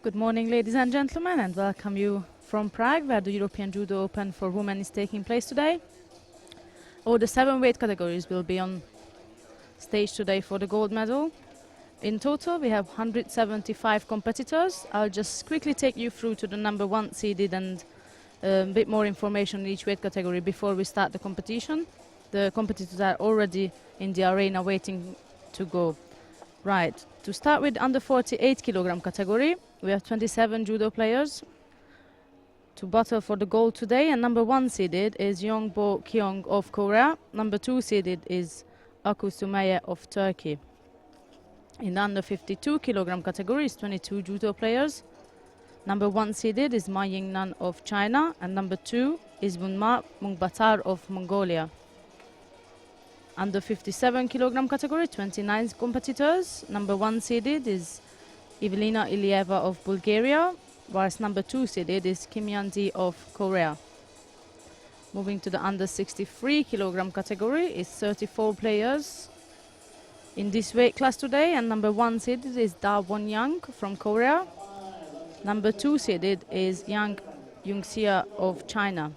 Good morning, ladies and gentlemen, and welcome you from Prague, where the European Judo Open for Women is taking place today. All the 7 weight categories will be on stage today for the gold medal. In total, we have 175 competitors. I'll just quickly take you through to the number 1 seeded and a bit more information in each weight category before we start the competition. The competitors are already in the arena waiting to go. Right, to start with under 48 kilogram category, we have 27 judo players to battle for the gold today, and number 1 seeded is Yongbo Kyung of Korea. Number 2 seeded is Aku Sumeye of Turkey. In the under 52 kilogram category is 22 judo players. Number 1 seeded is Ma Yingnan of China, and number 2 is Munma Mungbatar of Mongolia. Under 57 kilogram category, 29 competitors. Number 1 seeded is Evelina Ilieva of Bulgaria, whilst number 2 seeded is Kim Yeon-ji of Korea. Moving to the under 63 kilogram category is 34 players in this weight class today, and number 1 seeded is Da Won-young from Korea. Number 2 seeded is Yang Yungxia of China.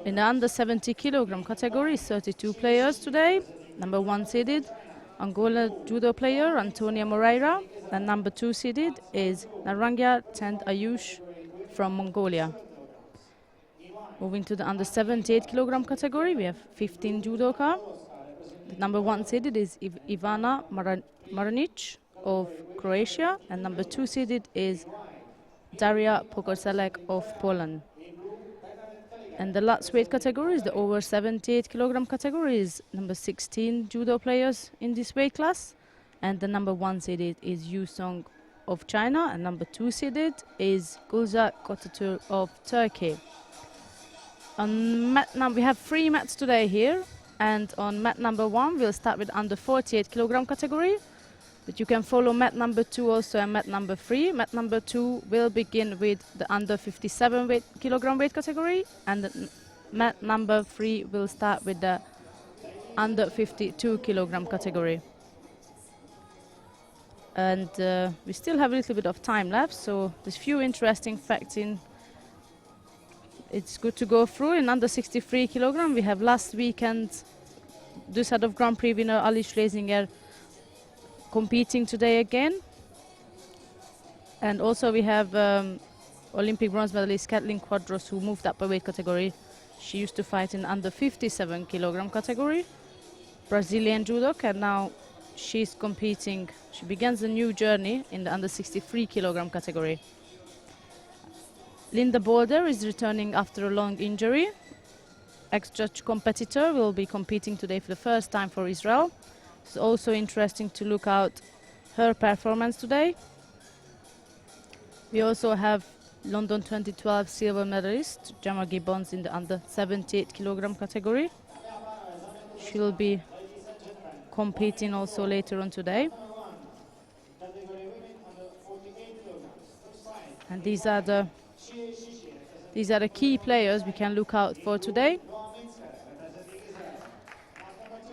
In the under 70 kilogram category, 32 players today. Number 1 seeded, Angola judo player Antonia Moreira, and number 2 seeded is Narangya Tend Ayush from Mongolia. Moving to the under 78 kilogram category, we have 15 judoka. The number 1 seeded is Ivana Maranic of Croatia, and number 2 seeded is Daria Pokorselek of Poland. And the last weight category is the over 78 kilogram category, is number 16 judo players in this weight class, and the number 1 seeded is Yu Song of China, and number 2 seeded is Gulzar Kotatur of Turkey. On mat we have 3 mats today here, and on mat number 1 we'll start with under 48 kilogram category, but you can follow mat number 2 also and mat number 3. Mat number 2 will begin with the under 57 kilogram weight category, and the mat number 3 will start with the under 52 kilogram category. And we still have a little bit of time left, so there's few interesting facts in. It's good to go through. In under 63 kilogram, we have last weekend Düsseldorf Grand Prix winner Ali Schlesinger competing today again. And also we have Olympic bronze medalist Kathleen Quadros, who moved up a weight category. She used to fight in under 57 kilogram category. Brazilian judoka, and now she's competing. She begins a new journey in the under 63 kilogram category. Linda Boulder is returning after a long injury. Ex-judge competitor will be competing today for the first time for Israel. It's also interesting to look out her performance today. We also have London 2012 silver medalist Gemma Gibbons in the under 78 kilogram category. She will be competing also later on today. And these are the key players we can look out for today.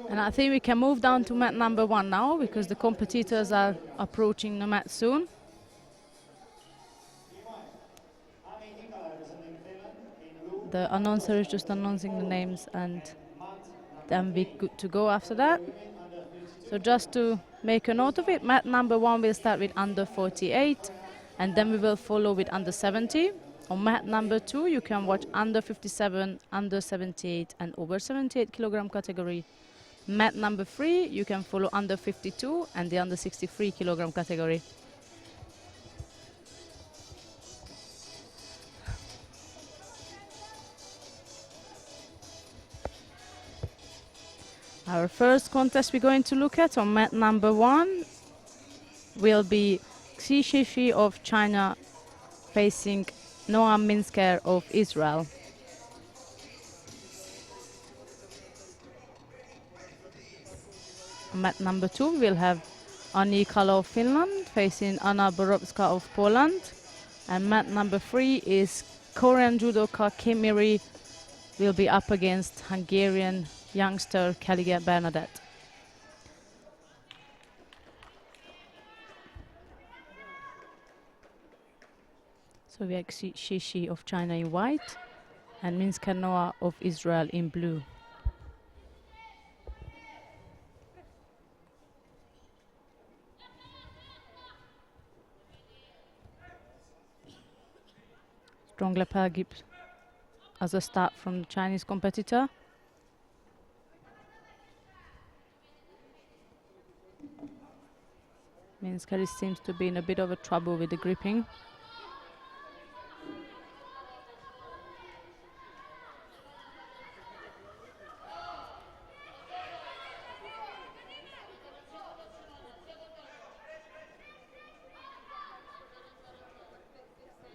And I think we can move down to mat number 1 now, because the competitors are approaching the mat soon. The announcer is just announcing the names, and then we're good to go after that. So just to make a note of it, mat number 1 will start with under 48, and then we will follow with under 70. On mat number 2, you can watch under 57, under 78, and over 78 kilogram category. Mat number 3, you can follow under 52 and the under 63 kilogram category. Our first contest we're going to look at on mat number 1 will be Xi Shishi of China facing Noam Minsker of Israel. Mat number 2 we'll have Ani Kala of Finland facing Anna Borowska of Poland. And mat number 3 is Korean judoka Kim Miri will be up against Hungarian youngster Kaliga Bernadette. So we have Shishi of China in white and Minsk Noah of Israel in blue. Strong lapel grip as a start from the Chinese competitor. Minskari seems to be in a bit of a trouble with the gripping.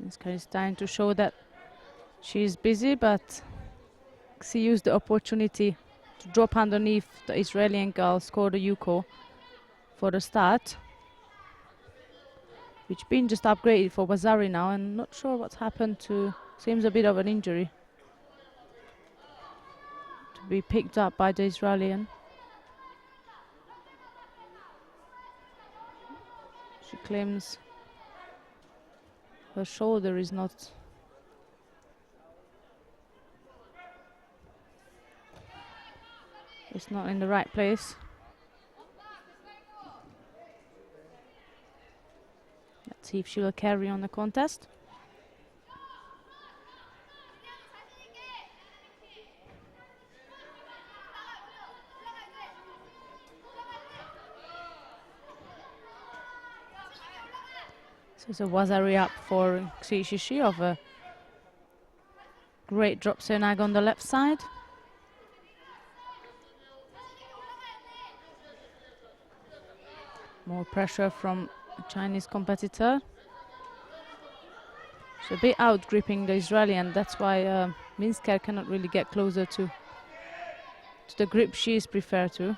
Minskari is trying to show that she is busy, but she used the opportunity to drop underneath the Israeli girl, score the Yuko for the start, which been just upgraded for Bazari now, and not sure what's happened to, seems a bit of an injury to be picked up by the Israeli. She claims her shoulder is not in the right place. Let's see if she will carry on the contest. So it's a Wazari up for Xishishi of a great drop Senag on the left side. More pressure from a Chinese competitor. She's a bit out gripping the Israeli, and that's why Minsker cannot really get closer to the grip she is preferred to.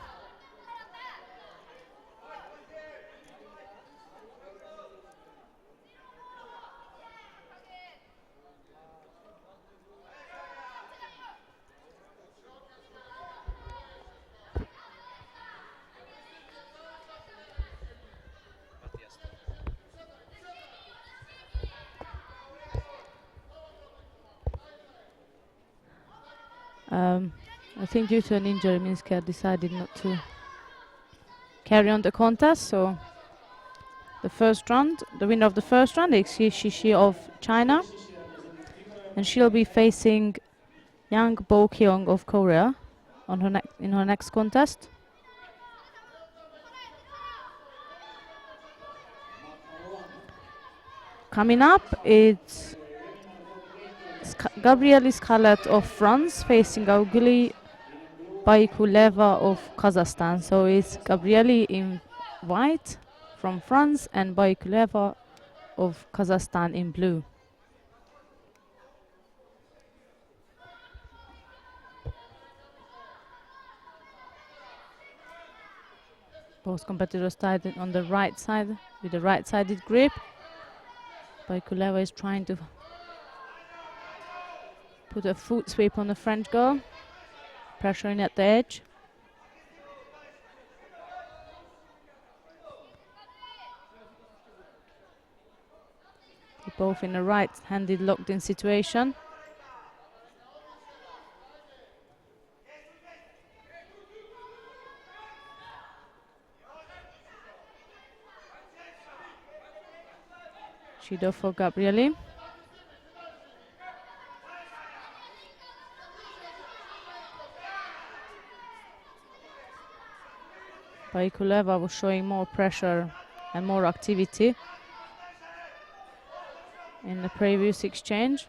I think due to an injury, Minsker decided not to carry on the contest. So the first round, the winner of the first round is Shishi of China, and she'll be facing Yang Bo-kyung of Korea on in her next contest. Coming up, it's Gabrieli Scarlett of France facing Augili Baikuleva of Kazakhstan. So it's Gabrieli in white from France and Baikuleva of Kazakhstan in blue. Both competitors started on the right side with the right-sided grip. Baikuleva is trying to put a foot sweep on the French girl, pressuring at the edge. They're both in a right-handed locked-in situation. Judo for Gabrieli. Baikuleva was showing more pressure and more activity in the previous exchange.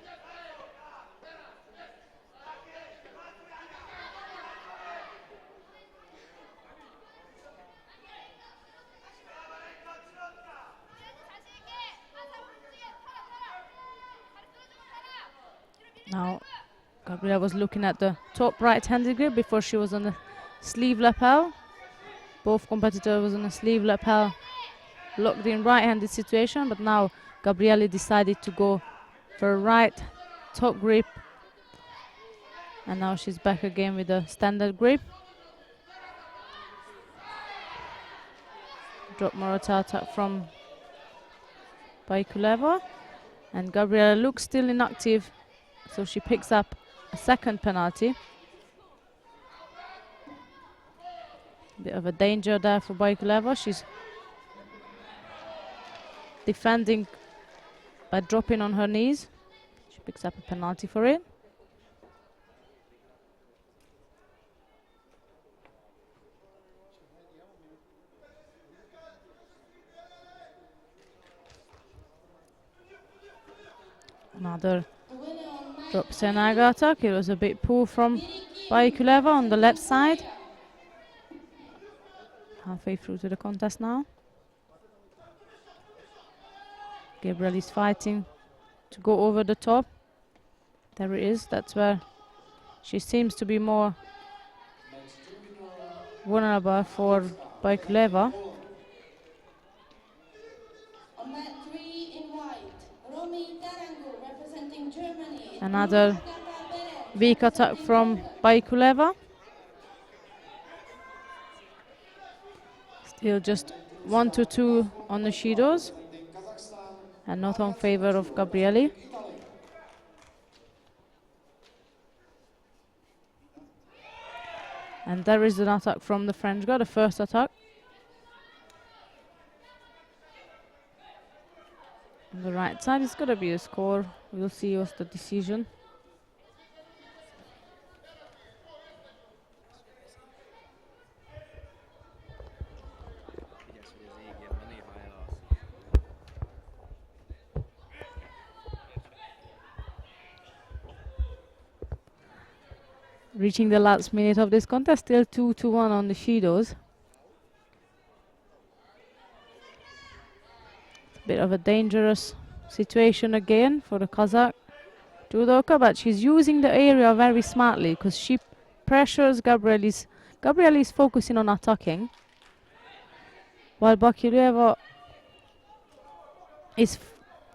Now, Gabriela was looking at the top right-handed grip before she was on the sleeve lapel. Both competitors was on a sleeve lapel, locked in right-handed situation, but now Gabrieli decided to go for a right top grip, and now she's back again with a standard grip. Drop Morata attack from Baikuleva. And Gabriela looks still inactive, so she picks up a second penalty. Bit of a danger there for Baikuleva. She's defending by dropping on her knees. She picks up a penalty for it. Another drop Senaga attack. It was a bit poor from Baikuleva on the left side. Halfway through to the contest now. Gabriel is fighting to go over the top. There it is. That's where she seems to be more vulnerable for Baikuleva. Another weak attack from Baikuleva. Still just 1-2 on the Shidos, and not on favor of Gabrieli. And there is an attack from the French girl, the first attack. On the right side, it's going to be a score. We'll see what's the decision. Reaching the last minute of this contest, still 2-1 on the Shidos. Bit of a dangerous situation again for the Kazakh judoka, but she's using the area very smartly because she pressures Gabriel is focusing on attacking, while Bakireva is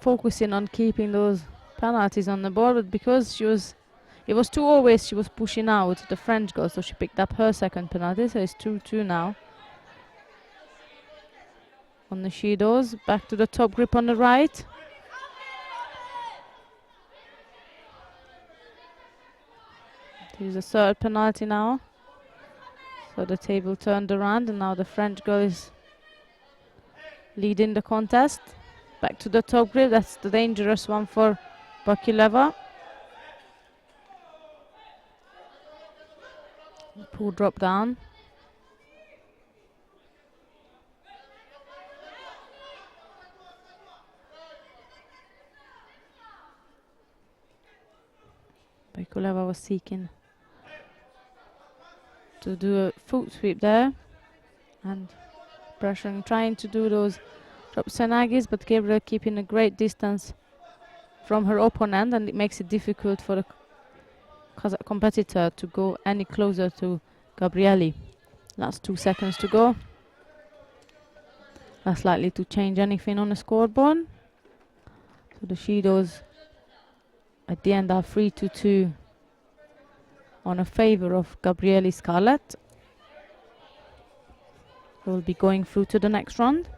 focusing on keeping those penalties on the board. But because it was 2-0, she was pushing out the French girl, so she picked up her second penalty, so it's 2-2 now. On the Shidos, back to the top grip on the right. Here's a third penalty now. So the table turned around, and now the French girl is leading the contest. Back to the top grip, that's the dangerous one for Bakileva. Poor drop down. Bakuleva was seeking to do a foot sweep there and pressuring, trying to do those drop senagis, but Gabriel keeping a great distance from her opponent, and it makes it difficult for the Kazakh competitor to go any closer to Gabrieli. Last 2 seconds to go. That's likely to change anything on the scoreboard. So the Shidos at the end are 3-2 on a favor of Gabrieli Scarlett. They will be going through to the next round.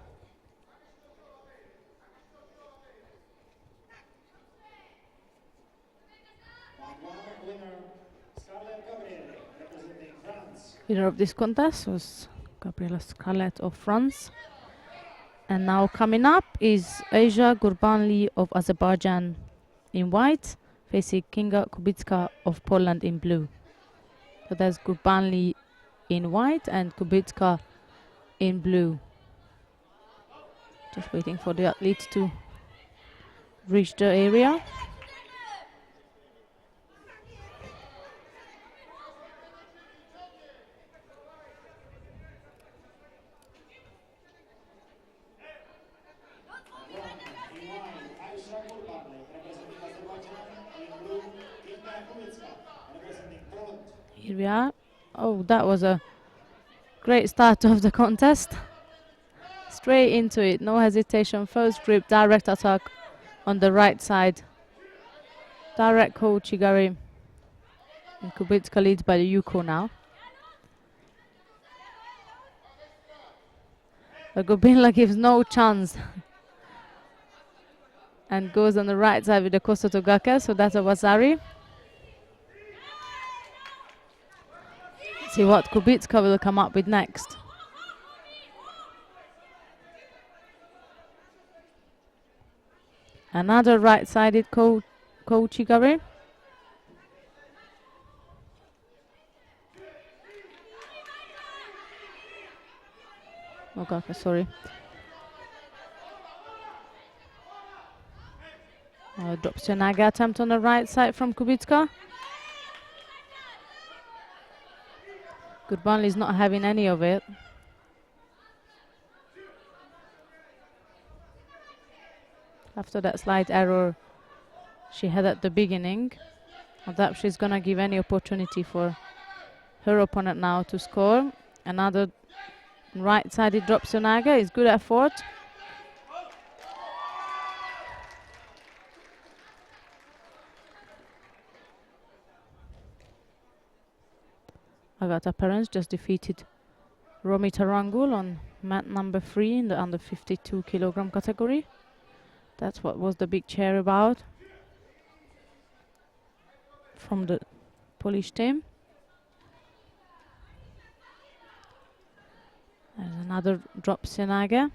Winner of this contest was Gabriela Scarlett of France. And now coming up is Asia Gurbanli of Azerbaijan in white, facing Kinga Kubitska of Poland in blue. So there's Gurbanli in white and Kubitska in blue. Just waiting for the athletes to reach the area. Here we are. Oh, that was a great start of the contest. Straight into it, no hesitation. First grip, direct attack on the right side. Direct Kochigari. And Kubitska leads by the Yuko now. But Gubinla gives no chance and goes on the right side with the Kosotogaka, so that's a Wazari. See what Kubitska will come up with next. Another right-sided Kouchigari. Ogaka, sorry. Drops to Naga attempt on the right side from Kubitska. Gurbanli is not having any of it. After that slight error she had at the beginning, I doubt she's gonna give any opportunity for her opponent now to score. Another right-sided drop to Naga is good effort. Agata Perens just defeated Romi Tarangul on mat number 3 in the under 52 kilogram category. That's what was the big cheer about from the Polish team. There's another drop Senaga.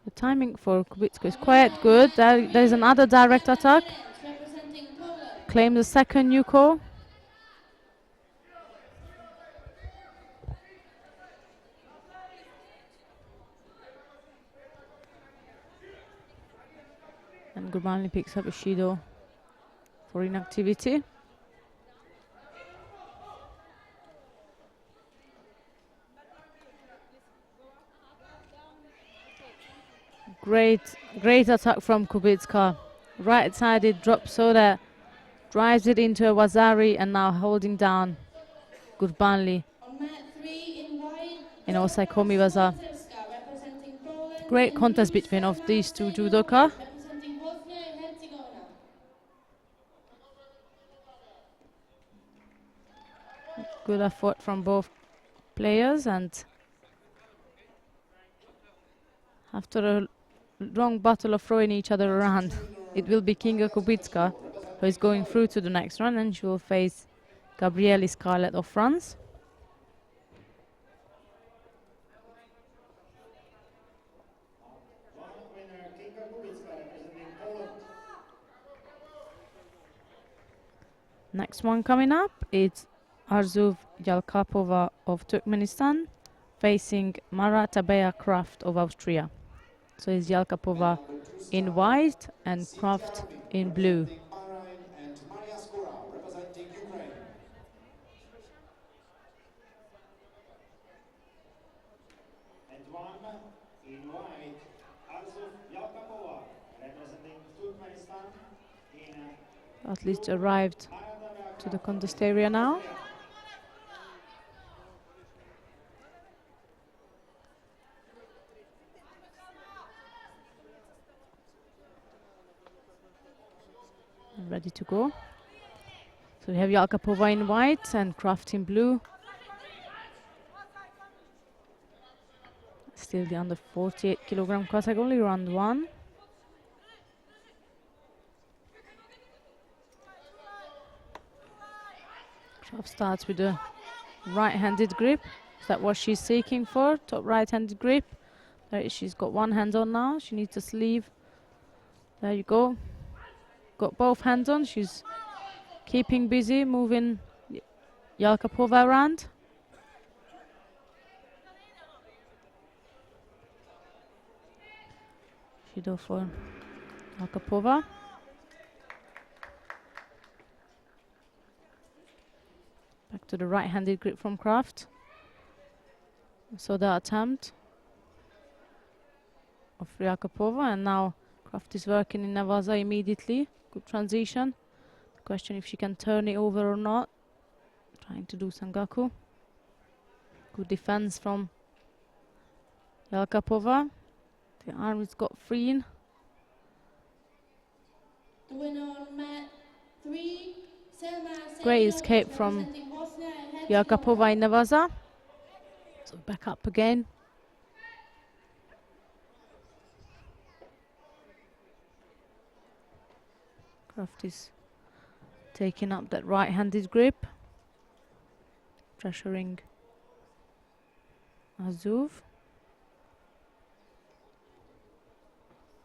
The timing for Kubitska is quite good. There's another direct attack. Claim the second Yuko. And Gurbanli picks up a Shido for inactivity. Great attack from Kubitska. Right-sided drop soda, drives it into a Wazari, and now holding down Gurbanli in Osaikomi Waza. Great contest between of these two judoka. Good effort from both players, and after a long battle of throwing each other around, it will be Kinga Kubitska who is going through to the next round, and she will face Gabriele Scarlett of France. Next one coming up, it's Arzuv Yalkapova of Turkmenistan facing Mara Tabea Kraft of Austria. So it's Yalkapova in white and Kraft in blue. And one in white, Arzuv Yalkapova, representing Turkmenistan in At least arrived to the contest area now. Ready to go. So we have Yalkapova in white and Kraft in blue. Still the under 48 kilogram category, round 1. Kraft starts with a right-handed grip. Is that what she's seeking for? Top right-handed grip. There, she's got one hand on now. She needs a sleeve. There you go. Got both hands on. She's keeping busy, moving Yalkapova around. Shido for Yalkapova. Back to the right-handed grip from Kraft. So the attempt of Yalkapova, and now Kraft is working in Navaza immediately. Good transition. The question if she can turn it over or not. Trying to do Sangaku. Good defense from Yalkapova. The arm has got free in. The winner on mat 3, Great escape from Yalkapova in Navaza. So back up again. Kraft is taking up that right-handed grip, pressuring Azov.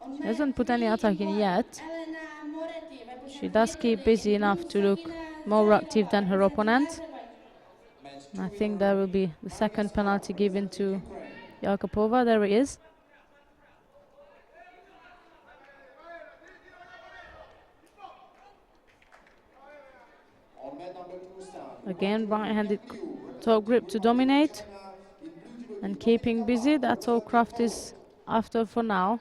On She mat hasn't put any 3 attack in white, yet. Elena Moretti, She representing does keep Italy. busy In blue, enough to look Fatina more active Zainova, than her representing opponent. Azerbaijan. And I think there will be the second penalty given to Yakupova. There it is. Again, right-handed toe grip to dominate and keeping busy. That's all Kraft is after for now.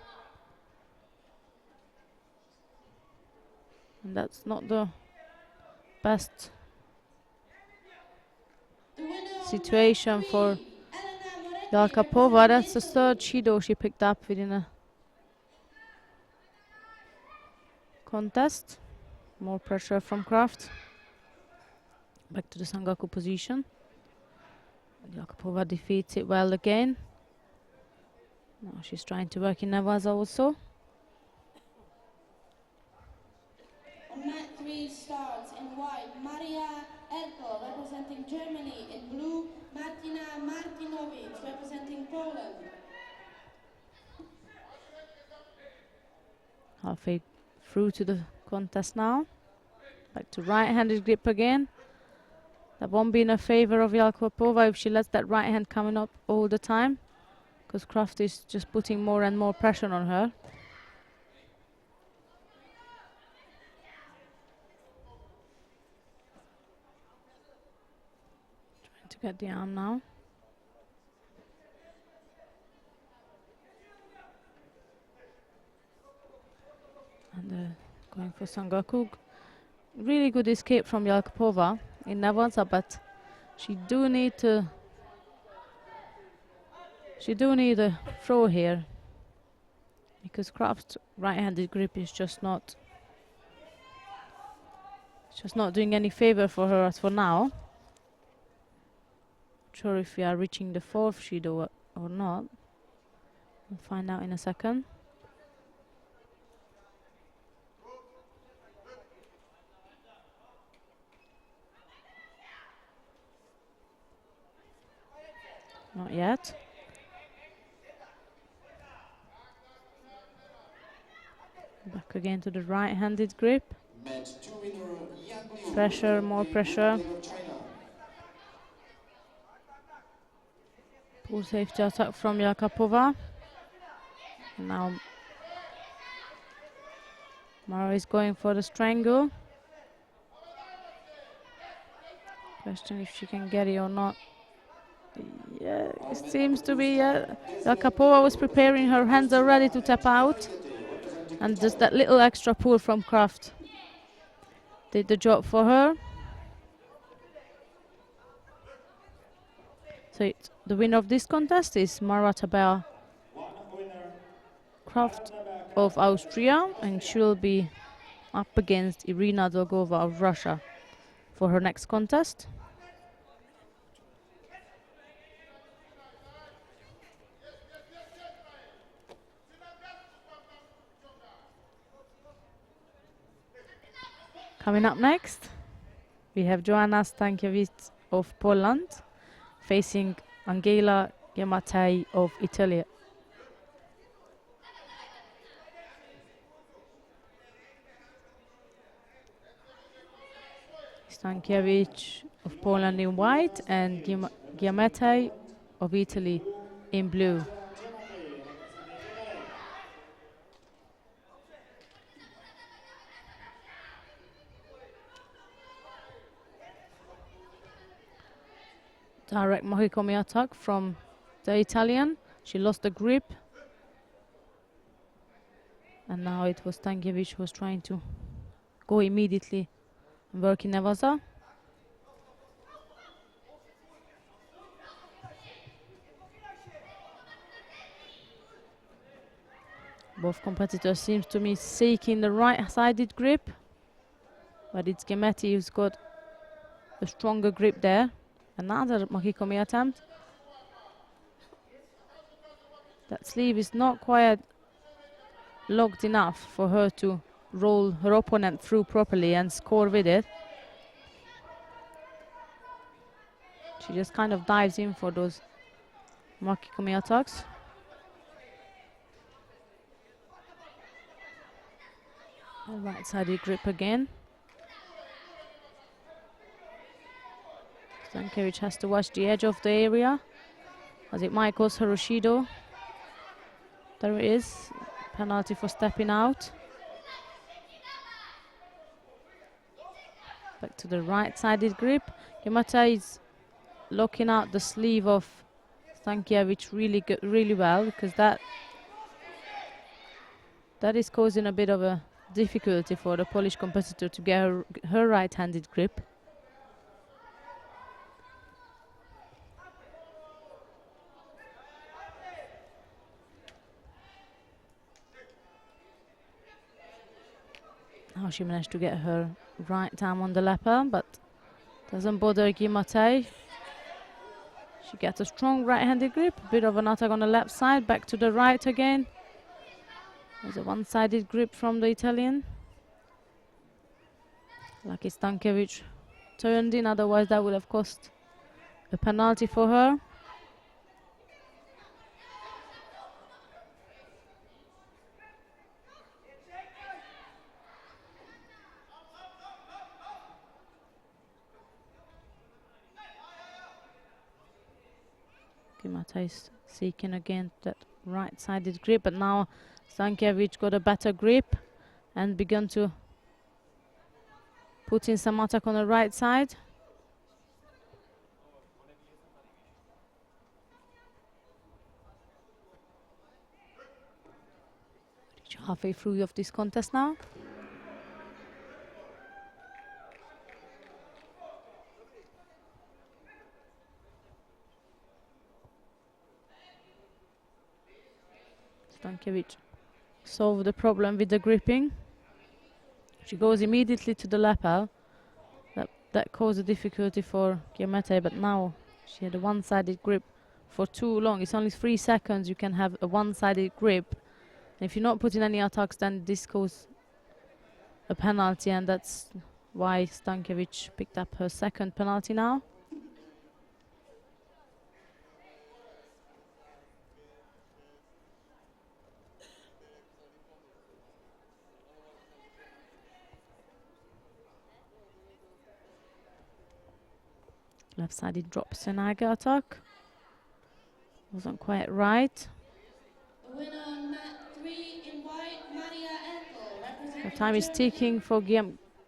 And that's not the best The winner on situation mat for 3, Elena Moretti, Yakupova. That's the representing third Italy. Judo she picked up within a contest. More pressure from Kraft. Back to the Sangaku position. Yakupova defeats it well again. Now she's trying to work in Nevaza also. On mat 3 starts in white, Maria Erkel, representing Germany. In blue, Martina Martinovic, representing Poland. Halfway through to the contest now. Back to right-handed grip again. That won't be in a favor of Yakupova if she lets that right hand coming up all the time, because Kraft is just putting more and more pressure on her. Trying to get the arm now. And going for Sangaku. Really good escape from Yakupova in Nevaza, but she do need a throw here, because Kraft's right-handed grip is just not doing any favor for her as for now. Not sure if we are reaching the fourth Judo or not. We'll find out in a second. Not yet. Back again to the right-handed grip. Pressure, more pressure. Poor safety attack from Yakupova. Now Mara is going for the strangle. Question if she can get it or not. Yeah, it seems to be. Yakupova was preparing, her hands are ready to tap out. And just that little extra pull from Kraft did the job for her. So the winner of this contest is Maratabea Kraft of Austria, and she will be up against Irina Dolgova of Russia for her next contest. Coming up next, we have Joanna Stankiewicz of Poland facing Angela Gematei of Italy. Stankiewicz of Poland in white and Gematei of Italy in blue. Direct Mahikomi attack from the Italian. She lost the grip. And now it was Stankiewicz who was trying to go immediately and work in Nevaza. Both competitors seems to me seeking the right-sided grip, but it's Gemetti who's got a stronger grip there. Another Mahikomi attempt. That sleeve is not quite locked enough for her to roll her opponent through properly and score with it. She just kind of dives in for those makikomi attacks. Right-sided grip again. Stankiewicz has to watch the edge of the area, as it might cause her Judo. There it is, penalty for stepping out. Back to the right-sided grip. Giammattei is locking out the sleeve of Stankiewicz really well, because that is causing a bit of a difficulty for the Polish competitor to get her right-handed grip. Now she managed to get her right arm on the lapel, but doesn't bother Giammattei. She gets a strong right-handed grip, a bit of an attack on the left side, back to the right again. There's a one-sided grip from the Italian. Lucky Stankiewicz turned in, otherwise that would have cost a penalty for her. Giammattei is seeking again that right-sided grip, but now Stankiewicz got a better grip and begun to put in some attack on the right side. Reach halfway through of this contest now. Stankiewicz solved the problem with the gripping. She goes immediately to the lapel. That caused a difficulty for Giammattei, but now she had a one-sided grip for too long. It's only 3 seconds you can have a one-sided grip. And if you're not putting any attacks, then this causes a penalty, and that's why Stankiewicz picked up her second penalty now. Left-sided drop Senaga attack. Wasn't quite right. The winner on mat 3 in white, Maria Erkel, representing The time is Germany. ticking for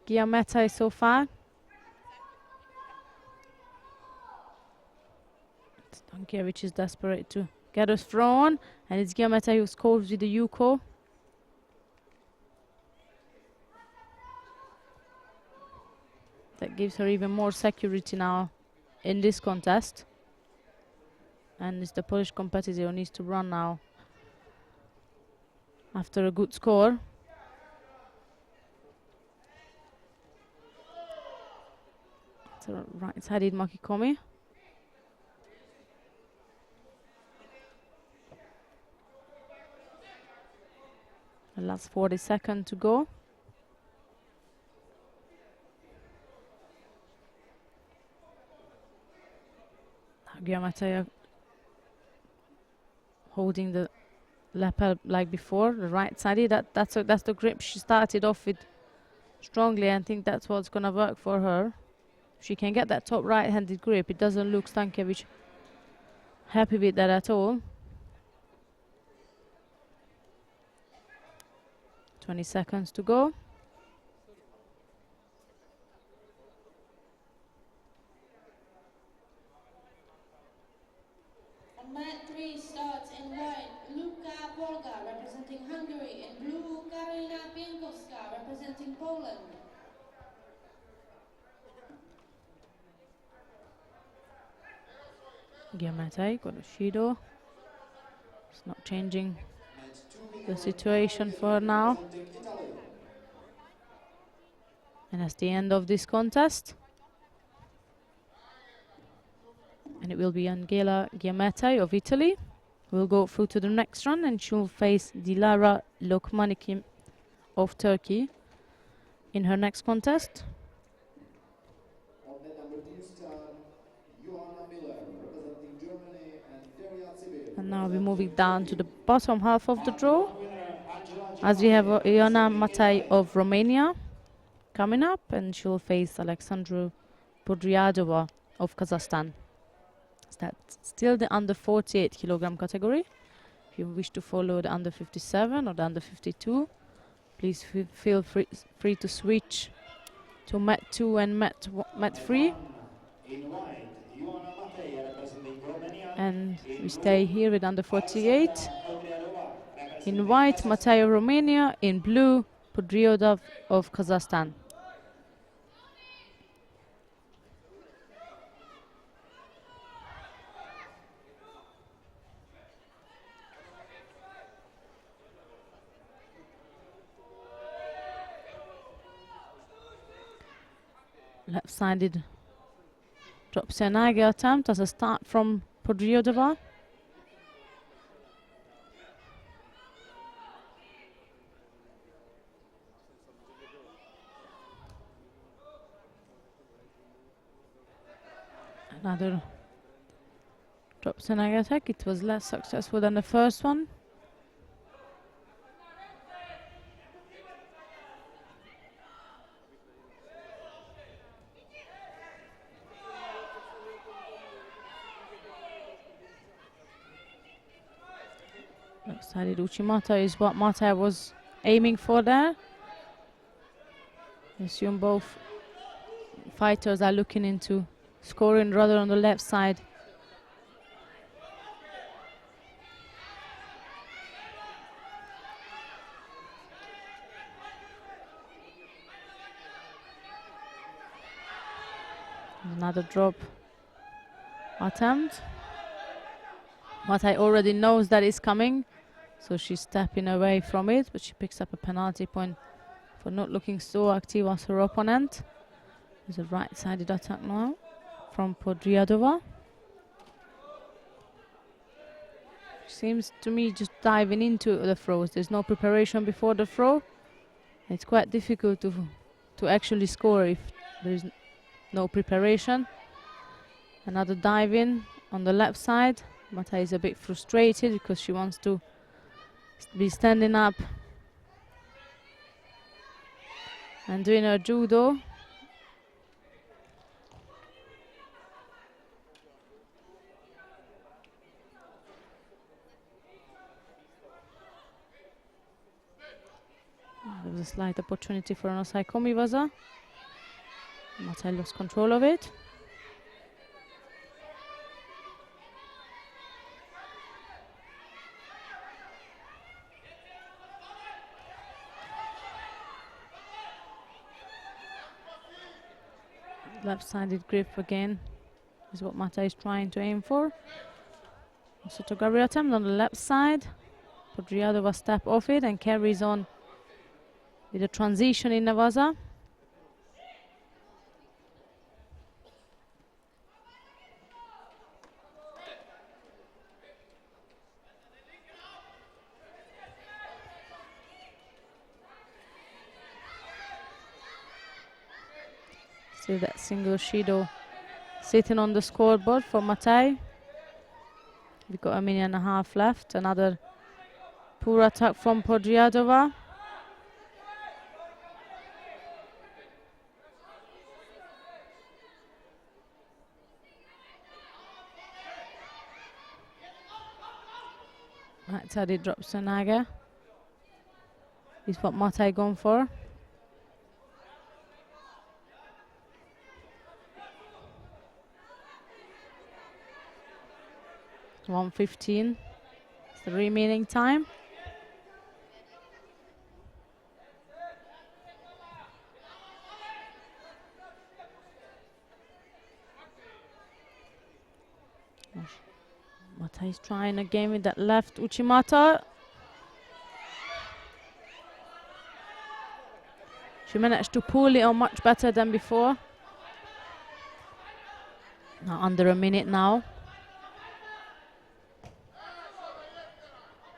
Giammattei so far. Stankiewicz is desperate to get us thrown, and it's Giammattei who scores with the Yuko. That gives her even more security now in this contest. And it's the Polish competitor who needs to run now after a good score. It's a right-sided makikomi. The last 40 seconds to go. Giammattei holding the lapel like before, the right-sided. That's the grip she started off with strongly, and I think that's what's gonna work for her. If she can get that top right-handed grip, it doesn't look Stankiewicz happy with that at all. 20 seconds to go. On mat 3 starts in white, Luka Polga, representing Hungary. In blue, Karina Pienkowska, representing Poland. Giammattei got a Judo. It's not changing the situation for her now. And that's the end of this contest. And it will be Angela Giammattei of Italy who will go through to the next round, and she'll face Dilara Lokmaniki of Turkey in her next contest. On net number 2 star, Johanna Miller, representing Germany, and And now we're moving down to the bottom half of the draw, Angela as we have Giovanni, Iona representing Matai Italy. of Romania coming up, and she'll face Alexandru Podriadova of Kazakhstan. That's still the under 48 kilogram category. If you wish to follow the under 57 or the under 52, please feel free to switch to mat 2 and mat 3. In white, Johanna Matai, representing Romania. And we stay here with under 48. Podriadova, In representing white, Kazakhstan. Matai of Romania. In blue, Podriadov of Kazakhstan. Left-sided drop Senage attempt as a start from Podriadova. Another drop Senage attack. It was less successful than the first one. Left-sided Uchimata is what Matai was aiming for there. I assume both fighters are looking into scoring rather on the left side. Another drop attempt. Matai already knows that is coming, so she's stepping away from it, but she picks up a penalty point for not looking so active as her opponent. There's a right-sided attack now from Podriadova. Seems to me just diving into the throws. There's no preparation before the throw. It's quite difficult to actually score if there is no preparation. Another dive in on the left side. Matai is a bit frustrated because she wants to be standing up and doing her judo. There was a slight opportunity for an Osai Komiwaza. Matai lost control of it. Left-sided grip again is what Matai is trying to aim for. Sotogari attempt on the left side. Podriadova step off it and carries on with a transition in Navaza. Still that single Shido sitting on the scoreboard for Matai. We've got a minute and a half left. Another poor attack from Podriadova. Right-sided drops to Naga. Is what Matai gone for. It's 1:15. It's the remaining time. Matai is trying again with that left Uchimata. She managed to pull it on much better than before. Now under a minute now.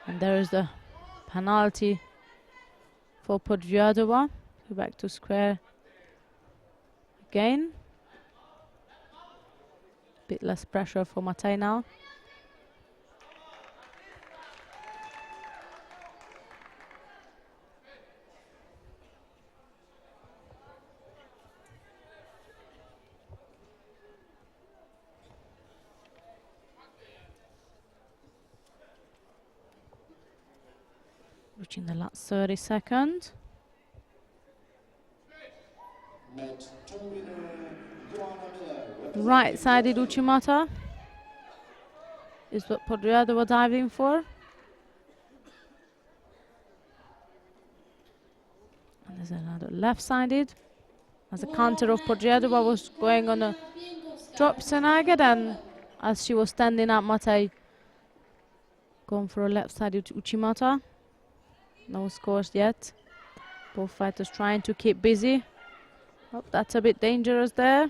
And there is the penalty for Podryadova. So back to square again. Bit less pressure for Matej now. Reaching the last 30 seconds. Right-sided Uchimata is what Podryadova diving for. And there's another left-sided. As a counter of Podryadova was going on a drop Senaged, and as she was standing up, Matej going for a left-sided Uchimata. No scores yet. Both fighters trying to keep busy. Oh, that's a bit dangerous there.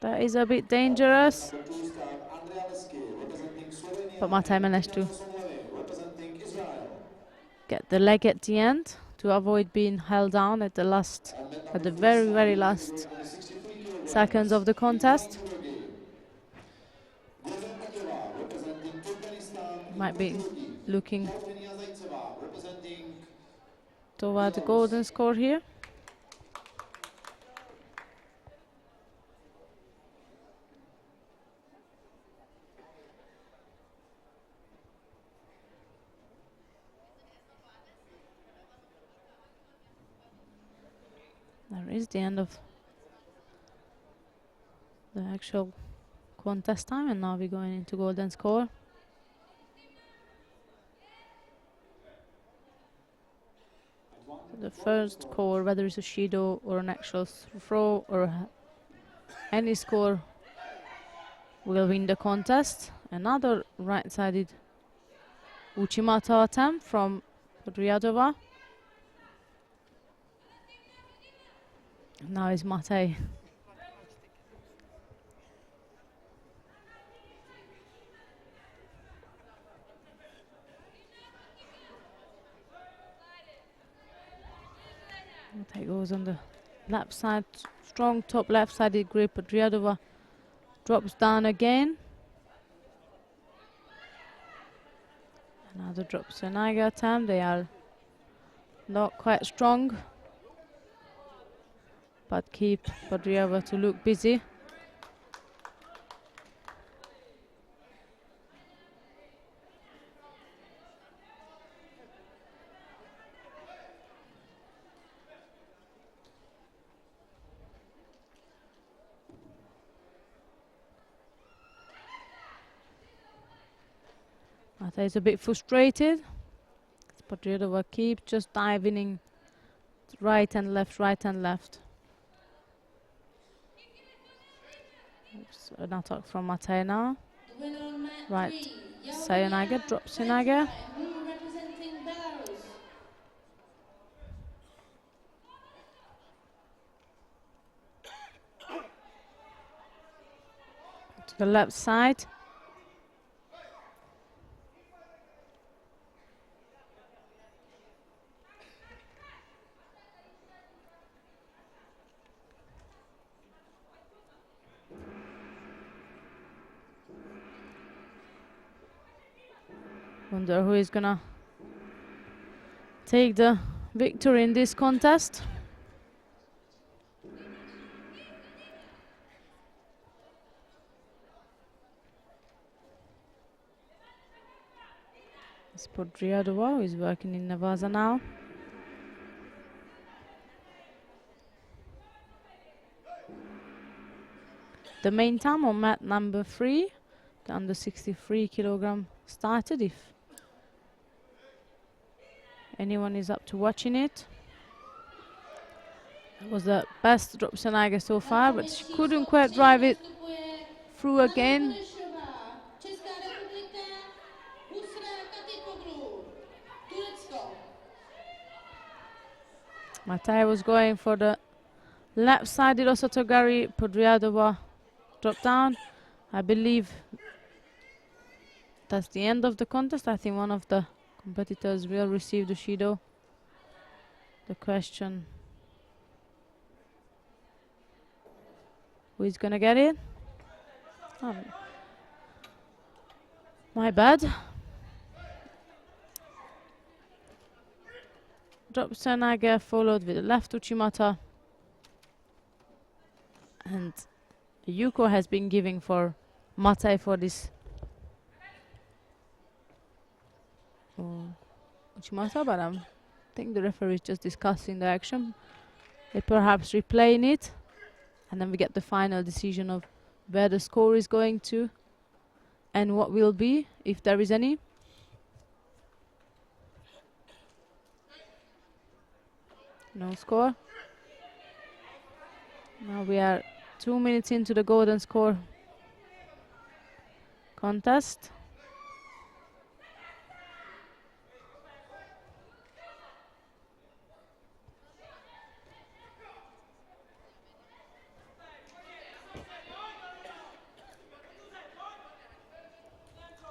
That is a bit dangerous. But Matej managed to get the leg at the end to avoid being held down at the very, very last seconds of the contest. Might be looking toward the golden score here. There is the end of the actual contest time, and now we're going into golden score. The first score, whether it's a Judo or an actual throw or any score, will win the contest. Another right-sided Uchimata attempt from Podryadova. Now is Matej. Matej goes on the left side, strong top left-sided grip. Podryadova drops down again. Another drop Senaga attempt. They are not quite strong, but keep Podryadova to look busy. Matej is a bit frustrated. Podryadova keeps just diving in right and left, right and left. Oops, an attack from Matej now. Right, Sayanaga, drop Sinaga. To the left side. Wonder who is gonna take the victory in this contest. It's Podryadova, who is working in Navasa now. The main time on mat number 3, the under 63 kilogram started, if anyone is up to watching it. It was the best drop Senaga so far, but she couldn't quite drive it through again. Matej was going for the left-sided Osotogari. Podryadova dropped down. I believe that's the end of the contest. I think one of the Competitors will receive the Judo. The question: who is gonna get it? Oh, my bad. Drop Senage followed with the left Uchimata. And Yuko has been giving for Matai for this Uchimata, but I think the referee is just discussing the action. They perhaps replaying it, and then we get the final decision of where the score is going to and what will be, if there is any. No score. Now we are 2 minutes into the golden score contest.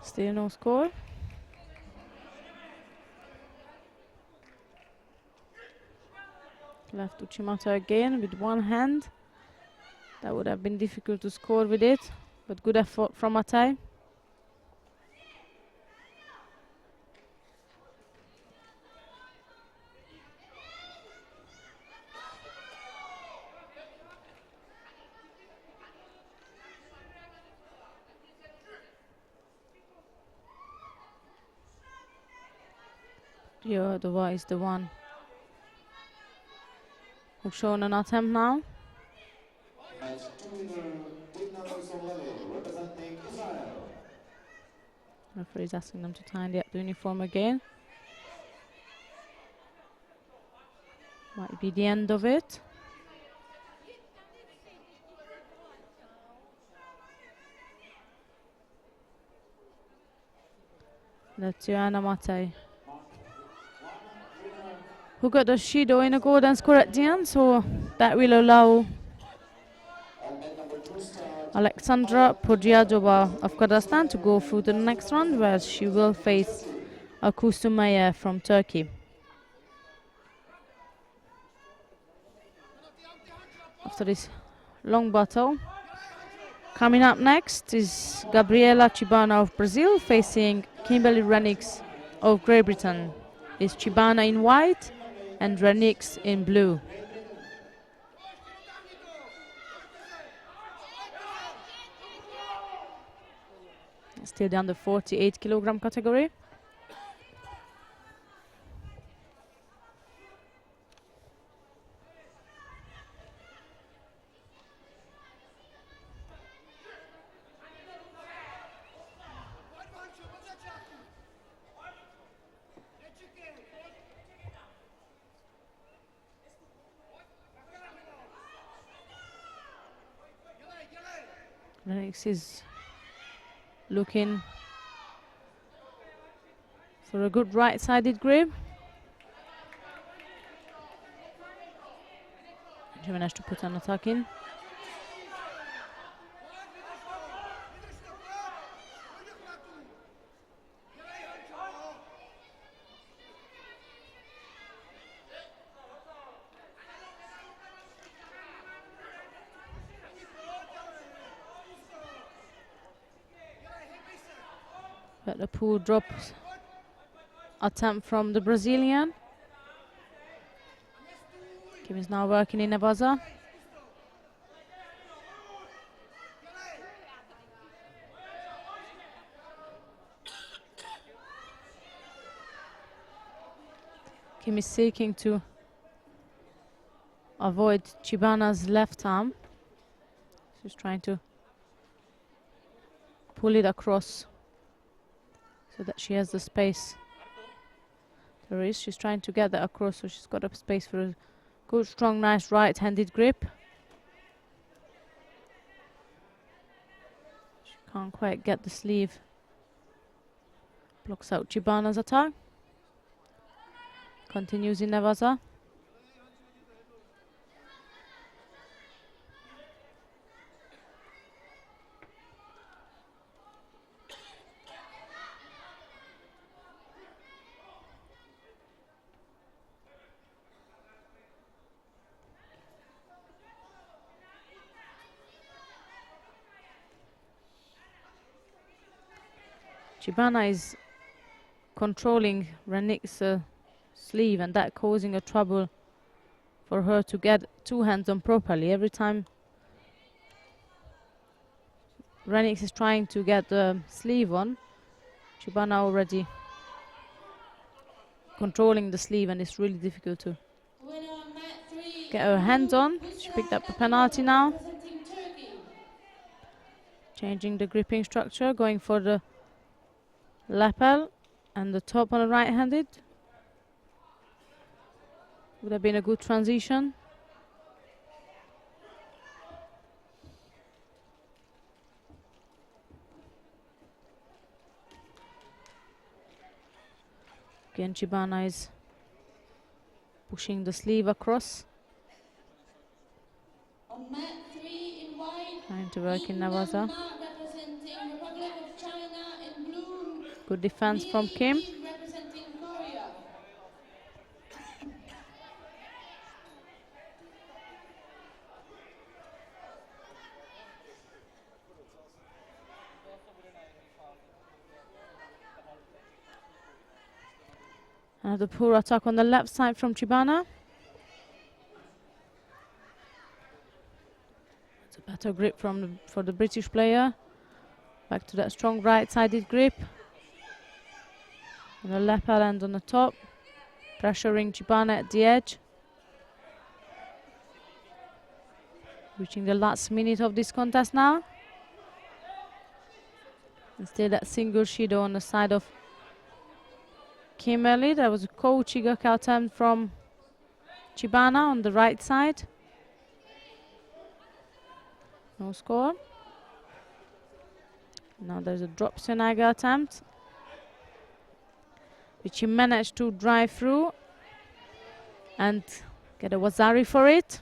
Still no score. Left Uchimata again with one hand. That would have been difficult to score with it, but good effort from Matai. Yodova is the one who's shown an attempt now. Match two winner with numbers on level, representing Israel. Referee is asking them to tidy up the uniform again. Might be the end of it. That's Joanna Matai, who got the Judo in a golden score at the end, so that will allow Alexandra Podryadova of Kazakhstan to go through to the next round, where she will face Akusumaya from Turkey. After this long battle, coming up next is Gabriela Chibana of Brazil facing Kimberly Renix of Great Britain. Is Chibana in white and Renix in blue. Still the under 48 kilogram category. Renix is looking for a good right-sided grip. She managed to put an attack in. But the poor drop attempt from the Brazilian. Kim is now working in Nevaza. Kim is seeking to avoid Chibana's left arm. She's trying to pull it across so that she has the space. There is. She's trying to get that across so she's got a space for a good, strong, nice right-handed grip. She can't quite get the sleeve. Blocks out Chibana's attack. Continues in Nevaza. Chibana is controlling Renik's sleeve, and that causing a trouble for her to get two hands on properly. Every time Renix is trying to get the sleeve on, Chibana already controlling the sleeve, and it's really difficult to get her hands on. She picked up the penalty now. Changing the gripping structure, going for the lapel and the top on the right-handed. Would have been a good transition. Again, Chibana is pushing the sleeve across. On mat 3 in white, Trying to work in Navaza. representing Republic of China in blue. Good defense from Kim. Representing Korea. Another poor attack on the left side from Chibana. It's a better grip for the British player. Back to that strong right-sided grip. On the lapel and on the top. Pressuring Chibana at the edge. Reaching the last minute of this contest now. And still that single Shido on the side of Kimberly. There was a Kouchiga attempt from Chibana on the right side. No score. Now there's a drop Senaga attempt, which he managed to drive through and get a Wazari for it.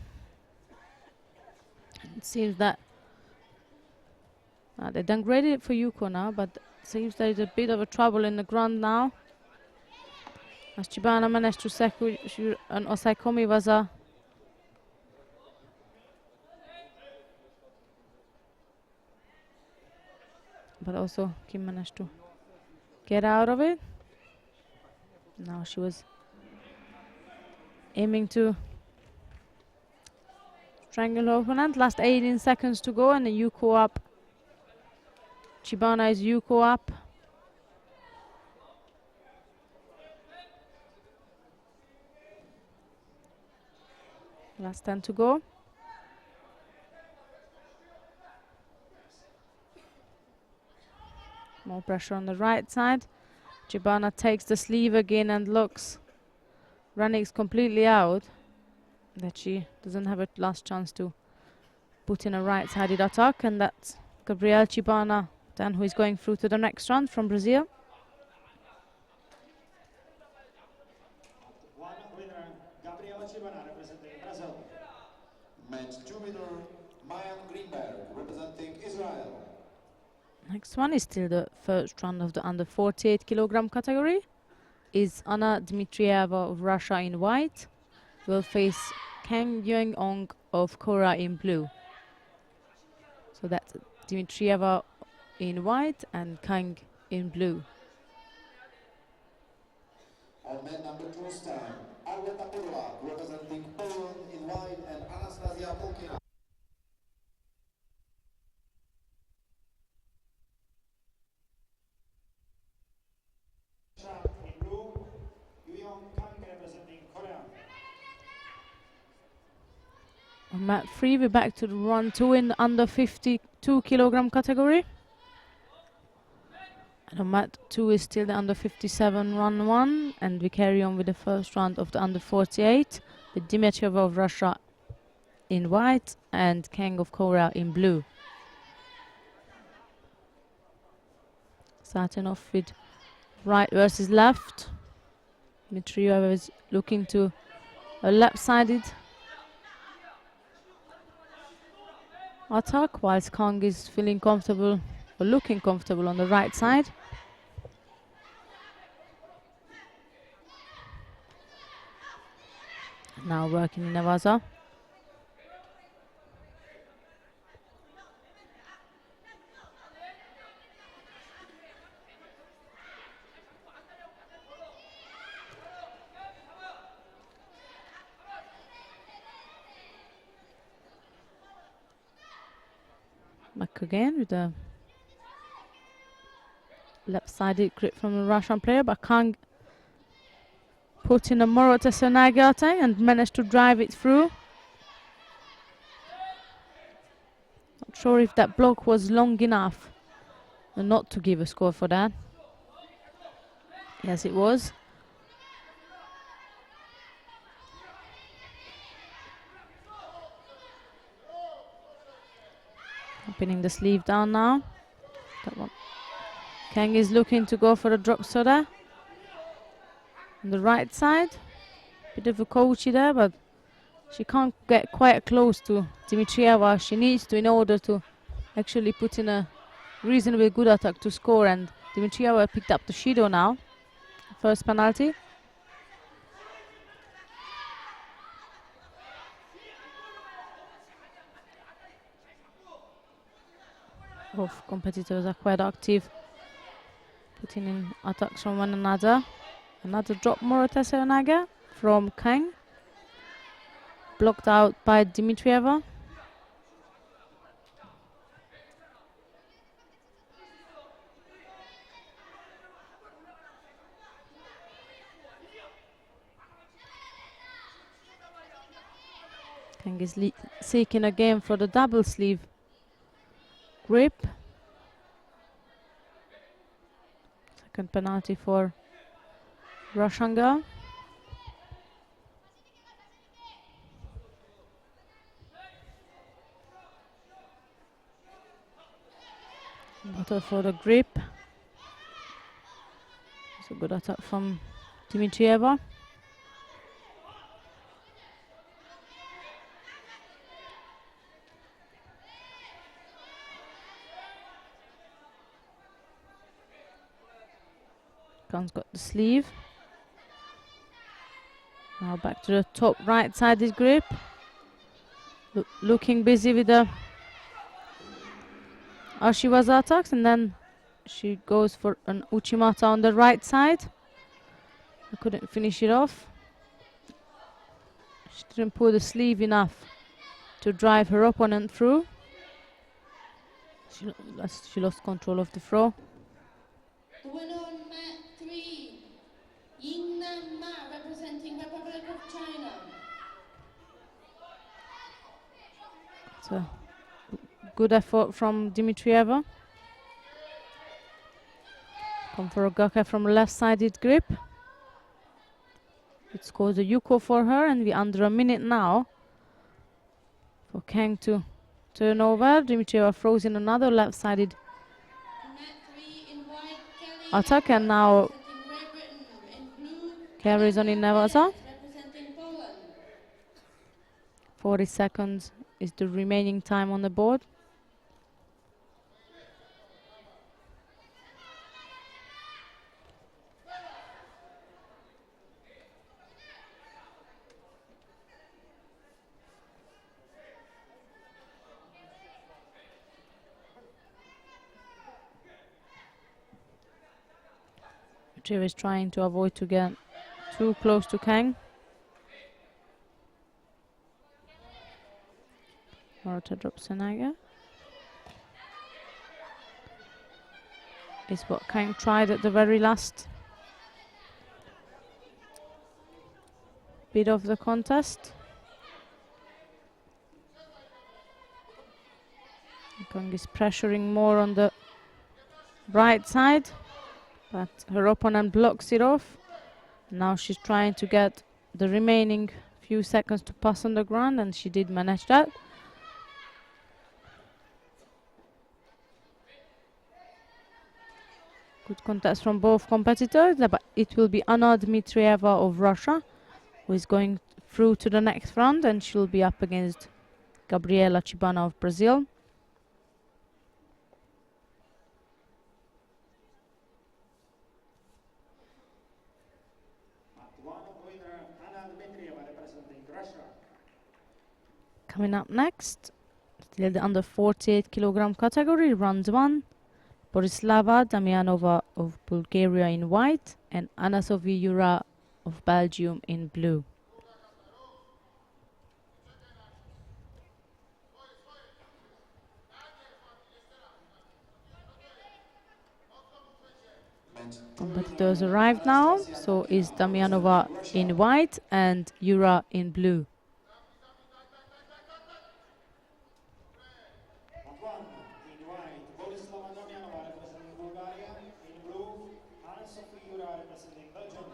It seems that they downgraded it for Yuko now, but it seems there is a bit of a trouble in the ground now. As Chibana managed to secure an Osaikomi Waza. But also Kim managed to get out of it. Now she was aiming to strangle her opponent. Last 18 seconds to go, and the Yuko up. Chibana is Yuko up. Last 10 to go. More pressure on the right side. Chibana takes the sleeve again and looks. Ranix completely out. That she doesn't have a last chance to put in a right-sided attack, and that's Gabriel Chibana then who is going through to the next round from Brazil. One winner, Gabriela Chibana, representing Brazil. Match 2 winner, Mayan Greenberg, representing Israel. Next one is still the first round of the under 48 kilogram category. Is Anna Dmitrieva of Russia in white. Will face Kang Yeong-ong of Korea in blue. So that's Dmitrieva in white and Kang in blue. On mat number 2 stand, Arleta Podolak, representing Poland in white, and Anastasia Polkina. In blue, Yuyeong Kang, representing Korea. On mat 3, we're back to the round 2 in the under 52 kilogram category. And on mat 2 is still the under 57 round 1, and we carry on with the first round of the under 48 with Dmitrieva of Russia in white and Kang of Korea in blue. Starting off with right versus left. Dmitrieva is looking to a left-sided attack, whilst Kang is feeling comfortable or looking comfortable on the right side. Now working in Navaza. Back again with a left-sided grip from the Russian player, but Kang put in a Morata Senagate and managed to drive it through. Not sure if that block was long enough not to give a score for that. Yes, it was. Pinning the sleeve down now. That one. Kang is looking to go for a drop soda on the right side. Bit of a coachy there, but she can't get quite close to Dimitrieva. She needs to in order to actually put in a reasonably good attack to score, and Dimitrieva picked up the Judo now. First penalty. Both competitors are quite active, putting in attacks from one another. Another drop Morata Seonaga from Kang. Blocked out by Dimitrieva. Kang is seeking again for the double sleeve grip. Second penalty for Russian girl. Battle for the grip. It's a good attack from Dimitrieva. Kang's got the sleeve. Now back to the top right-sided grip. Looking busy with the Ashiwaza attacks, and then she goes for an Uchimata on the right side. I couldn't finish it off. She didn't pull the sleeve enough to drive her opponent through. She lost control of the throw. The winner on mat 3, Yingnan Ma, representing Republic of China. It's a good effort from Dimitrieva. Come for a Gaka from left-sided grip. It scores a Yuko for her, and we're under a minute now for Kang to turn over. Dimitrieva throws in another left-sided attack, and now carries on in Nevada. 40 seconds is the remaining time on the board. Dimitrieva is trying to avoid to get too close to Kang. Morata drops Senaga. Is what Kang tried at the very last bit of the contest. Kang is pressuring more on the right side, but her opponent blocks it off. Now she's trying to get the remaining few seconds to pass on the ground, and she did manage that. Good contest from both competitors, but it will be Anna Dmitrieva of Russia who is going through to the next round, and she'll be up against Gabriela Chibana of Brazil. Coming up next, still the under 48 kilogram category, round 1. Borislava Damianova of Bulgaria in white and Anna Sophie Jura of Belgium in blue. Competitors arrived now, so is Damianova in white and Yura in blue. At one, in white, Borislava Damianova representing Bulgaria. In blue, Anne-Sophie Yura representing Belgium.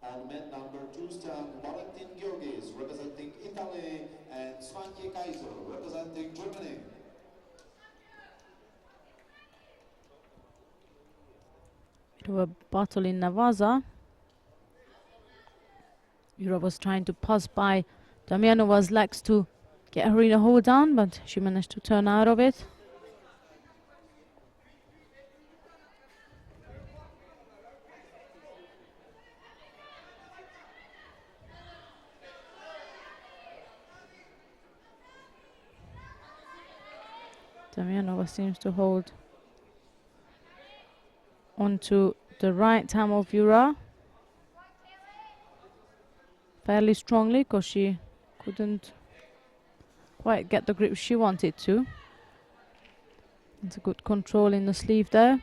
On mat number 2 stand, Valentin Georgis representing Italy and Svante Kaiser representing Germany. To a battle in Navaza. Yura was trying to pass by Damianova's legs to get her in a hold down, but she managed to turn out of it. Damianova seems to hold onto the right arm of Yura fairly strongly because she couldn't quite get the grip she wanted to. It's a good control in the sleeve there.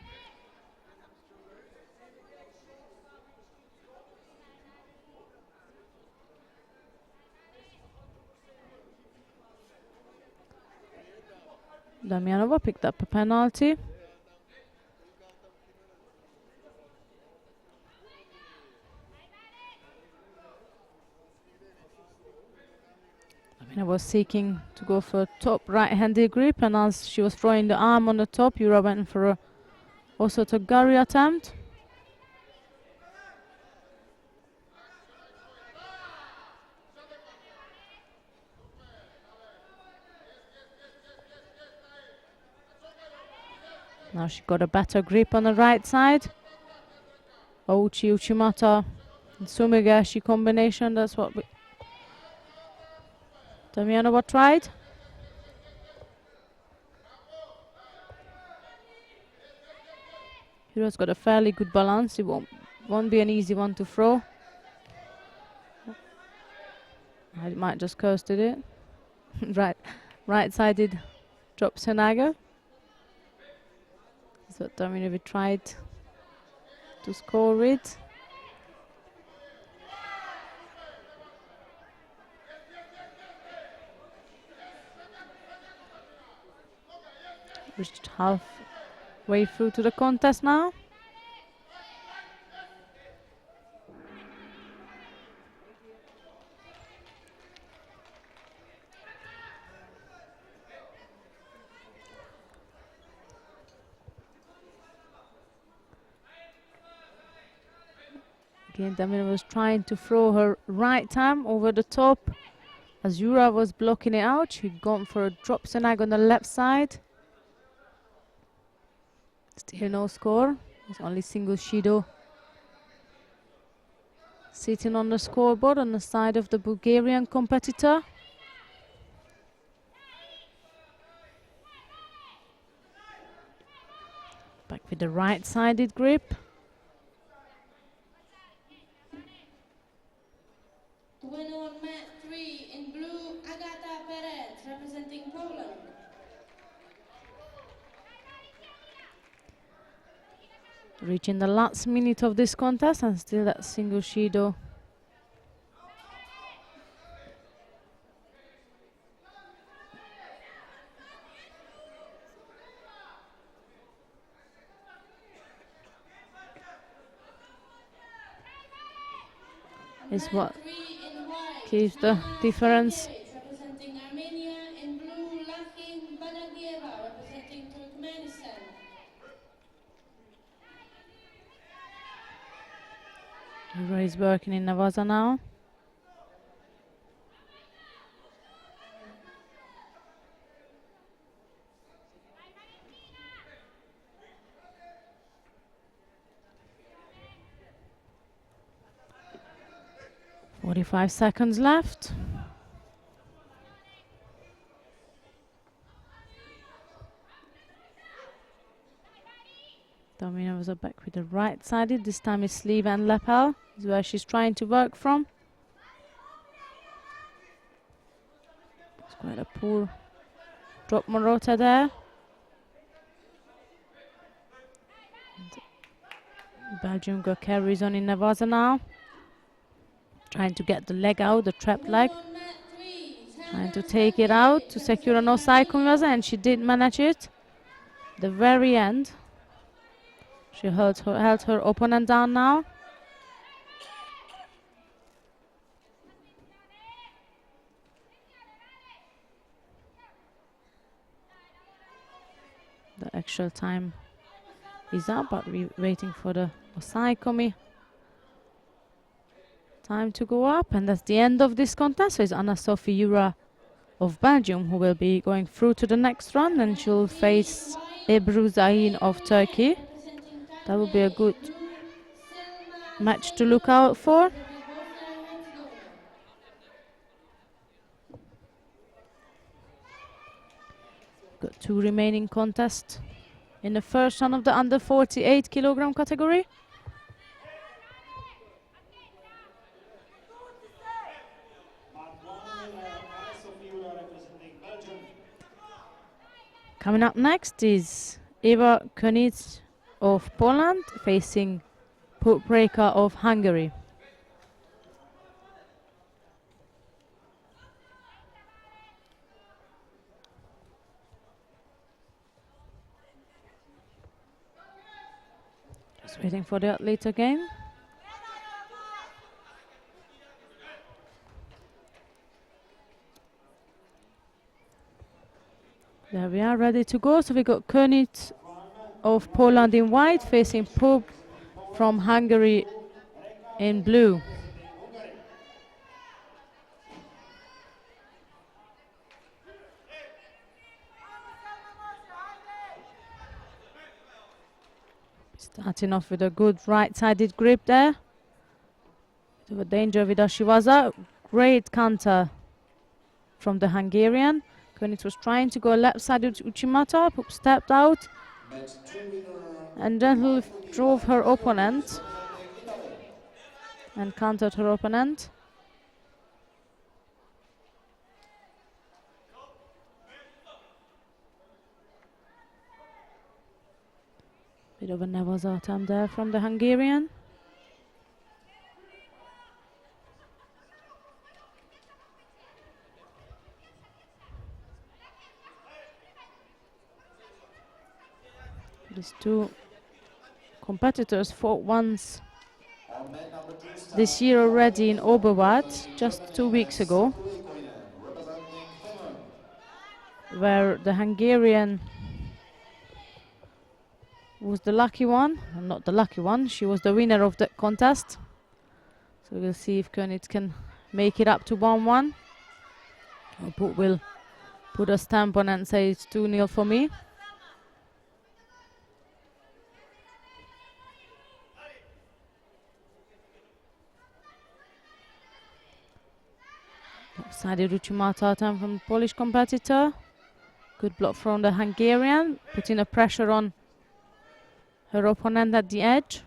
Damianova picked up a penalty. Damianova was seeking to go for a top right-handed grip, and as she was throwing the arm on the top, Yura went for a also Togari attempt. Now she got a better grip on the right side. Ouchi, Uchimata, and Sumigashi combination, that's what Damianova tried. Yura's got a fairly good balance. It won't be an easy one to throw. I might just coasted it. Right-sided drop Senaga. That's what Damianova tried to score it. Reached halfway through to the contest now. Again, Damianova was trying to throw her right arm over the top. As Yura was blocking it out, she'd gone for a drop Senag on the left side. Still no score. It's only single Shido sitting on the scoreboard on the side of the Bulgarian competitor. Back with the right-sided grip. The winner on mat 3 in blue, Agata Perez, representing Poland. Reaching the last minute of this contest, and still that single Shido. Is what keeps the difference. Representing Armenia in blue, Lachin Badagieva, representing Turkmenistan. Yura is working in Navaza now. "45 seconds left." Damianova back with the right-sided. This time it's sleeve and lapel. is where she's trying to work from. It's quite a poor drop Morota there. Belgium got carries on in Navaza now. Trying to get the leg out, the trapped leg. Trying to take it out to secure an offside Kunyaza, and she did manage it. The very end. She held her opponent down now. The actual time is up, but we're waiting for the offside Komi time to go up, and that's the end of this contest. So it's Anna-Sophie Jura of Belgium who will be going through to the next round, and she'll face Ebru Zahin of Turkey. That will be a good match to look out for. Got two remaining contests in the first round of the under 48 kilogram category. Coming up next is Eva König of Poland facing Pupreka of Hungary. Just waiting for the athlete again. There we are, ready to go. So we got König of Poland in white facing Pup from Hungary in blue. Starting off with a good right-sided grip there. Bit of a danger with Ashiwaza. Great counter from the Hungarian. König was trying to go left-sided Uchimata. Pup stepped out and gently drove her opponent and countered her opponent. Bit of a Nevaza attempt there from the Hungarian. These two competitors fought once this year already in Oberwart, just 2 weeks ago, where the Hungarian was the lucky one, not the lucky one, she was the winner of the contest. So we'll see if König can make it up to 1-1. Pup will put a stamp on and say it's 2-0 for me. Lopsided Uchimata attempt from the Polish competitor. Good block from the Hungarian, putting a pressure on her opponent at the edge.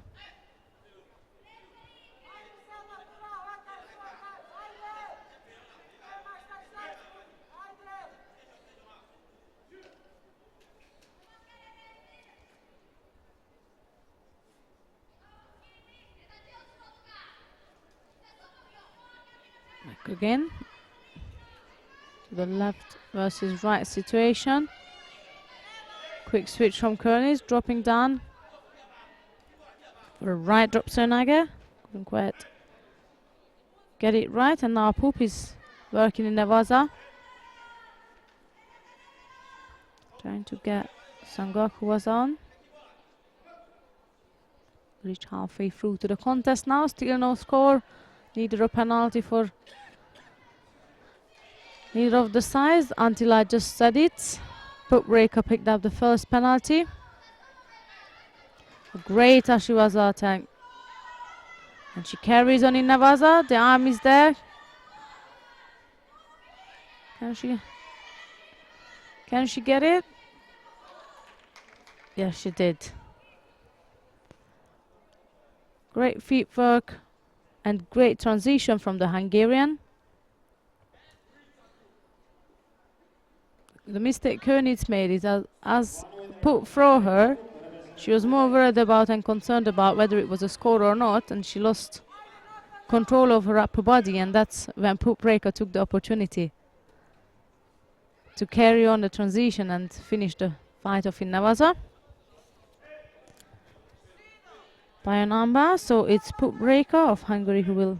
Back again. To the left versus right situation. Quick switch from König, dropping down for a right drop Sernage. Couldn't quite get it right, and now Pup is working in Nevaza. Trying to get Sangoku was on. Reach halfway through to the contest now, still no score. Neither a penalty for neither of the sides until I just said it. Pupreka picked up the first penalty. A great Ashiwaza attack. And she carries on in Nevaza. The arm is there. Can she get it? Yes, she did. Great feet work and great transition from the Hungarian. The mistake Koenitz made is as put through her, she was more worried about and concerned about whether it was a score or not, and she lost control of her upper body, and that's when Poop Breaker took the opportunity to carry on the transition and finish the fight off in Navaza by a number. So it's Poop Breaker of Hungary who will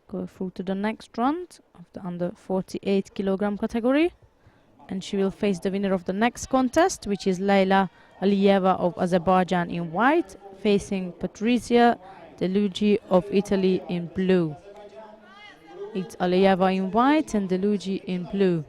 go through to the next round of the under 48 kilogram category, and she will face the winner of the next contest, which is Leila Aliyeva of Azerbaijan in white, facing Patrizia Delugi of Italy in blue. It's Aliyeva in white and Delugi in blue.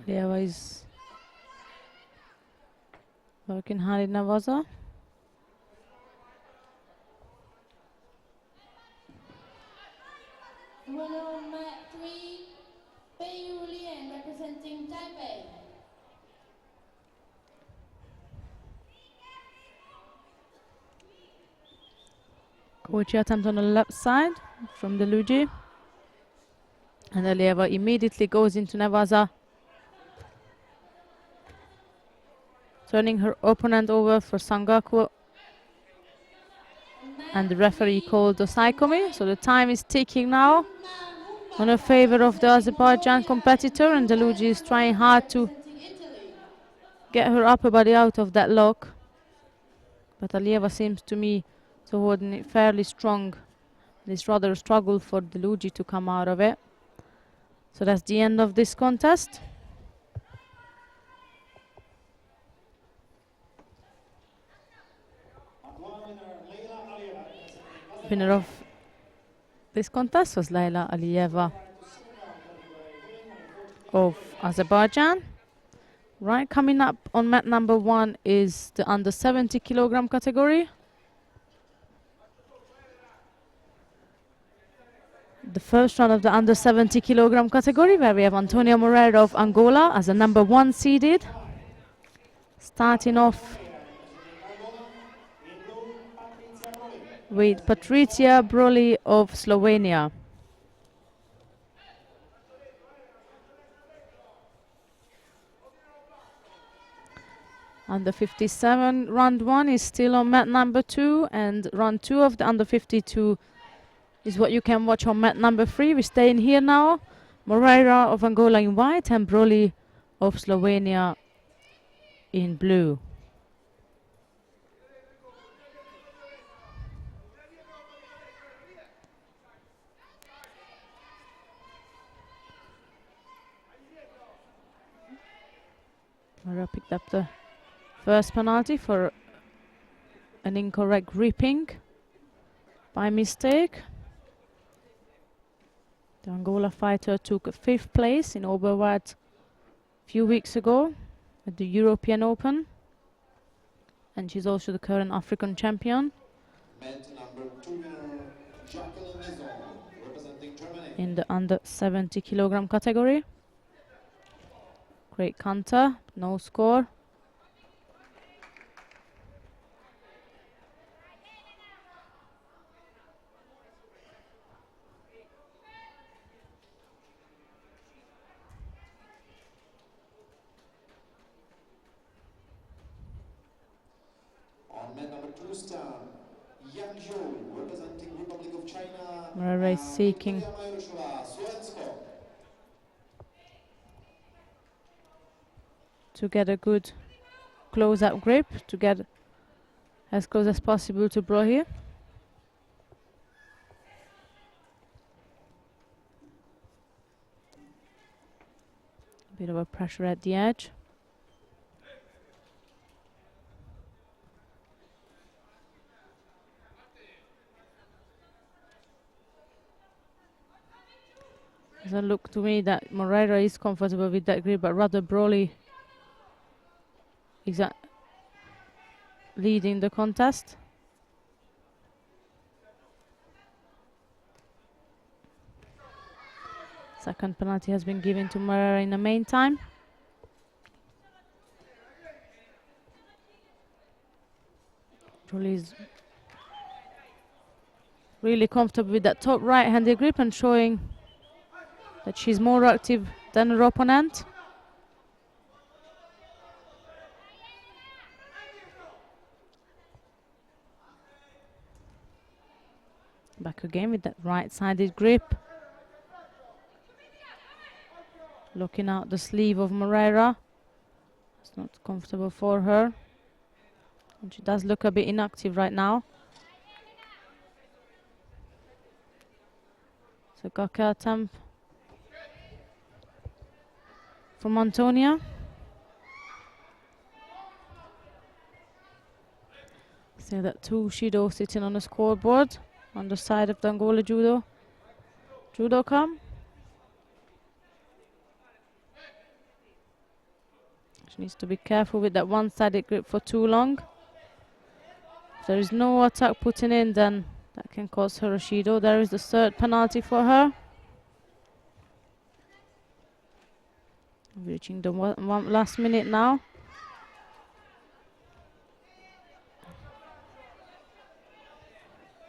Aliyeva is working hard in Navaza. Winner on mat 3, Peiyu Lian representing Taipei. Kochi attempt on the left side from Delugi. And Aliyeva immediately goes into Navaza, turning her opponent over for Sangaku. And the referee called Osaikomi, so the time is ticking now on a favor of the Azerbaijan competitor, and Delugi is trying hard to get her upper body out of that lock. But Aliyeva seems to me to hold it fairly strong. It's rather a struggle for Delugi to come out of it. So that's the end of this contest. Winner of this contest was Leila Aliyeva of Azerbaijan. Right, coming up on mat number 1 is the under 70 kilogram category. The first round of the under 70 kilogram category, where we have Antonio Moreira of Angola as a number 1 seeded. Starting off with Patricia Broli of Slovenia. Under 57, round 1 is still on mat number 2, and round 2 of the under 52 is what you can watch on mat number 3. We're staying here now. Moreira of Angola in white and Broli of Slovenia in blue. Moreira picked up the first penalty for an incorrect gripping by mistake. The Angola fighter took 5th place in Oberwart a few weeks ago at the European Open, and she's also the current African champion. Mat number 2 winner, Jacqueline Maison, representing Germany. In the under 70 kilogram category. Great counter, no score. On mat number 2 stand, Yang Zhou, representing Republic of China. Moreira is seeking to get a good close-up grip, to get as close as possible to Bro here. Bit of a pressure at the edge. Doesn't look to me that Moreira is comfortable with that grip, but rather Broly is leading the contest. Second penalty has been given to Moreira in the main time. Broly is really comfortable with that top right-handed grip and showing that she's more active than her opponent. Back again with that right-sided grip. Looking out the sleeve of Moreira. It's not comfortable for her. And she does look a bit inactive right now. So Gake attempt from Antonia. See that two Judo sitting on the scoreboard on the side of the Angola judoka. She needs to be careful with that one-sided grip for too long. If there is no attack putting in, then that can cause her a Judo. There is the third penalty for her. Reaching the one last minute now.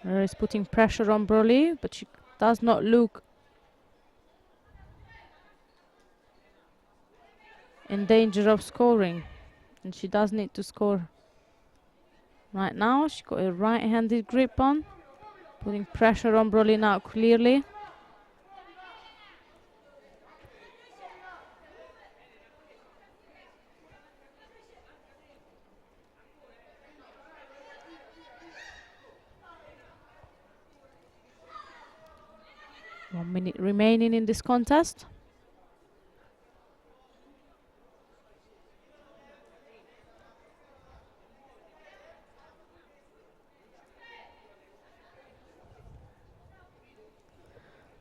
There is putting pressure on Broly, but she does not look in danger of scoring. And she does need to score right now. She got a right-handed grip on, putting pressure on Broly now clearly. One minute remaining in this contest.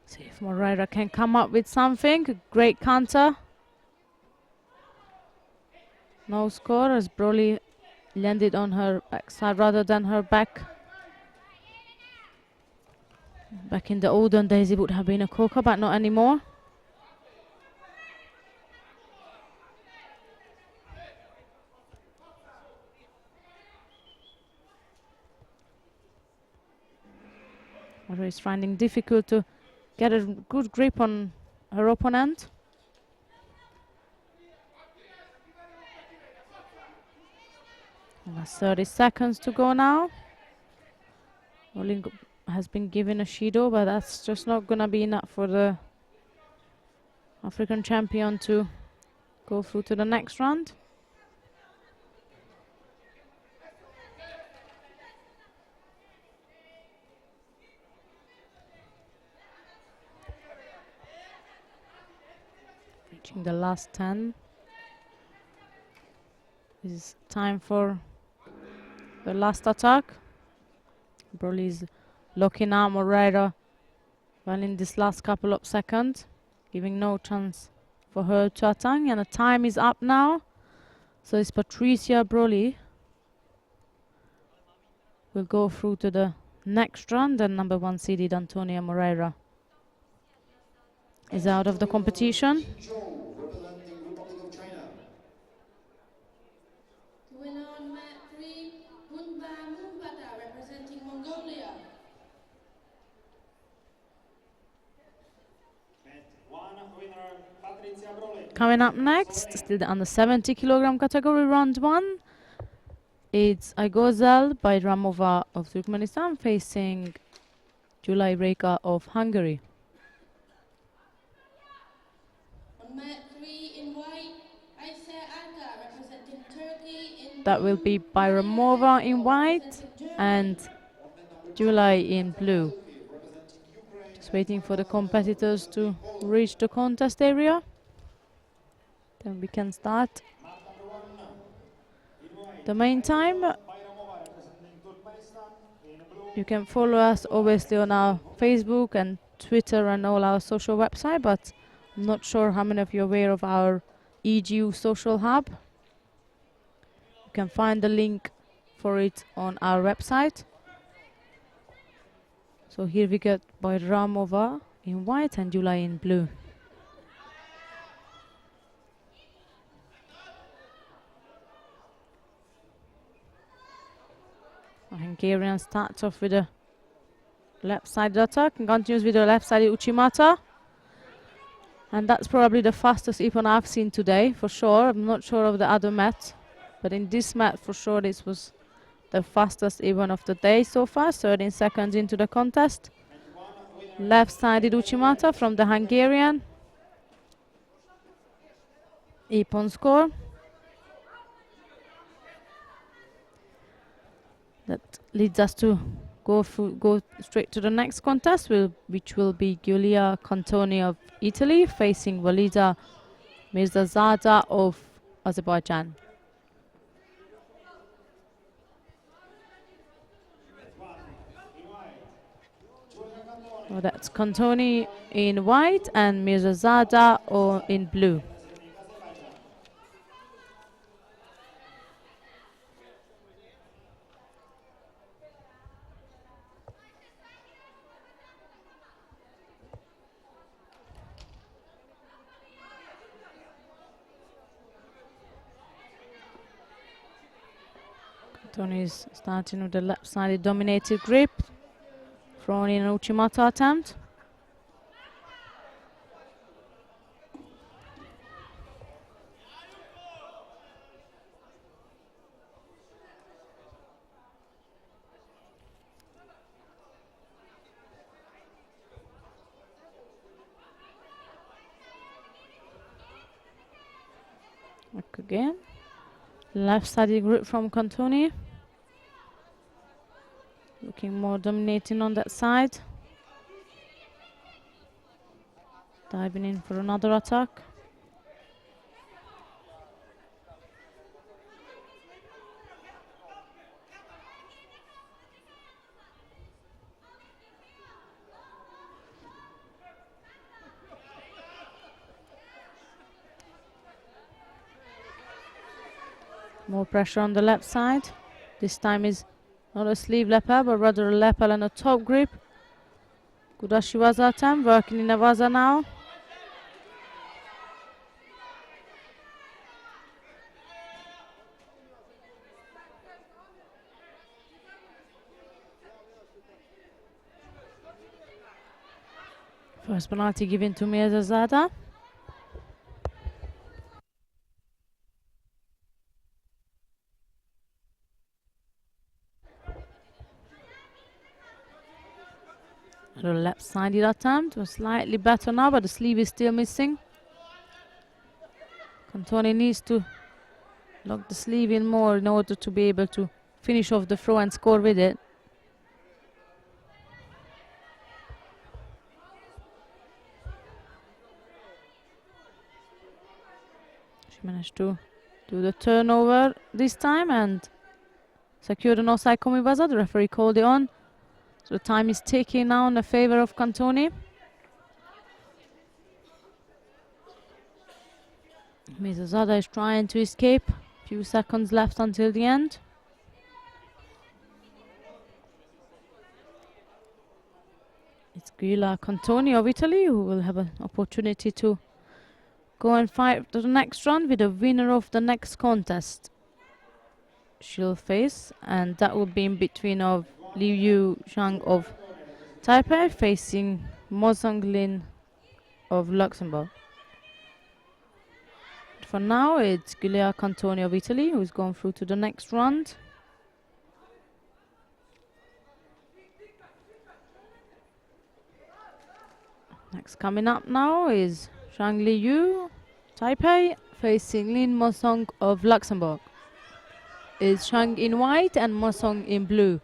See if Moreira can come up with something. A great counter. No score as Broly landed on her backside rather than her back. Back in the olden days it would have been a corker, but not anymore. Moreira is finding difficult to get a good grip on her opponent. And 30 seconds to go now. Broly has been given a Judo, but that's just not going to be enough for the African champion to go through to the next round. Reaching the last 10. It's time for the last attack. Broly is locking out Moreira well in this last couple of seconds, giving no chance for her to attack. And the time is up now. So it's Patricia Broly will go through to the next round, and number 1 seeded Antonia Moreira is out of the competition. Coming up next, still the under 70 kilogram category, round 1. It's Aygözel Bayramova of Turkmenistan facing Julay Reka of Hungary. On mat 3 in white, Ayse Arka representing Turkey in That will be Bayramova in white and Julay in blue. Just waiting for the competitors to reach the contest area. Then we can start the main time. You can follow us obviously on our Facebook and Twitter and all our social website, but I'm not sure how many of you are aware of our EGU social hub. You can find the link for it on our website. So here we got Bayramova in white and July in blue. Hungarian starts off with a left-sided attack and continues with a left-sided Uchimata. And that's probably the fastest Ippon I've seen today, for sure. I'm not sure of the other mat, but in this mat, for sure, this was the fastest Ippon of the day so far. 13 seconds into the contest. Left-sided Uchimata from the Hungarian. Ippon score. That leads us to go straight to the next contest, which will be Giulia Cantoni of Italy facing Walida Mirzazada of Azerbaijan. So that's Cantoni in white and Mirzazada in blue. Cantoni is starting with the left-sided dominated grip, throwing in an Uchimata attempt. Look again. Left-sided grip from Cantoni. Looking more dominating on that side. Diving in for another attack. More pressure on the left side. This time is not a sleeve lapel, but rather a lapel and a top grip. Good Ashiwaza attempt, working in a waza now. First penalty given to Mirzazada. The left-sided attempt was slightly better now, but the sleeve is still missing. Cantoni needs to lock the sleeve in more in order to be able to finish off the throw and score with it. She managed to do the turnover this time and secure the no-side komiwaza. The referee called it on. So the time is ticking now in the favor of Cantoni. Mirzazada is trying to escape. Few seconds left until the end. It's Giulia Cantoni of Italy who will have an opportunity to go and fight to the next round with the winner of the next contest she'll face, and that will be in between of Liu Zhang of Taipei facing Mo Zonglin of Luxembourg. For now, it's Giulia Cantoni of Italy who's gone through to the next round. Next coming up now is Zhang Liu, Taipei, facing Lin Mosong of Luxembourg. Is Zhang in white and Mosong in blue.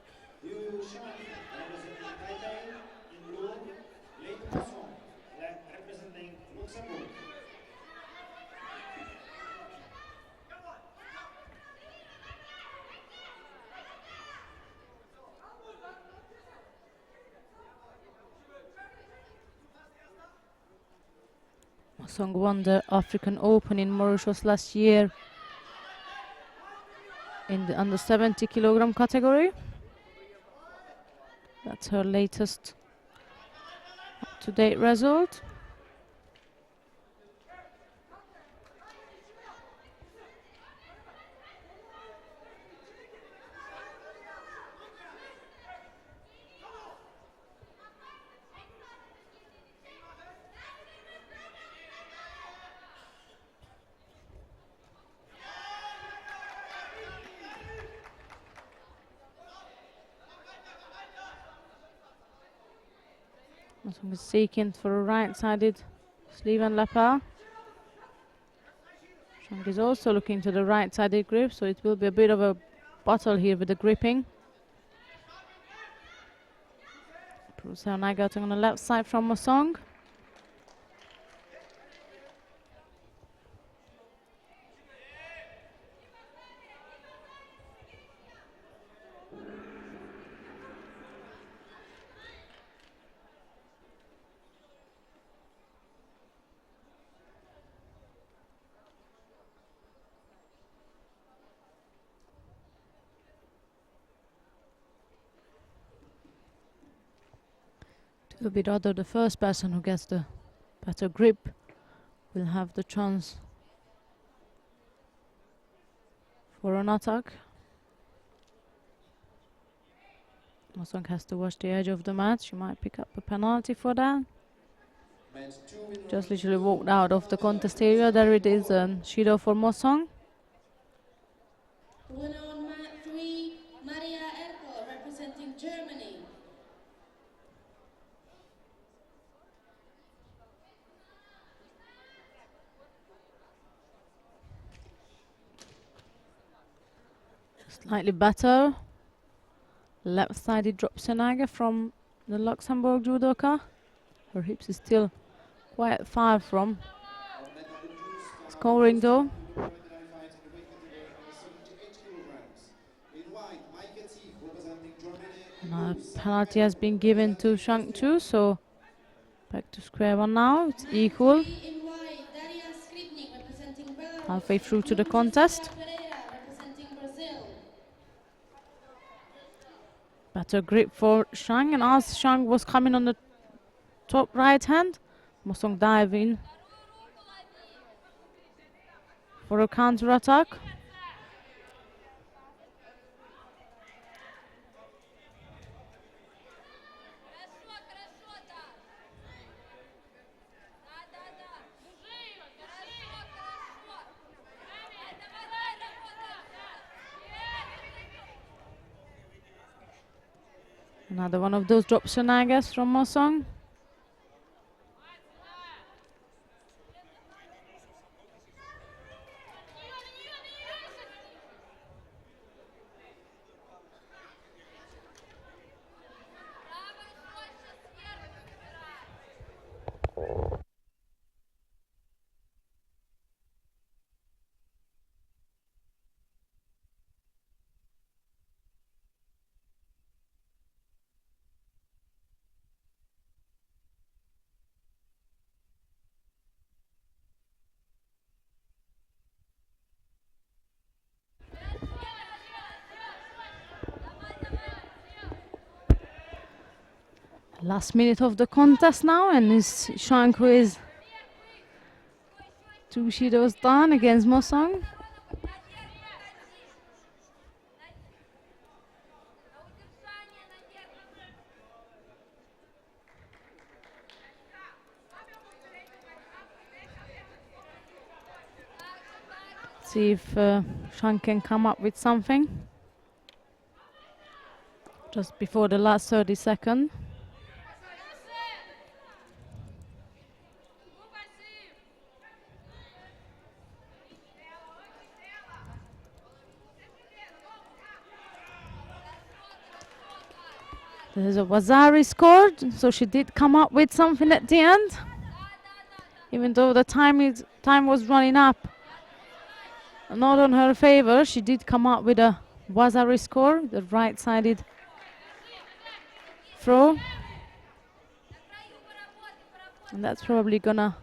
Song won the African Open in Mauritius last year in the under 70 kilogram category. That's her latest up-to-date result. Masong is seeking for a right-sided sleeve and lapel. Shang is also looking to the right-sided grip, so it will be a bit of a battle here with the gripping. Purcell now getting on the left side from Masong. It will be rather the first person who gets the better grip will have the chance for an attack. Masong has to watch the edge of the mat. She might pick up a penalty for that. Just literally walked out of the contest area. There it is, Judo for Masong. Winner on mat 3, Maria Erkel, representing Germany. Slightly better. Left-sided drop Senaga from the Luxembourg judoka. Her hips is still quite far from scoring though. And a penalty has been given to Shang too, so back to square one now. It's equal. Halfway through to the contest. Better grip for Shang, and as Shang was coming on the top right hand, Masong dive in for a counter attack. Another one of those drop Senagas from Masong. Last minute of the contest now, and is Shang who is 2 Judos down against Masong. See if Shang can come up with something just before the last 30 seconds. There's a Wazari scored, so she did come up with something at the end, even though the time was running up. Not on her favor, she did come up with a Wazari score, the right-sided throw, and that's probably gonna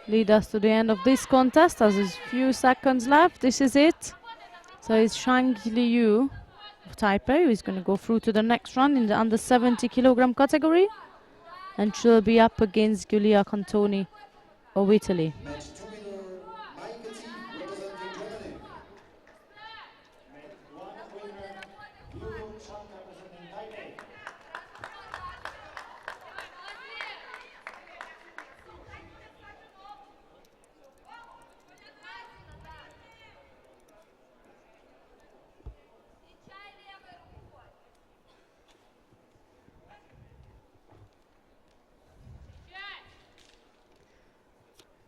lead us to the end of this contest as there's few seconds left. This is it. So it's Shang Liu of Taipei who is going to go through to the next round in the under 70 kilogram category, and she'll be up against Giulia Cantoni of Italy. Match 2 winner, Maike Zieg, representing Germany. Match 1 winner, Judo Chang representing Taipei.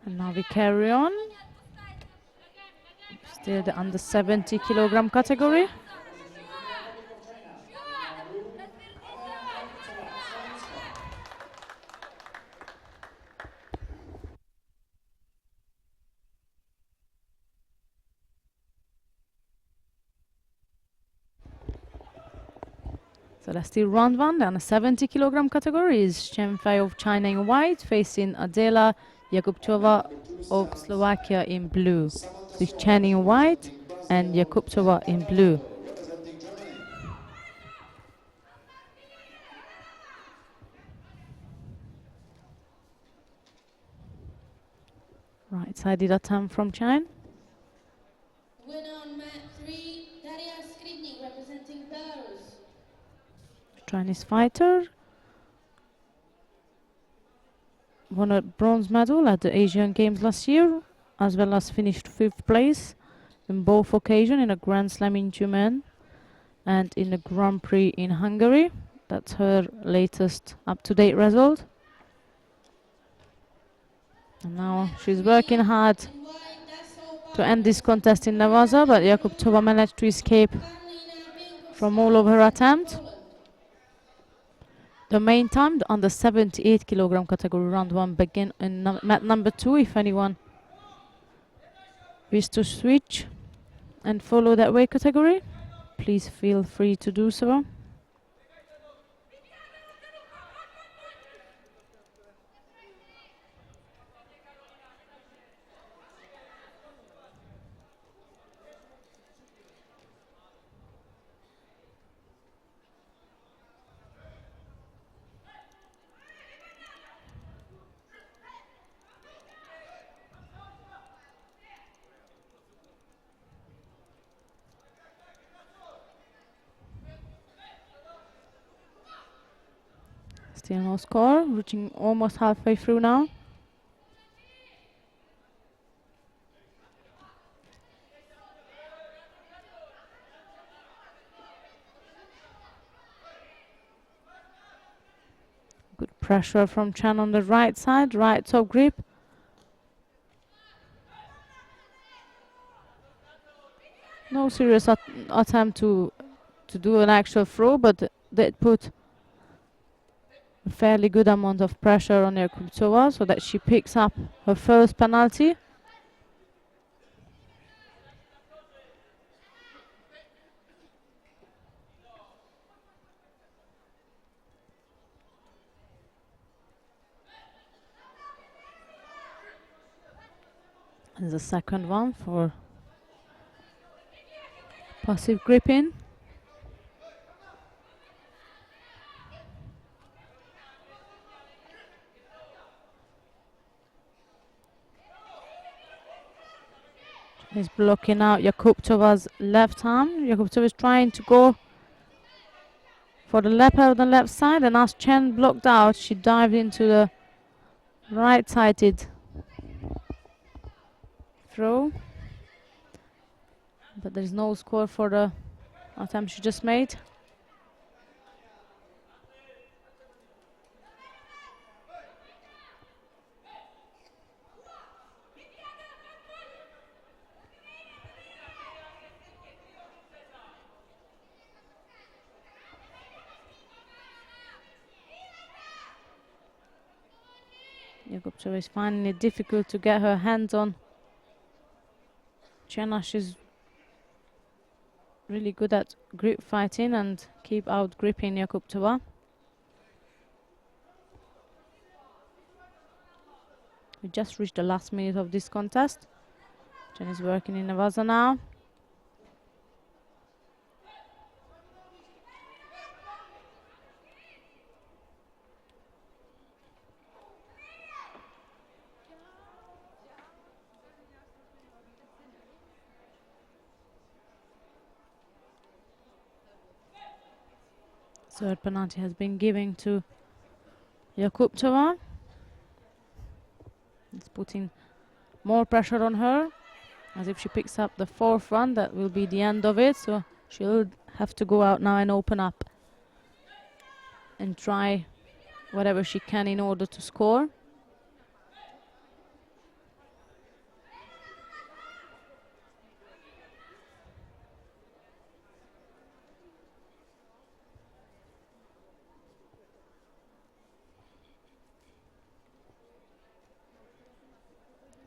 And now we carry on. Still the under 70 kilogram category. So that's the round one. The under 70 kilogram category is Chen Fei of China in white facing Adela Jakubčová of Slovakia in blue. So it's Chen in white and Jakubčová in blue. Representing Germany. Right-sided attempt from Chen. Winner on mat 3, Daria Skripnik representing Belarus. Chinese fighter won a bronze medal at the Asian Games last year, as well as finished 5th place in both occasions in a Grand Slam in Tumen and in the Grand Prix in Hungary. That's her latest up-to-date result. And now she's working hard In white, that's to end this contest in Nevada, but Jakubčová managed to escape from all of her attempts. The main time on the 78 kilogram category round one begin in mat number 2. If anyone wishes to switch and follow that weight category, please feel free to do so. Still no score, reaching almost halfway through now. Good pressure from Chan on the right side, right top grip. No serious attempt to do an actual throw, but they put a fairly good amount of pressure on Jakubčová so that she picks up her first penalty. And the second one for passive gripping. He's blocking out Jakubčová's left arm. Jakubčová is trying to go for the leper on the left side, and as Chen blocked out, she dived into the right-sided throw. But there's no score for the attempt she just made. Jakubčová is finding it difficult to get her hands on Chen. She's really good at grip fighting and keep out gripping Jakubčová. We just reached the last minute of this contest. Chen is working in Navasa now. Third penalty has been given to Yakuptova. It's putting more pressure on her. As if she picks up the fourth one, that will be the end of it. So she'll have to go out now and open up and try whatever she can in order to score.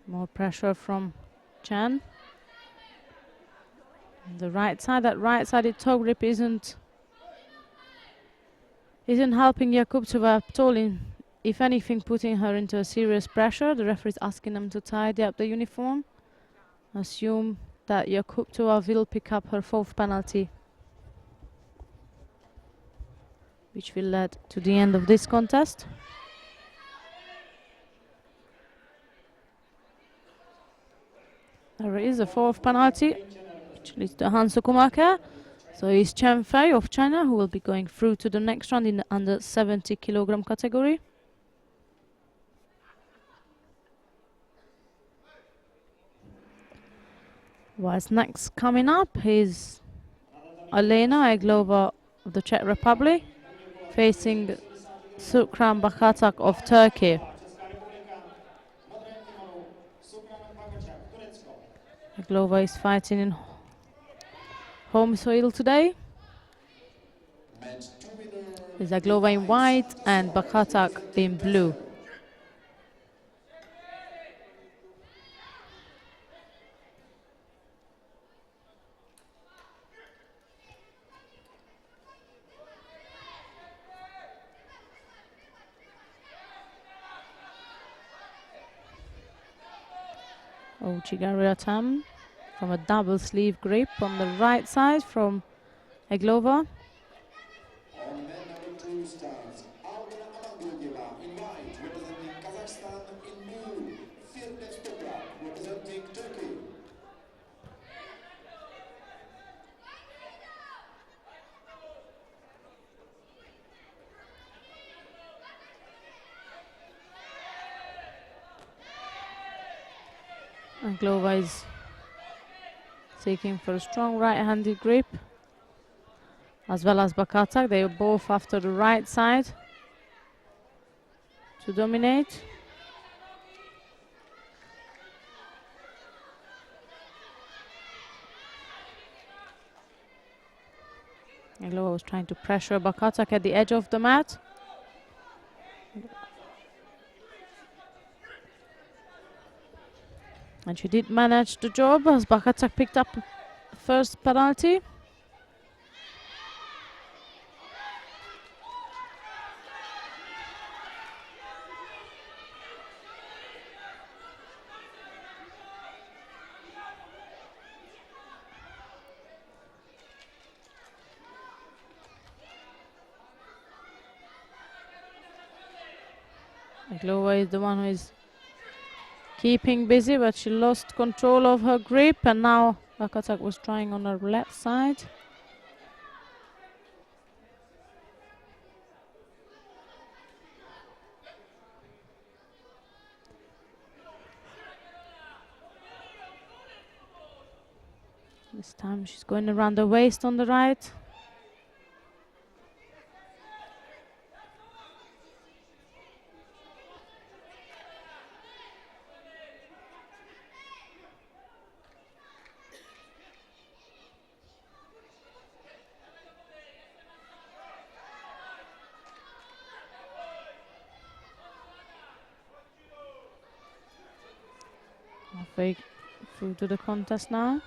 More pressure from Chen. The right side, that right-sided toe grip isn't helping Yakuptova at all. If anything, putting her into a serious pressure. The referee is asking them to tidy up the uniform. Assume that Yakuptova will pick up her fourth penalty, which will lead to the end of this contest. There is a fourth penalty, which leads to Han Sukumaka. So it's Chen Fei of China who will be going through to the next round in the under 70 kilogram category. What's next coming up is Alena Eglova of the Czech Republic facing Sukran Bakatak of Turkey. Eglova is fighting in home soil today. Is Eglova in white and Bakatak in blue. Ochigari Atam from a double sleeve grip on the right side from Eglova. On men number 2 starts Alvina Amangilgeva in white, representing Kazakhstan, in blue, Firdev Toprak, representing Turkey. Eglova is seeking for a strong right-handed grip, as well as Bakatak. They are both after the right side to dominate. Eglova was trying to pressure Bakatak at the edge of the mat. And she did manage the job as Bakatak picked up the first penalty. Eglova is the one who is keeping busy, but she lost control of her grip, and now Bakatak was trying on her left side. This time she's going around the waist on the right. Halfway through to the contest now.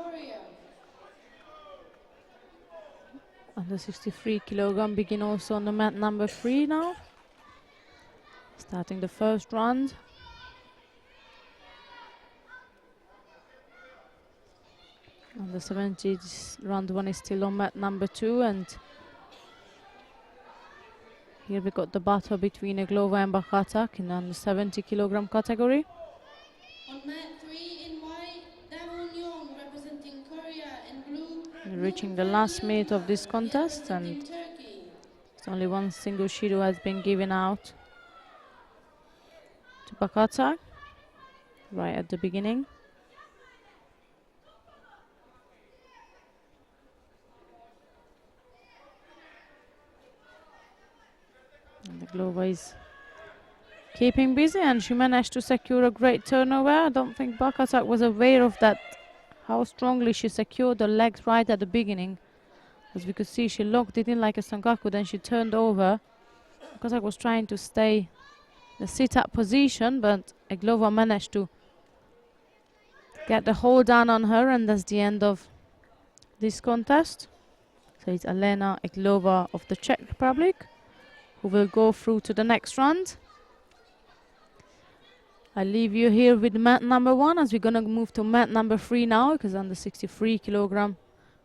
Korea. Under 63 kilogram begin also on the mat number 3 now. Starting the first round. On the 70s, round 1 is still on mat number 2, and here we got the battle between Eglova and Bakatak in the 70 kilogram category. On mat 3 in white, Daewon Young representing Korea in blue. We're reaching the last minute of this contest, and Turkey. only one single Shido has been given out to Bakatak right at the beginning. And Eglova is keeping busy, and she managed to secure a great turnover. I don't think Bakatak was aware of that, how strongly she secured the legs right at the beginning. As we could see, she locked it in like a sankaku, then she turned over. Bakatak was trying to stay in the sit-up position, but Eglova managed to get the hold down on her, and that's the end of this contest. So it's Alena Eglova of the Czech Republic who will go through to the next round. I leave you here with mat number 1, as we're gonna move to mat number 3 now, because under 63 kilogram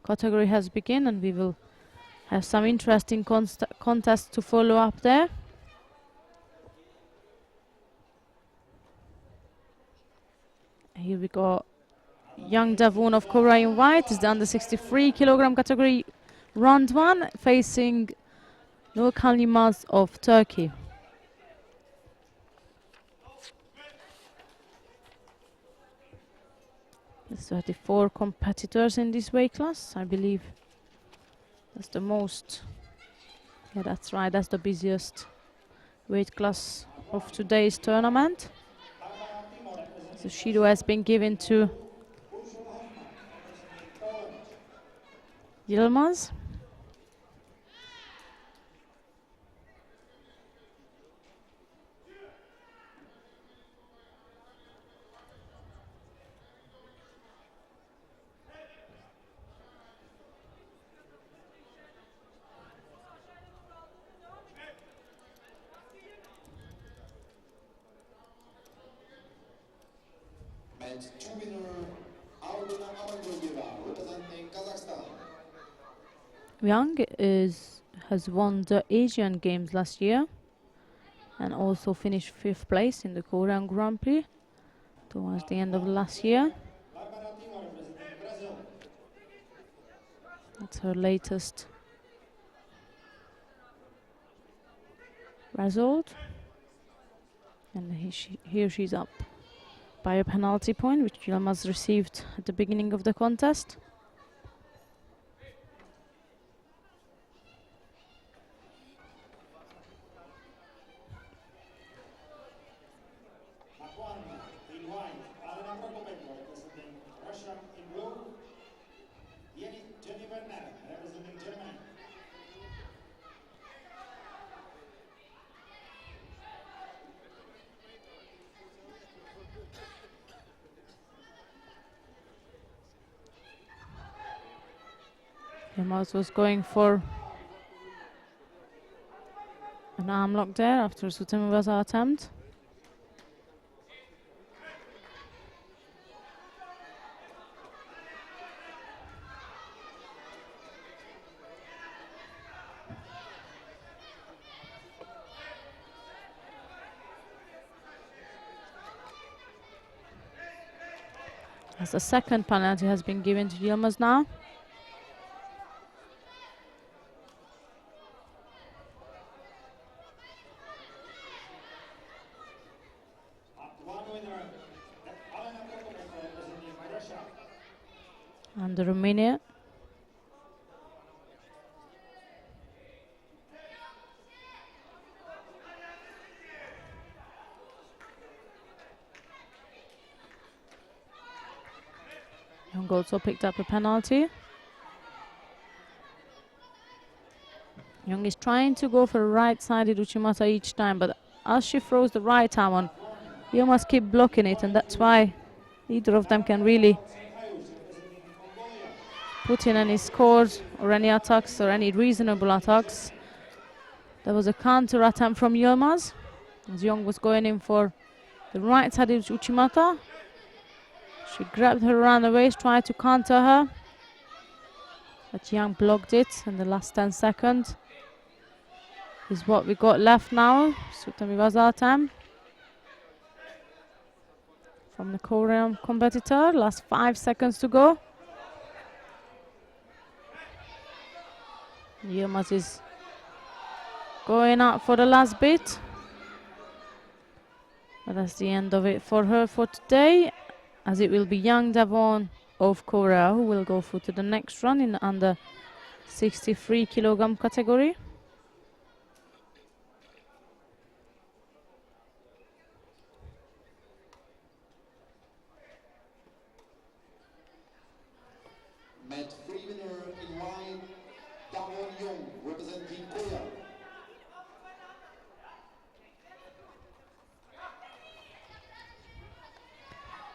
category has begun, and we will have some interesting contests to follow up there. Here we go. Young Davon of Korea in white is the under 63 kilogram category, round 1, facing Nur Kalimaz of Turkey. There's 34 competitors in this weight class. I believe that's the most. Yeah, that's right. That's the busiest weight class of today's tournament. So Shido has been given to Yilmaz. Match 2 winner, representing Kazakhstan. Young has won the Asian Games last year and also finished 5th place in the Korean Grand Prix towards the end of last year. That's her latest result. And here she's up by a penalty point, which Yilmaz received at the beginning of the contest. Yilmaz was going for an arm lock there after Sutemova's attempt. As the second penalty has been given to Yilmaz now. Under a minute. Young also picked up a penalty. Young is trying to go for a right-sided Uchimata each time, but as she throws the right arm on, you must keep blocking it, and that's why neither of them can really put in any scores or any attacks or any reasonable attacks. There was a counter attempt from Yilmaz, as Young was going in for the right side of Uchimata. She grabbed her around the waist, tried to counter her, but Young blocked it in the last 10 seconds. Is what we got left now. Sutamiwaza attempt from the Korean competitor. Last 5 seconds to go. Yilmaz is going out for the last bit. But that's the end of it for her for today, as it will be Yang Davon of Korea who will go through to the next run in the under 63 kilogram category. Met free winner in white, Davon Young, representing Korea.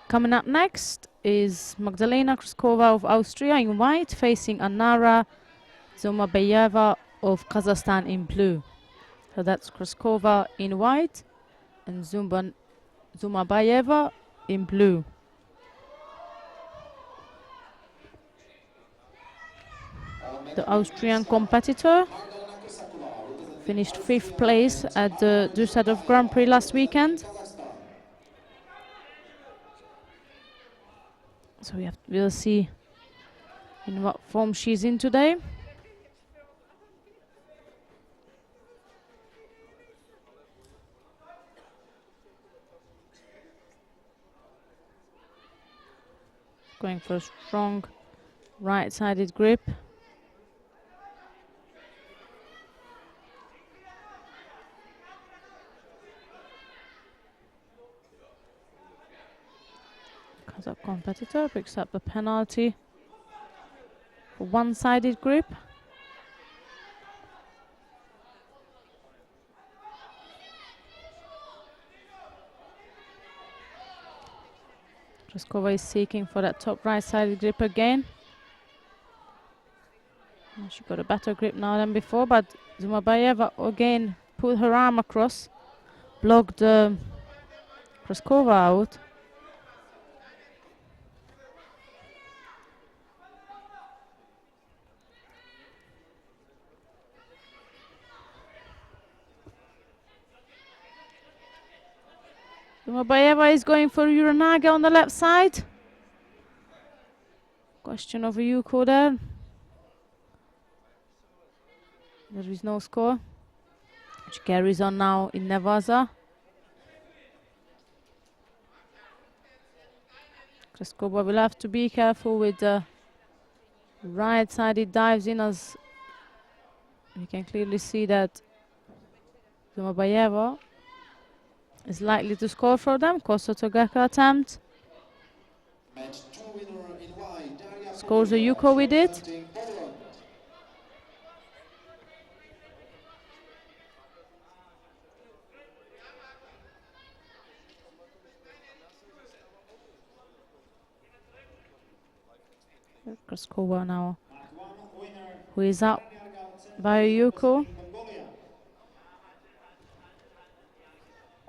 Coming up next is Magdalena Kryskova of Austria in white, facing Anara Zomabayeva of Kazakhstan in blue. So that's Kryskova in white and Zumabayeva in blue. The Austrian competitor finished 5th place at the Düsseldorf Grand Prix last weekend. So we'll see in what form she's in today. Going for a strong right-sided grip. Kazakh competitor picks up the penalty for one-sided grip. Kryskova is seeking for that top right-sided grip again. And she got a better grip now than before, but Zumabayeva again put her arm across, blocked Kryskova out. Zumabayeva is going for Uranaga on the left side. Question of a Yuko there. There is no score. She carries on now in Nevaza. Kryskova will have to be careful with the right-sided dives in, as you can clearly see that Zumabayeva is likely to score for them. Kosa Togaka attempt. Match 2 winner in white, Daria Scores a Polova, Yuko with it. representing Poland. Kryskova now, Mat 1 winner, who is up Darniarga by a Yuko. representing Mongolia.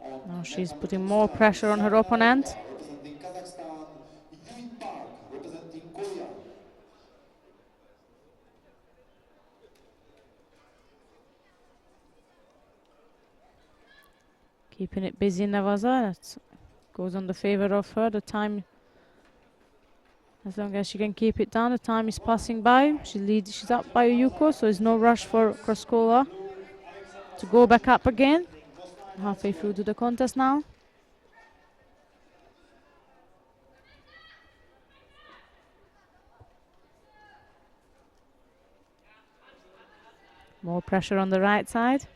On Now net she's number putting 2 more start, pressure on her opponent. Sarna representing Kazakhstan, Yui Park, representing Korea. Keeping it busy in Nevaza. That goes on the favor of her. The time, as long as she can keep it down, the time is passing by. She's up by a Yuko, so there's no rush for Kryskova to go back up again. Halfway through to the contest now. More pressure on the right side.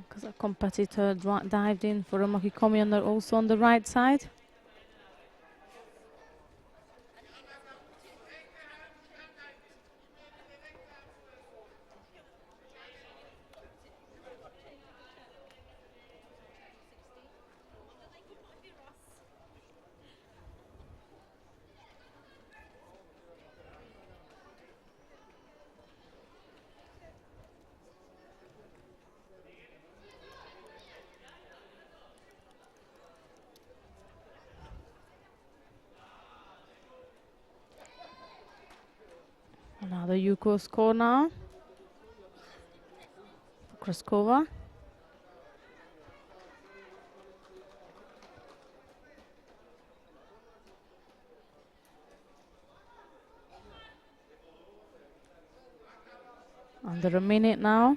Because a competitor dived in for a Makikomi and they're also on the right side. Another Yuko score now. Kraskova. Under a minute now.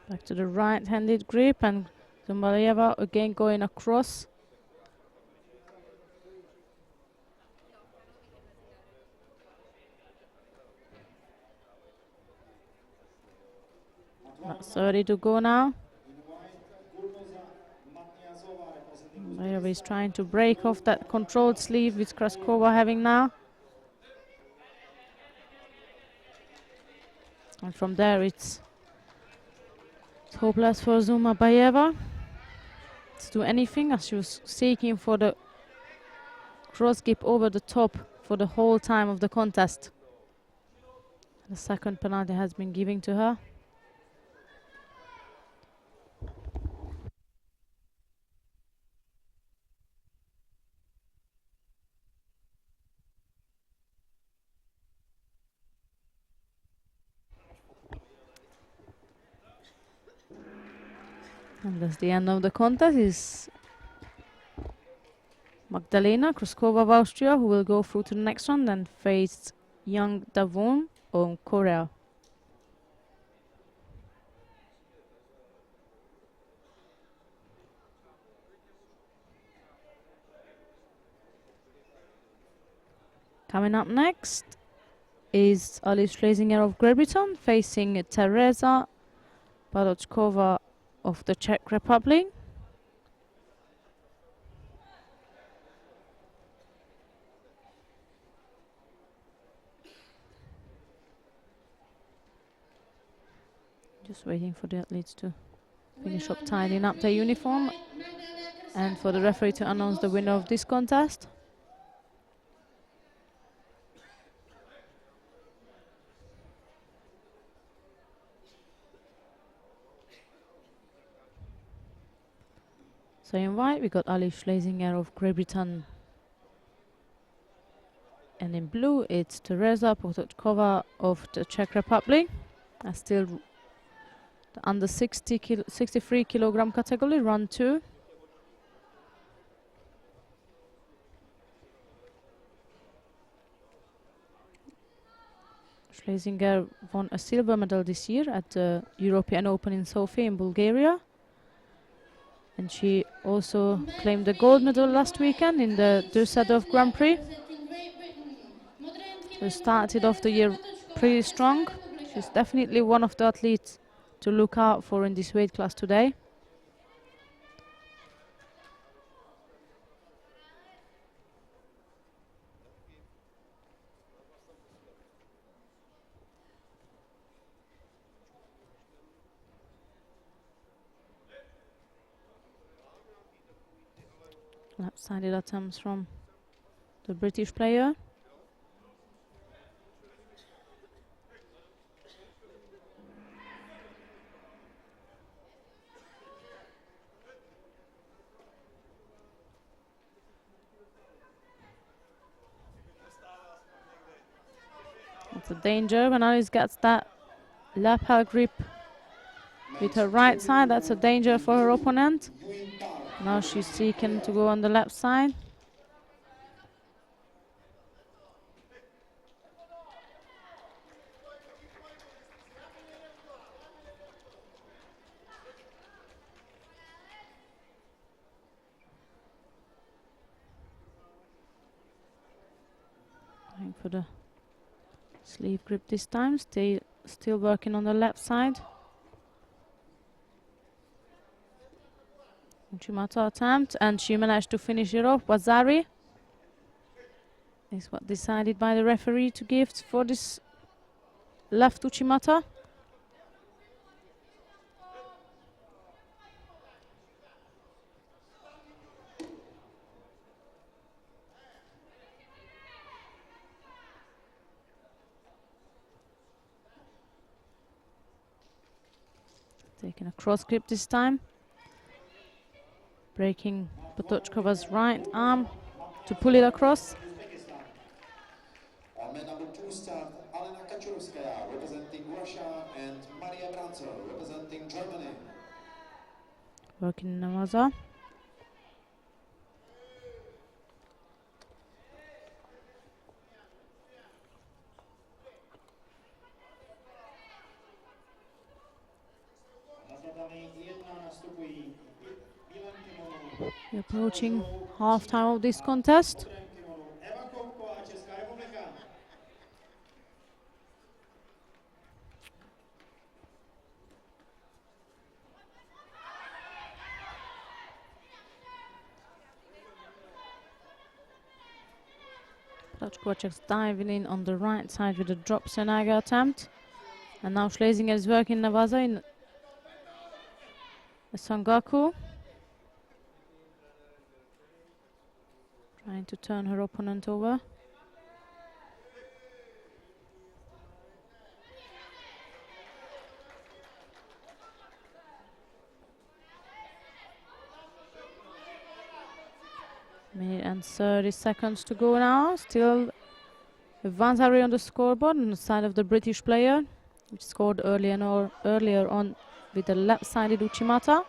Back to the right-handed grip, and Zumbayeva again going across. That's ready to go now. Zumbayeva is trying to break off that controlled sleeve which Kraskova having now. And from there it's hopeless for Zumbayeva to do anything, as she was seeking for the cross grip over the top for the whole time of the contest. The second penalty has been given to her. And that's the end of the contest. Is Magdalena Kraskova of Austria, who will go through to the next round and face Young Davon of Korea. Coming up next is Alice Schlesinger of Great Britain facing Teresa Padochkova of the Czech Republic. Just waiting for the athletes to finish up tidying up their uniform and for the referee to announce the winner of this contest. So in white we got Alice Schlesinger of Great Britain, and in blue it's Teresa Potočková of the Czech Republic. Still the under 63 kilogram category, round 2. Schlesinger won a silver medal this year at the European Open in Sofia in Bulgaria. And she also claimed the gold medal last weekend in the Düsseldorf Grand Prix. She started off the year pretty strong. She's definitely one of the athletes to look out for in this weight class today. Left-sided attempts from the British player. It's a danger when Alice gets that lapel grip with her right side. That's a danger for her opponent. Now she's seeking to go on the left side. Going for the sleeve grip this time. Still working on the left side. Uchimata attempt, and she managed to finish it off. Wazari is what decided by the referee to give for this left Uchimata. Taking a cross grip this time. Breaking Potochkova's right arm to pull it across. Uzbekistan. On mat number 2 start Alena Kachurovskaya representing Russia and Maria Branzel representing Germany. Working in Namaza. Na tatami 1 nastupují v bílém kimonu. We're approaching half time of this contest. V modrém kimonu Eva Koupko a Česká republika. Potochkova just diving in on the right side with a drop Senaga attempt. And now Schlesinger is working Navaza in a Sangaku. Trying to turn her opponent over. Minute and 30 seconds to go now. Still advantage on the scoreboard on the side of the British player, which scored earlier on with the left-sided Uchimata.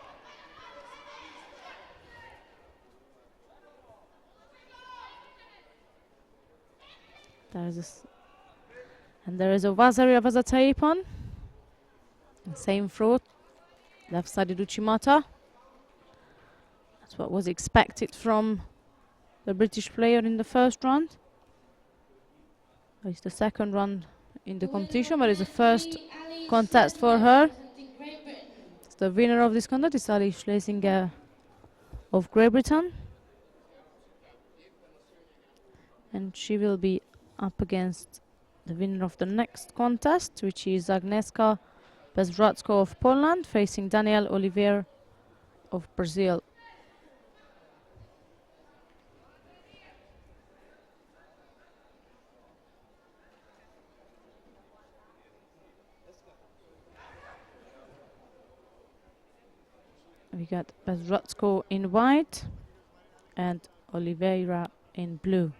There is a Vasari Avazataipon. Same throat, left-sided Uchimata. That's what was expected from the British player in the first round. It's the second round in the competition, but it's the first contest for her. It's the winner of this contest is Ali Schlesinger of Great Britain. And she will be up against the winner of the next contest, which is Agnieszka Bezradzko of Poland, facing Danielle Olivier of Brazil. We got Bezradzko in white and Oliveira in blue.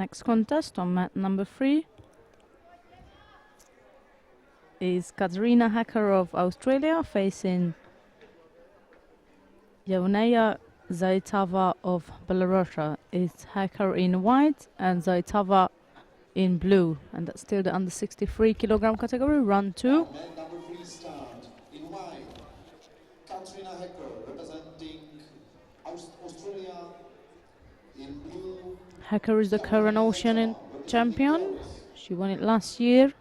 Next contest on mat number 3 is Katarina Hacker of Australia facing Yevnaya Zaitava of Belarus. It's Hacker in white and Zaitava in blue, and that's still the under 63 kilogram category. Run 2. Men number 3 start in white. Katrina Hecker representing Australia in blue. Hacker is the current Oceanian champion. She won it last year,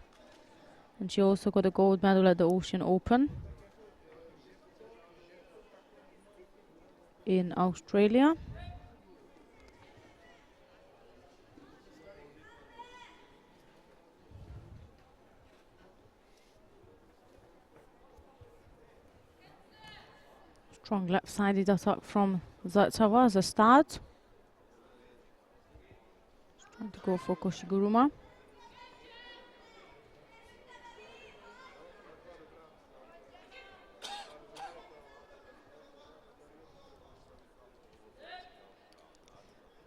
and she also got a gold medal at the Ocean Open in Australia. Strong left-sided attack from Zaitava as a start. Trying to go for Koshiguruma.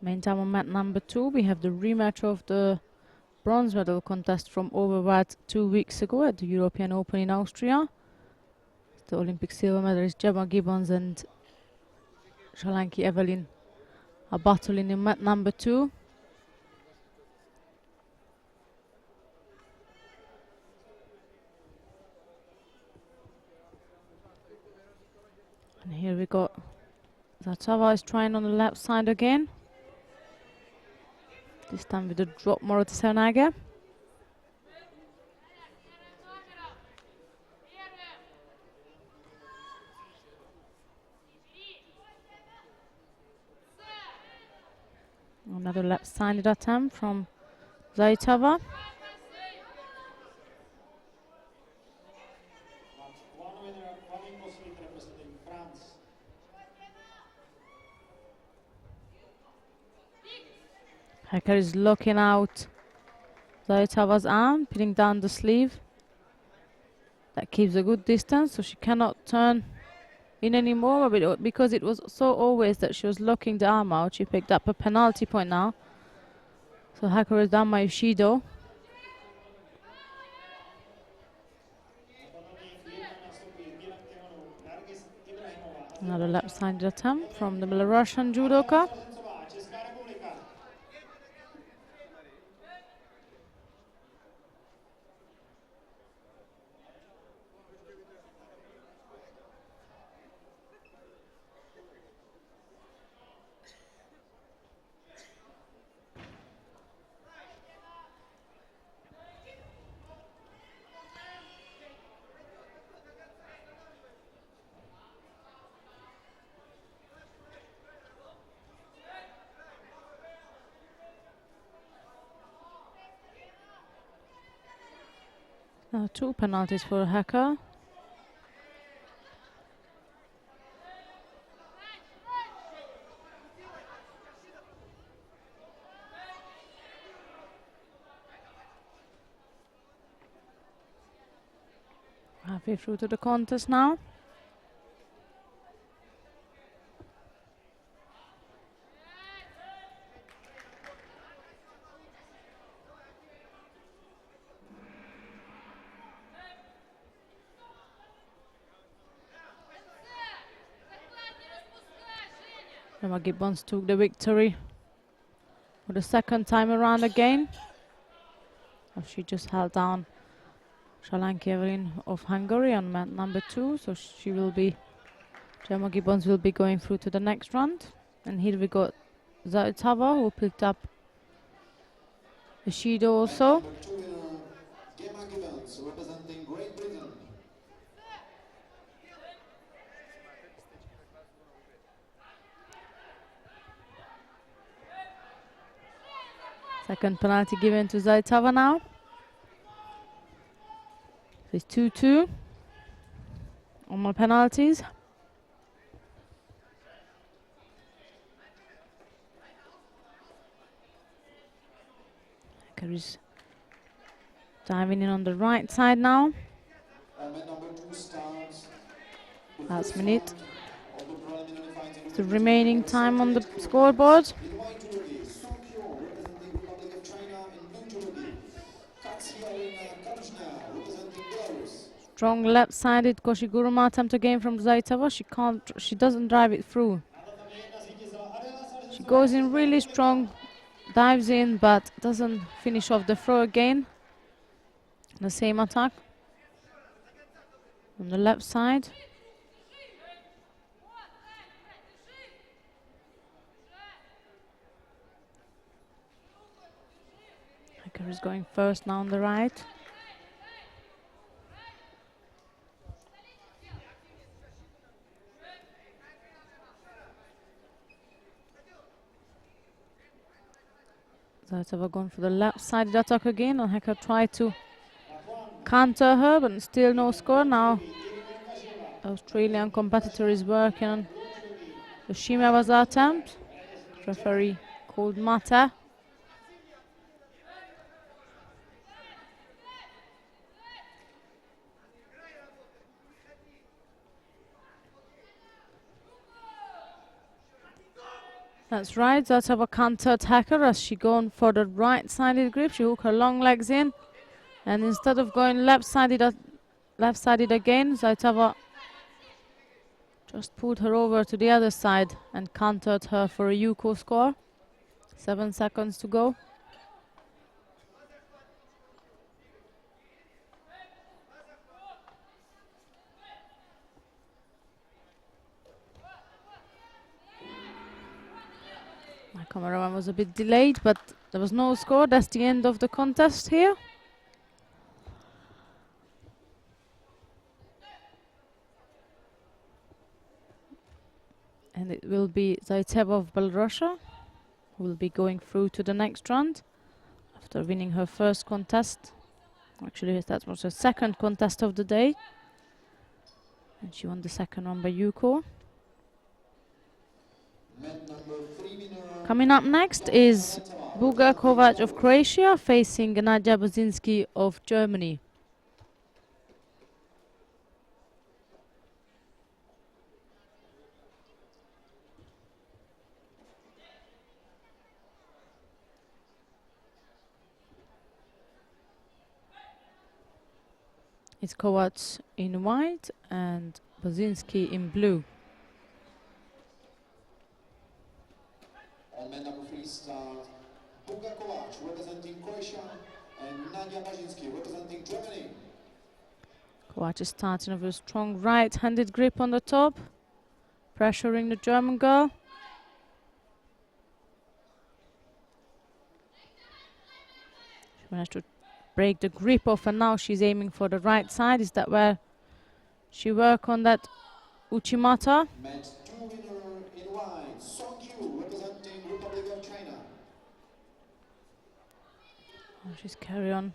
Meantime, on mat number 2, we have the rematch of the bronze medal contest from overweight 2 weeks ago at the European Open in Austria. The Olympic silver medalist Gemma Gibbons and Shalanki Evelyn are battling in mat number 2. And here we got Zaitava is trying on the left side again. This time with a drop more to Senaga. Another left-sided attempt from Zaitava. One winner, one impossible representing France. Hacker is locking out Zaitava's arm, pinning down the sleeve. That keeps a good distance, so she cannot turn in anymore. But because it was so always that she was locking the arm out, she picked up a penalty point now. So Hacker is down by Judo. Another left-sided attempt from the Belarusian judoka. Česká republika. Now 2 penalties for Hacker. Halfway through to the contest now. Emma Gibbons took the victory for the second time around again. She just held down Shalanki Evelyn of Hungary on mat number 2, so Gemma Gibbons will be going through to the next round. And here we got Zaitava, who picked up the Judo also. Number 2 winner, Gemma Gibbons representing Great Britain. Second penalty given to Zaitava now. So it's 2-2 on my penalties. Hacker is diving in on the right side now. And men number 2 starts. Last minute. Of the preliminary fighting. The remaining time on the scoreboard. In white judo, Song Kyo representing Republic Strong left-sided Koshiguruma attempt again from Zaiteva. She doesn't drive it through. She goes in really strong, dives in, but doesn't finish off the throw again. The same attack on the left side. Hacker is going first now on the right. Zaiteva going for the left-sided attack again, and Hacker tried to counter her, but still no score. Now Australian competitor is working on the Shimewaza attempt. Referee called Mata. That's right, Zaiteva counter attacker as she gone for the right-sided grip. She hooked her long legs in, and instead of going left-sided again, Zaiteva just pulled her over to the other side and countered her for a Yuko score. 7 seconds to go. My cameraman was a bit delayed, but there was no score. That's the end of the contest here. And it will be Zaiteva of Belarusia who will be going through to the next round after winning her first contest. Actually, that was her second contest of the day. And she won the second one by Yuko. Coming up next is Buga Kovac of Croatia facing Nadia Bozinski of Germany. It's Kovac in white and Bozinski in blue. On men number 3 start Buga Kovac representing Croatia and Nadia Baginski representing Germany. Kovac is starting with a strong right-handed grip on the top, pressuring the German girl. She managed to break the grip off, and now she's aiming for the right side. Is that where she work on that Uchimata? Match 2 winner in white, Song Yu representing Republic of China. Oh, she's carry on.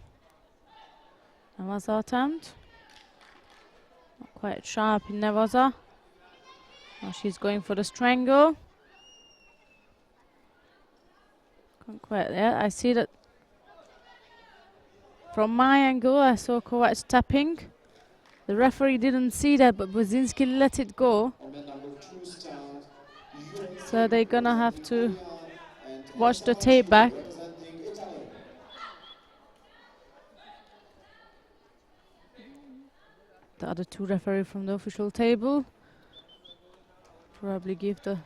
Nevaza attempt. Not quite sharp in Nevaza. Now she's going for the strangle. Can't quite there. I see that from my angle. I saw Kovac tapping. The referee didn't see that, but Bozinski let it go. So they're gonna have to watch the tape back. The other two referees from the official table probably give the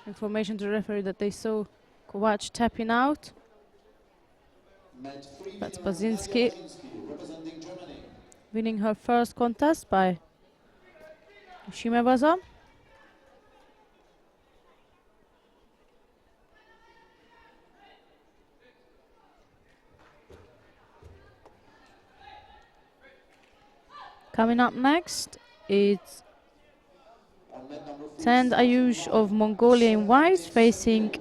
information to the referee that they saw Kovac tapping out. That's Bozinski winning her first contest by Shimewaza. Coming up next, it's Tend Ayush of Mongolia in white facing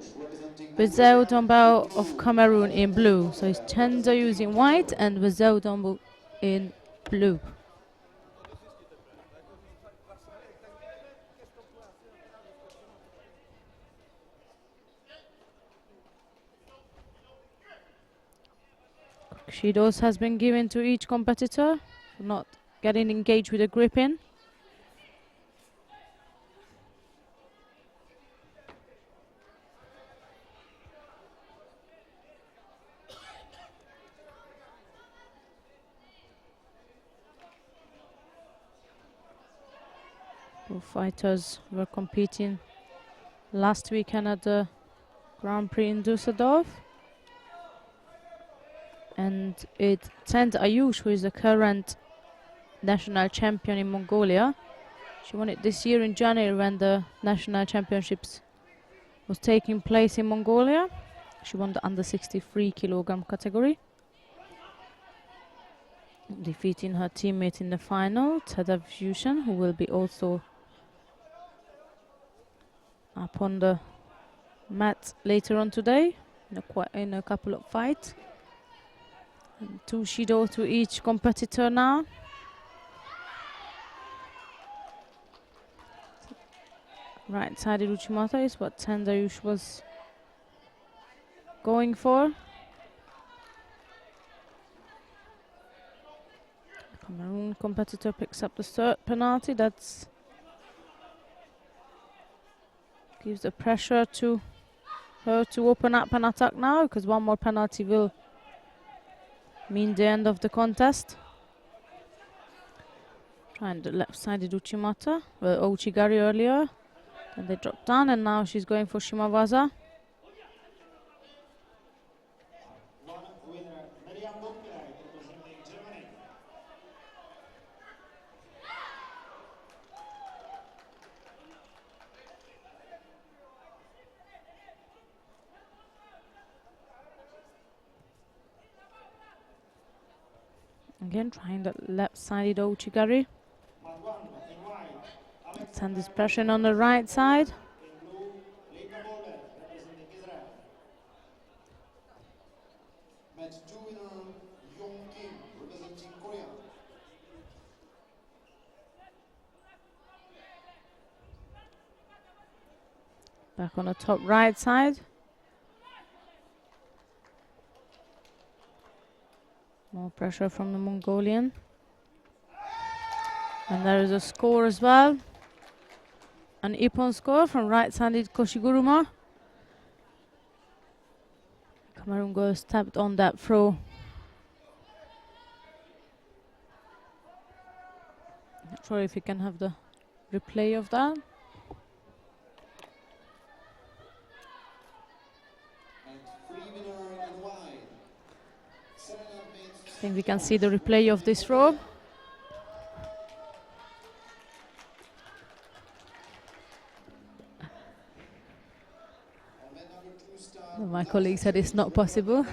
Wezeu Dombao of Cameroon in blue. So it's Tend Ayush in white and Wezeu Dombao in blue. Shidos has been given to each competitor for not getting engaged with the gripping. Both fighters were competing last weekend at the Grand Prix in Düsseldorf. And it's Tend Ayush, who is the current national champion in Mongolia. She won it this year in January when the national championships was taking place in Mongolia. She won the under 63 kilogram category, defeating her teammate in the final, Teda Vyushan, who will be also up on the mat later on today in a couple of fights. And 2 Shido to each competitor now. Right-sided Uchimata is what Tendayush was going for. The Cameroon competitor picks up the third penalty. That's gives the pressure to her to open up and attack now, because one more penalty will mean the end of the contest. Trying the left-sided Uchimata, Ouchigari earlier. Then they dropped down, and now she's going for Shimawaza. One winner, Miriam Buckley, representing Germany. Again, trying the left-sided Ouchigari. Mat 1 in white, Send this pressure on the right side. in blue, Linda Boller, representing Israel. Match 2 winner, Yong Kim, representing Korea. Back on the top right side. More pressure from the Mongolian. And there is a score as well. An Ippon score from right-sided Koshiguruma. Cameroon girls tapped on that throw. Not sure if you can have the replay of that. And 3 winner in white. 7 I think we can see the replay of this throw. My colleague said it's not possible.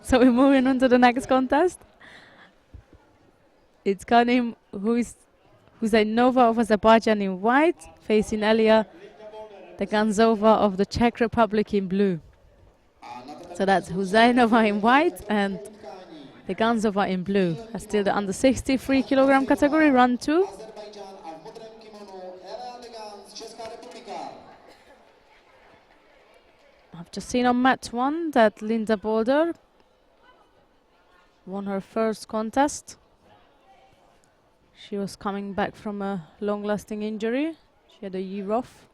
So we're moving on to the next contest. It's Kanim Huzainova of Azerbaijan in white, facing Elia Deganzova of the Czech Republic in blue. So that's Huzainova in white and Deganzova in blue. That's still the under 63 kilogram category, run 2. Azerbaijan a v modrém kimono Ela Legans, Česká republika. I've just seen on match 1 that Linda Boulder won her first contest. She was coming back from a long-lasting injury. She had a year off.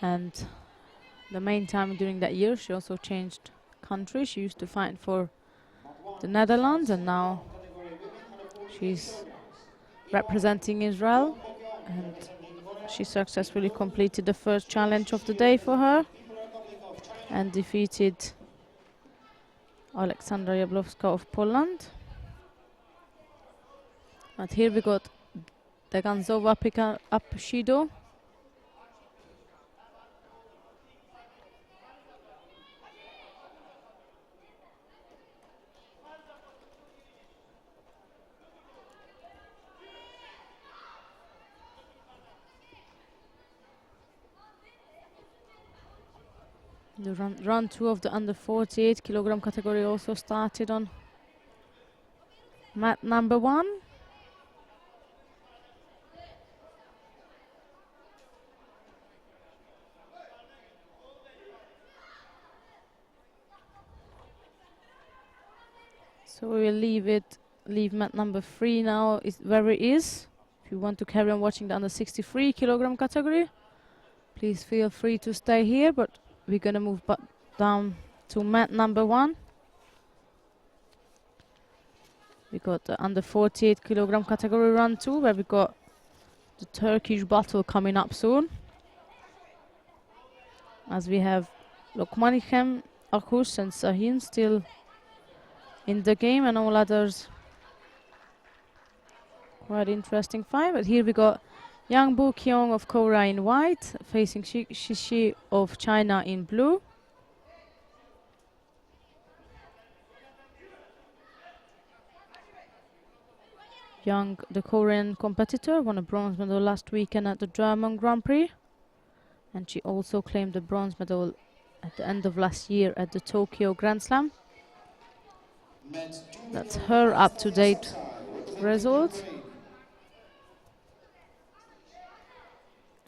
And the main time during that year, she also changed country. She used to fight for the Netherlands, and now she's representing Israel. And she successfully completed the first challenge of the day for her and defeated Aleksandra Jablowska of Poland. And here we got Deganzova pick up Shido. The run 2 of the under 48 kilogram category also started on mat number 1. So we will leave mat number 3 now is where it is. If you want to carry on watching the under 63 kilogram category, please feel free to stay here, but we're going to move down to mat number 1. We got the under 48 kilogram category run 2, where we got the Turkish battle coming up soon. As we have Lokmanichem, Akus and Sahin still in the game, and all others. Quite interesting fight. But here we got Yang Bu Kyung of Korea in white, facing Shishi of China in blue. Yang, the Korean competitor, won a bronze medal last weekend at the German Grand Prix. And she also claimed the bronze medal at the end of last year at the Tokyo Grand Slam. That's her up-to-date result.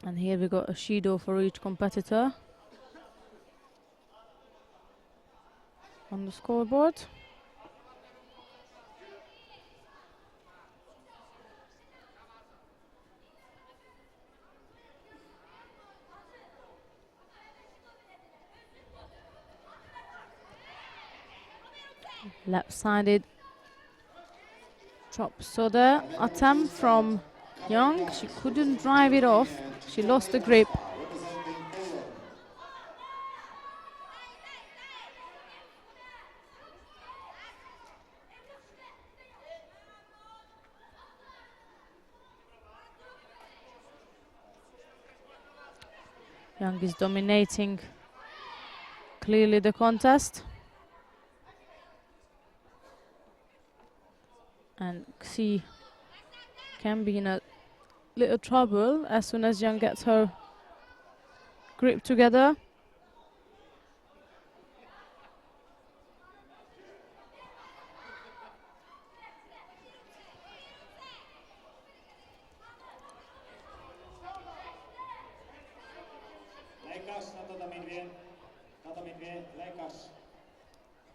And here we got a Judo for each competitor on the scoreboard. Left-sided drop soda attempt from Young. She couldn't drive it off. She lost the grip. Young is dominating clearly the contest. And Xi can be in a little trouble as soon as Young gets her grip together.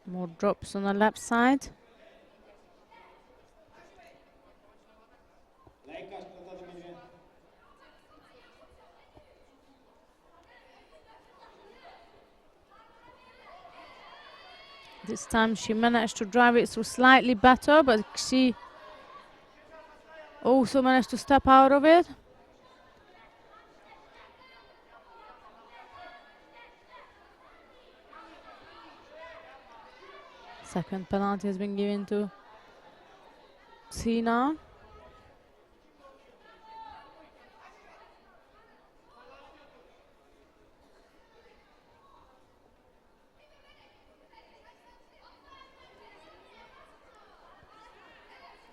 More drops on the left side. This time she managed to drive it through slightly better, but she also managed to step out of it. Second penalty has been given to Sina.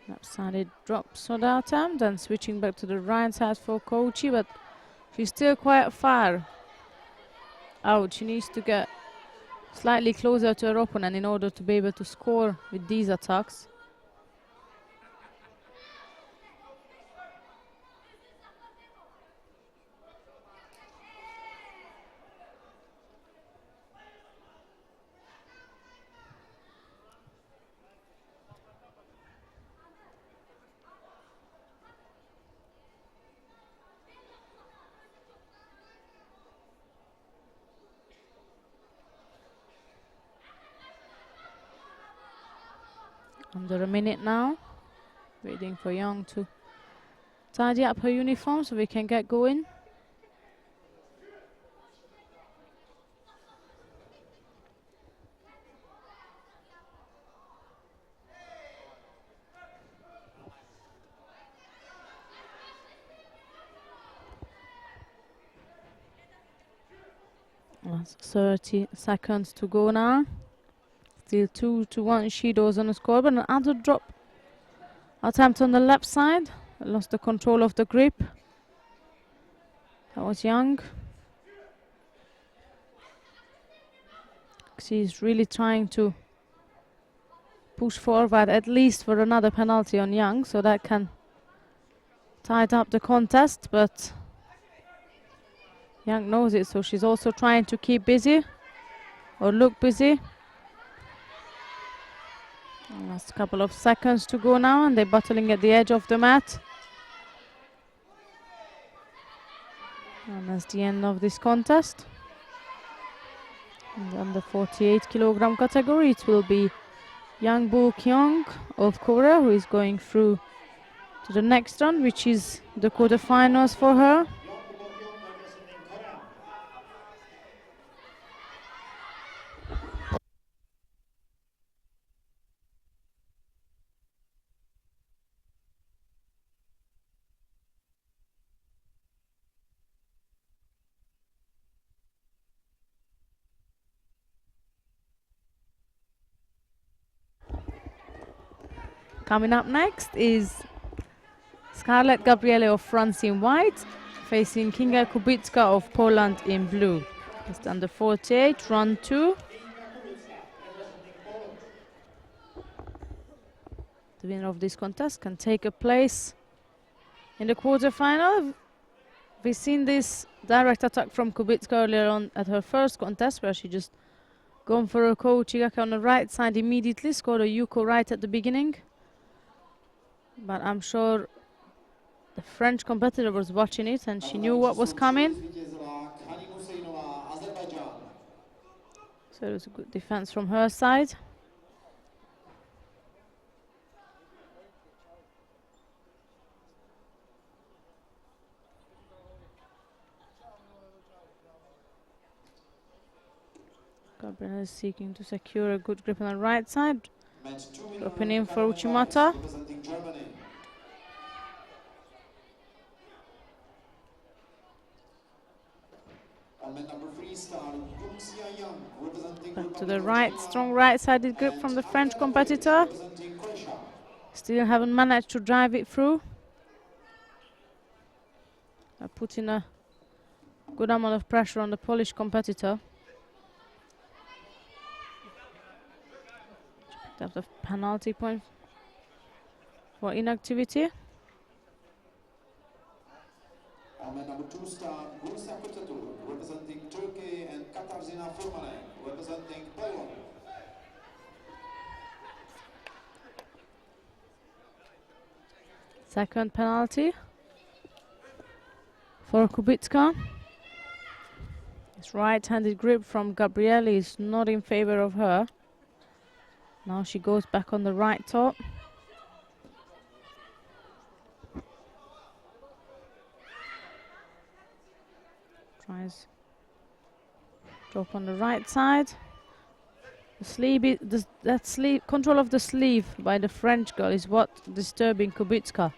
Left-sided drop soda attempt, then switching back to the right side for Kochi, but she's still quite far out. She needs to get slightly closer to her opponent in order to be able to score with these attacks. Under a minute now, waiting for Young to tidy up her uniform so we can get going. That's 30 seconds to go now. Still 2-1 Shido's on the scoreboard. Another drop attempt on the left side. Lost the control of the grip. That was Young. She's really trying to push forward at least for another penalty on Young, so that can tied up the contest, but Young knows it, so she's also trying to keep busy or look busy. Last couple of seconds to go now, and they're battling at the edge of the mat. And that's the end of this contest. In the under 48 kilogram category, it will be Yang Bo Kyung of Korea, who is going through to the next round, which is the quarterfinals for her. Representing Korea. Coming up next is Scarlett Gabriele of France in white, facing Kinga Kubicka of Poland in blue. Just under 48, round 2. The winner of this contest can take a place in the quarterfinal. We've seen this direct attack from Kubicka earlier on at her first contest, where she just gone for a Kouchigaka on the right side immediately, scored a Yuko right at the beginning. But I'm sure the French competitor was watching it and she knew what was coming. So it was a good defense from her side. Gabriel is seeking to secure a good grip on the right side. Dropping in for Uchimata. Back to the right, strong right-sided grip from the French competitor. Still haven't managed to drive it through. Putting a good amount of pressure on the Polish competitor. That's a penalty point for inactivity. Number 2 star, Gulsa Kutatur, representing Turkey, and Katarzyna Furmanek, representing Poland. Second penalty for Kubicka. This right-handed grip from Gabriele is not in favor of her. Now she goes back on the right top. Tries drop on the right side. The sleeve, that sleeve control of the sleeve by the French girl is what disturbing Kubicka.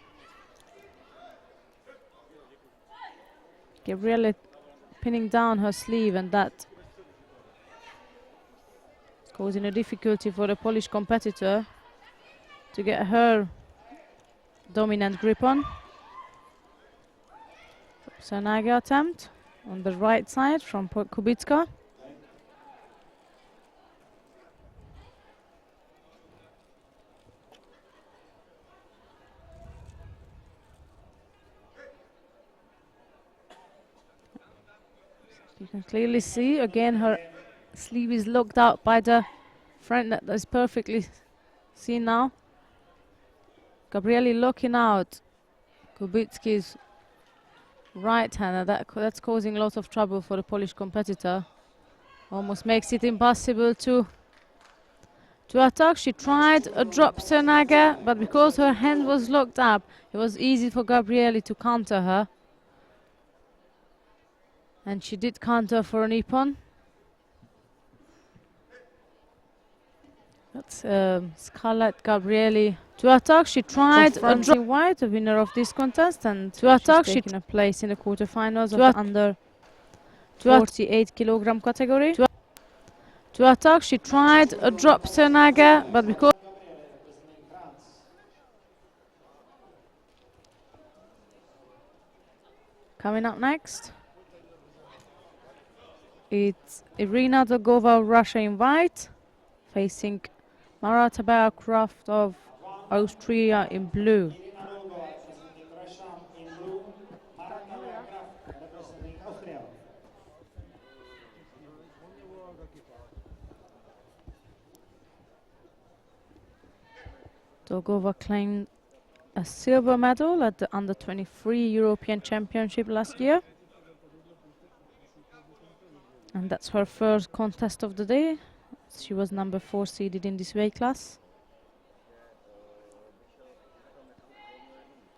Gabriele pinning down her sleeve, and that causing a difficulty for the Polish competitor to get her dominant grip on. Sanaga attempt on the right side from Kubicka. You can clearly see again her sleeve is locked out by the friend. That is perfectly seen now. Gabriele locking out Kubicki's right hand. That's causing a lot of trouble for the Polish competitor. Almost makes it impossible to attack. She tried a drop Senaga, but because her hand was locked up, it was easy for Gabriele to counter her. And she did counter for an ippon. That's Scarlett Gabriele to attack. She tried a drop in white, the winner of this contest, and to attack she's taken a place in the quarterfinals of the under 48 kilogram category. To attack, she tried a drop Senaga, but because coming up next, it's Irina Dogova of Russia in white, facing Mara Tabakraf of Austria in blue. Dogova claimed a silver medal at the under-23 European Championship last year. And that's her first contest of the day. She was number 4 seeded in this weight class.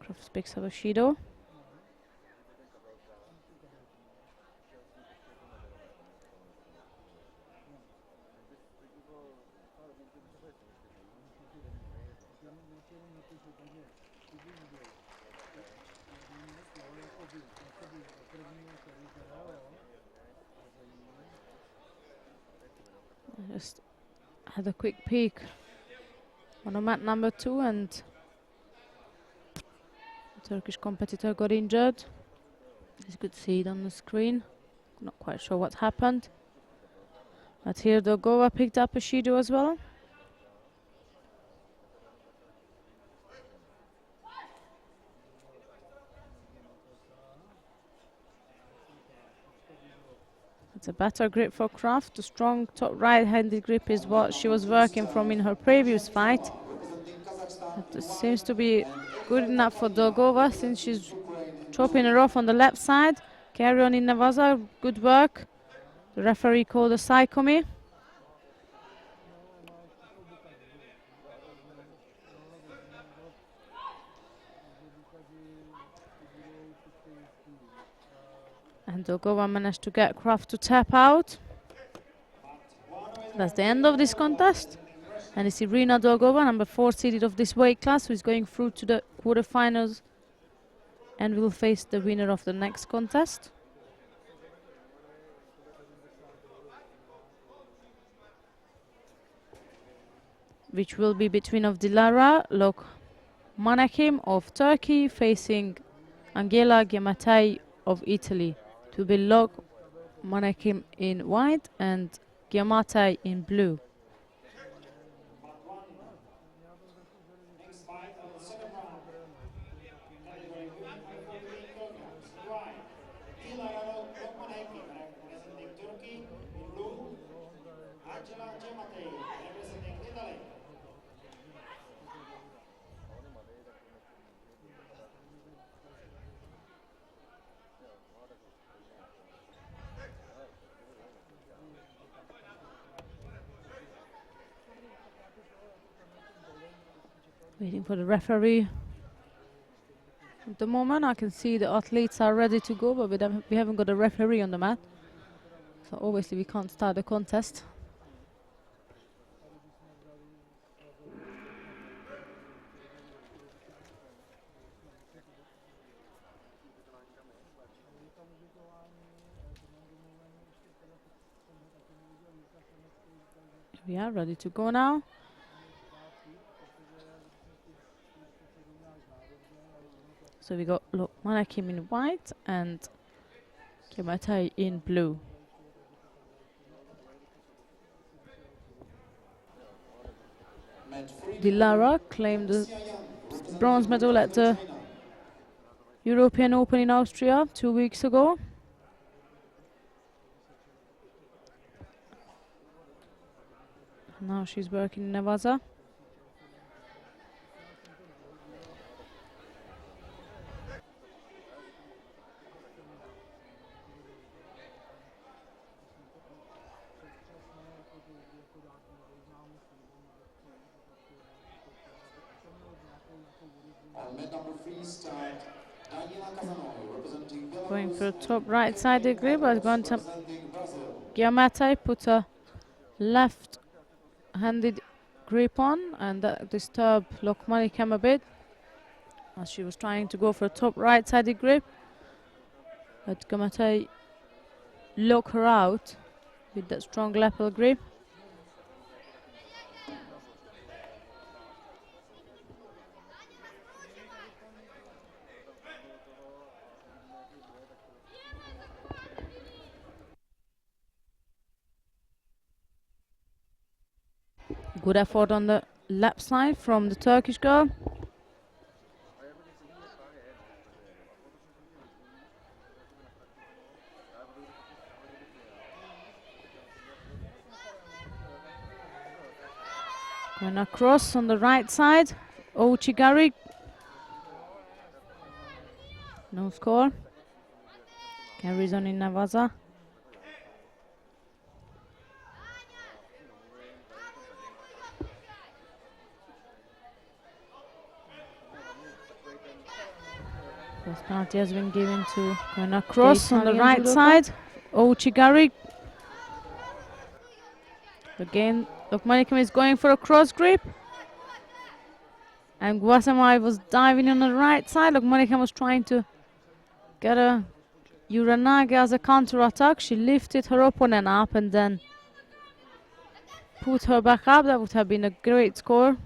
Croft speaks of a Shido. I just had a quick peek on the mat number 2, and the Turkish competitor got injured. As you could see it on the screen. Not quite sure what happened. But here Dolgova picked up a Shido as well. It's a better grip for Kraft. The strong top right-handed grip is what she was working from in her previous fight. It seems to be good enough for Dolgova since she's chopping her off on the left side. Carry on in Navaza, good work. The referee called a Saikomi. And Dolgova managed to get Kraft to tap out. That's the end of this contest. And it's Irina Dolgova, number 4 seeded of this weight class, who is going through to the quarterfinals and will face the winner of the next contest. Which will be between of Dilara Lokmanakim of Turkey facing Angela Giamatei of Italy. It will be Lokmanakim in white and Giamatei in blue. Next fight of the second round. Category women under 15 kilograms. In white, Dilara Lokmanaki representing Turkey. In blue, Angela Gematei representing Italy. Waiting for the referee. At the moment, I can see the athletes are ready to go, but we haven't got a referee on the mat. So obviously we can't start the contest. We are ready to go now. So we got Lokmanakim in white and Giamatei in blue. Dilara claimed the bronze medal at the European Open in Austria 2 weeks ago. Now she's working in Navaza. Going for a top right-sided grip, but going to Giamatei put a left-handed grip on, and that disturbed Lokmanakim a bit as she was trying to go for a top right-sided grip. But Giamatei locked her out with that strong lapel grip. Good effort on the lap side from the Turkish girl. Going across on the right side. Ouchigari. No score. Carries on in Navaza. This penalty has been given to going across on the Italian right judoka. side. Ochigari. Again, Lokmanikim is going for a cross grip. And Guasamai was diving on the right side. Lokmanikim was trying to get a Uranage as a counter attack. She lifted her opponent up and then put her back up. That would have been a great score.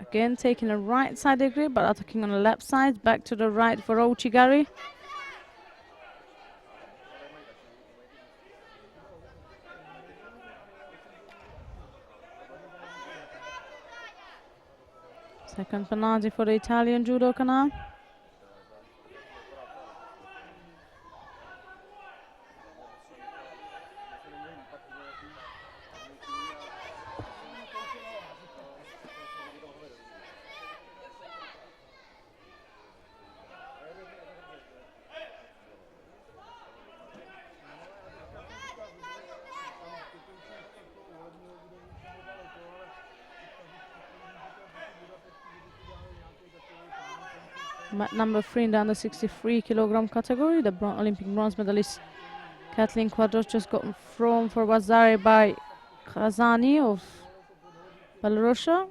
Again, taking a right side grip, but attacking on the left side. Back to the right for Ochigari. Second penalty for the Italian judoka now. Mat number 3 in the under 63 kilogram category. The Olympic bronze medalist Kathleen Quadros just got thrown for Wazari by Khazani of Belarus.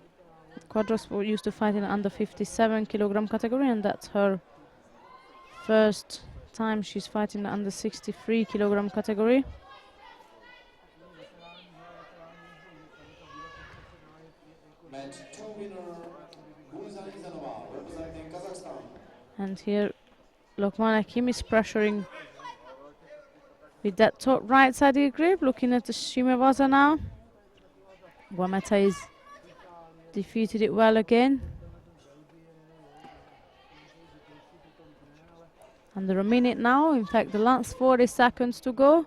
Quadros used to fight in the under 57 kilogram category, and that's her first time she's fighting the under 63 kilogram category. Match 2 winner, Luisa Izanova, representing Kazakhstan. And here Lokmanakim is pressuring with that top right sided grip, looking at the Shimewaza now. Wameta is defeated it well again. Under a minute now, in fact the last 40 seconds to go.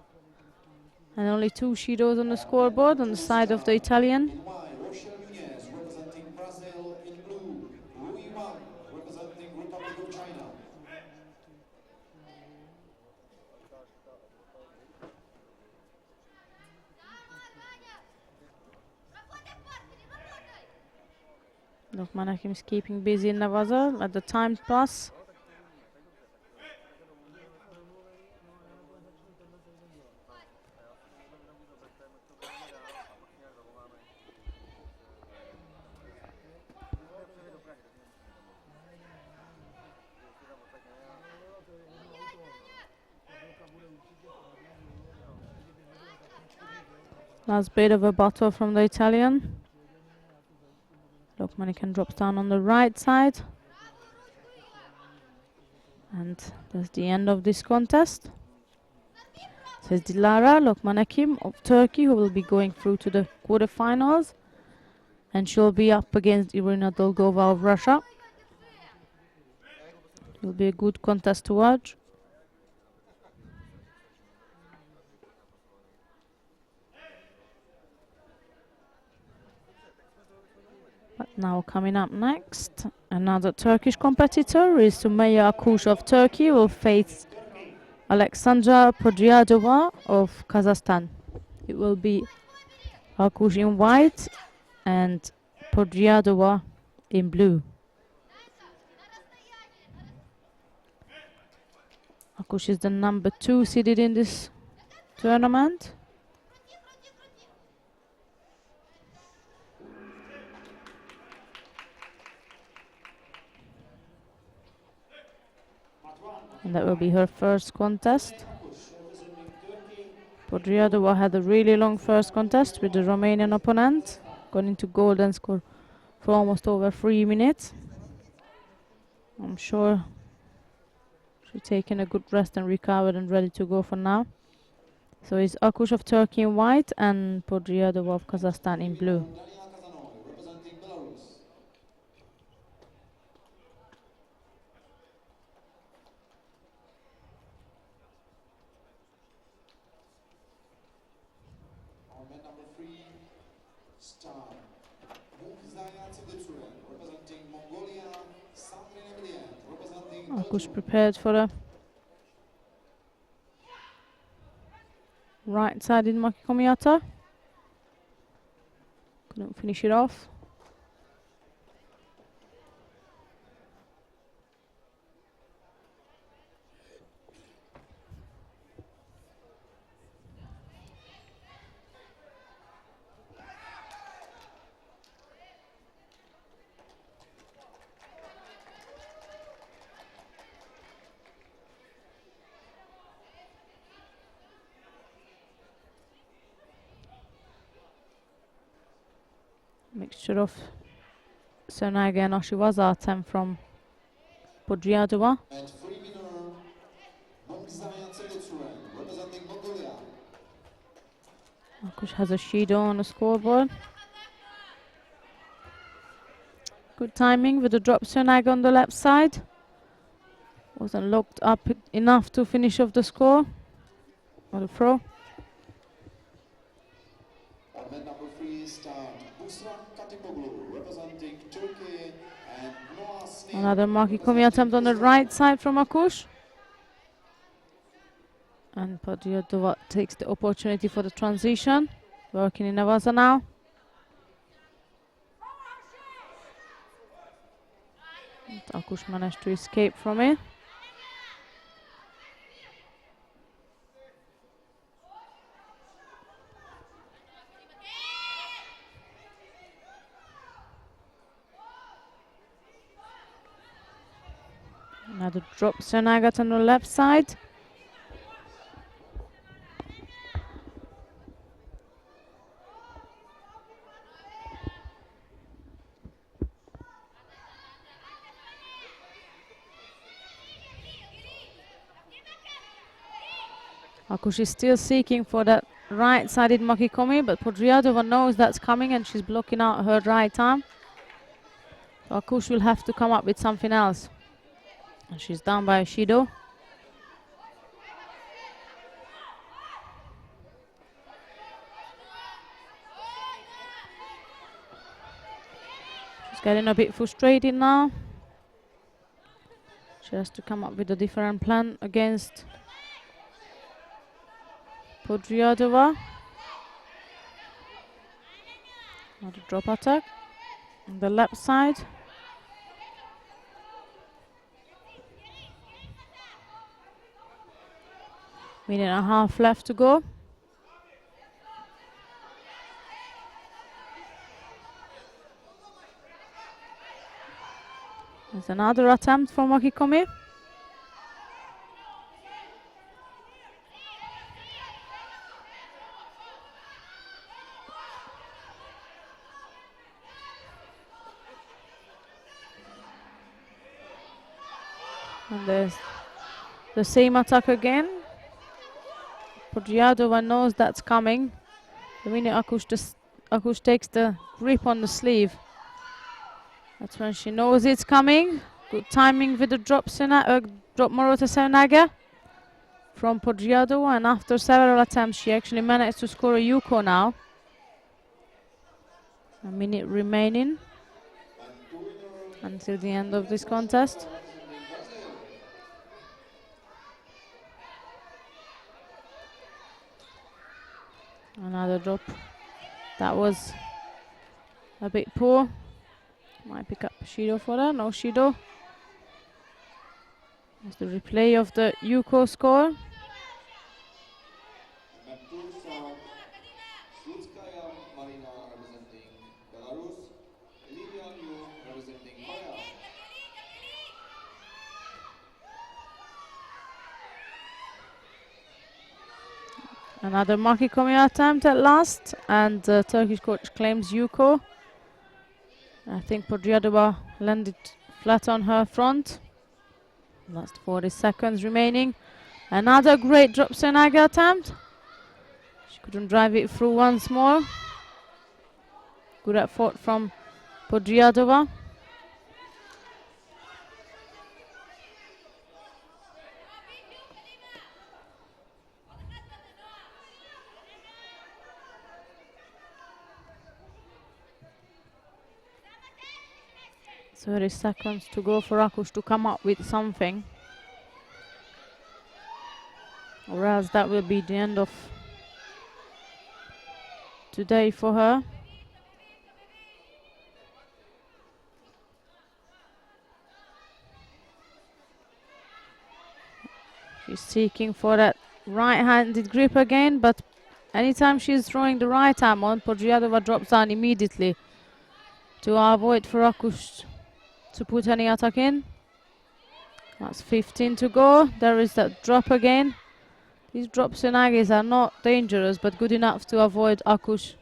And only 2 Shidos on the scoreboard on the side of the Italian. In white, Rochelle Nunez, representing Brazil. In blue, Rui Wang, representing Republic of China. Lokmanakim is keeping busy in Navaza at the time pass. Last bit of a battle from the Italian. Lokmanikim drops down on the right side. And that's the end of this contest. Says Dilara Lokmanakim of Turkey, who will be going through to the quarterfinals. And she'll be up against Irina Dolgova of Russia. It will be a good contest to watch. But now coming up next, another Turkish competitor is Sumeyya Akush of Turkey, will face Alexandra Podryadova of Kazakhstan. It will be Akush in white and Podryadova in blue. Akush is the number 2 seeded in this tournament. And that will be her first contest. Podryadova had a really long first contest with the Romanian opponent, got into golden score for almost over 3 minutes. I'm sure she's taken a good rest and recovered and ready to go for now. So it's Akush of Turkey in white and Podryadova of Kazakhstan in blue. Representing Belarus. On mat number 3, start. Representing Mongolia, Sandrine Emilien, representing Akush Belgium. prepared for a right-sided Makikomiata. Couldn't finish it off. Mixture of Sonaga and Oshiwaza attempt from Podriadova. And free winner, Mongzayan Tsegetsuren, representing Mongolia. Akush has a Shido on the scoreboard. Good timing with the drop Sonaga on the left side. Wasn't locked up enough to finish off the score. Or the throw. On mat number 3 start Busra Katipoglu, representing Turkey, and Noah Snail. Another Makikomi attempt on the right side from Akush. And Podriadova takes the opportunity for the transition. Working in Navaza now. And Akush managed to escape from it. Another drop Sonagat on the left side. Akush is still seeking for that right-sided Makikomi, but Podriadova knows that's coming and she's blocking out her right arm. So Akush will have to come up with something else. And she's down by a Shido. She's getting a bit frustrated now. She has to come up with a different plan against Podriadova. Another drop attack on the left side. Minute and a half left to go. There's another attempt from Makikomi. And there's the same attack again. Podriadova knows that's coming. The minute Akush takes the grip on the sleeve, that's when she knows it's coming. Good timing with the drop Morota Sonaga from Podriadova, and after several attempts she actually managed to score a Yuko now. A minute remaining until the end of this contest. Another drop. That was a bit poor. Might pick up Shido for her. No Shido. That's the replay of the Yuko score. Another Makikomi attempt at last, and the Turkish coach claims Yuko. I think Podriadova landed flat on her front. Last 40 seconds remaining. Another great drop Sonaga attempt. She couldn't drive it through once more. Good effort from Podriadova. 30 seconds to go for Akush to come up with something. Or else that will be the end of today for her. She's seeking for that right-handed grip again, but anytime she's throwing the right arm on, Podriadova drops down immediately to avoid for Akush to put any attack in. That's 15 to go. There is that drop again. These drops in Agis are not dangerous, but good enough to avoid Akush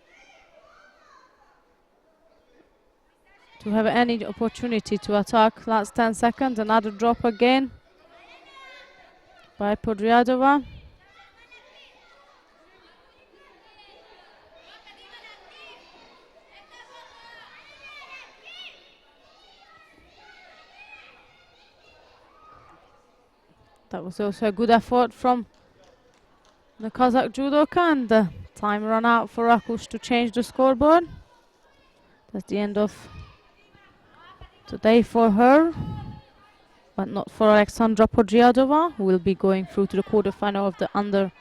to have any opportunity to attack. Last 10 seconds, another drop again by Podriadova. That was also a good effort from the Kazakh judoka, and the time ran out for Akush to change the scoreboard. That's the end of today for her, but not for Alexandra Podriadova, who will be going through to the quarterfinal of the under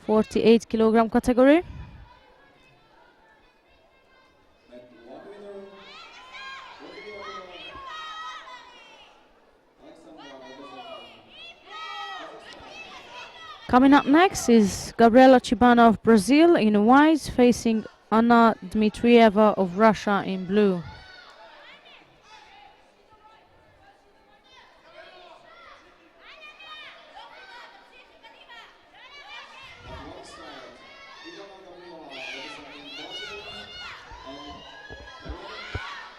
48 kilogram category. Met one winner, Podriadova, Alexandra representing Kazakhstan. Coming up next is Gabriela Chibana of Brazil in white, facing Anna Dmitrieva of Russia in blue. At one side, Ivana Gabriela representing Brazil and Veronica Figueroa representing Great Britain.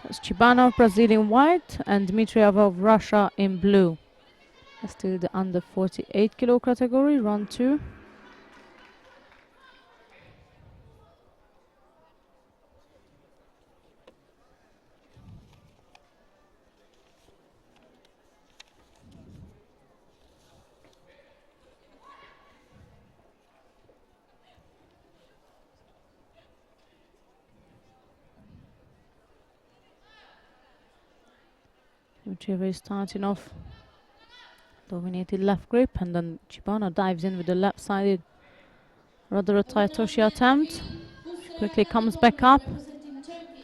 That's Chibana of Brazil in white and Dmitrieva of Russia in blue. That's still the under 48 kilo category, round 2. Dmitrieva is starting off dominated left grip, and then Chibana dives in with the left-sided rather Taitoshi attempt. Quickly comes back up. Representing Turkey.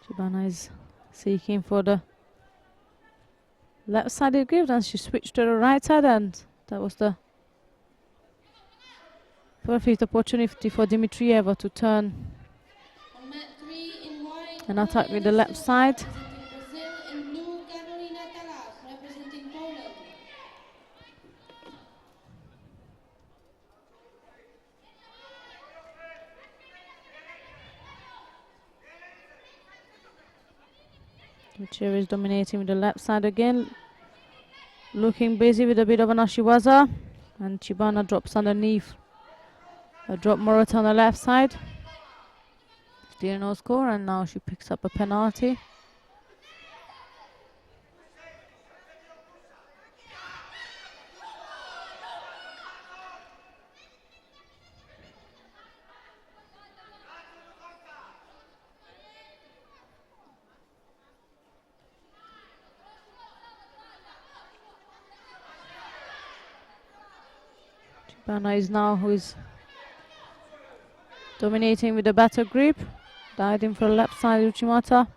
Chibana is seeking for the left-sided grip, and she switched to the right side, and that was the perfect opportunity for Dmitrieva to turn On mat 3 in white, and attack with the Marina left Silva side. representing Brazil. In blue, Karolina Talas representing Poland. Dmitrieva is dominating with the left side again, looking busy with a bit of an Ashiwaza, and Chibana drops underneath. A drop Morata on the left side. Still no score, and now she picks up a penalty. Chibana is now who is dominating with a better grip, diving for the left side Uchimata.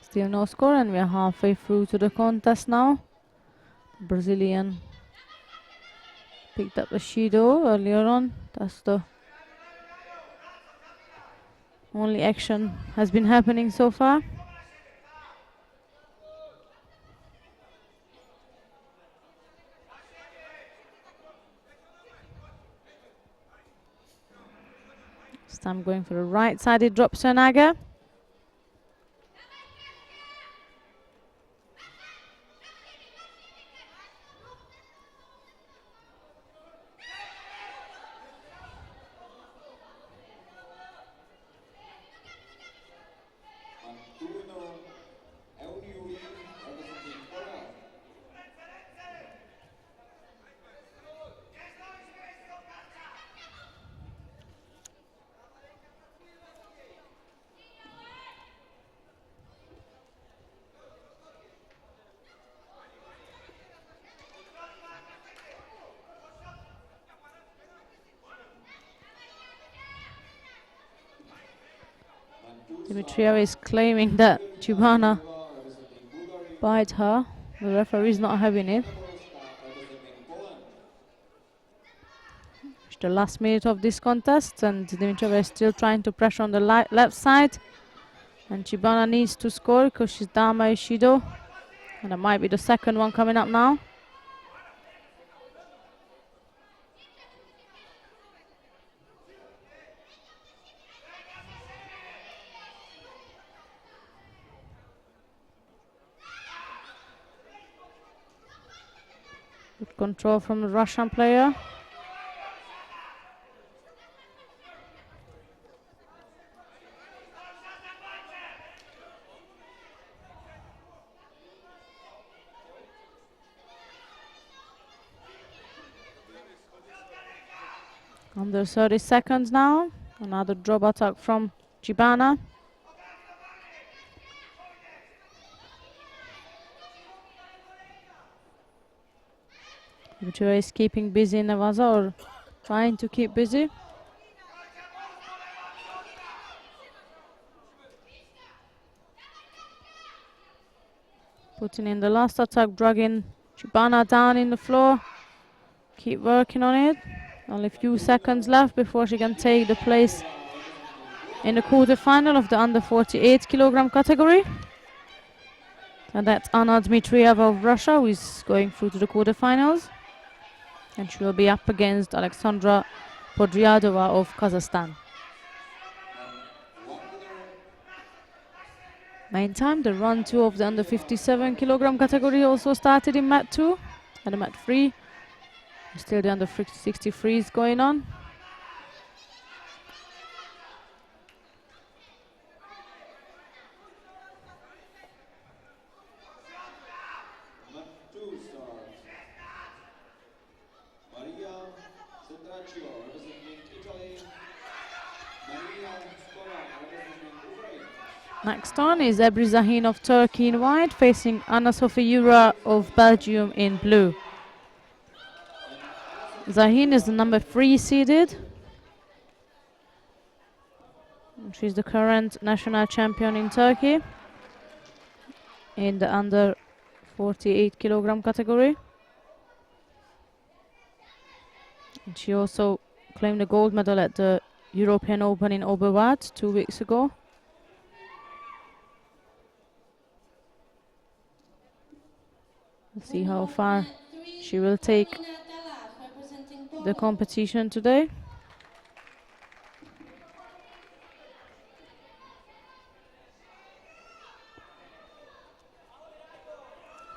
Still no score, and we are halfway through to the contest now. Brazilian picked up a Judo earlier on. That's the only action has been happening so far. This time going for a right-sided drop Sunaga. Dimitrieva is claiming that Chibana bite her. The referee is not having it. It's the last minute of this contest and Dimitrieva is still trying to pressure on the left side. And Chibana needs to score because she's down by Judo. And that might be the second one coming up now. Good control from the Russian player. Under 30 seconds now. Another drop attack from Chibana. Dimitrieva is keeping busy in Nevaza or trying to keep busy. Putting in the last attack, dragging Chibana down in the floor. Keep working on it. Only a few seconds left before she can take the place in the quarterfinal of the under 48 kilogram category. And that's Anna Dmitrieva of Russia, who is going through to the quarterfinals. And she will be up against Alexandra Podryadova of Kazakhstan. Meantime, the run 2 of the under 57 kilogram category also started in mat 2 and mat 3. Still the under 63 is going on. Next on is Ebru Zahin of Turkey in white, facing Anna Sofia of Belgium in blue. Zahin is the number 3 seeded. She's the current national champion in Turkey in the under 48 kilogram category. And she also claimed a gold medal at the European Open in Oberwart 2 weeks ago. Let's see how far she will take the competition today.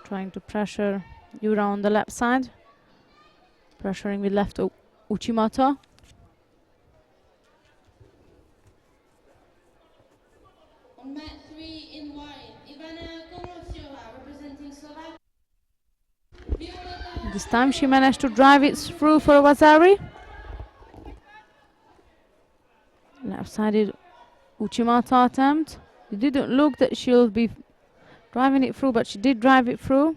Trying to pressure Yura on the left side. Pressuring with left Uchimata. On mat 3 in white, Ivana Komorosiova representing Slovakia. This time she managed to drive it through for Wazari. Left-sided Uchimata attempt. It didn't look that she'll be driving it through, but she did drive it through.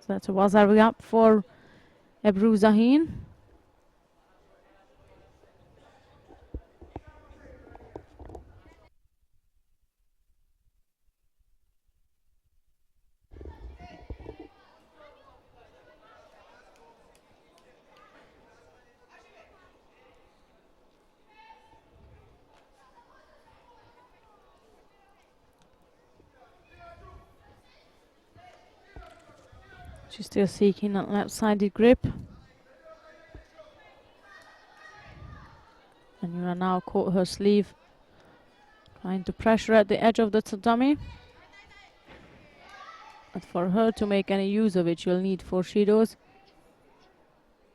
So that's a Wazari up for Ebru Zahin. She's still seeking that left-sided grip. Yura now caught her sleeve, trying to pressure at the edge of the tatami. But for her to make any use of it, she'll need 4 shidos.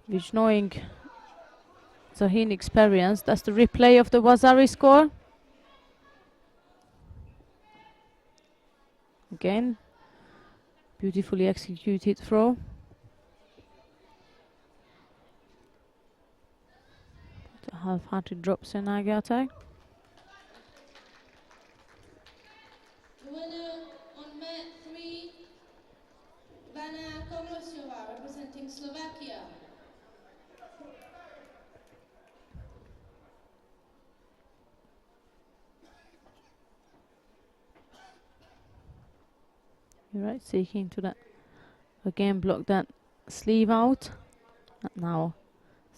Which, knowing Zahin experience, that's the replay of the Wazari score. Again, beautifully executed throw. The half-hearted drops in Nage attack. The winner on mat 3, Vana Koglosova, representing Slovakia. You're right, seeking to that. Again, block that sleeve out. And now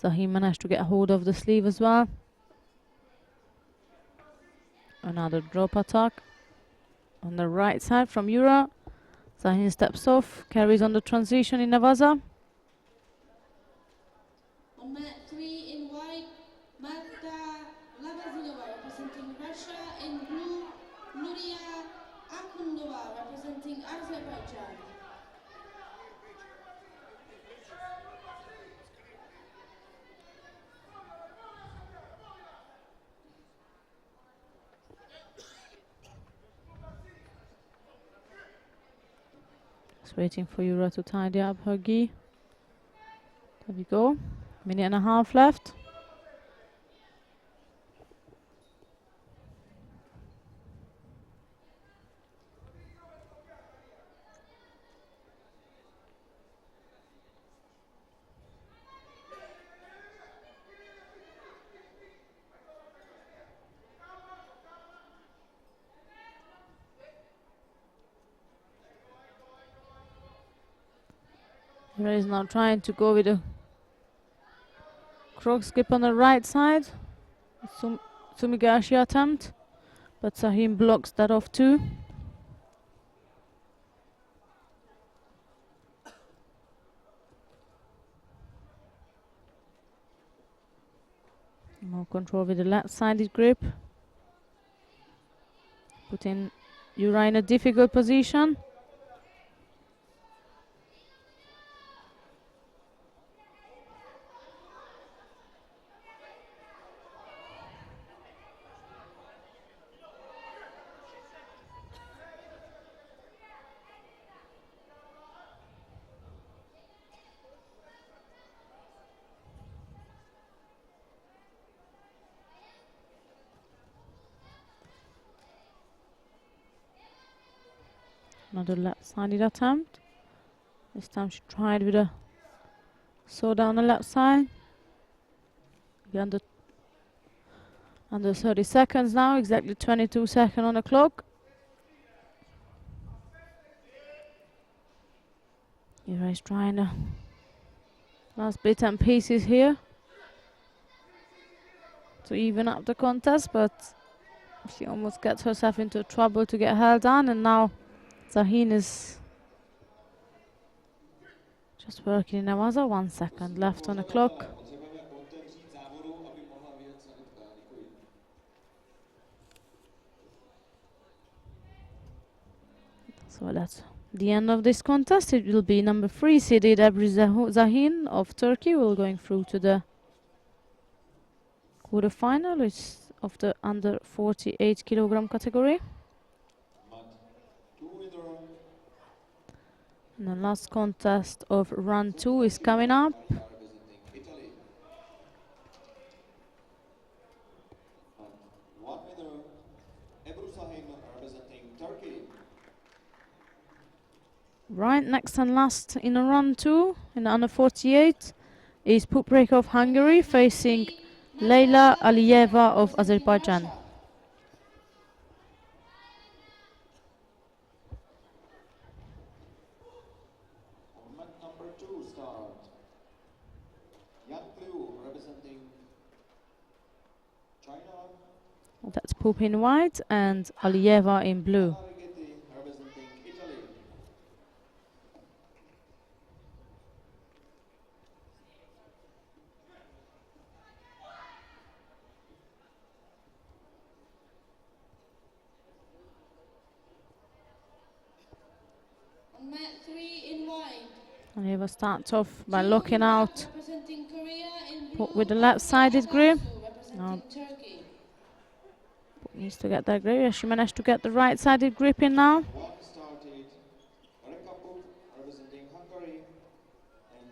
Zahin managed to get hold of the sleeve as well. Another drop attack on the right side from Yura. Zahin steps off, carries on the transition in Navaza. On mat 3 in white, Marta Labazilova, representing Russia. In blue, Nuria Akundova, representing Azerbaijan. Just waiting for Yura to tidy up her gi. There we go. Minute and a half left. Yura is now trying to go with a crook skip on the right side. Sumigashi attempt, but Zahin blocks that off too. More control with the left-sided grip. Putting Yura in a difficult position. Another left-sided attempt. This time she tried with a soda on the left side. We're under 30 seconds now, exactly 22 seconds on the clock. Yura is trying the last bits and pieces here to even up the contest, but she almost gets herself into trouble to get held down, and now Zahin is just working in Navaza. 1 second left on the clock. So that's the end of this contest. It will be number 3 seeded Ebru Zahin of Turkey will going through to the quarterfinal. It's of the under 48 kilogram category. And the last contest of run 2 is coming up. One winner, Ebru Zahin representing Turkey. Right next and last in a run 2 in the under 48 is Puprek of Hungary facing Leyla Aliyeva of Azerbaijan. On mat number 2 start. Yang Liu representing China. That's Pup in white and Aliyeva in blue. Representing Italy. Alieva starts off by locking out Representing Korea in blue, with the left-sided grip. representing Now Turkey. needs to get that grip. Yeah, she managed to get the right-sided grip in now. One started Rekapuk representing Hungary and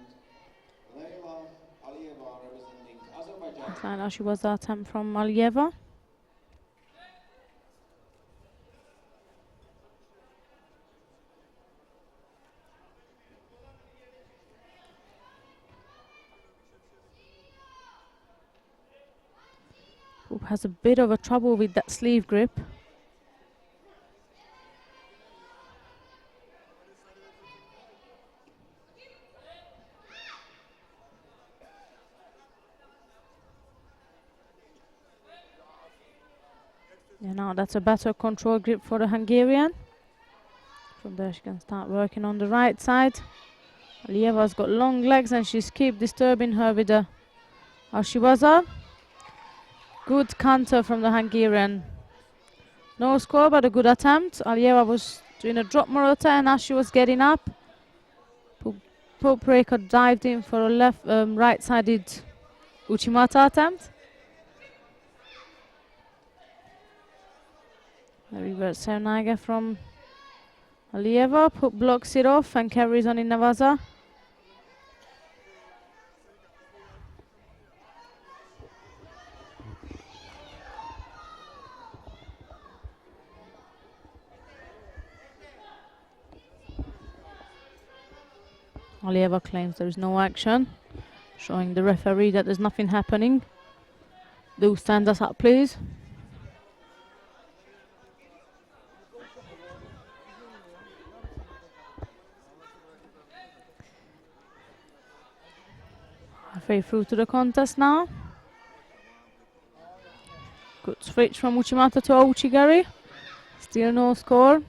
Leila Alieva representing Azerbaijan. Now she was the attempt from Alieva. Who has a bit of a trouble with that sleeve grip. Yeah, now that's a better control grip for the Hungarian. From there she can start working on the right side. Alieva's got long legs and she's keep disturbing her with the Ashiwaza. Good counter from the Hungarian. No score, but a good attempt. Alieva was doing a drop morata and as she was getting up, Popreka dived in for a right-sided Uchimata attempt. A reverse Seonaga from Alieva. Blocks it off and carries on in Navaza. Alieva claims there is no action, showing the referee that there's nothing happening. Do stand us up, please. Halfway through to the contest now. Good switch from Uchimata to Ouchigari. Still no score.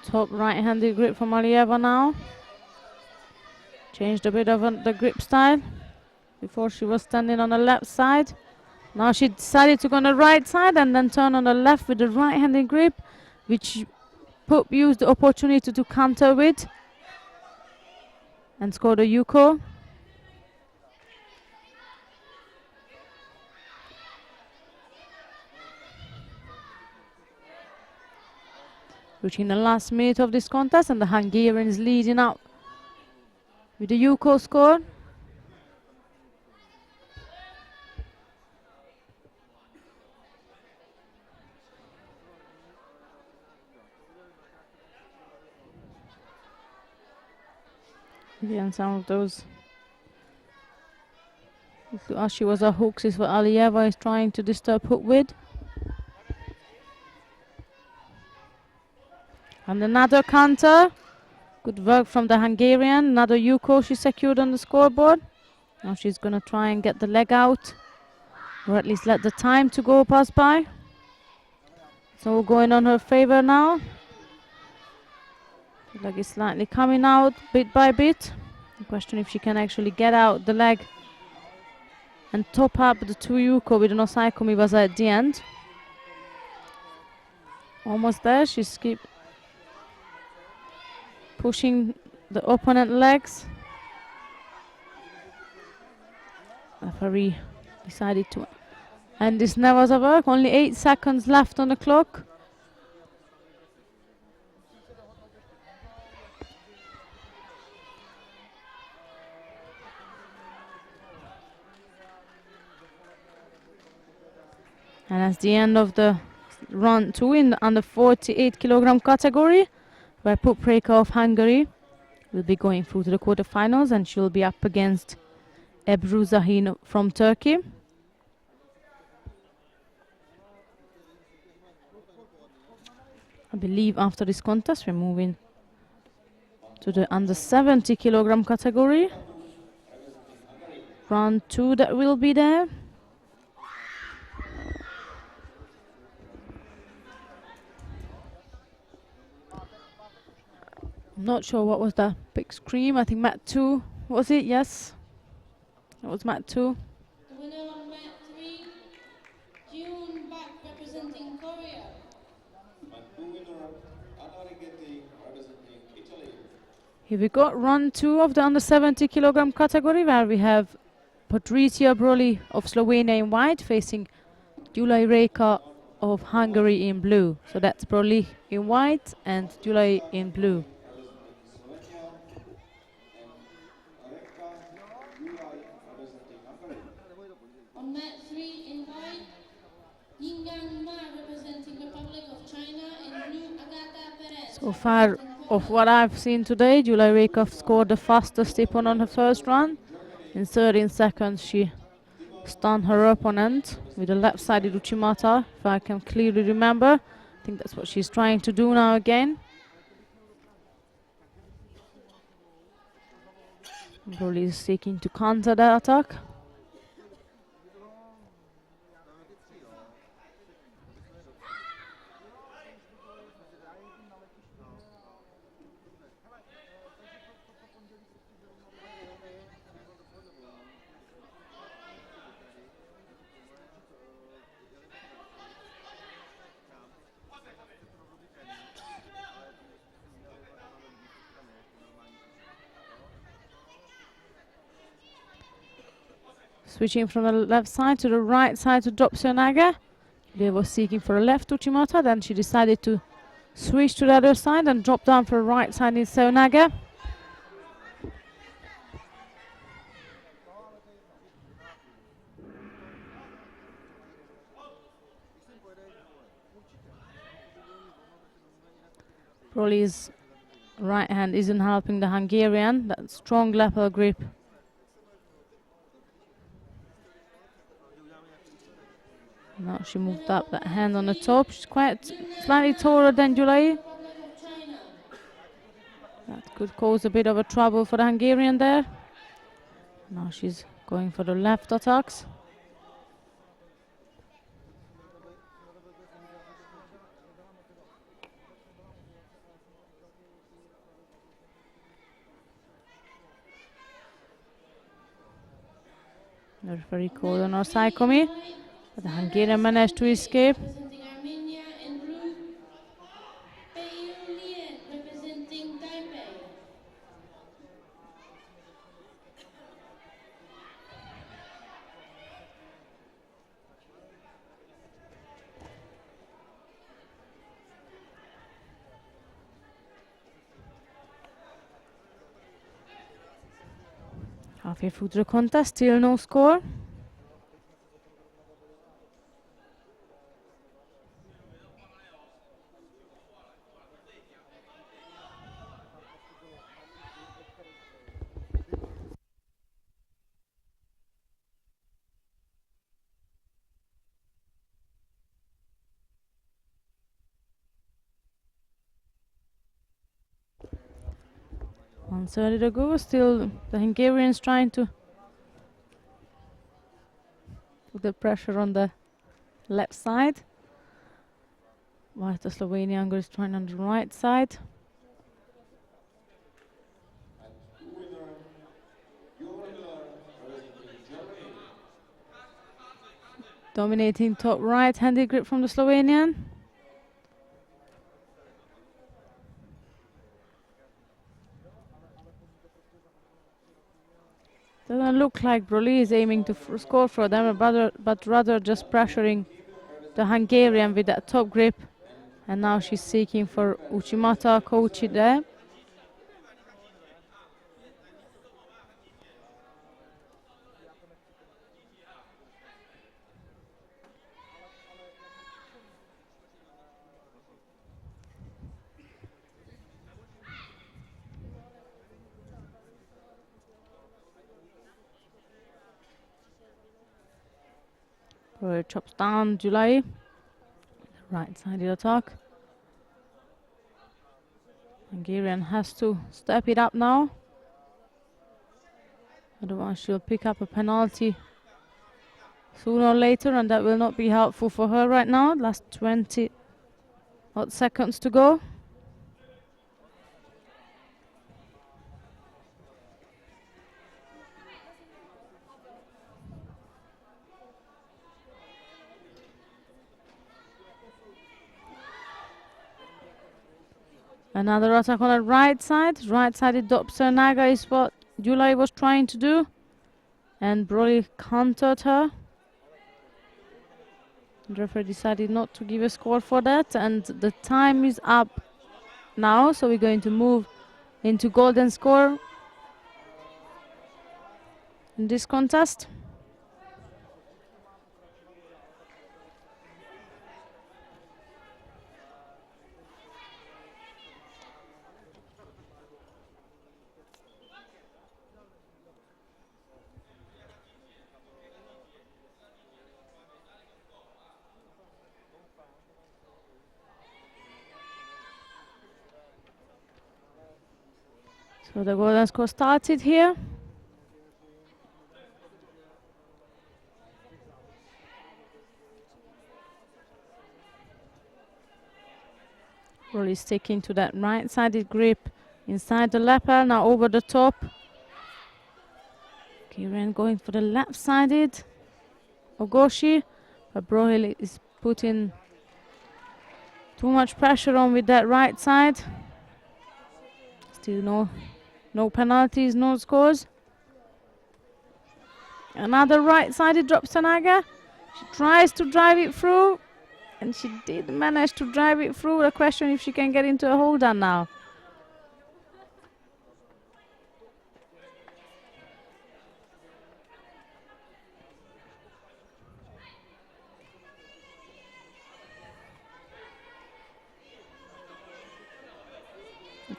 Top right-handed grip from Alieva now. Changed a bit of the grip style. Before she was standing on the left side. Now she decided to go on the right side and then turn on the left with the right-handed grip, which Pup used the opportunity to counter with and score the Yuko. Reaching the last minute of this contest and the Hungarian is leading out with the Yuko score. Again, some of those Ashiwaza hooks is what Alieva is trying to disturb Hook with. And another counter. Good work from the Hungarian. Another Yuko she secured on the scoreboard. Now she's going to try and get the leg out, or at least let the time to go pass by. So going on her favor now. The leg is slightly coming out bit by bit. The question if she can actually get out the leg and top up the two Yuko with an Osaikomi Waza at the end. Almost there. She's keep pushing the opponent legs. Referee decided to end this Navaza work. Only 8 seconds left on the clock. And that's the end of the round 2 in the under 48 kilogram category, where Pupreka of Hungary will be going through to the quarterfinals and she'll be up against Ebru Zahin from Turkey. I believe after this contest we're moving to the under 70 kilogram category. Round 2 that will be there. I'm not sure what was the big scream. I think mat 2. Was it? Yes. It was mat 2. The winner on mat 3, June Bak representing Korea. And two winner, Anna Rigetti representing Italy. Here we got run 2 of the under 70 kilogram category, where we have Patricia Broli of Slovenia in white facing Julaj Reka of Hungary in blue. So that's Broli in white and Julaj in blue. Representing Slovenia and Reka Julaj representing Hungary. On mat 3 in white, Yingang Ma representing Republic of China. In blue, Agata Perez. So far, of what I've seen today, Julaj Reka scored the fastest tip on her first run. In 13 seconds, she stunned her opponent with a left-sided Uchimata, if I can clearly remember. I think that's what she's trying to do now again. Broli is seeking to counter that attack. Switching from the left side to the right side to drop Seonaga. They were seeking for a left Uchimata, then she decided to switch to the other side and drop down for a right side in Seonaga. Broli's right hand isn't helping the Hungarian. That strong lapel grip. Now she moved up that hand on the top. She's quite slightly taller than Julaj. Republic of China. That could cause a bit of a trouble for the Hungarian there. Now she's going for the left attacks. The referee called on our side, Komi. But the Hungarian managed to escape. Representing Armenia. In blue, Peiyulian representing Taipei. Halfway through the contest, still no score. One third to go. Still the Hungarians trying to put the pressure on the left side, while the Slovenian is trying on the right side. And two winner, Miller representing Germany. Dominating top right-handed grip from the Slovenian. Doesn't look like Broli is aiming to score for them, but rather just pressuring the Hungarian with that top grip. And now she's seeking for Uchimata Kochi there. Broli chops down Julaj. Right-sided attack. Hungarian has to step it up now. Otherwise she'll pick up a penalty sooner or later, and that will not be helpful for her right now. Last 20 odd seconds to go. Another attack on the right side. Right-sided Dobson Naga is what Julai was trying to do. And Broly countered her. The referee decided not to give a score for that. And the time is up now. So we're going to move into golden score in this contest. So the golden score started here. Really sticking to that right-sided grip inside the lapel, now over the top. Kiran going for the left-sided Ogoshi, but Brohil is putting too much pressure on with that right side. Still no penalties, no scores. Another right-sided drop Sanaga. She tries to drive it through, and she did manage to drive it through. The question if she can get into a hold on now.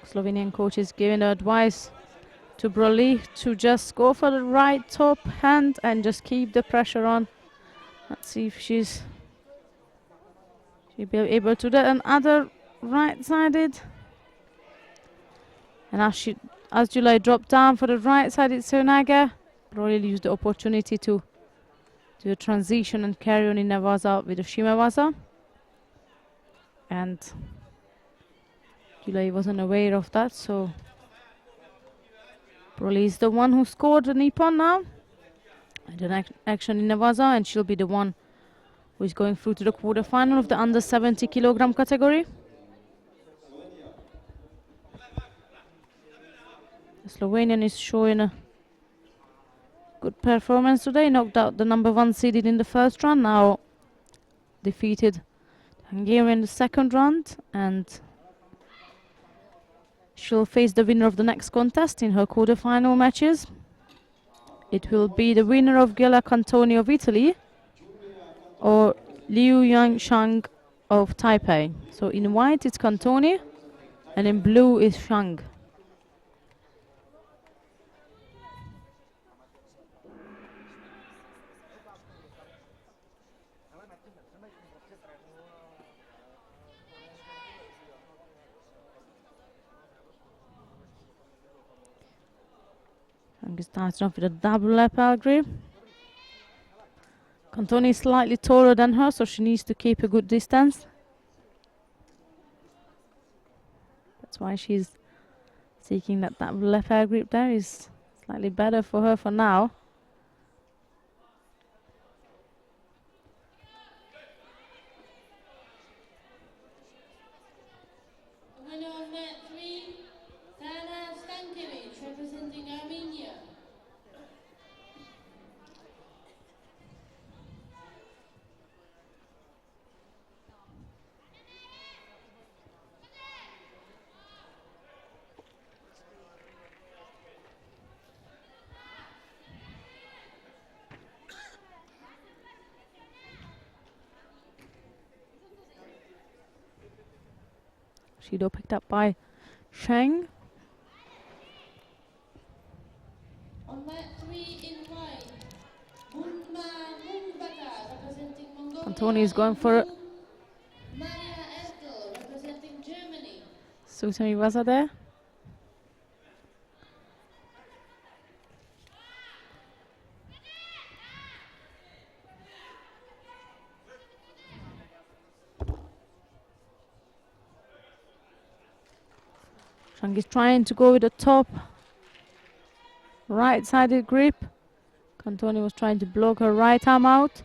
Slovenian coach is giving the advice to Broly to just go for the right top hand and just keep the pressure on. Let's see if she'll be able to do that. Another right-sided. And as Julai dropped down for the right-sided Sonaga, Broly used the opportunity to do a transition and carry on in Navaza with the Shimawaza. And Julai wasn't aware of that, so Broly is the one who scored the Nippon now. And an action in Navaza, and she'll be the one who is going through to the quarterfinal of the under 70 kilogram category. The Slovenian is showing a good performance today. Knocked out the number 1 seeded in the first round. Now defeated Hungary in the second round, and she'll face the winner of the next contest in her quarterfinal matches. It will be the winner of Gela Cantoni of Italy or Liu Yangshang of Taipei. So in white it's Cantoni, and in blue is Shang. Shang is starting off with a double lapel grip. Cantoni is slightly taller than her, so she needs to keep a good distance. That's why she's seeking that double lapel grip there. Is slightly better for her for now. Winner of mat 3, Dana Stankiewicz, representing Armenia. Judo picked up by Shang. On mat 3 in white, Bundma Mungbata, representing Mongolia. Cantoni is going for blue, Maria Ertel, representing Germany. Sutami Waza there. Shang is trying to go with the top right-sided grip. Cantoni was trying to block her right arm out.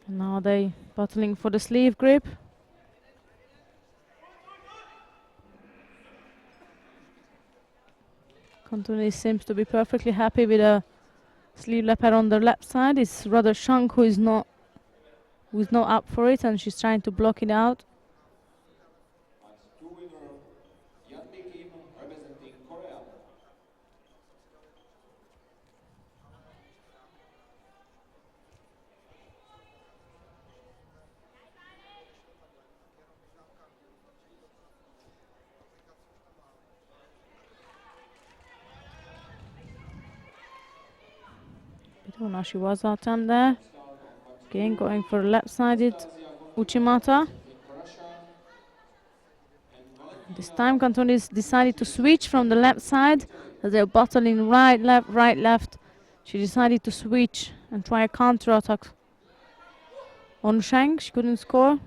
And now they battling for the sleeve grip. Cantoni seems to be perfectly happy with a sleeve leper on the left side. It's rather Shang who's not up for it, and she's trying to block it out. And two-winner Yanbi Kim representing Korea. Now she was out on there. Again, going for a left-sided Uchimata. This time Cantoni's decided to switch from the left side. As they're battling right, left. She decided to switch and try a counter-attack on Shang. She couldn't score,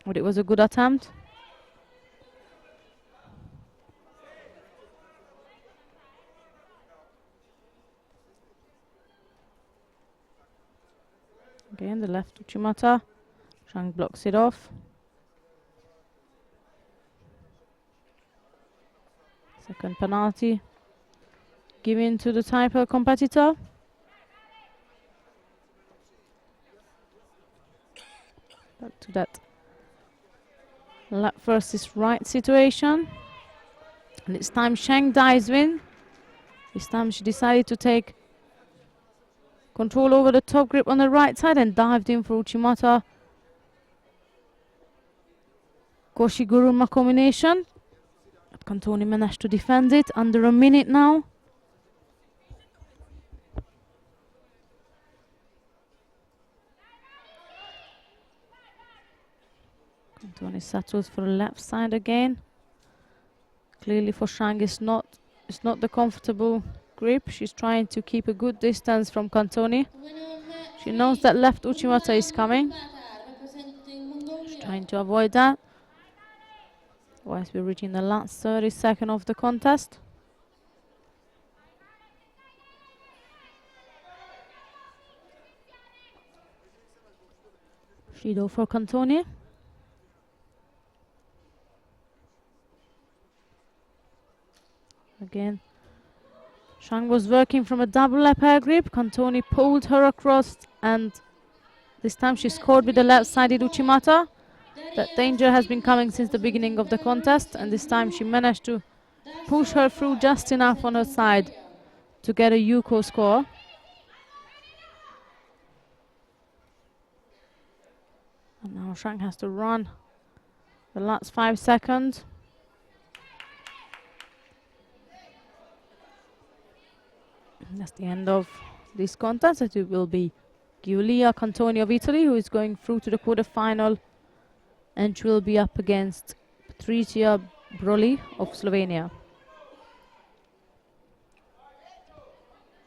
but it was a good attempt. Again, the left Uchimata. Shang blocks it off. Second penalty given to the Taipei competitor. Back to that left versus right situation. And this time Shang dives in. This time she decided to take control over the top grip on the right side and dived in for Uchimata. Koshi-Guruma combination. But Cantoni managed to defend it under a minute now. Cantoni settles for the left side again. Clearly for Shang it's not the comfortable grip. She's trying to keep a good distance from Cantoni. She knows that left Uchimata is coming. She's trying to avoid that. Otherwise we're reaching the last 30 seconds of the contest. Judo for Cantoni. Again, Shang was working from a double left air grip. Cantoni pulled her across, and this time she scored with the left-sided Uchimata. That danger has been coming since the beginning of the contest, and this time she managed to push her through just enough on her side to get a Yuko score. And now Shang has to run the last 5 seconds. That's the end of this contest. It will be Giulia Cantoni of Italy who is going through to the quarterfinal, and she will be up against Patricia Broli of Slovenia.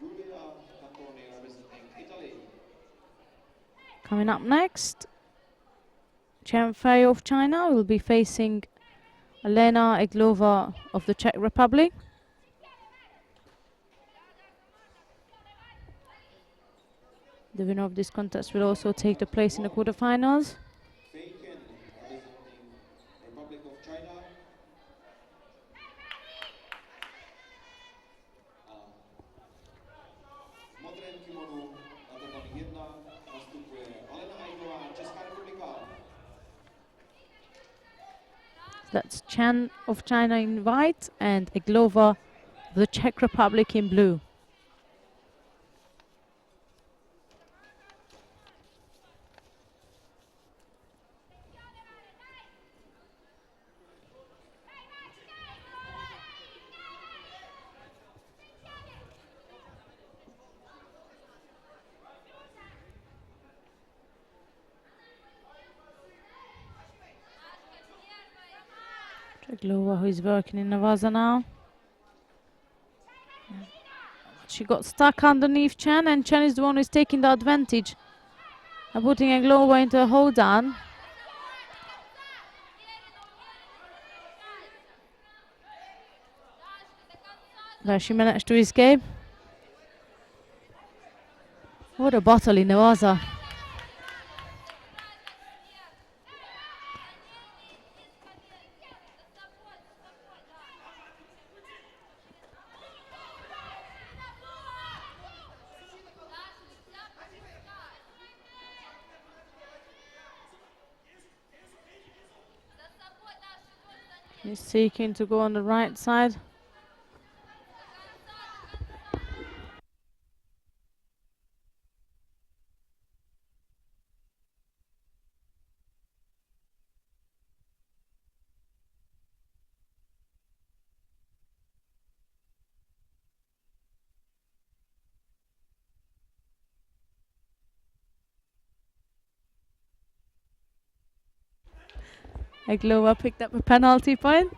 Julia Cantoni representing Italy. Coming up next, Chen Fei of China will be facing Elena Eglova of the Czech Republic. The winner of this contest will also take the place in the quarterfinals. Fei Ken representing Republic of China. A v modrém kimonu na tabulí 1 nastupuje Alena Ajgová, Česká republika. That's Chen of China in white and Eglova of the Czech Republic in blue. Eglova, who is working in Navaza now. She got stuck underneath Chen, and Chen is the one who is taking the advantage and putting Eglova into a hold down. There she managed to escape. What a battle in Navaza. He's seeking to go on the right side. Eglova picked up a penalty point.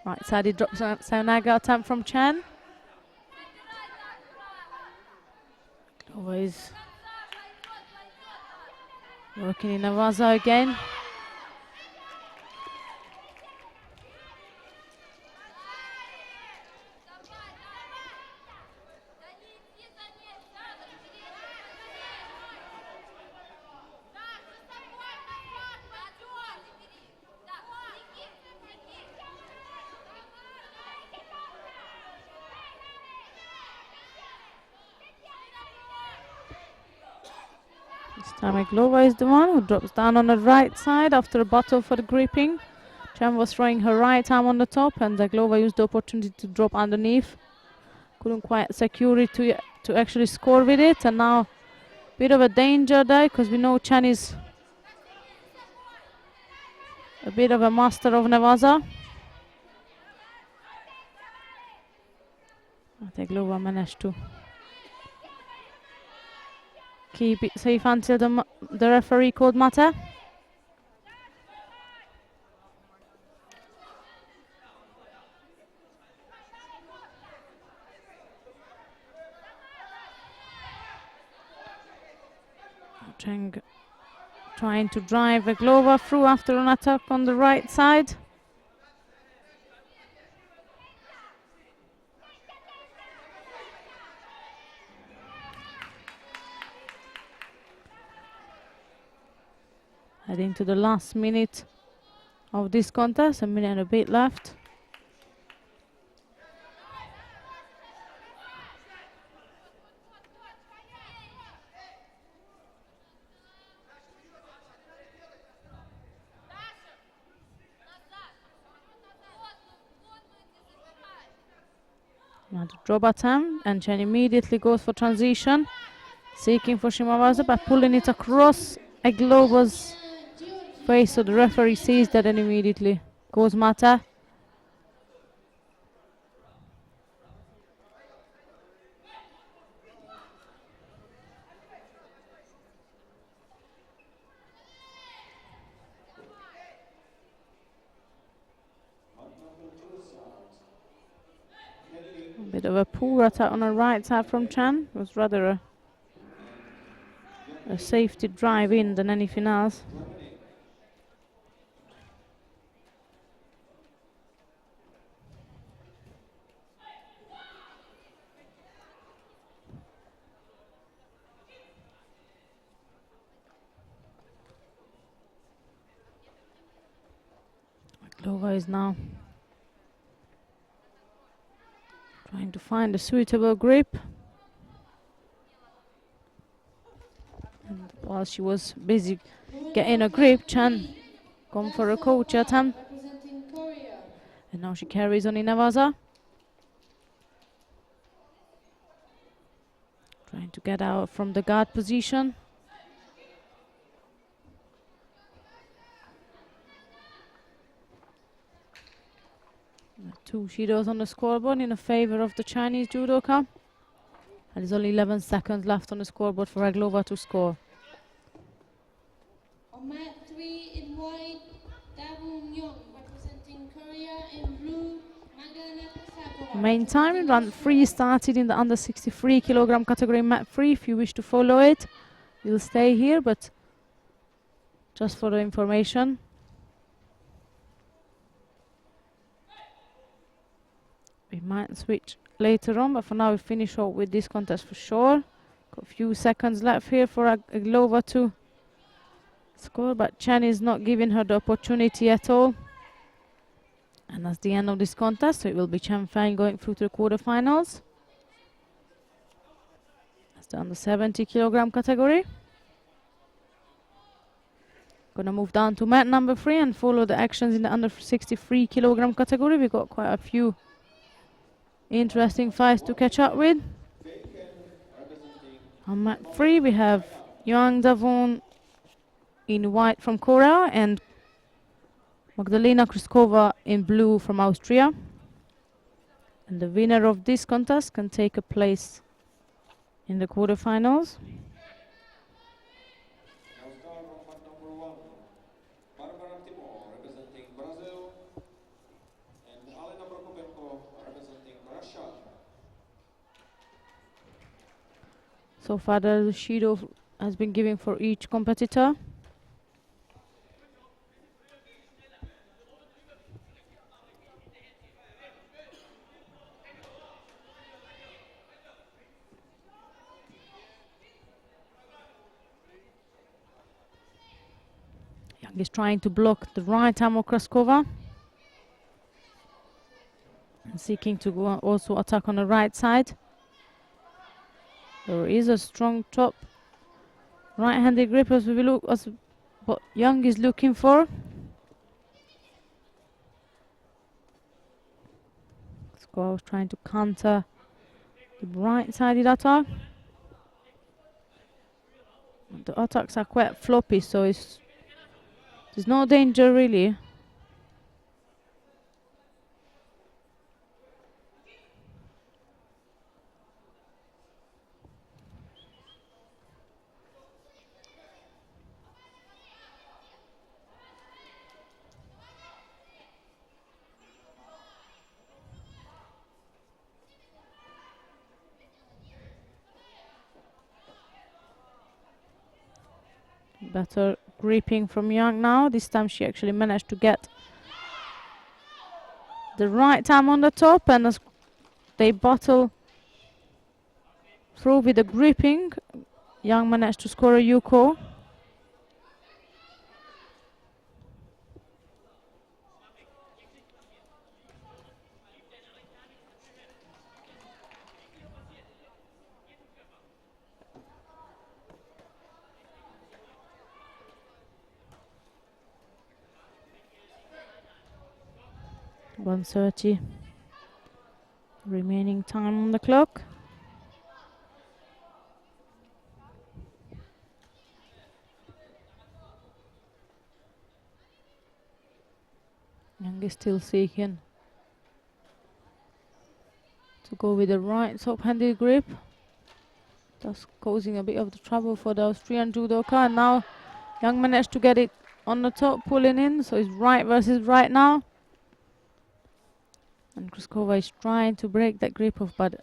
Right side, he drops a Saunaga attempt from Chen. Always working in Navaza again. This time Eglova is the one who drops down on the right side after a battle for the gripping. Chen was throwing her right arm on the top and Eglova used the opportunity to drop underneath. Couldn't quite secure it to actually score with it, and now a bit of a danger there because we know Chen is a bit of a master of Navaza. Eglova managed to keep it safe until the referee called Mate. Cheng trying to drive Eglova through after an attack on the right side. Heading to the last minute of this contest, a minute and a bit left. Now the drop attempt, and Chen immediately goes for transition, seeking for Shimawasa by pulling it across Eglova's face, so the referee sees that and immediately goes Mate. A bit of a poor attack on the right side from Chen. It was rather a safety drive in than anything else. Eglova is now trying to find a suitable grip. And while she was busy getting a grip, Chen gone for a coach attempt. And now she carries on in Navaza. Trying to get out from the guard position. Two Judos on the scoreboard in favor of the Chinese judoka. And there's only 11 seconds left on the scoreboard for Eglova to score. On mat 3 in white, Davun Young representing Korea in blue, Magdalena Kosakova. Main time in round 3 started in the under 63 kilogram category in mat 3. If you wish to follow it, you'll stay here, but just for the information. We might switch later on, but for now we finish off with this contest for sure. Got a few seconds left here for Eglova to score, but Chen is not giving her the opportunity at all. And that's the end of this contest, so it will be Chen Fang going through to the quarterfinals. As the under 70 kilogram category. Gonna move down to mat number 3 and follow the actions in the under 63 kilogram category. We got quite a few interesting fights to catch up with. On mat 3 we have Yang Davon in white from Korea and Magdalena Kryskova in blue from Austria. And the winner of this contest can take a place in the quarterfinals. So far the Judo has been given for each competitor. Yang is trying to block the right arm of Kraskova and seeking to go also attack on the right side. There is a strong top right-handed grip as we look as what Yang is looking for. Kraskova was trying to counter the right-sided attack. The attacks are quite floppy, so there's no danger really. Better gripping from Yang now. This time she actually managed to get the right arm on the top, and as they battle through with the gripping, Yang managed to score a Yuko. .130 remaining time on the clock. Yang is still seeking to go with the right top-handed grip. That's causing a bit of the trouble for the Austrian judoka. And now Yang managed to get it on the top, pulling in. So it's right versus right now. And Kryskova is trying to break that grip off, but you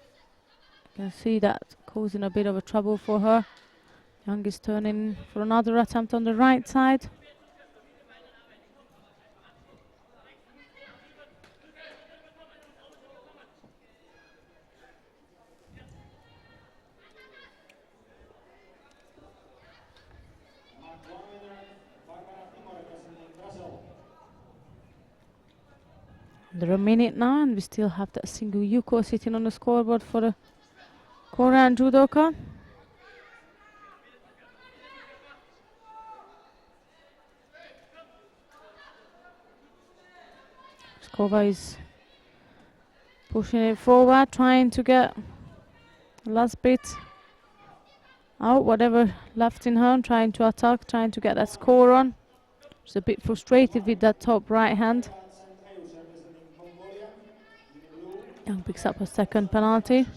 can see that causing a bit of a trouble for her. Yang is turning for another attempt on the right side. Under a minute now, and we still have that single Yuko sitting on the scoreboard for the Korean judoka. Kryskova is pushing it forward, trying to get the last bit out, whatever left in her, trying to attack, trying to get that score on. She's a bit frustrated with that top right hand. Yang picks up a second penalty.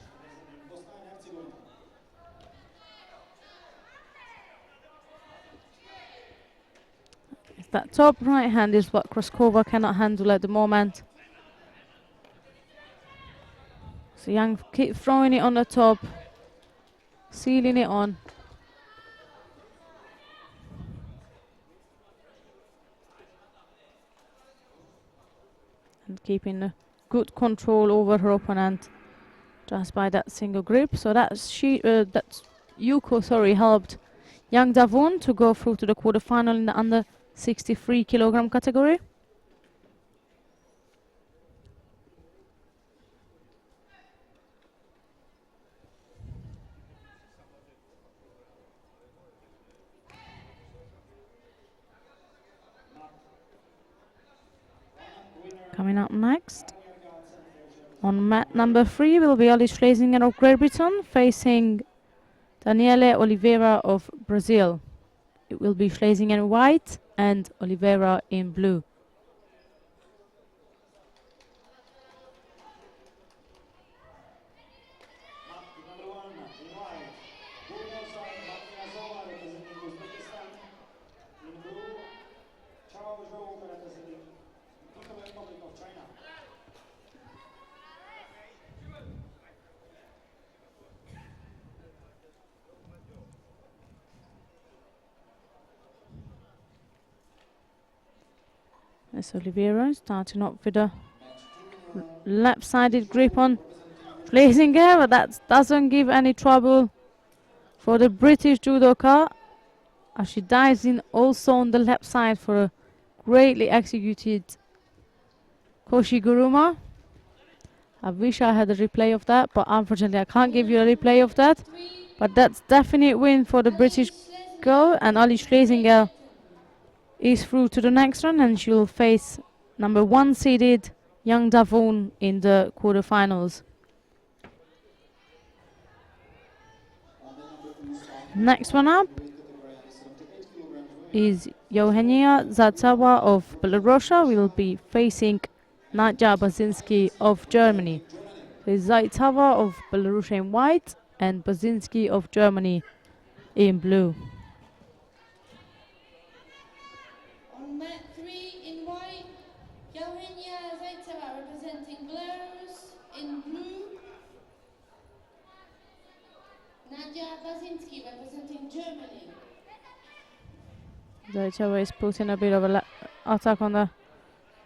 That top right hand is what Kryskova cannot handle at the moment. So Yang keep throwing it on the top, sealing it on. And keeping a good control over her opponent just by that single grip. So that's Yuko, helped Yang Davon to go through to the quarterfinal in the under 63 kilogram category. next. On mat number 3 will be Alice Schlesinger of Great Britain facing Daniele Oliveira of Brazil. It will be Schlesinger in white and Oliveira in blue. Number 1 in white, Judo representing Uzbekistan. In blue, Judo representing People's Republic of China. That's Oliveira starting up with a left-sided grip on Schlesinger, but that doesn't give any trouble for the British judoka, as she dives in also on the left side for a greatly executed Koshiguruma. I wish I had a replay of that, but unfortunately I can't give you a replay of that. But that's definite win for the British girl, and Ali Schlesinger is through to the next round, and she'll face number 1 seeded Young Davon in the quarterfinals. Next one up is Eugenia Zaitseва of Belarus. Will be facing Nadja Basinski of Germany. So Zaitseва of Belarus in white and Basinski of Germany in blue. On mat 3 in white, Eugenia Zaitseва representing Belarus. In blue, Nadia Basinski representing Germany. Zaitseва is putting a bit of a attack on the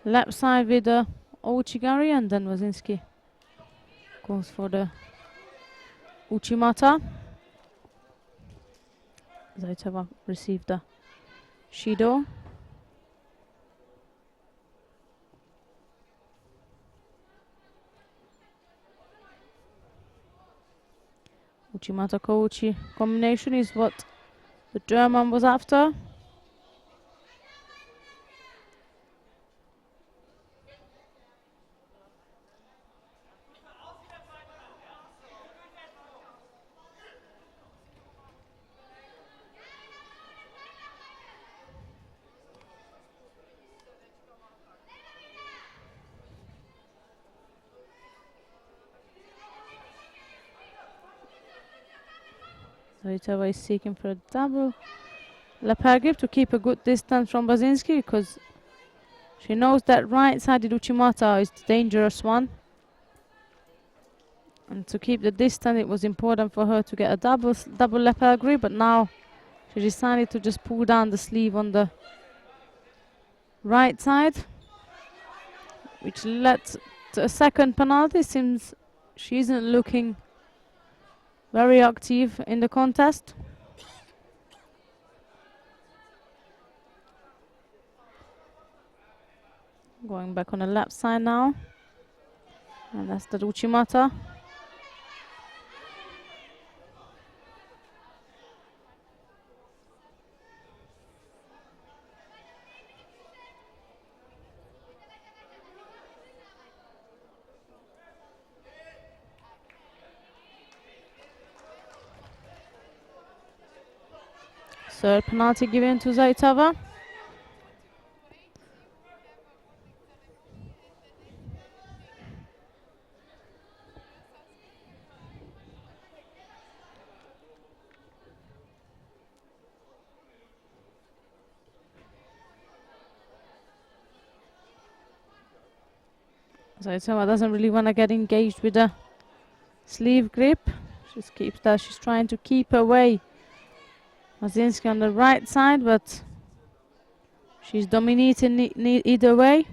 left side with the Ouchigari, and then Basinski goes for the Uchimata. Zaitseva received the Shido. Uchimata Kouchi combination is what the German was after. Zaitseva is seeking for a double lapel grip to keep a good distance from Basinski, because she knows that right-sided Uchimata is the dangerous one. And to keep the distance, it was important for her to get a double lapel grip, but now she decided to just pull down the sleeve on the right side, which led to a second penalty. Seems she isn't looking very active in the contest. Going back on the left side now, and that's the Uchimata. Third penalty given to Zaitseva. Zaitseva doesn't really want to get engaged with the sleeve grip. Just keeps that. She's trying to keep away Basinski on the right side, but she's dominating either way.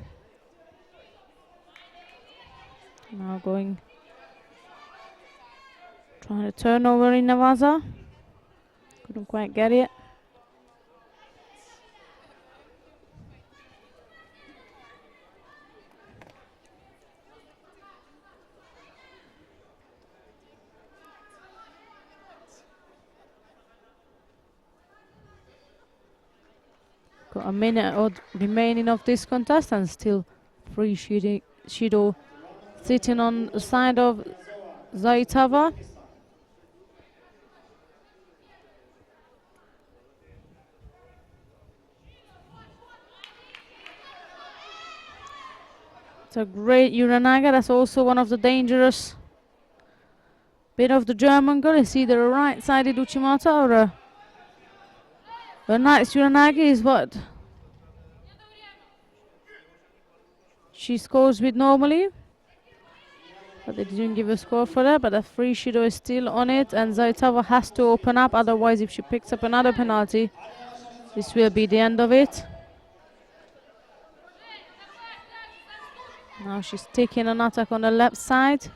Now trying to turn over in Navaza. Couldn't quite get it. Got a minute odd remaining of this contest, and still 3 seeded Shido sitting on the side of Zaitava. It's a great Uranaga. That's also one of the dangerous bit of the German girl. It's either a right-sided Uchimata or a nice Uranagi is what she scores with normally. But they didn't give a score for that, but the free Shido is still on it, and Zaitava has to open up, otherwise if she picks up another penalty, this will be the end of it. Now she's taking an attack on the left side.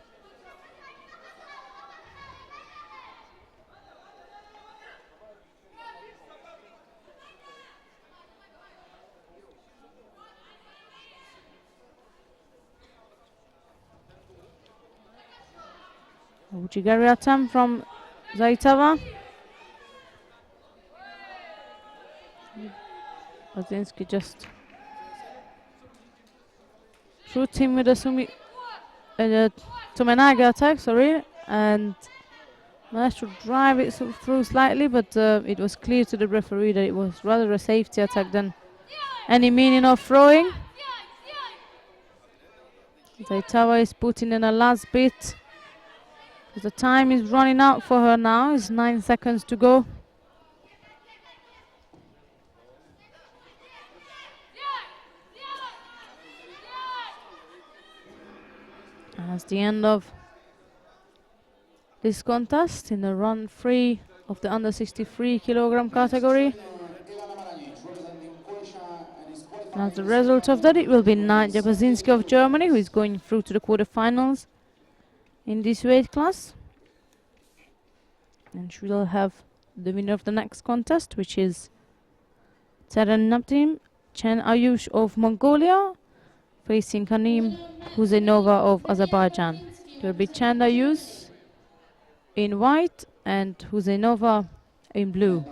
Ujigari attempt from Zaitava. Bazinski just shoots him with a Tomenaga attack, sorry, and managed to drive it through slightly, but it was clear to the referee that it was rather a safety attack than any meaning of throwing. Zaitava is putting in a last bit. The time is running out for her now. It's 9 seconds to go. And that's the end of this contest in the run 3 of the under 63 kilogram category. And as a result of that, it will be Nadja Bazinski of Germany who is going through to the quarterfinals in this weight class. And she will have the winner of the next contest, which is Teren Naptim Chen Ayush of Mongolia facing Kanim Huseynova of Azerbaijan. It will be Chen Ayush in white and Huseynova in blue.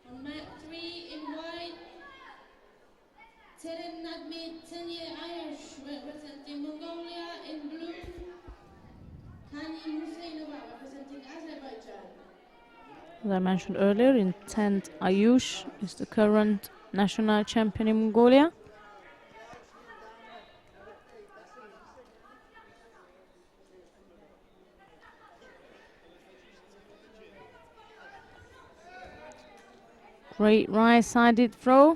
On mat 3 in white, Teren Ayush representing Mongolia. In blue, Kanim Huseynova representing Azerbaijan. As I mentioned earlier, in 10th Ayush is the current national champion in Mongolia. Great right-sided throw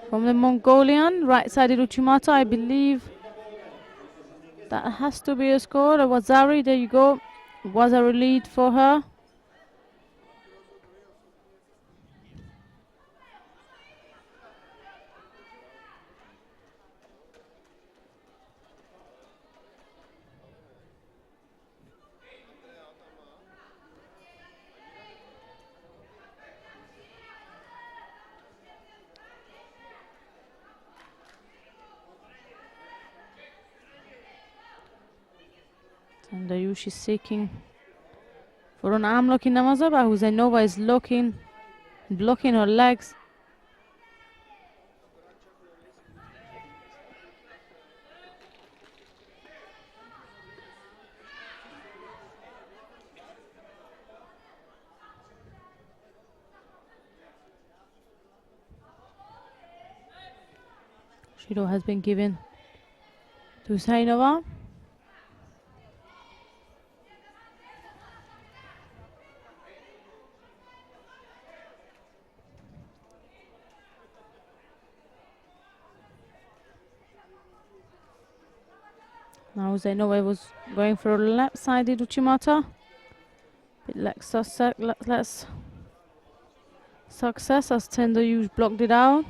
from the Mongolian. Right-sided Uchimata, I believe that has to be a score. A Wazari, there you go. Wazari lead for her. And Ayush is seeking for an arm lock in Namaza, but Huseynova is blocking her legs. Shido has been given to Huseynova. Now Huseynova was going for a left-sided Uchimata. Bit less success as Tender Ayush blocked it out.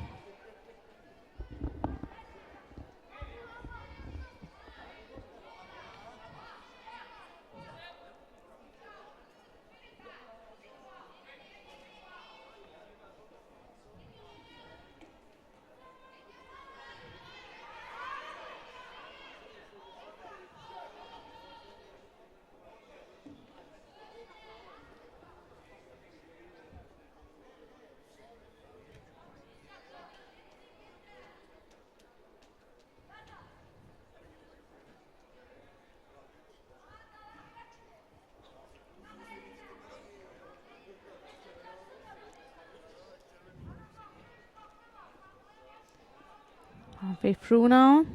halfway through now.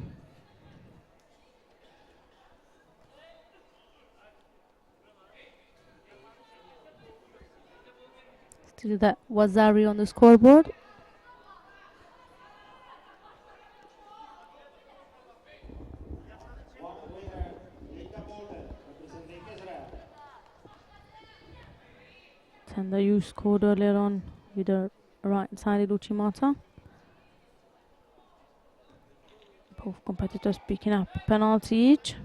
Still that Wazari on the scoreboard. One winner, Linda Bolden, representing Israel. Tender you scored earlier on with the right-sided Uchimata. Both competitors picking up a penalty each.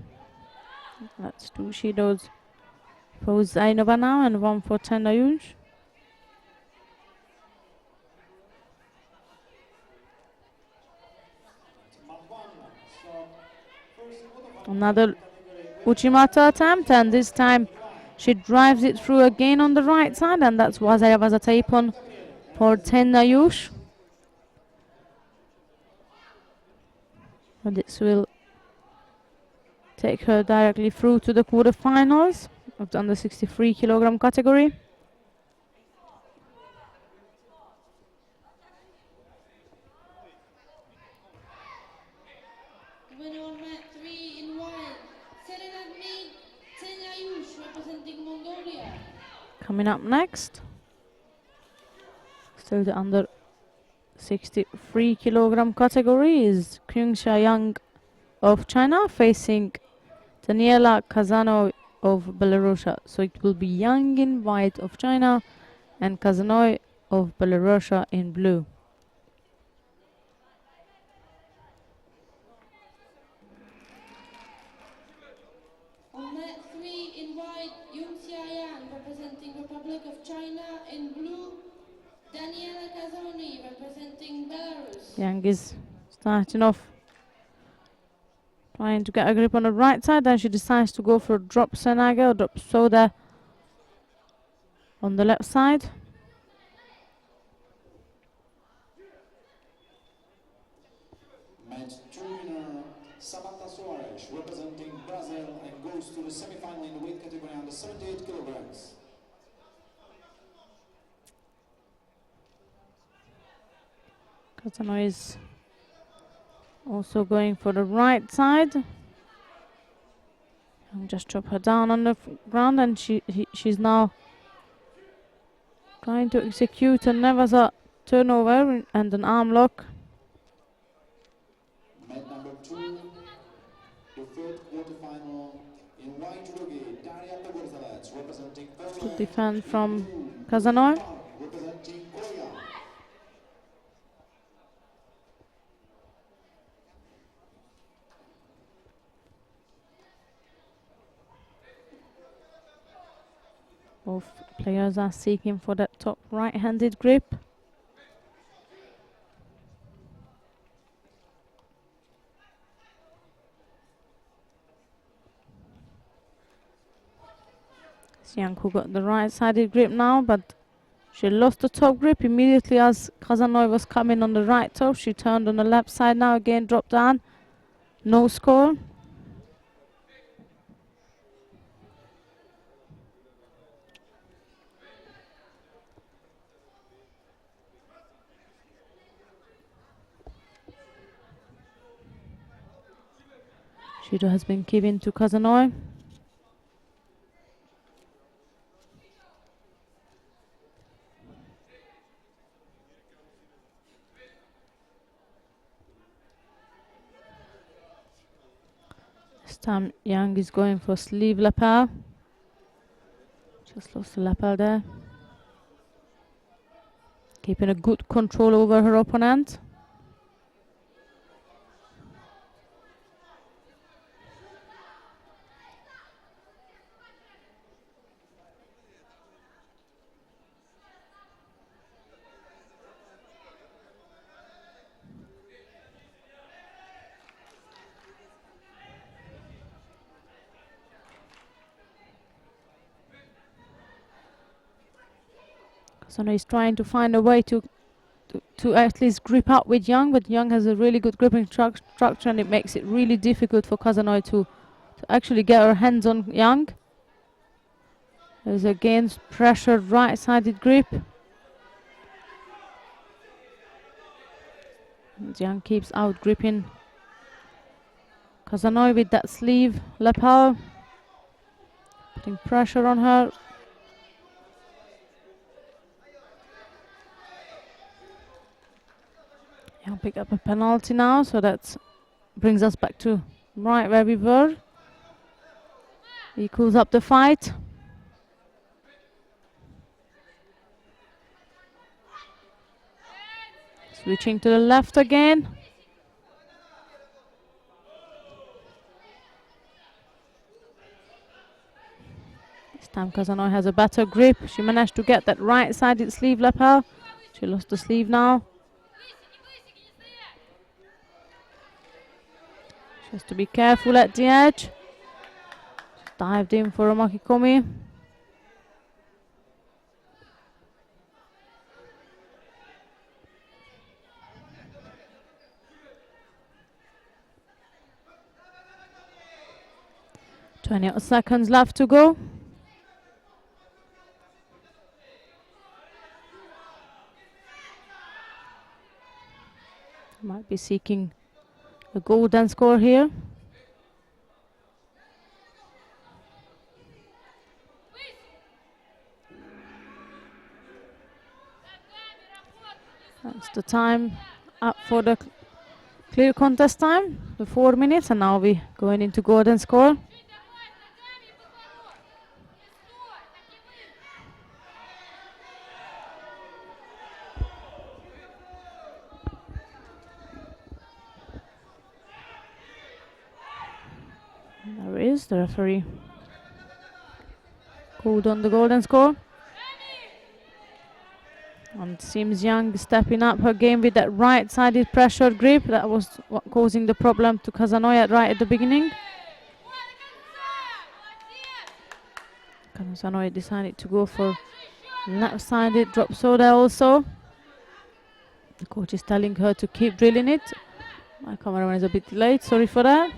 That's two Shidos for Zainova now and one for Tendayush. Another Uchimata attempt, and this time she drives it through again on the right side, and that's Wazayeva's Taipon for Tendayush. And this will take her directly through to the quarterfinals of the under 63 kilogram category. Winner on mat 3 in white, Serenadmi Tendayush, representing Mongolia. Coming up next, still the under 63 kilogram category, is Kyungsha Yang of China facing Daniela Kazanov of Belarus. So it will be Yang in white of China and Kazanov of Belarus in blue. On mat 3 in white, Yungxia Yang, representing Republic of China. In blue, Daniela Kazoni, representing Belarus. Yang is starting off trying to get a grip on the right side, then she decides to go for a drop Senaga or drop Soda on the left side. Match 2 winner, Samantha Soares, representing Brazil, and goes to the semi-final in the weight category under 78 kilograms. Kazano is also going for the right side. And just drop her down on the ground, and she's now trying to execute a Nevasa turnover and an arm lock. Match number 2, the third quarterfinal in white judogi, Daria Pogorzelec, representing Poland. Good defense from Kazanov. Representing Korea. Both players are seeking for that top right-handed grip. Yang who got the right-sided grip now, but she lost the top grip immediately as Kazanov was coming on the right top. She turned on the left side now, again dropped down. No score. Judo has been given to Kazanov. This time Yang is going for sleeve lapel. Just lost the lapel there. Keeping a good control over her opponent. So now he's trying to find a way to at least grip up with Yang, but Yang has a really good gripping structure, and it makes it really difficult for Kazanov to actually get her hands on Yang. There's again pressured right-sided grip. Jiang keeps out gripping Kazanoi with that sleeve lapel, putting pressure on her. Jiang pick up a penalty now, so that brings us back to right where we were. He cools up the fight. Switching to the left again. This time Kazanoi has a better grip. She managed to get that right-sided sleeve lapel. She lost the sleeve now. She has to be careful at the edge. She dived in for a makikomi. Seconds left to go. Might be seeking a golden score here. That's the time up for the clear contest time, the 4 minutes, and now we're going into golden score. There is the referee called on the golden score. And seems Young stepping up her game with that right-sided pressured grip. That was what causing the problem to Kazanoi right at the beginning. Kazanoi decided to go for left-sided drop soda also. The coach is telling her to keep drilling it. My cameraman is a bit late, sorry for that.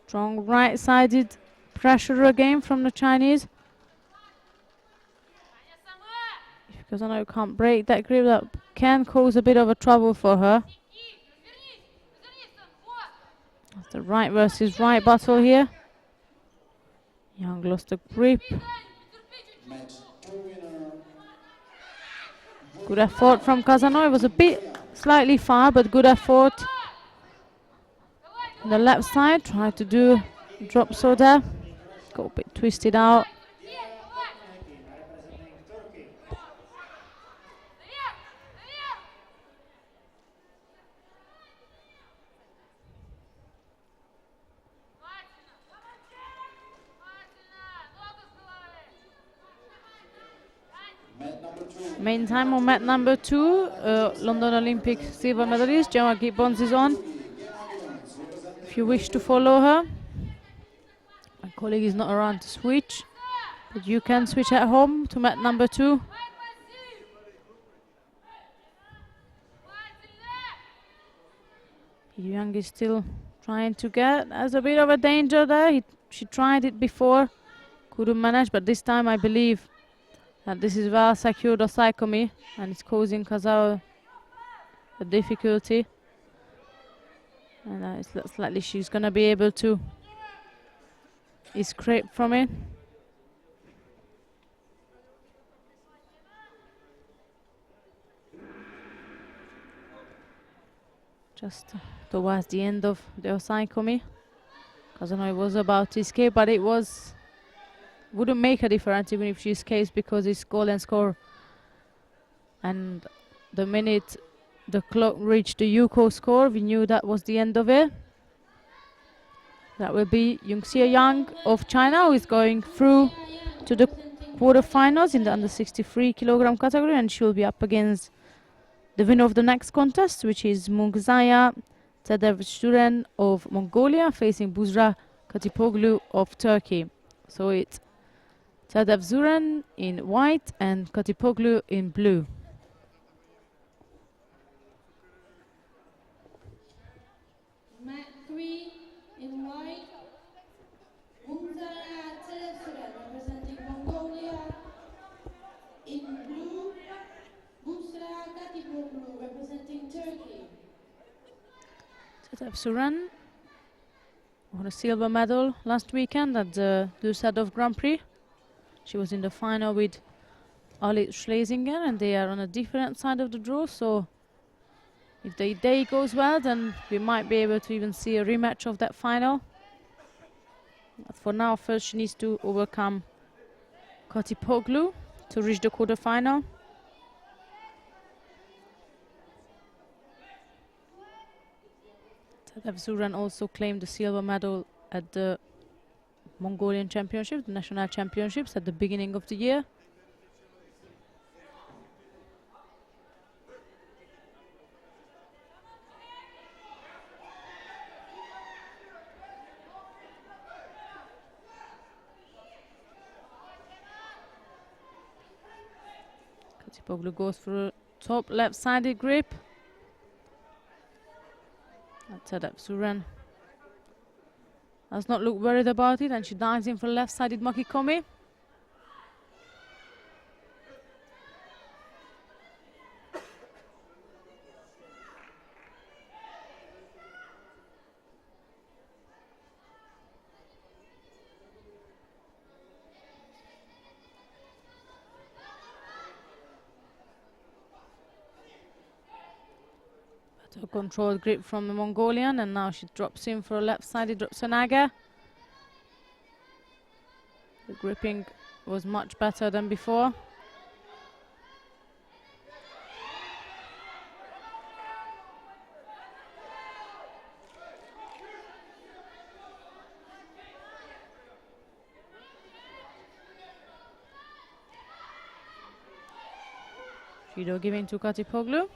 Strong right-sided pressure again from the Chinese. Because I know you can't break that grip, that can cause a bit of a trouble for her. That's the right versus right battle here. Young lost the grip. Good effort from Kazanoi. It was a bit slightly far, but good effort. On the left side, tried to do drop soda. Got a bit twisted out. Main time on mat number 2, London Olympic silver medalist Gemma Gibbons is on. If you wish to follow her, my colleague is not around to switch, but you can switch at home to mat number 2. Young is still trying to get. There's a bit of a danger there. She tried it before, couldn't manage, but this time I believe that this is well secured osaikomi and it's causing Kazao a difficulty. And it looks like she's going to be able to escape from it. Just towards the end of the osaikomi. Kazanoi was about to escape, but it wouldn't make a difference even if she escapes because it's golden score. And the minute the clock reached the Yuko score, we knew that was the end of it. That will be Yungxia Yang of China, who is going through to the quarterfinals in the under 63 kilogram category, and she will be up against the winner of the next contest, which is Mungzaya Tedevzuren of Mongolia facing Buzra Katipoglu of Turkey. So it's Tedevzuren in white and Katipoglu in blue. Mat 3 in white, Mungzaya Tedevzuren representing Mongolia. In Suran won a silver medal last weekend at the Düsseldorf Grand Prix. She was in the final with Ali Schlesinger, and they are on a different side of the draw, so if the day goes well, then we might be able to even see a rematch of that final. But for now, first she needs to overcome Katipoglu to reach the quarterfinal. Suran also claimed the silver medal at the Mongolian Championship, the national championships at the beginning of the year. Katipoglu goes for a top left-sided grip. Suran does not look worried about it, and she dives in for left-sided makikomi. A controlled grip from the Mongolian, and now she drops in for a left-sided Rotsunaga. The gripping was much better than before. Judo giving to Katipoglu.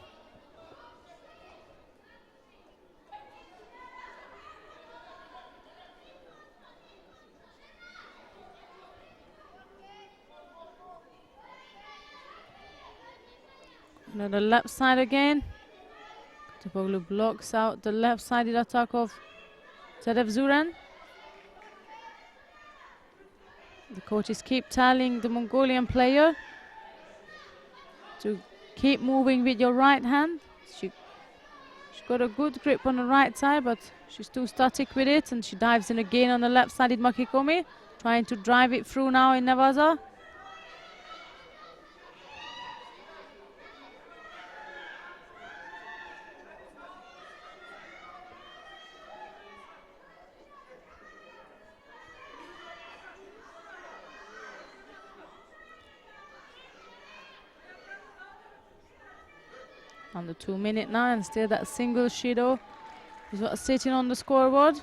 Now the left side again. Katipoglu blocks out the left-sided attack of Suran. The coaches keep telling the Mongolian player to keep moving with your right hand. She's got a good grip on the right side, but she's too static with it, and she dives in again on the left-sided makikomi, trying to drive it through now in Nevaza. Under 2 minutes now, and still that single Shido is what's sitting on the scoreboard.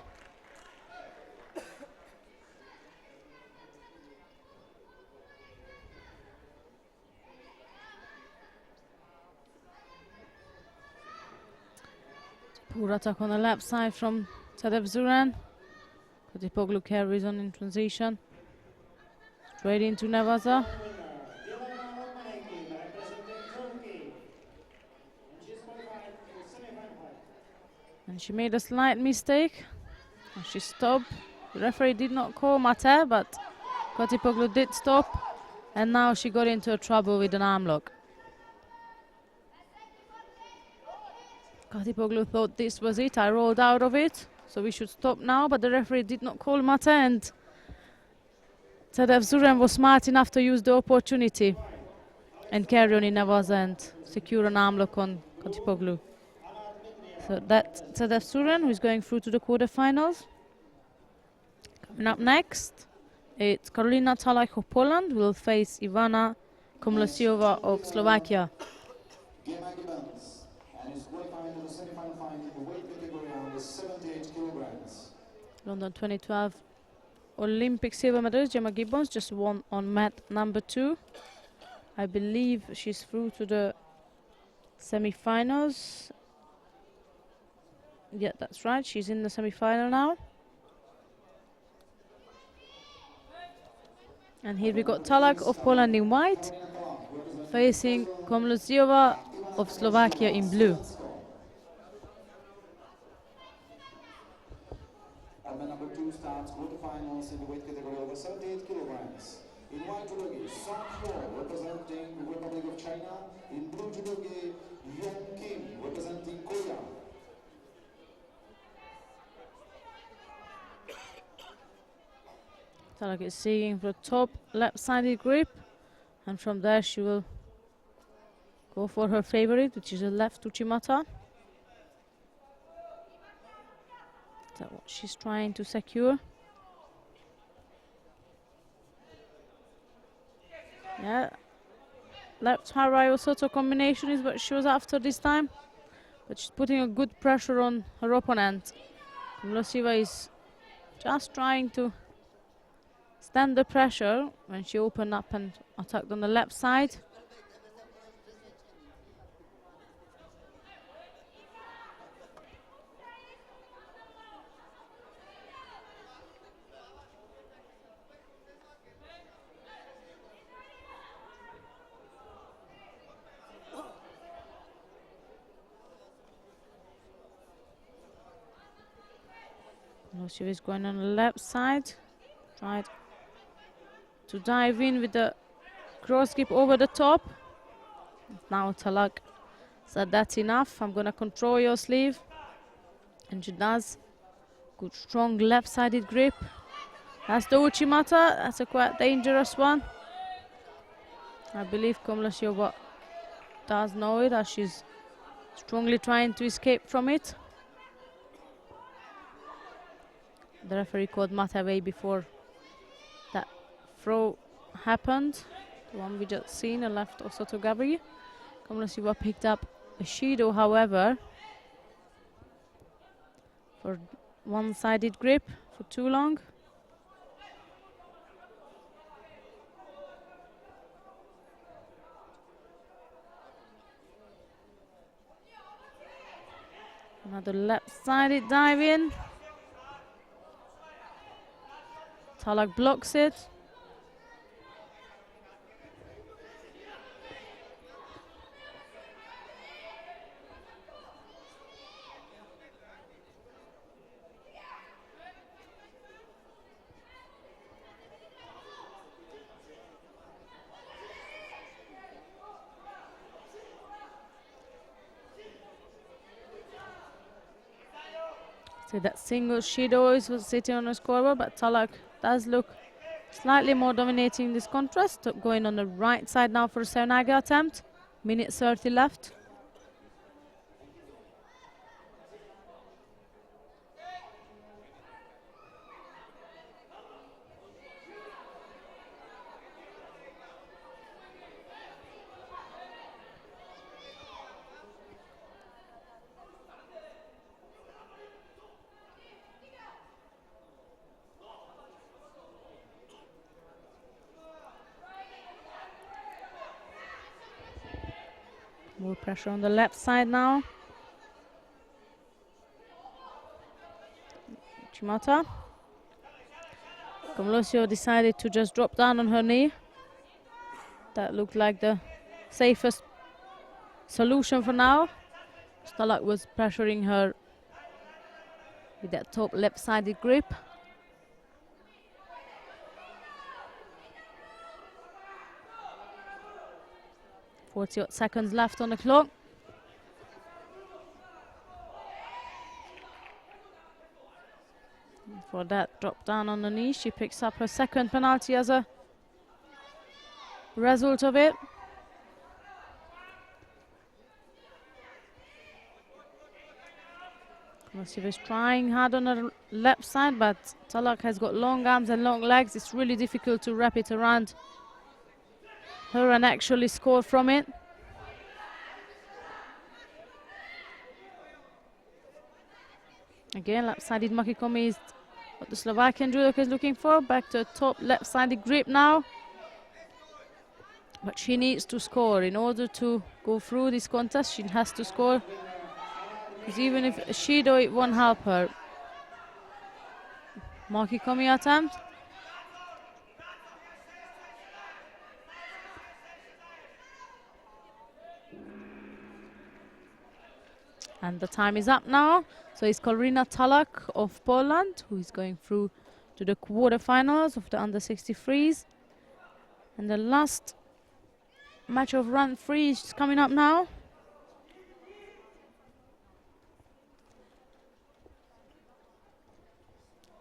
Poor attack on the left side from Suran. Katipoglu carries on in transition. Straight into Nevaza. And she made a slight mistake. And she stopped. The referee did not call Mate, but Katipoglu did stop. And now she got into trouble with an arm lock. Katipoglu thought this was it. I rolled out of it, so we should stop now. But the referee did not call Mate, and Suran was smart enough to use the opportunity and carry on in Nevaza and secure an arm lock on Katipoglu. So that's Suran, who is going through to the quarterfinals. Coming up next, it's Karolina Talach of Poland who will face Ivana Komlosiova of Slovakia. And is qualifying to the semi-final final in the weight category under 78 kilograms. London 2012 Olympic silver medalist Gemma Gibbons just won on mat number 2. I believe she's through to the semi-finals. Yeah, that's right. She's in the semi-final now. And here we got Talach of Poland in white, facing Komlosiova of Slovakia in blue. Adman number 2 starts quarterfinals in the weight category over 78 kilograms. In white judogi, Song Hyo representing the Republic of China. In blue judogi, Yong Kim representing Korea. Talak is seeing for top left-sided grip, and from there she will go for her favorite, which is a left Uchimata. That's what she's trying to secure. Yeah, left Harai Osoto combination is what she was after this time, but she's putting a good pressure on her opponent. Milosiva is just trying to stand the pressure when she opened up and attacked on the left side. Milosiva is going on the left side, tried to dive in with the cross grip over the top. Now Talak said that's enough, I'm gonna control your sleeve, and she does. Good strong left-sided grip. That's the Uchimata, that's a quite dangerous one. I believe Komlosiova does know it, as she's strongly trying to escape from it. The referee called mat away before that throw happened. The one we just seen, a left Osoto Gabri. Komlosiova picked up a Shido, however, for one-sided grip for too long. Another left-sided dive in. Talak blocks it. So that single Shido is was sitting on the scoreboard, but Talak does look slightly more dominating this contrast. Going on the right side now for a Seonaga attempt. Minute 30 left. More pressure on the left side now. Chimata. Komlosio decided to just drop down on her knee. That looked like the safest solution for now. Stalak was pressuring her with that top left-sided grip. 40 seconds left on the clock. For that drop down on the knee, she picks up her second penalty as a result of it. Komlosio is trying hard on the left side, but Talak has got long arms and long legs. It's really difficult to wrap it around her and actually score from it. Again, left-sided Makikomi is what the Slovakian judoka is looking for. Back to top left-sided grip now. But she needs to score. In order to go through this contest, she has to score. Because even if Shido, it won't help her. Makikomi attempt. And the time is up now. So it's Karolina Talak of Poland who is going through to the quarterfinals of the under-63s. And the last match of round 3 is coming up now.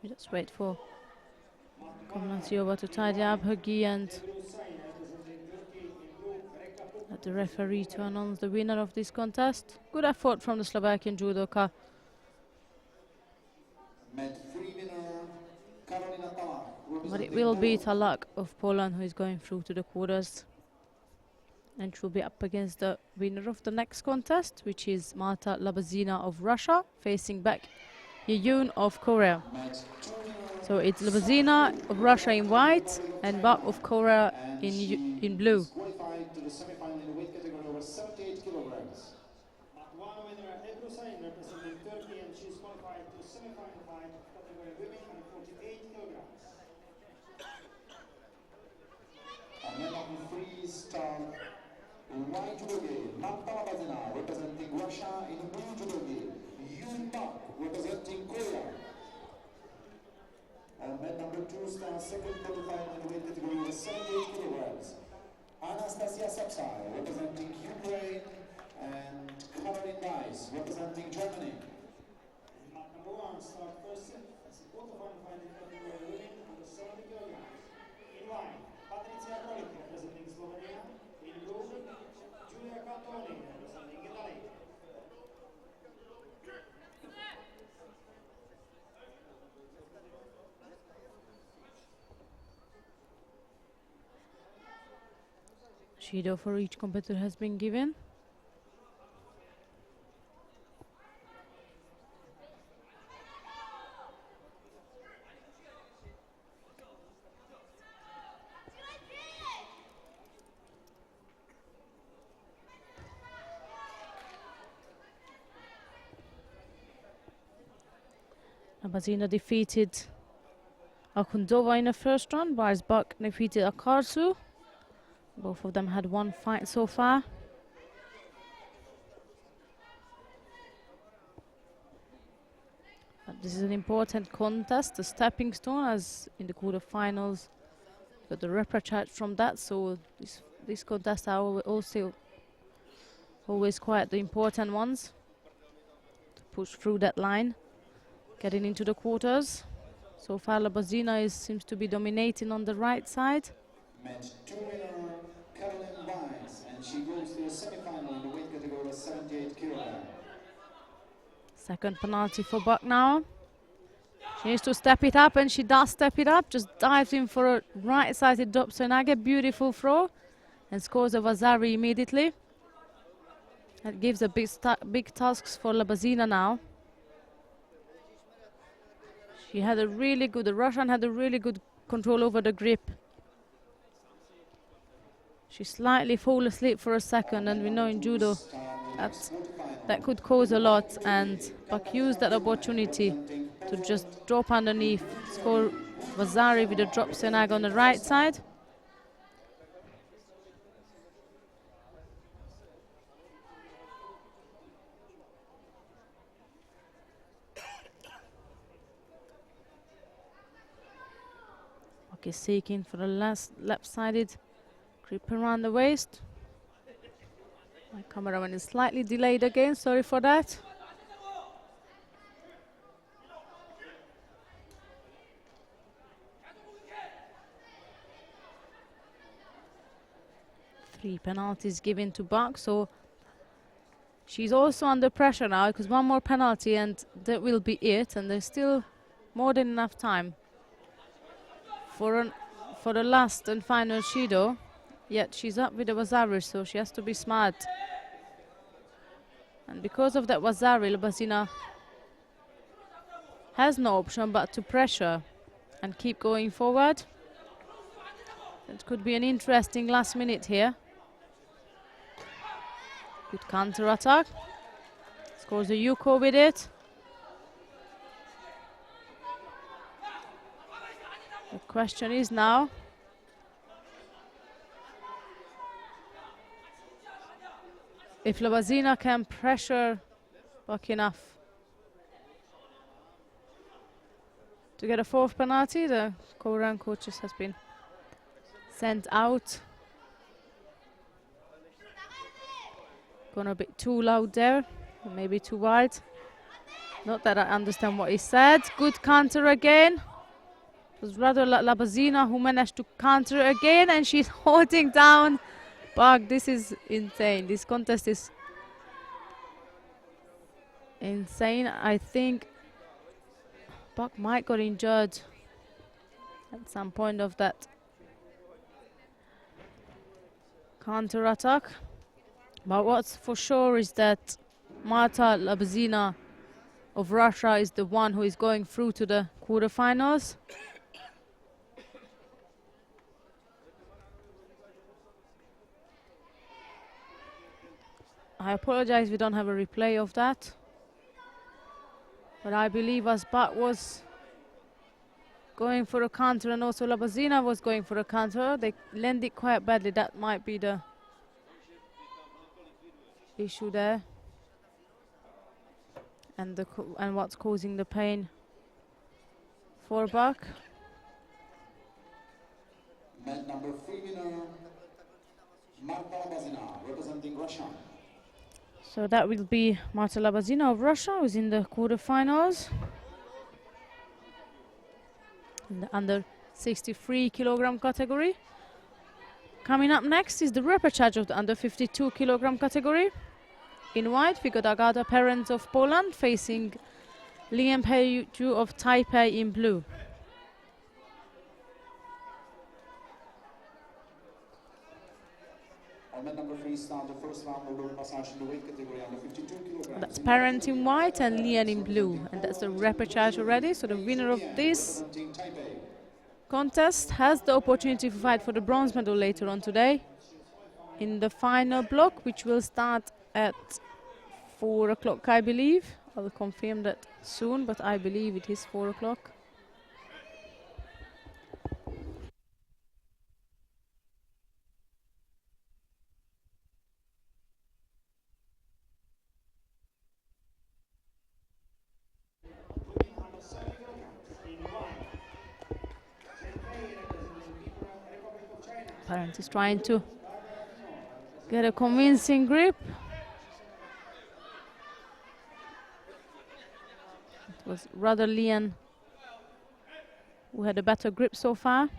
We just wait for Come on, see over to tidy up her gi and let the referee to announce the winner of this contest. Good effort from the Slovakian judoka. Met 3 winner, Karolina Talach. But it will be Talak of Poland who is going through to the quarters. And she'll be up against the winner of the next contest, which is Marta Labazina of Russia, facing back Yeyun of Korea. So it's Labazina of Russia in white and Bak of Korea in blue. Qualified to the semi-final in the weight category over 78 kilograms. One winner, Ebru Sain, representing Turkey, and she's qualified to semi-final fight category women under 48 kilograms. And then on freestyle, white judo gi, Marta Labazina representing Russia in blue judo gi, Yun Bak representing Korea. And men number 2 starts second quarterfinal in the weight category over 78 kilograms. Anastasia Sapsai representing Ukraine and Caroline Weiss representing Germany. Number 1 start first quarterfinal fight in category women under 70 kilograms. In white, Patricia Rolik representing Slovenia. In blue, Julia Cantoni representing Italy. Judo for each competitor has been given. Labazina defeated Akundova in the first round, whereas Bak defeated Akarsu. Both of them had one fight so far. But this is an important contest, a stepping stone, as in the quarterfinals got the repertoire from that. So these contests are also always quite the important ones to push through that line, getting into the quarters. So far, Labazina seems to be dominating on the right side. Match 2 winner, Caroline Weiss, and she goes to the semi-final in the weight category of 78 kilograms. Second penalty for Bak now. She needs to step it up, and she does step it up. Just dives in for a right-sided drop Senage, beautiful throw, and scores a Vasari immediately. That gives a big tasks for Labazina now. She had a really good, the Russian had a really good control over the grip. She slightly fall asleep for a second, and we know in judo that could cause a lot, and Bak used that opportunity to just drop underneath, score Vasari with a drop Senag on the right side. Bak is seeking for the left-sided grip around the waist. My cameraman is slightly delayed again, sorry for that. Three penalties given to Bak, so she's also under pressure now, because one more penalty and that will be it, and there's still more than enough time for the last and final Judo. Yet she's up with the Vasari, so she has to be smart. And because of that Vasari, Labazina has no option but to pressure and keep going forward. It could be an interesting last minute here. Good counter attack. Scores a Yuko with it. The question is now, if Labazina can pressure Bak enough to get a fourth penalty. The Korean coaches has been sent out. Gone a bit too loud there, maybe too wide. Not that I understand what he said. Good counter again. was rather Labazina who managed to counter again, and she's holding down Prague. This is insane. This contest is insane. I think Prague might got injured at some point of that counter attack. But what's for sure is that Marta Labazina of Russia is the one who is going through to the quarterfinals. I apologize we don't have a replay of that. But I believe as Bat was going for a counter and also Labazina was going for a counter, they landed quite badly. That might be the issue there. And what's causing the pain for Bach. Men number 3 winner, Marta Labazina, representing Russia. So that will be Marta Labazina of Russia, who's in the quarterfinals. In the under 63 kilogram category. Coming up next is the repechage of the under 52 kilogram category. In white, we got Agata Perens of Poland facing Liam Peju of Taipei in blue. Men number 3 start the first round of the passage in the weight category under 52 kilograms. That's Perens in white and Lian in blue. And that's the repechage already. So the winner of this contest has the opportunity to fight for the bronze medal later on today in the final block, which will start at 4 o'clock, I believe. I'll confirm that soon, but I believe it is 4 o'clock. Perens is trying to get a convincing grip. It was rather Lian who had a better grip so far.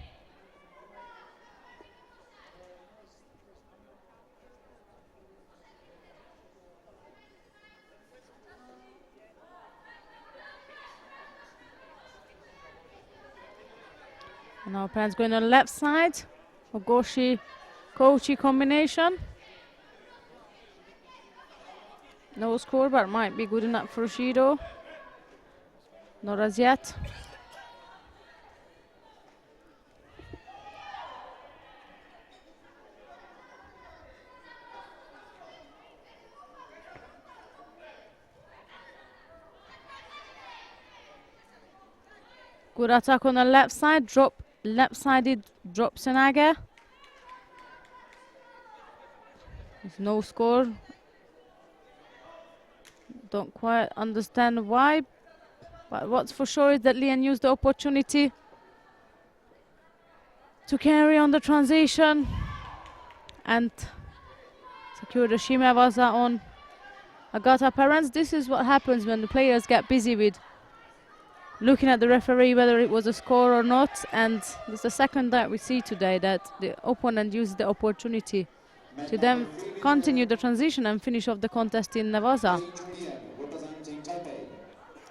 And now Perens going on the left side. Ogoshi Kochi combination. No score, but might be good enough for Judo. Not as yet. Good attack on the left side, drop, left-sided drop Senage. There's no score. Don't quite understand why, but what's for sure is that Lian used the opportunity to carry on the transition and secure the Shimewaza on Agata Perens. This is what happens when the players get busy with looking at the referee whether it was a score or not, and it's the second that we see today that the opponent used the opportunity to then continue the transition and finish off the contest in Nevaza.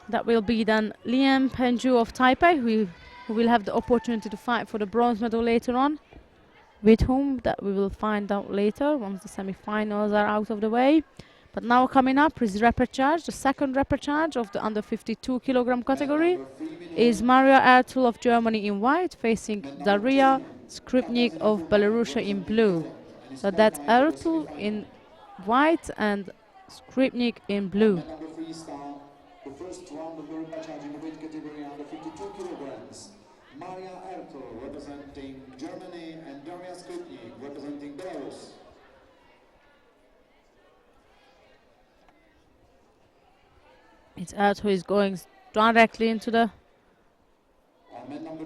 That will be then Liam Penju of Taipei, who will have the opportunity to fight for the bronze medal later on, with whom that we will find out later once the semi-finals are out of the way. But now coming up is repechage. The second repechage of the under 52 kilogram category is Maria Ertul of Germany in white facing Daria Skripnik of Belarus in blue. So that's Ertul in white and Skripnik in blue. The first round of the repechage in the weight category under 52 kilograms. Maria Ertul representing Germany and Daria Skripnik representing Belarus. It's Ertul who is going directly into the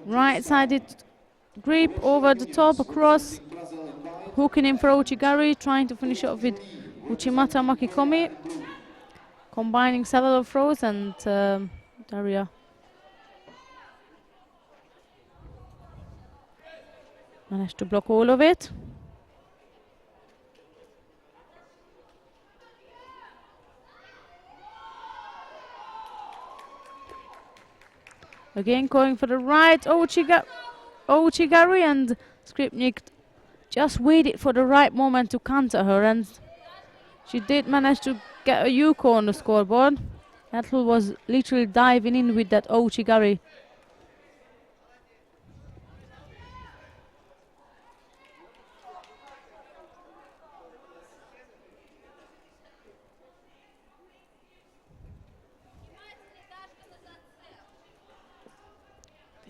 right-sided grip over the top across, hooking in for Uchigari, trying to finish off with Uchimata Makikomi, combining several throws, and Daria Managed to block all of it. Again going for the right Ouchigari, and Skripnik just waited for the right moment to counter her, and she did manage to get a Yuko on the scoreboard. Ethel was literally diving in with that Ouchigari.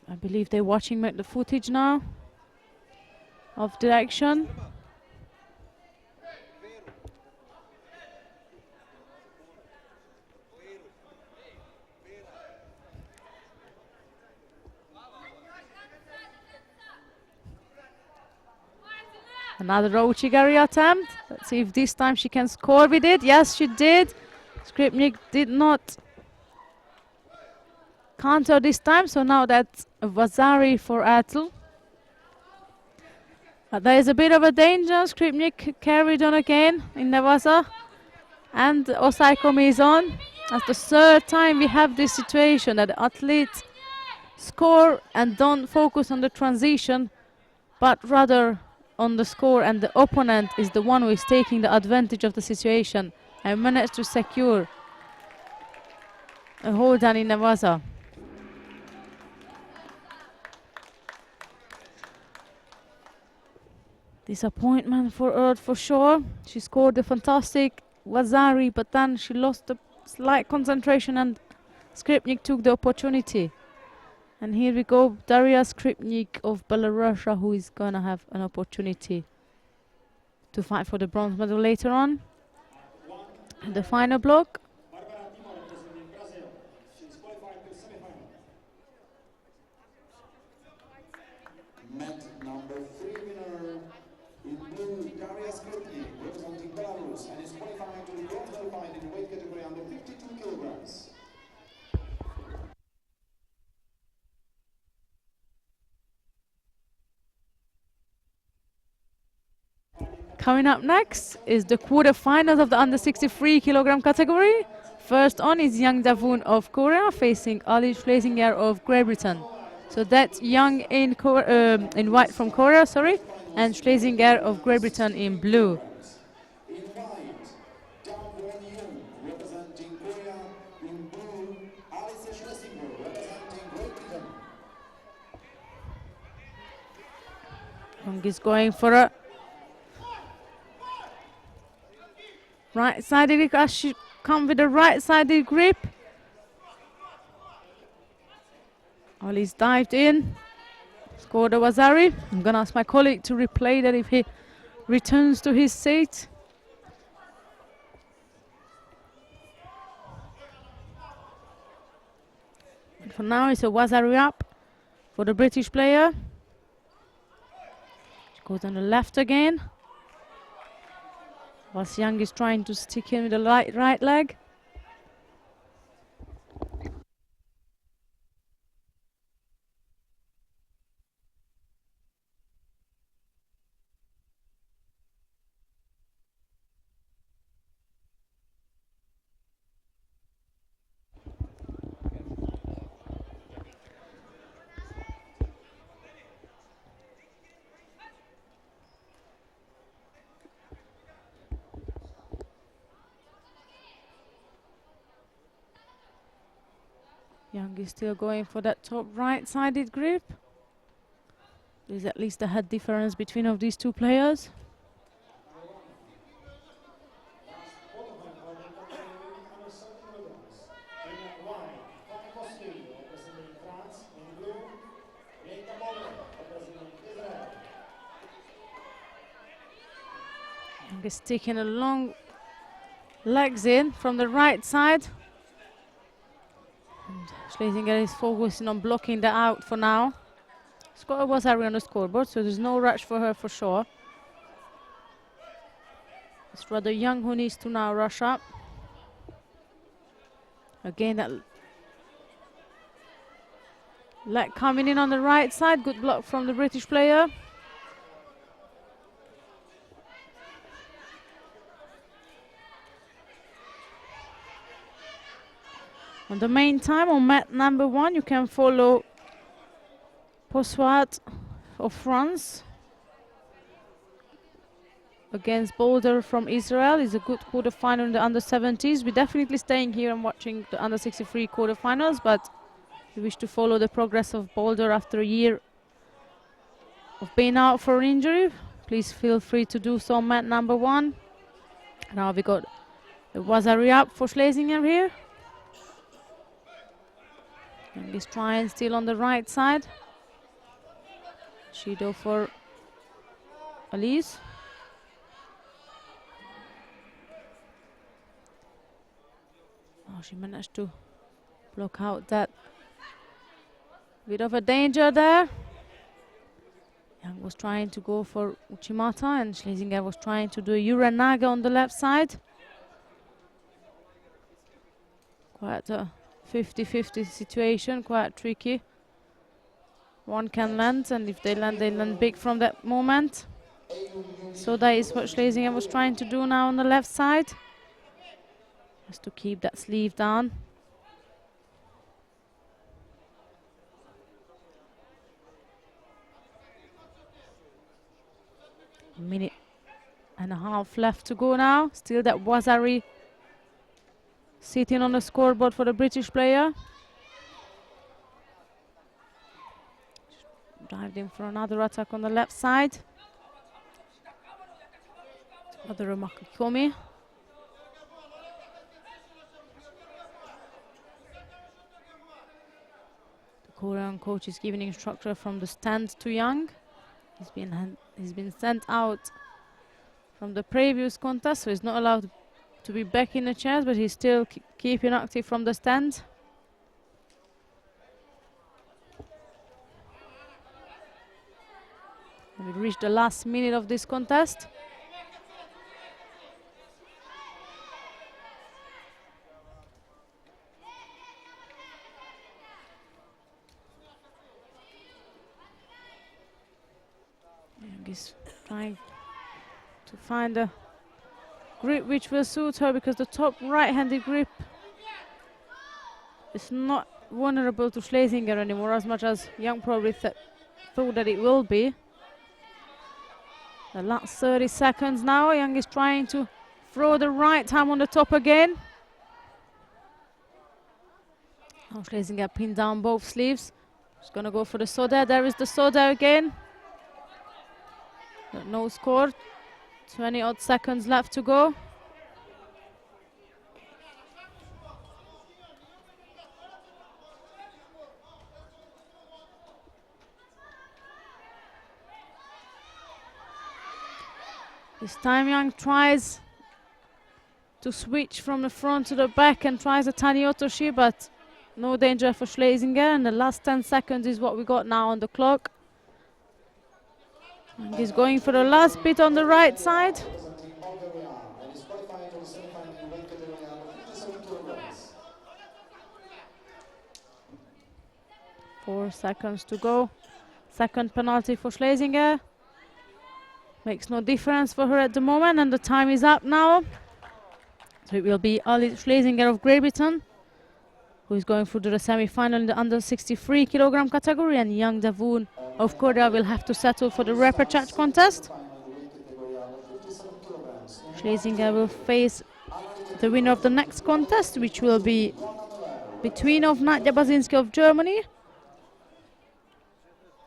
I believe they're watching the footage now of the action. Another Ouchigari attempt. Let's see if this time she can score with it. Yes, she did. Skripnik did not counter this time, so now that's a Vasari for Ethel. But there is a bit of a danger. Skripnik carried on again in Nevasa, and Osaikomi is on. That's the third time we have this situation that the athletes score and don't focus on the transition, but rather on the score, and the opponent is the one who is taking the advantage of the situation and managed to secure a hold down in Nevasa. Disappointment for Earth for sure. She scored a fantastic Vasari, but then she lost a slight concentration and Skripnik took the opportunity. And here we go, Daria Skripnik of Belarus, who is gonna have an opportunity to fight for the bronze medal later on. And the final block. Mat number 3 winner in blue, Daria Skripnik, representing Belarus, and is qualifying to the bronze medal fight in the weight category under 52 kilograms. Coming up next is the quarterfinals of the under 63 kilogram category. First on is Yang Davun of Korea facing Ali Schlesinger of Great Britain. So that's Yang in white from Korea, sorry, and Schlesinger of Great Britain in blue. In white, Dong Young representing Korea. In blue, Alice Schlesinger representing Great Britain. Young is going for a right-sided grip, as she come with a right-sided grip. Ali's dived in, scored a Vasari. I'm gonna ask my colleague to replay that if he returns to his seat. And for now, it's a Vasari up for the British player. She goes on the left again. Whilst Young is trying to stick in with the right leg. Young is still going for that top right-sided grip. There's at least a head difference between of these two players. Young is taking a long legs in from the right side. And Schlesinger is focusing on blocking that out for now. Score was on the scoreboard, so there's no rush for her for sure. It's rather Young who needs to now rush up. Again, that leg coming in on the right side. Good block from the British player. On the main time, on mat number 1, you can follow Poswat of France against Boulder from Israel. It's a good quarterfinal in the under-70s. We're definitely staying here and watching the under-63 quarterfinals, but if you wish to follow the progress of Boulder after a year of being out for an injury, please feel free to do so on mat number 1. Now we got the Wazari up for Schlesinger here. And he's trying still on the right side. Judo for Elise. Oh, she managed to block out that bit of a danger there. Young was trying to go for Uchimata and Schlesinger was trying to do a Uranaga on the left side. Quite a 50-50 situation, quite tricky. One can land, and if they land big from that moment. So that is what Schlesinger was trying to do now on the left side. Just to keep that sleeve down. A minute and a half left to go now. Still that Wazari sitting on the scoreboard for the British player. Dived in for another attack on the left side. Other Makikomi. The Korean coach is giving instruction from the stand to Young. He's been sent out from the previous contest, so he's not allowed to be back in the chairs, but he's still keeping active from the stand. And we reached the last minute of this contest. And he's trying to find a grip which will suit her, because the top right-handed grip is not vulnerable to Schlesinger anymore, as much as Young probably thought that it will be. The last 30 seconds now. Young is trying to throw the right hand on the top again. Now Schlesinger pinned down both sleeves. She's going to go for the Soda. There is the Soda again. But no score. 20 odd seconds left to go. This time Young tries to switch from the front to the back and tries a Tani Otoshi, but no danger for Schlesinger, and the last 10 seconds is what we got now on the clock. And he's going for the last bit on the right side. 4 seconds to go. Second penalty for Schlesinger. Makes no difference for her at the moment, and the time is up now. So it will be Ali Schlesinger of Great Britain who is going through the semi-final in the under 63 kilogram category, and Young Davoon of Korea will have to settle for the repechage contest. Schlesinger will face the winner of the next contest, which will be between of Nadja Basinski of Germany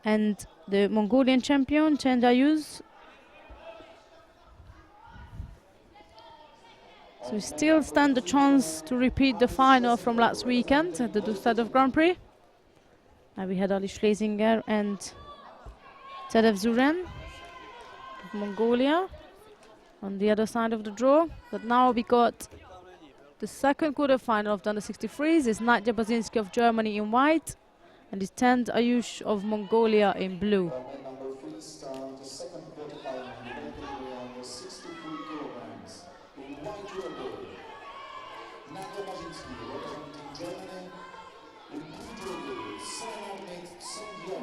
and the Mongolian champion Chen Dayuz. So we still stand a chance to repeat the final from last weekend at the Dustadov Grand Prix. We had Ali Schlesinger and Tadef Zuren of Mongolia on the other side of the draw. But now we got the second quarterfinal of the under 63s. It's Nadja Basinski of Germany in white, and it's Tend Ayush of Mongolia in blue.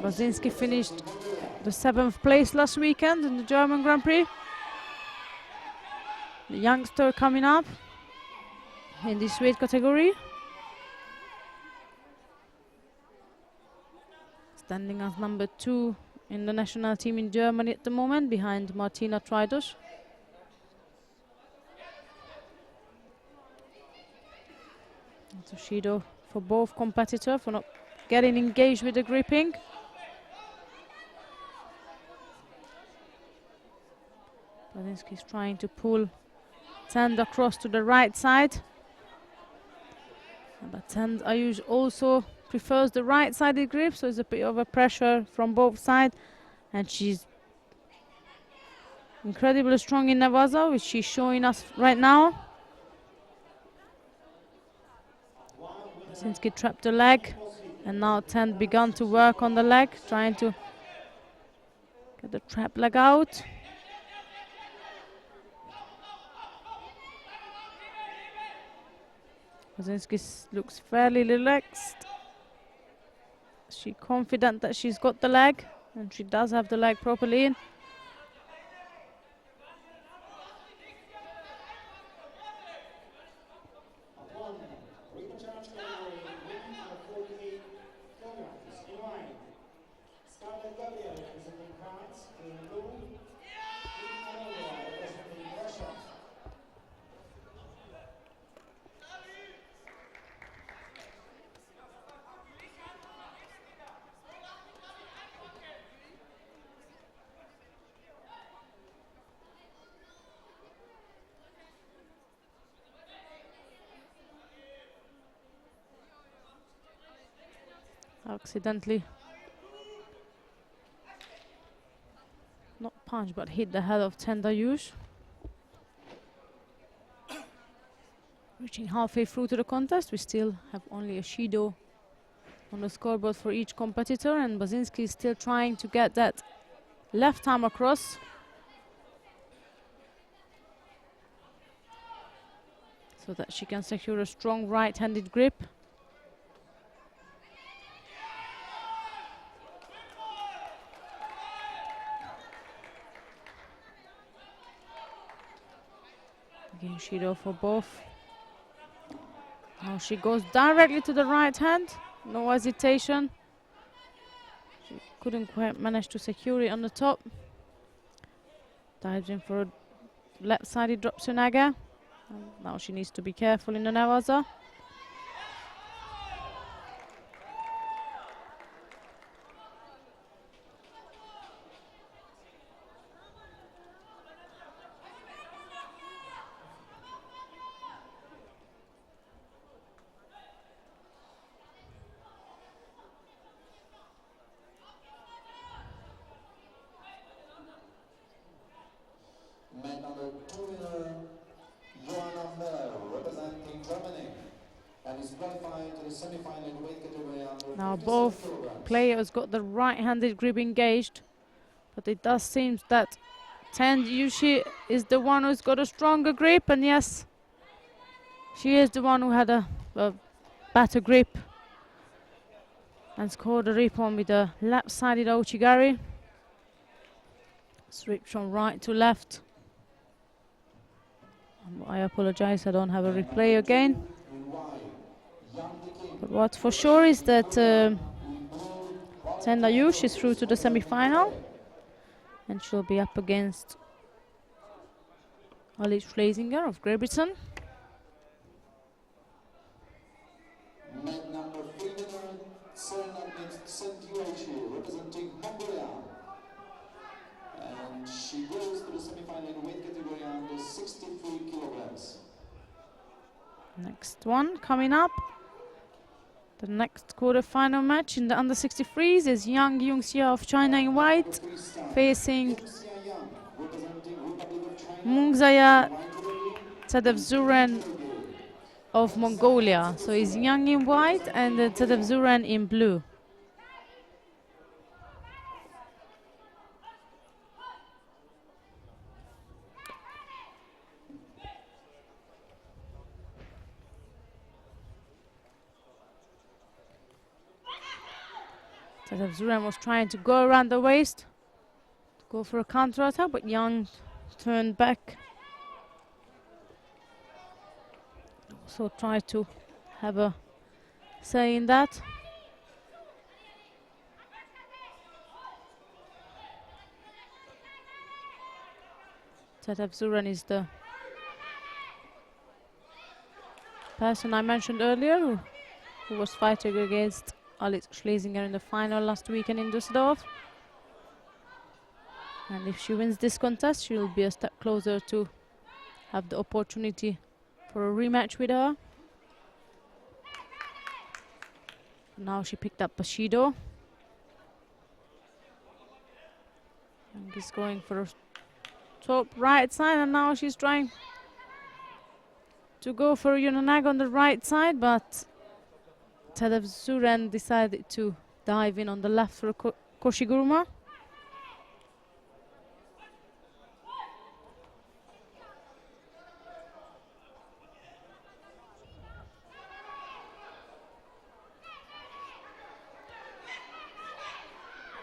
Basinski finished the 7th place last weekend in the German Grand Prix. The youngster coming up in this weight category. standing as number 2 in the national team in Germany at the moment, behind Martina Treidusch. It's a Judo for both competitors for not getting engaged with the gripping. Basinski's trying to pull Tend across to the right side. But Tend Ayush also prefers the right-sided grip, so it's a bit of a pressure from both sides. And she's incredibly strong in Nevaza, which she's showing us right now. Basinski trapped the leg, and now Tend begun to work on the leg, trying to get the trap leg out. Basinski looks fairly relaxed. She's confident that she's got the leg, and she does have the leg properly in. Accidentally, not punch, but hit the head of Tend Ayush. Reaching halfway through to the contest, we still have only a Judo on the scoreboard for each competitor, and Basinski is still trying to get that left arm across. So that she can secure a strong right-handed grip. Again, Judo for both. Now she goes directly to the right hand, no hesitation. She couldn't quite manage to secure it on the top. Dives in for a left-sided drop Sunaga. Now she needs to be careful in the Nevaza. Man number 2 winner, Joanna Miller, representing Germany, and is qualified to the semi-final in weight category under Now 57 both kilograms. players got the right-handed grip engaged, but it does seem that Tend Yushi is the one who's got a stronger grip, and yes, she is the one who had a better grip and scored a ripon with a left-sided Ouchigari. Sweep from right to left. I apologize, I don't have a replay again. But what for sure is that Tend Ayush is through to the semi-final, and she'll be up against Alice Schlesinger of Great Britain. Man number 3 winner, Serena Sentiochi, representing Mongolia. And she goes to the semi-final in weight category under 63 kilograms. Next one coming up. The next quarter-final match in the under 63s is Yang Yungxia of China in white facing Mungzaya Tadevzuren of Mongolia. So it's Yang in white and Tadevzuren in blue. Tadevzuren was trying to go around the waist to go for a counter-attack, but Yang turned back. So try to have a say in that. Tadef Zuran is the person I mentioned earlier who was fighting against Alice Schlesinger in the final last weekend in Düsseldorf. And if she wins this contest, she'll be a step closer to have the opportunity for a rematch with her. Now she picked up Bushido. Young is going for a top right side, and now she's trying to go for a Yunonag on the right side, but Tadef Zuran decided to dive in on the left for a Koshiguruma.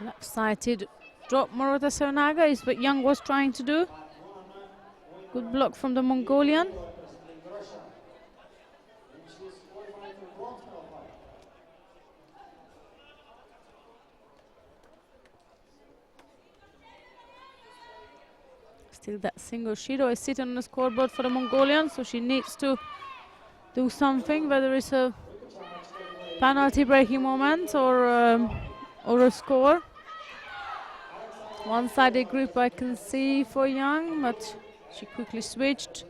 Left-sided drop Morota Seonaga is what Young was trying to do. Good block from the Mongolian. Still that single Shido is sitting on the scoreboard for the Mongolian, so she needs to do something, whether it's a penalty breaking moment or a score. One-sided grip I can see for Young, but she quickly switched.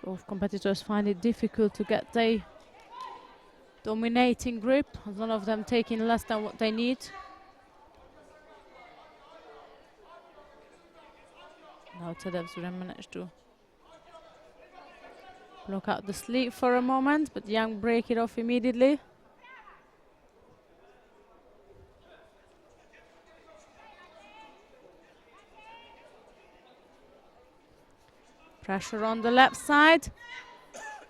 Both competitors find it difficult to get a dominating grip, none of them taking less than what they need. Now Tadef Zuran managed to block out the sleeve for a moment, but Young break it off immediately. Pressure on the left side.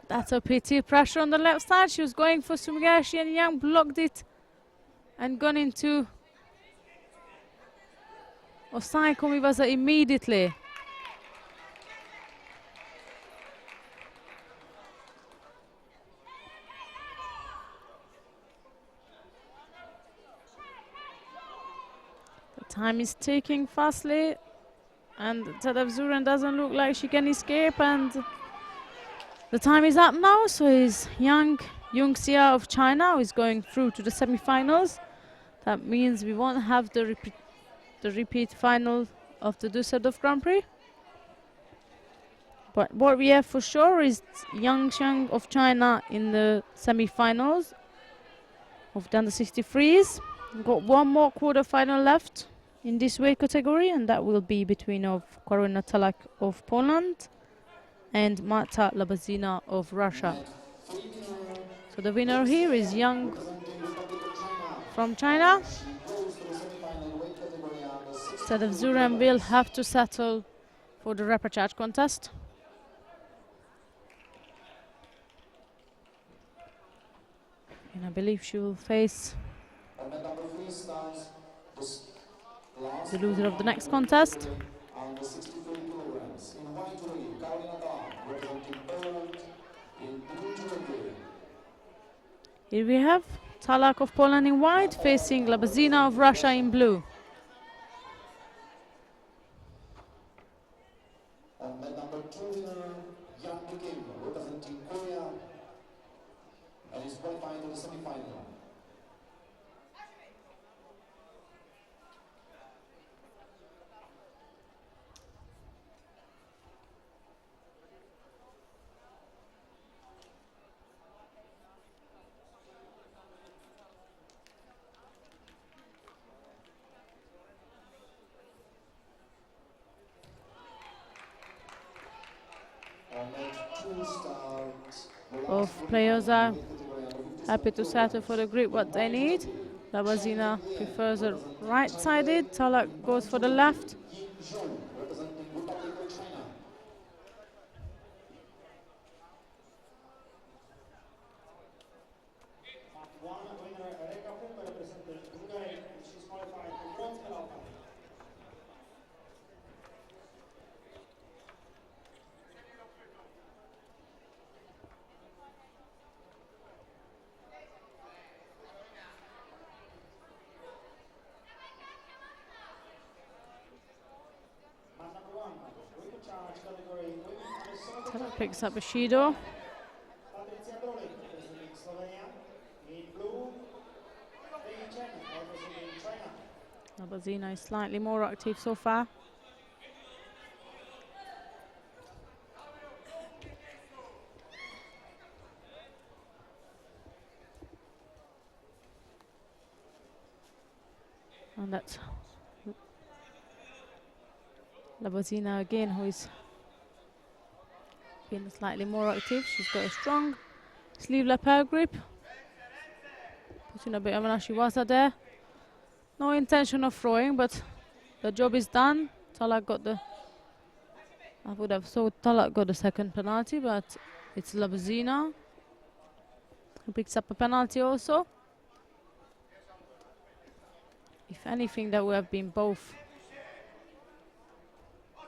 That's a pity. Pressure on the left side. She was going for Sumigashi and Young blocked it and gone into Osai Komiwaza immediately. The time is ticking fastly. And Tadef Zuran doesn't look like she can escape, and the time is up now. So is Yang Yungxia of China who is going through to the semi-finals. That means we won't have the repeat final of the Düsseldorf Grand Prix. But what we have for sure is Yang Xiang of China in the semi-finals of the under 63s. We've got one more quarter-final left in this weight category, and that will be between Karolina Talak of Poland and Marta Labazina of Russia. So the winner here is Yang from China. Tadef Zuran will have to settle for the repechage contest. And I believe she will face the loser of the next contest. Here we have Talak of Poland in white facing Labazina of Russia in blue. And med number 2 winner, Yang Kim, representing Korea, and is qualifying to the semi-final. Both players are happy to settle for the grip what they need. Labazina prefers a right-sided, Talak goes for the left. Picks up a Judo. Patricia Dolik, representing Slovenia. In blue, Fei Chen, representing China. Labazina is slightly more active so far. And that's Labazina again, who is been slightly more active. She's got a strong sleeve lapel grip. Putting a bit of an Ashiwaza there. No intention of throwing, but the job is done. Talak got the... I would have thought Talak got the second penalty, but it's Labazina who picks up a penalty also. If anything, that would have been both.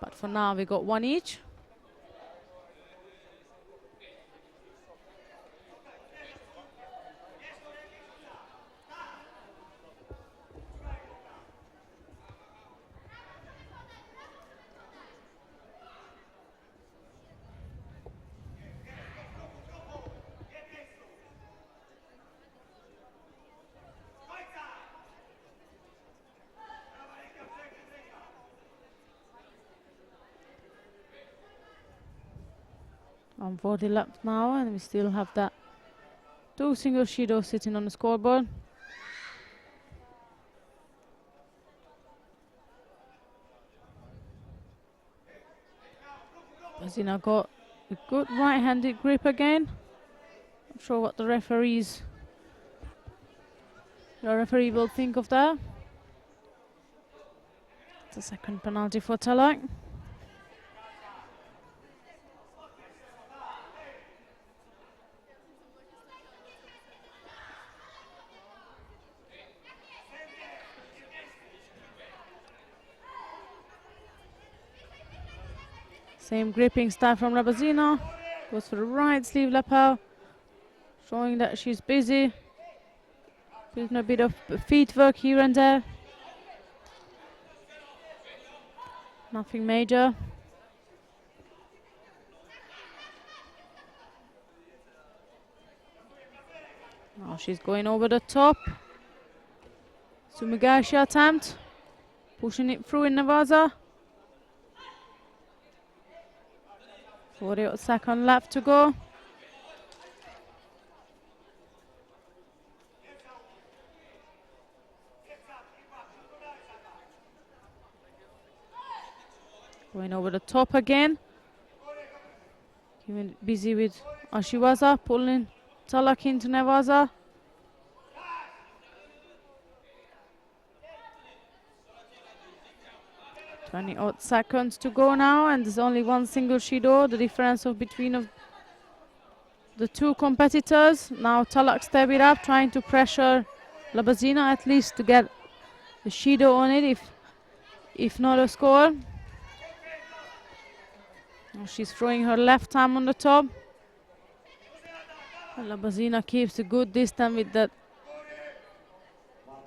But for now, we got one each. On 40 laps now, and we still have that 2 single Judo sitting on the scoreboard. Bazina got a good right-handed grip again. Not sure what the referee will think of that. It's a second penalty for Talak. Same gripping style from Labazina. Goes for the right sleeve lapel, showing that she's busy. Doing a bit of feet work here and there. Nothing major. Now she's going over the top. Sumigashi attempt. Pushing it through in Navaza. 40-second left to go. Going over the top again. Keeping busy with Ashiwaza, pulling Talak into Navaza. 20-odd seconds to go now, and there's only one single Judo. The difference between the two competitors. Now Talak step it up, trying to pressure Labazina at least to get the Judo on it, if not a score. Now she's throwing her left arm on the top. And Labazina keeps a good distance with that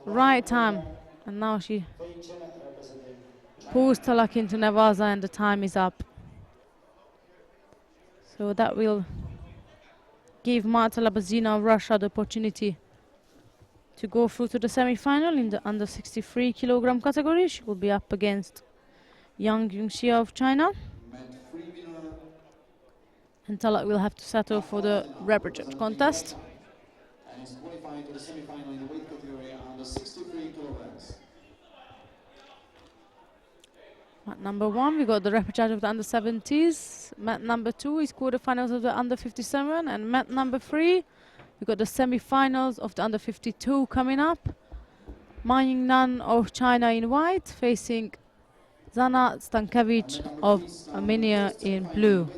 right arm, and now she pulls Talak into Navaza, and the time is up. So that will give Marta Labazina of Russia the opportunity to go through to the semi-final in the under 63 kilogram category. She will be up against Yang Yunxia of China. And Talak will have to settle for the repechage contest. And is qualifying to the semi-final in the weight category under 63 kilograms. Mat number 1, we got the repechage of the under 70s. Mat number 2 is quarterfinals of the under 57. And mat number 3, we got the semi-finals of the under 52 coming up. Ma Yingnan of China in white facing Zana Stankiewicz of Armenia in blue.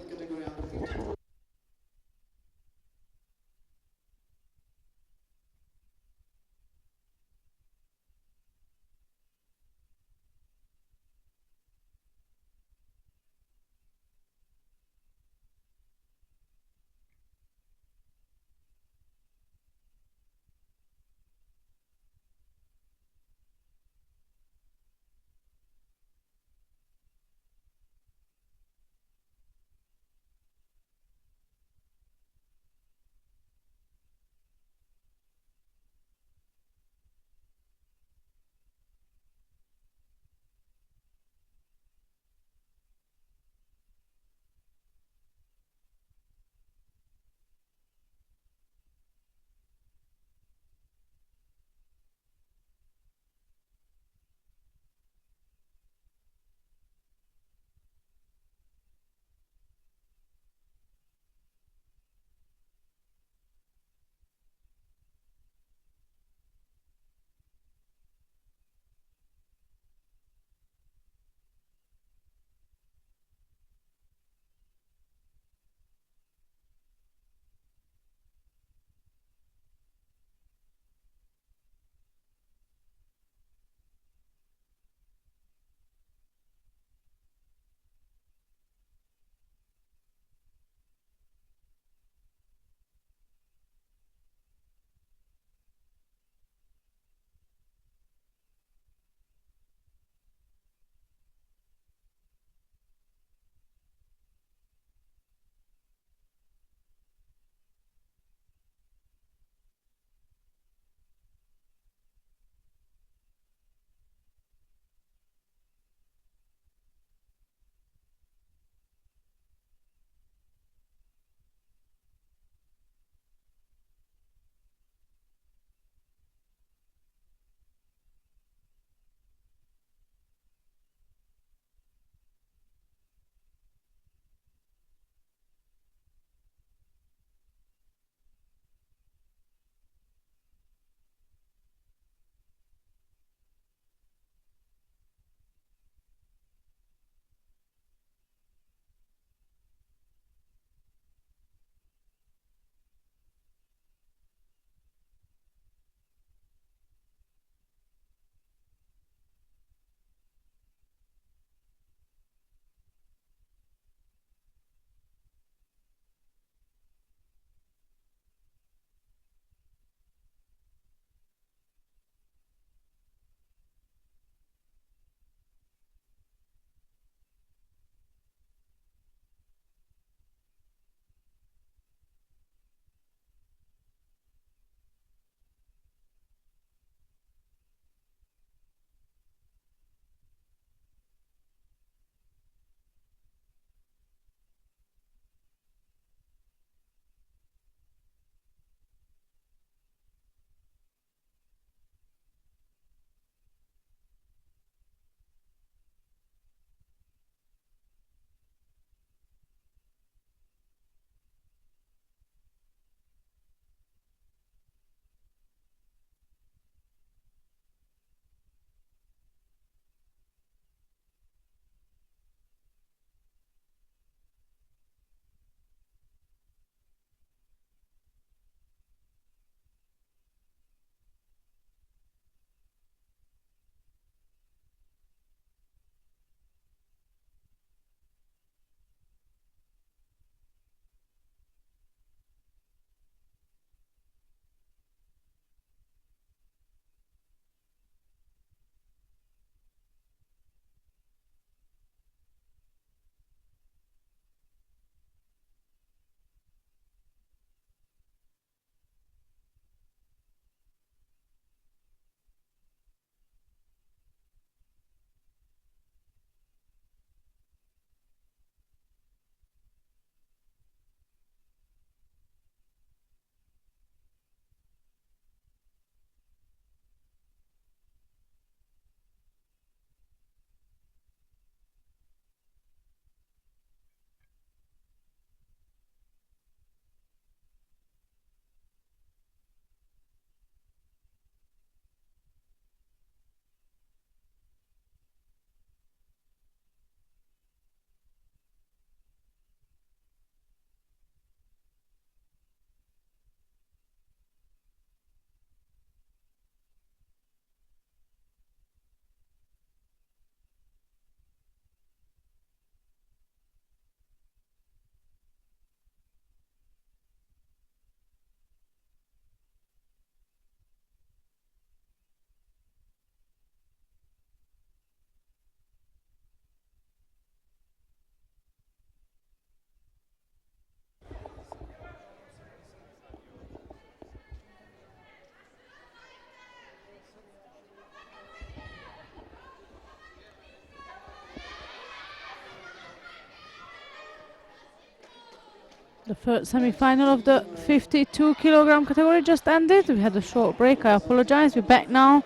The first semi-final of the 52 kilogram category just ended. We had a short break. I apologize. We're back now.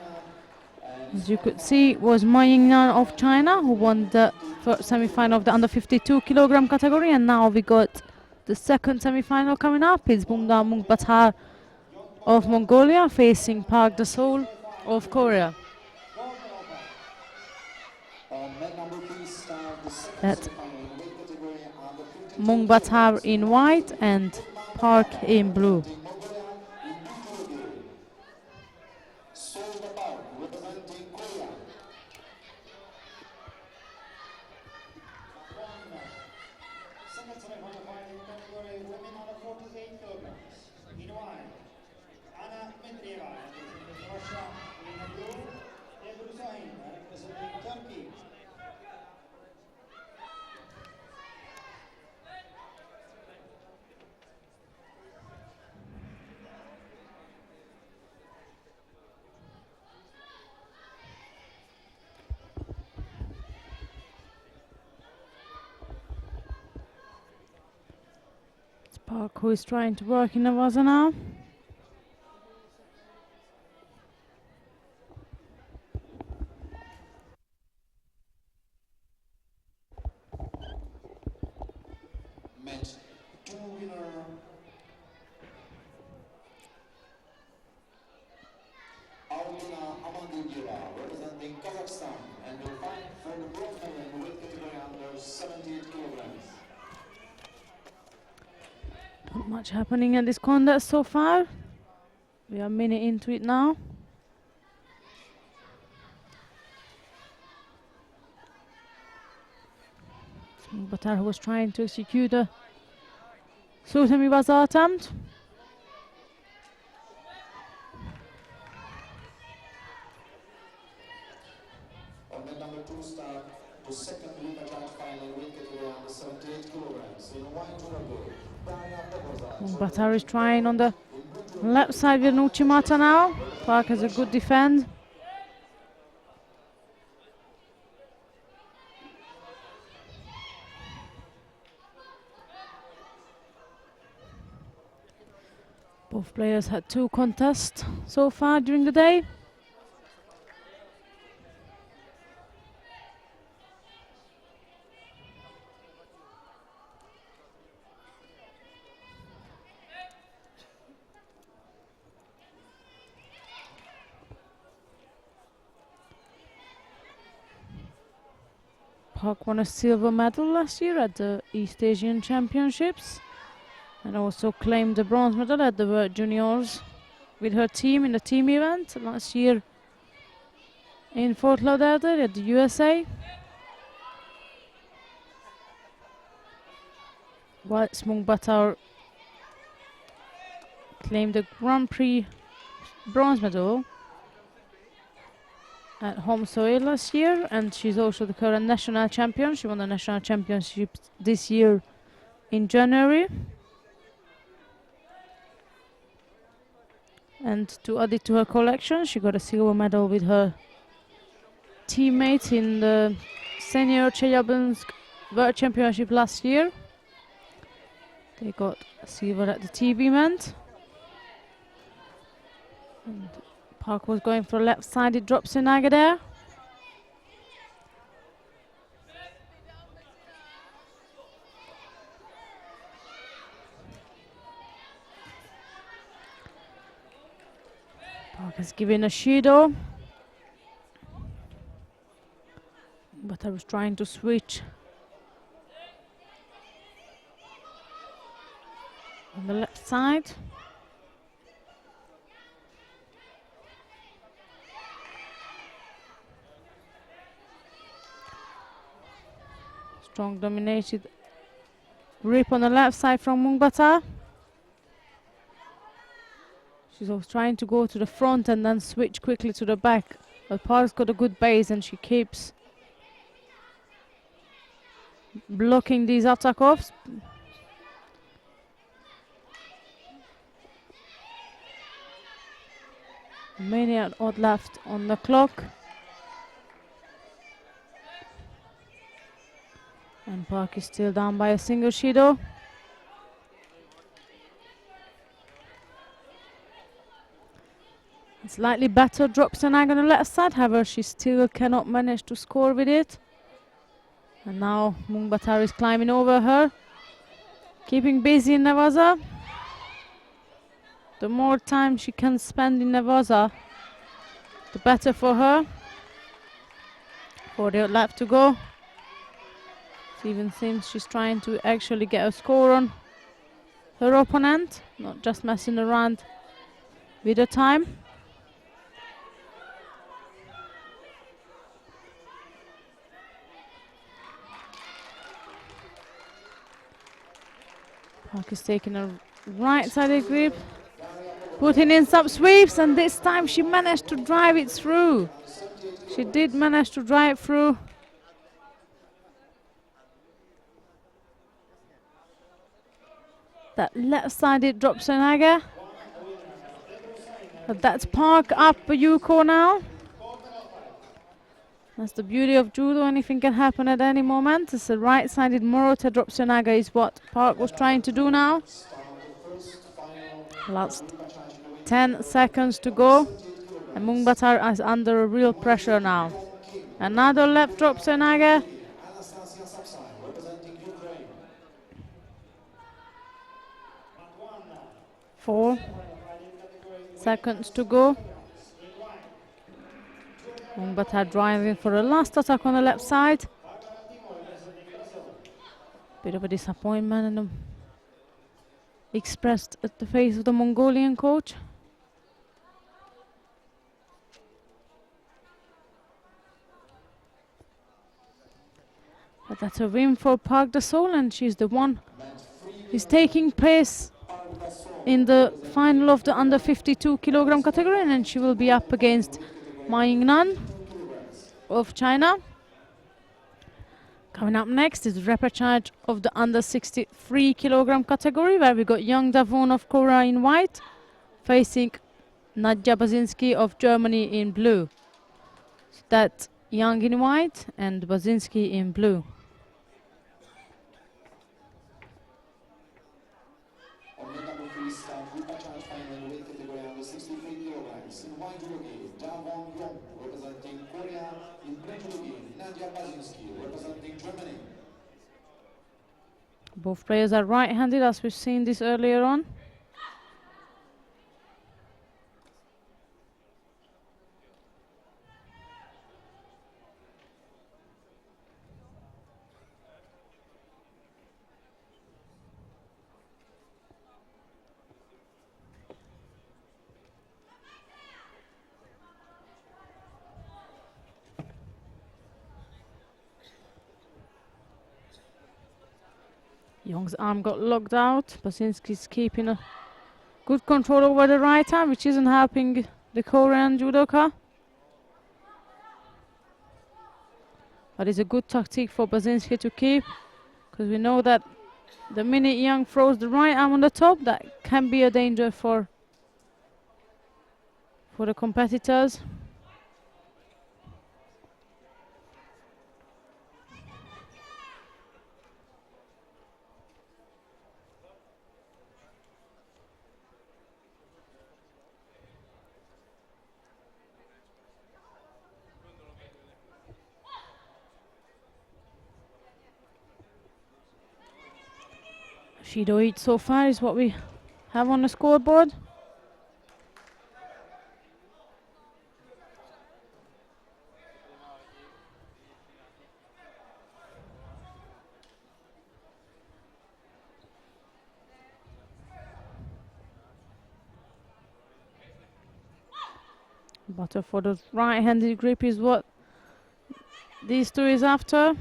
As you could see, it was Ma Yingnan of China who won the first semi-final of the under 52 kilogram category, and now we got the second semi-final coming up. It's Bungda Mungbatar of Mongolia facing Park Dasol of Korea. Men number 3 start the second That's semi-final in the weight category under 52 Mungbatar in white and Park in blue. representing Korea. Second semi-final in category women under 48 kilograms. In white, Anna Dmitrieva representing Russia. In blue, Ebru Sahin representing Turkey. It's Park who is trying to work in the waza now. Match 2 winner Alina Amandieva representing Kazakhstan, and will fight for the bronze medal in the weight category under 78 kilograms. Not much happening at this contest so far. We are a minute into it now. Batar who was trying to execute a Sultami Baza attempt. On men number 2 start the second women match final weight category under 78 kilograms. In white Judo, Batar is trying on the left side with Nuchimata now. Park has a good defend. Both players had 2 contests so far during the day. Park won a silver medal last year at the East Asian Championships and also claimed the bronze medal at the World Juniors with her team in the team event last year in Fort Lauderdale at the USA. Whilst Mungbatar claimed the Grand Prix bronze medal at home soil last year, and she's also the current national champion. She won the national championship this year in January. And to add it to her collection, she got a silver medal with her teammates in the Senior Chelyabinsk World Championship last year. They got silver at the TV event. And Park was going for a left-sided drop Sinaga there. Park has given a Judo, but I was trying to switch on the left side. Strong dominated grip on the left side from Mungbata. She's always trying to go to the front and then switch quickly to the back. But Park's got a good base and she keeps blocking these attack offs. Minute odd left on the clock. And Park is still down by a single Judo. Slightly better drops than on the left side, however she still cannot manage to score with it. And now Mungbatar is climbing over her, keeping busy in Nevaza. The more time she can spend in Nevaza, the better for her. 40 left to go. It even seems she's trying to actually get a score on her opponent, not just messing around with the time. Park is taking a right-sided grip, putting in some sweeps, and this time she managed to drive it through. She did manage to drive through. That left-sided drop Senaga. But that's Park up for Yuko now. That's the beauty of judo, anything can happen at any moment. It's a right-sided Morota drop Senaga is what Park was trying to do now. Last 10 seconds to go. And Mungbatar is under real pressure now. Another left drop Senaga. 4 seconds to go. Mungbatar driving for a last attack on the left side. Bit of a disappointment and expressed at the face of the Mongolian coach. But that's a win for Park the Soul, and she's the one who's taking place in the final of the under 52 kilogram category, and she will be up against Ma Yingnan of China. Coming up next is repechage of the under 63 kilogram category, where we got Young Davon of Korea in white facing Nadja Basinski of Germany in blue. So that's Young in white and Basinski in blue. Both players are right-handed, as we've seen this earlier on. Young's arm got locked out. Basinski's keeping a good control over the right arm, which isn't helping the Korean judoka. But it's a good tactic for Basinski to keep, because we know that the minute Young throws the right arm on the top, that can be a danger for the competitors. Judo 8 so far is what we have on the scoreboard. Butter for the right-handed grip is what these two is after.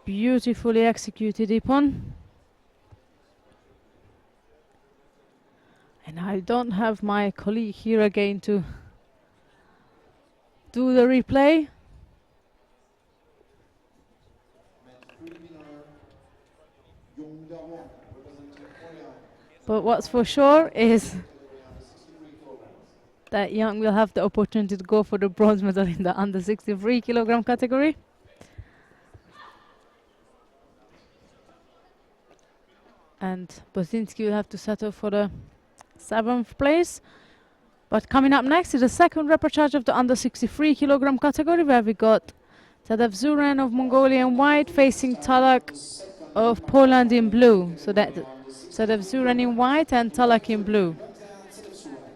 Beautifully executed Ippon. And I don't have my colleague here again to do the replay. But what's for sure is that Young will have the opportunity to go for the bronze medal in the under 63 kilogram category. And Bozinski will have to settle for the 7th place. But coming up next is the second repechage of the under 63 kilogram category, where we got Tadeusz Zuren of Mongolia in white facing Talak of Poland in blue. So that Tadeusz Zuren in white and Talak in blue.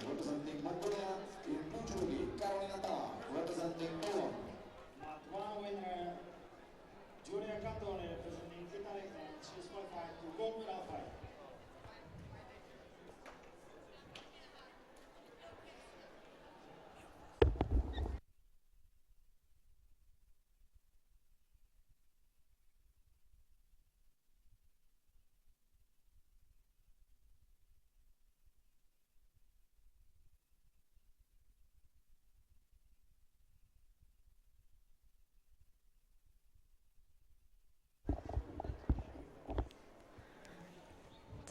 Representing Mongolia in blue judo, Karolina Talak, representing Poland. Mat 1 winner, Giulia Cantone representing Italy, and she's qualified to gold medal fight.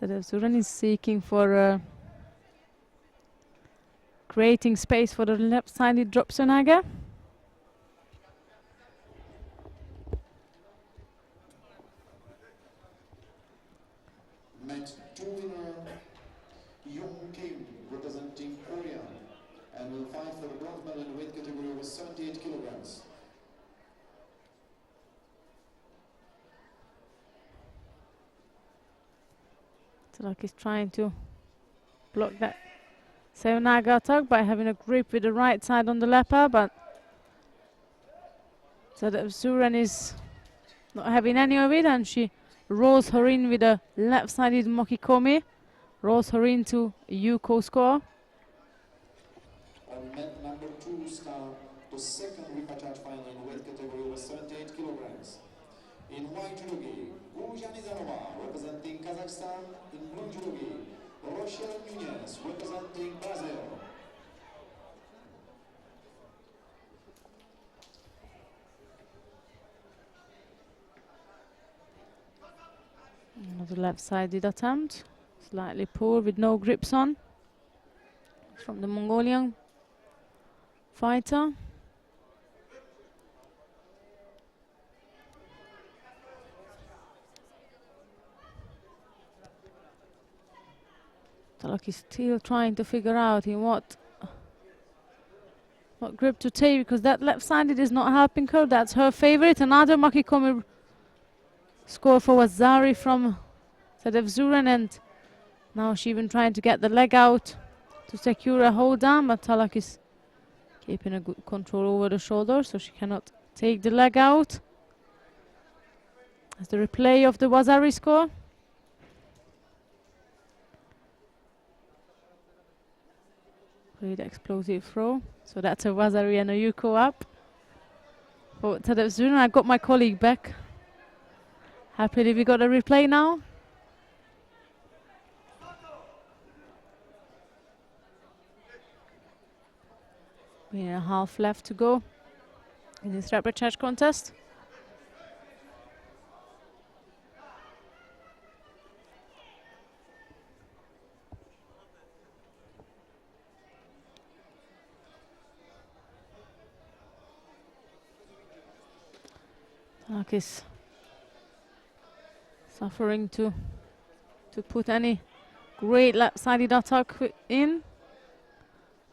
Tadeusz Zuren is seeking for creating space for the left-sided drop Sonaga. Mat 2 winner, Young Kim, representing Korea, and will fight for the bronze medal in the weight category over 78 kilograms. Talak is trying to block that Seonaga attack by having a grip with the right side on the leper, but Tadeusz Zuren is not having any of it, and she rolls her in with a left-sided Mokikomi, rolls her into Yuko score. On mat number 2 start the second repechage final in weight category over 78 kilograms. In white judogi, Guzhanizanova representing Kazakhstan. In blue judogi, Rochelle Nunez representing Brazil. Another left-sided attempt, slightly poor with no grips on, from the Mongolian fighter. Talak is still trying to figure out in what grip to take, because that left-sided is not helping her. That's her favorite. Another Makikomi score for Wazari from Tadeusz Zuren, and now she even trying to get the leg out to secure a hold down, but Talak is keeping a good control over the shoulder, so she cannot take the leg out. As the replay of the Wazari score. Great explosive throw. So that's a Wazari and a Yuko up. For Tadeusz Zuren, I got my colleague back. Happily we got a replay now. Minute and a half left to go in this repechage contest. Talak is suffering to put any great left-sided attack in.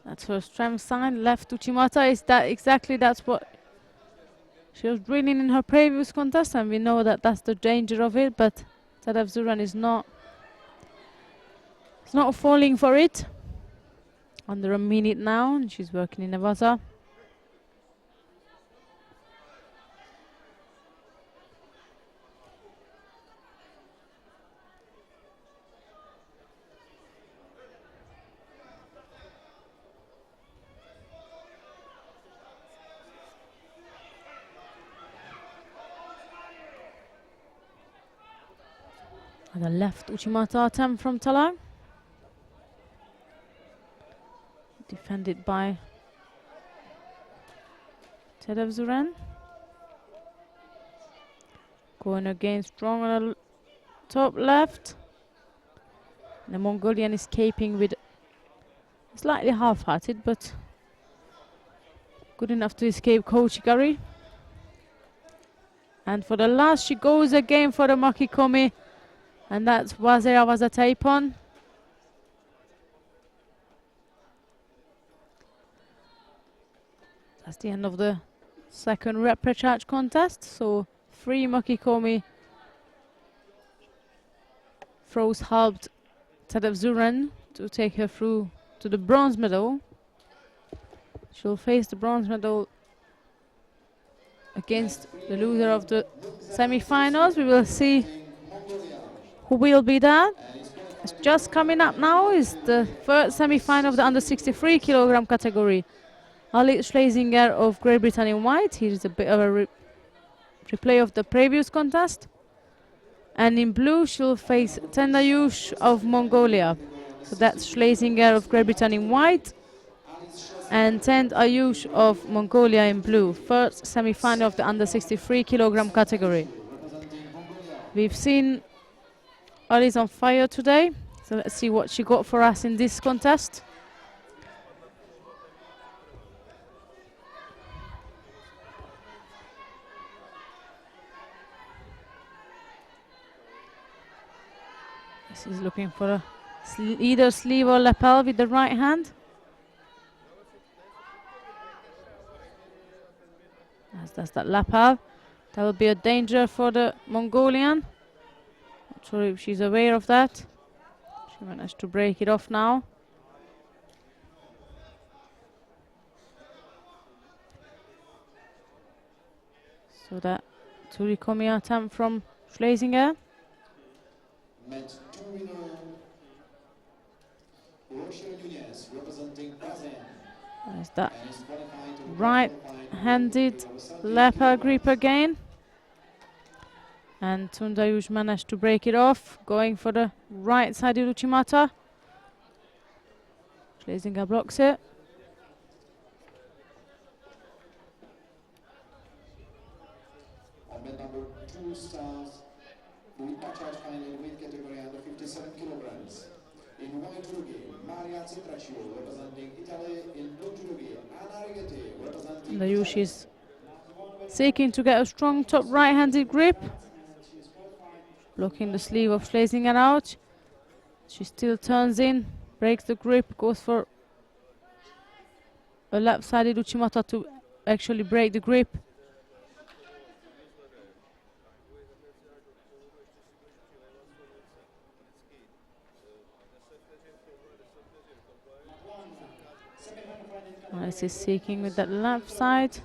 That's her strength side. Left Uchimata is that exactly that's what she was drilling in her previous contest, and we know that that's the danger of it. But Tadeusz Zuren is not falling for it. Under a minute now, and she's working in Nevada. And a left Uchimata attempt from Talak. Defended by Tadeusz Zuren. Going again strong on the top left. The Mongolian escaping with Slightly half-hearted, but good enough to escape Coach Gary. And for the last, she goes again for the Makikomi, and that's Wazera Wazataipon. That's the end of the second repechage contest. So 3 Makikomi throws helped Tadev Zuren to take her through to the bronze medal. She'll face the bronze medal against the loser of the semi-finals. We will see who will be that. It's just coming up now is the third semi-final of the under 63 kilogram category. Ali Schlesinger of Great Britain in white. Here's a bit of a replay of the previous contest. And in blue, she'll face Tendayush of Mongolia. So that's Schlesinger of Great Britain in white and Tend Ayush of Mongolia in blue. First semi-final of the under 63 kilogram category. We've seen Ali's on fire today, so let's see what she got for us in this contest. This is looking for a either sleeve or lapel with the right hand. That's that lapel. That will be a danger for the Mongolian. Not sure if she's aware of that. She managed to break it off now. So that Turikomi attempt from Schlesinger. Met two winner, Rochelle Nunez representing Brazil. There's that right-handed lapel grip again. And Tundayush managed to break it off, going for the right-sided Uchimata. Schlesinger blocks it. On mat number 2 stars, the repechage final weight category under 57 kilograms. In white judo, Maria Cetraccio representing Italy. In blue judo, Anna Righetti representing Tundayush is seeking to get a strong top right-handed grip. Blocking the sleeve of Schlesinger out. She still turns in, breaks the grip, goes for a left-sided Uchimata to actually break the grip. Alice is seeking with that left side.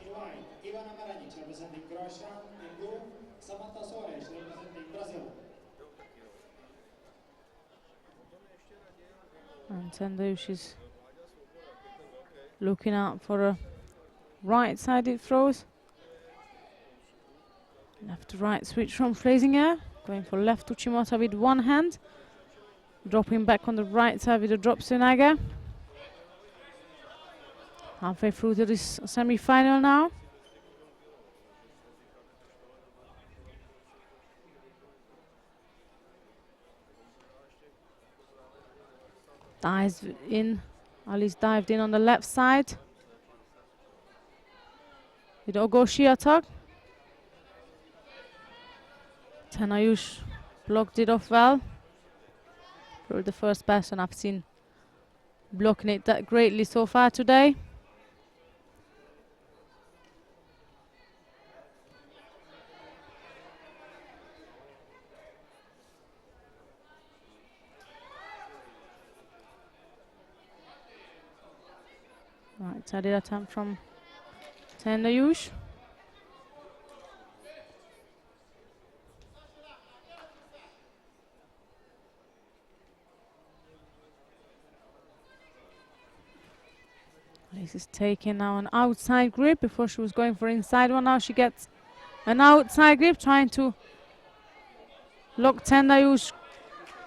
And Tendayush is looking out for a right-sided throws. Left to right switch from Schlesinger. Going for left Uchimata with one hand. Dropping back on the right side with a drop Sunaga. Halfway through to this semi-final now. Dives in. Ali's dived in on the left side. With Ogoshi attack. Tendayush blocked it off well. Probably the first person I've seen blocking it that greatly so far today. Right-sided attempt from Tendayush. This is taking now an outside grip. Before she was going for inside one. Now she gets an outside grip, trying to lock Tendayush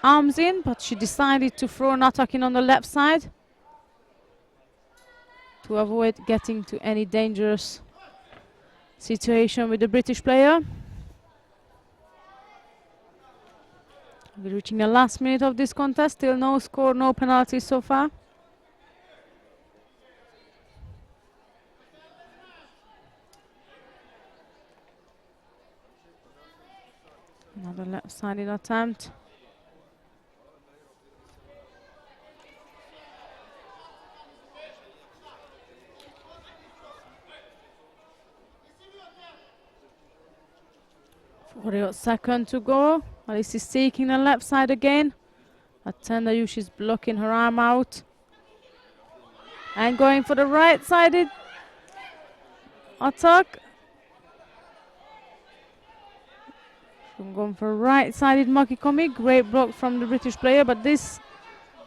arms in, but she decided to throw an attack in on the left side to avoid getting to any dangerous situation with the British player. We're reaching the last minute of this contest. Still no score, no penalties so far. Another left-sided attempt. For second to go. Alice is taking the left side again. Attenda Yush is blocking her arm out. And going for the right-sided attack. I'm going for right-sided Makikomi. Great block from the British player, but this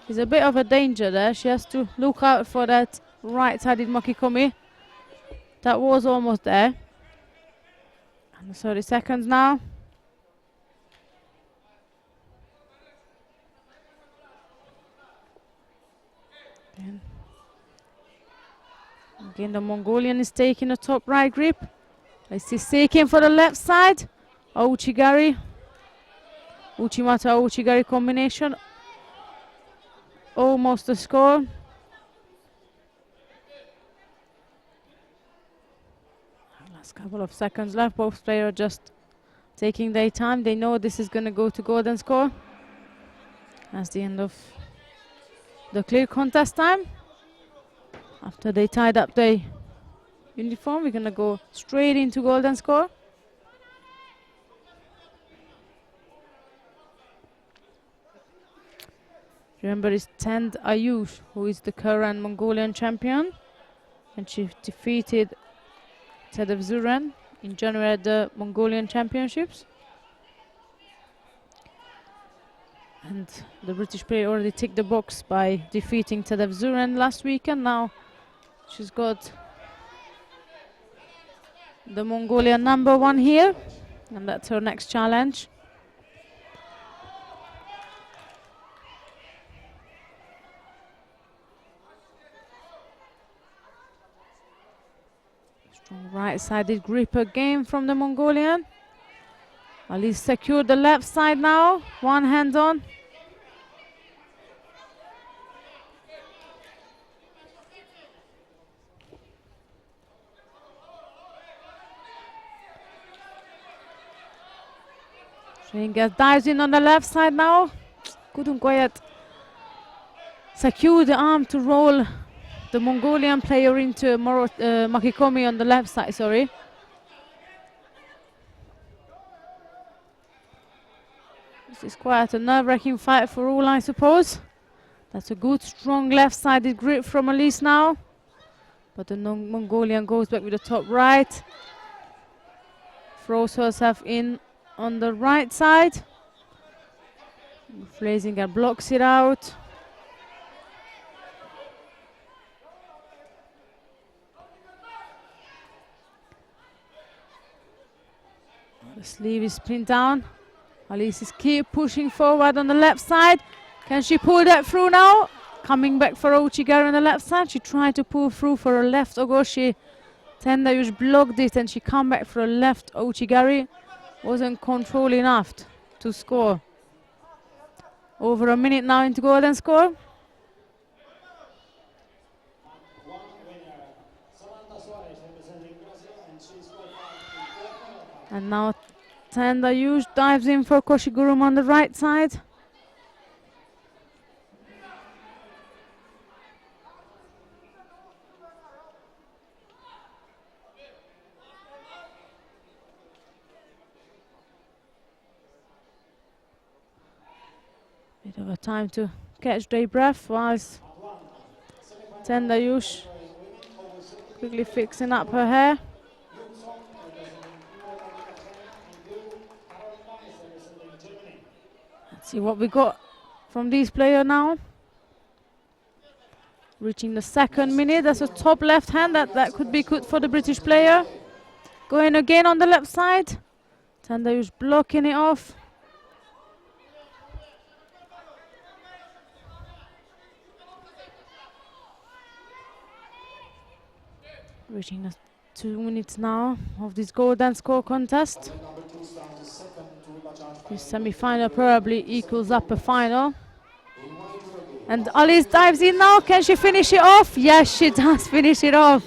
is a bit of a danger there. She has to look out for that right-sided Makikomi. That was almost there. And 30 seconds now. Again, the Mongolian is taking a top right grip. She's taking for the left side. Ouchigari. Uchimata Ouchigari combination. Almost a score. Last couple of seconds left. Both players are just taking their time. They know this is going to go to golden score. That's the end of the clear contest time. After they tied up their uniform, we're going to go straight into golden score. Remember, it's Tend Ayush, who is the current Mongolian champion. And she defeated Tedev Zuren in January at the Mongolian Championships. And the British player already ticked the box by defeating Tedev Zuren last weekend. Now she's got the Mongolian #1 here, and that's her next challenge. Strong right-sided grip again from the Mongolian. Ali secured the left side now, one hand on. Shringas dives in on the left side now. Couldn't quite secure the arm to roll the Mongolian player into Makikomi on the left side, sorry. This is quite a nerve-wracking fight for all, I suppose. That's a good, strong left-sided grip from Elise now. But the Mongolian goes back with the top right. Throws herself in on the right side. Flasinger blocks it out. The sleeve is pinned down. Alice is keep pushing forward on the left side. Can she pull that through now? Coming back for Ouchigari on the left side. She tried to pull through for a left Ogoshi. Tendayush blocked it and she come back for a left Ouchigari. Wasn't control enough to score. Over a minute now into golden score. And now Tendayush dives in for Koshigurum on the right side. Bit of a time to catch their breath whilst Tendayush quickly fixing up her hair. Let's see what we got from these players now. Reaching the second minute, that's a top left hand, that could be good for the British player. Going again on the left side. Tendayush blocking it off. Reaching the 2 minutes now of this golden score contest. This semi-final probably equals up a final. And Alice dives in now. Can she finish it off? Yes, she does finish it off.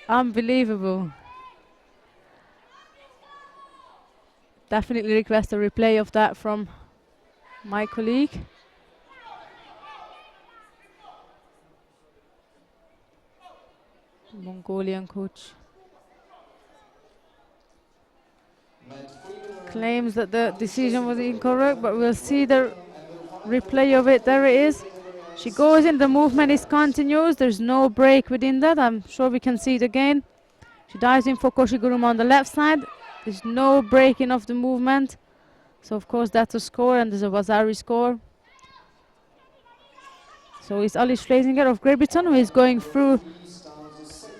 Unbelievable. definitely request a replay of that from my colleague. Mongolian coach claims that the decision was incorrect, but we'll see the replay of it. There it is. She goes in, the movement is continuous, there's no break within that. I'm sure we can see it again. She dives in for Koshiguruma on the left side. There's no breaking of the movement. So of course that's a score, and there's a Vasari score. So it's Alice Schlesinger of Great Britain who is going through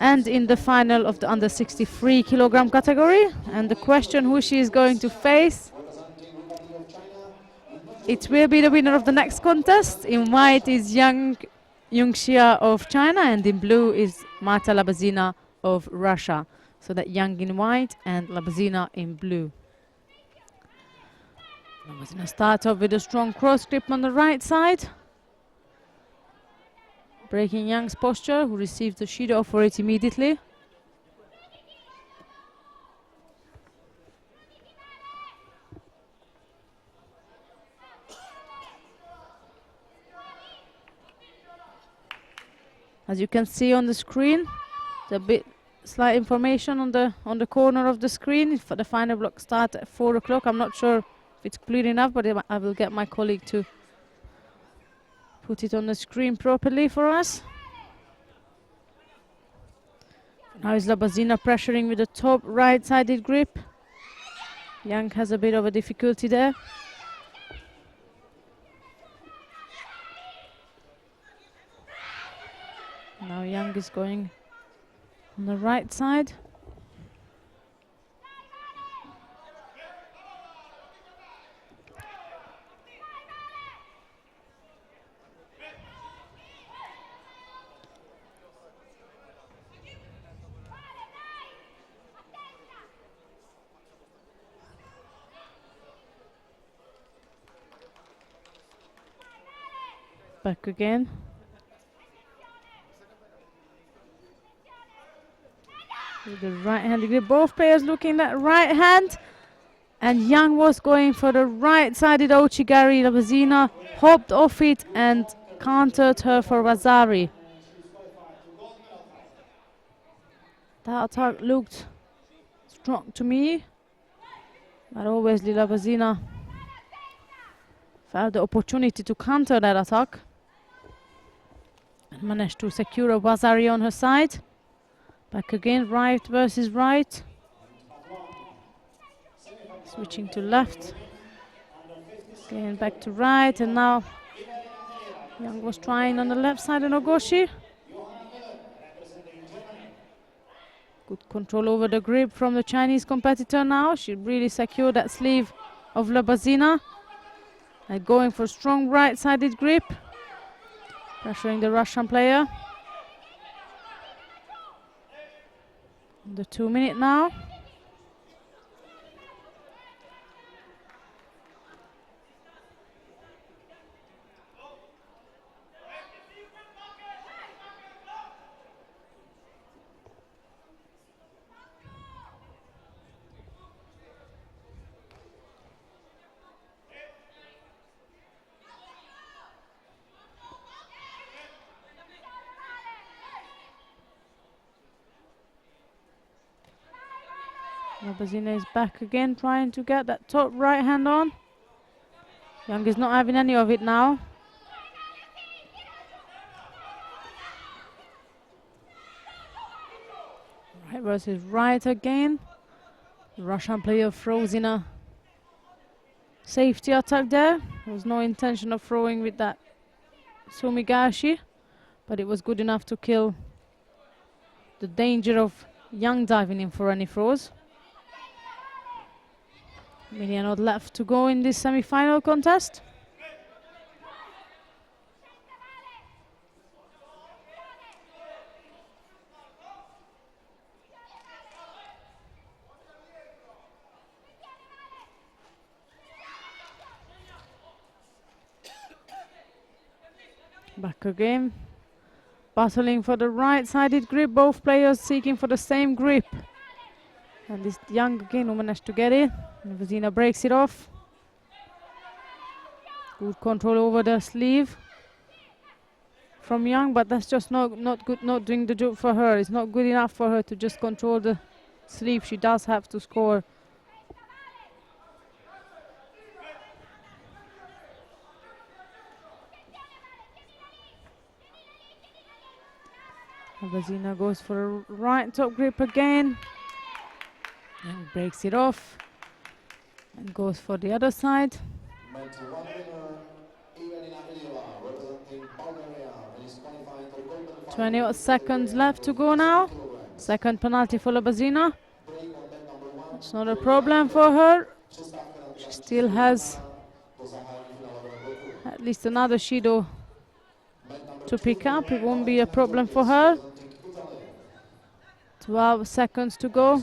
and in the final of the under 63 kilogram category. And the question who she is going to face, it will be the winner of the next contest. In white is Yang Yungxia of China, and in blue is Marta Labazina of Russia. So that Yang in white and Labazina in blue. Labazina starts off with a strong cross grip on the right side, breaking Yang's posture, who receives the Shido for it immediately. As you can see on the screen, the slight information on the corner of the screen. For the final block start at 4 o'clock. I'm not sure if it's clear enough, but I will get my colleague to put it on the screen properly for us. Now is Labazina pressuring with the top right-sided grip. Yang has a bit of a difficulty there. Now Yang is going on the right side. Back again. With the right-handed grip, both players looking at right hand, and Yang was going for the right-sided Ouchigari. Labazina hopped off it and countered her for Vasari. That attack looked strong to me, but obviously Labazina found the opportunity to counter that attack and managed to secure a Vasari on her side. Back again, right versus right. Switching to left. Again, back to right, and now Yang was trying on the left side of Nogoshi. Good control over the grip from the Chinese competitor now. She really secured that sleeve of Labazina. And going for strong right-sided grip. Pressuring the Russian player. The 2 minute now. Labazina is back again, trying to get that top right hand on. Yang is not having any of it now. Right versus right again. The Russian player throws in a safety attack there. There was no intention of throwing with that Sumigashi, but it was good enough to kill the danger of Yang diving in for any throws. Minute not left to go in this semi-final contest. Back again. Battling for the right-sided grip. Both players seeking for the same grip And this Young again managed to get it. And Vazina breaks it off. Good control over the sleeve from Young, but that's just not good, not doing the job for her. It's not good enough for her to just control the sleeve. She does have to score. Vazina goes for a right top grip again and breaks it off and goes for the other side. 20 seconds left to go now. Second penalty for Vazina. It's not a problem for her. She still has at least another Judo to pick up. It won't be a problem for her. 12 seconds to go.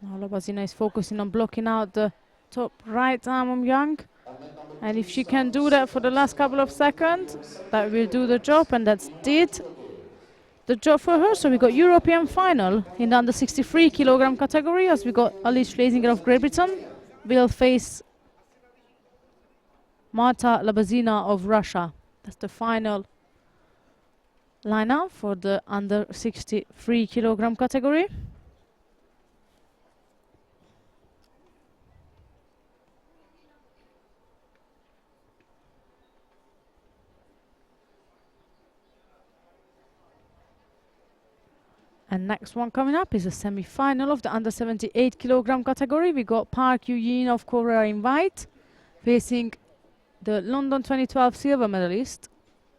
Now Vazina is focusing on blocking out the top right arm of Young. And if she can do that for the last couple of seconds, that will do the job, and that's did the job for her. So we got European final in the under 63 kilogram category, as we got Alice Schlesinger of Great Britain will face Marta Labazina of Russia. That's the final lineup for the under 63 kilogram category. And next one coming up is a semi-final of the under 78 kilogram category. We got Park Yu-Yin of Korea in white facing the London 2012 silver medalist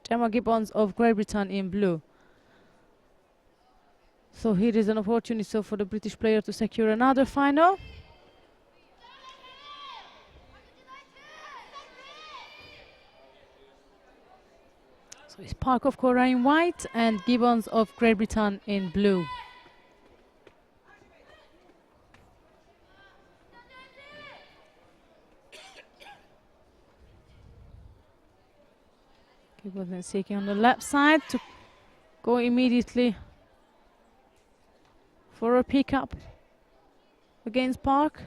Gemma Gibbons of Great Britain in blue. So here is an opportunity for the British player to secure another final. So it's Park of Korea in white and Gibbons of Great Britain in blue. Gibbons then seeking on the left side to go immediately for a pickup against Park.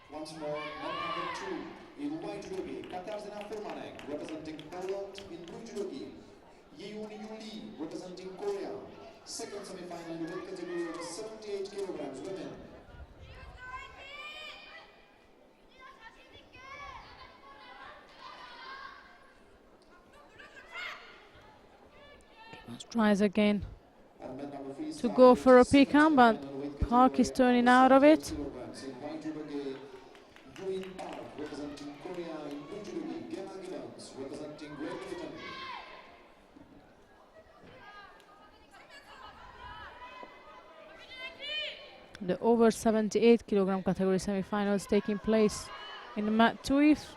Once more, number 2 in white judogi, Katarzyna Furmanek representing Poland in blue judogi, Yeon Lee representing Korea. Second semi-final in the weight category of 78 kilograms women. Tries again to go for a pickup, but Park is turning out of it. The over 78 kilogram category semi-finals taking place in the mat 2. If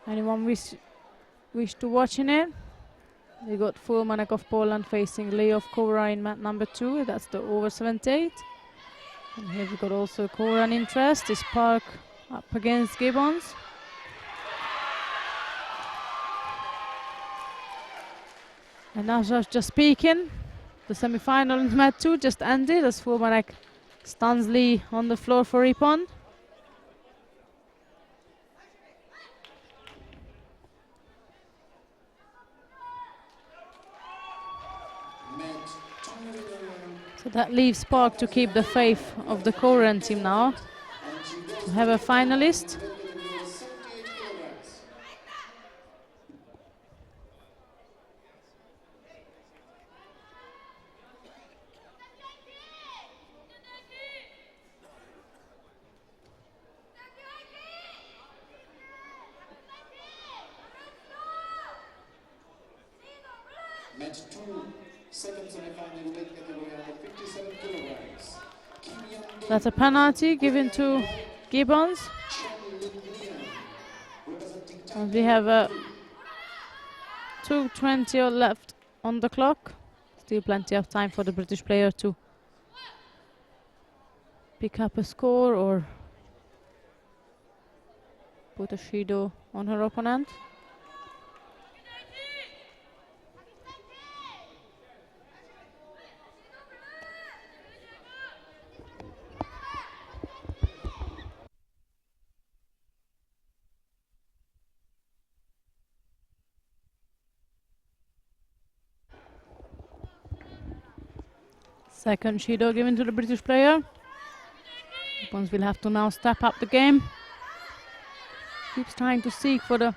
anyone wish to watch in it, we got Furmanek of Poland facing Lee of Korea in mat number 2. That's the over 78. And here we got also Korean interest. Is Park up against Gibbons. And as I was just speaking, the semi-final in mat 2 just ended as Furmanek stuns Lee on the floor for Ippon. So that leaves Park to keep the faith of the Korean team now, to have a finalist. Match 2, second semi-final weight category under 57 kilograms. That's a penalty given to Gibbons. And we have a 2:20 left on the clock. Still plenty of time for the British player to pick up a score or put a Judo on her opponent. Second Judo given to the British player. Opponents will have to now step up the game. Keeps trying to seek for the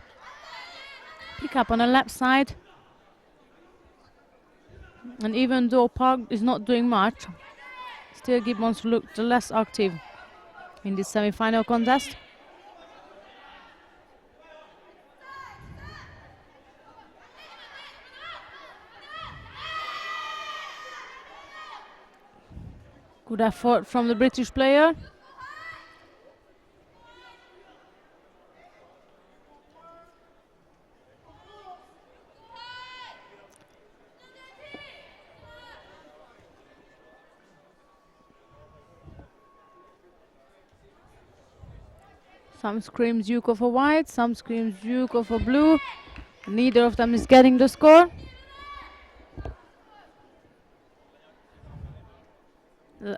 pick up on the left side. And even though Park is not doing much, still Gibbons looked less active in this semi-final contest. Good effort from the British player. Some screams you go for white, some screams you go for blue. Neither of them is getting the score.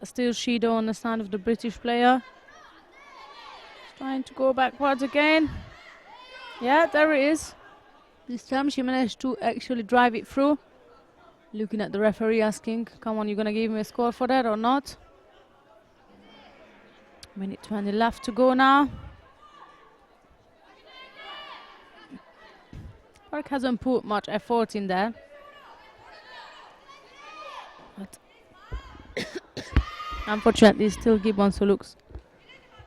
Still Judo on the side of the British player. She's trying to go backwards again. Yeah, there it is. This time she managed to actually drive it through. Looking at the referee asking, come on, you gonna give me a score for that or not? Minute 20 left to go now. Park hasn't put much effort in there. But unfortunately, still Gibbons who looks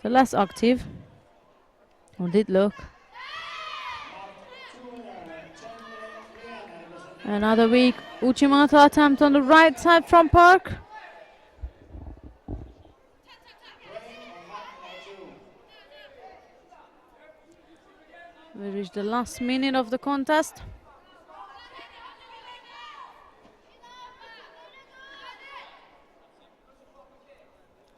the less active. Or did look. Another weak Uchimata attempt on the right side from Park. We reached the last minute of the contest.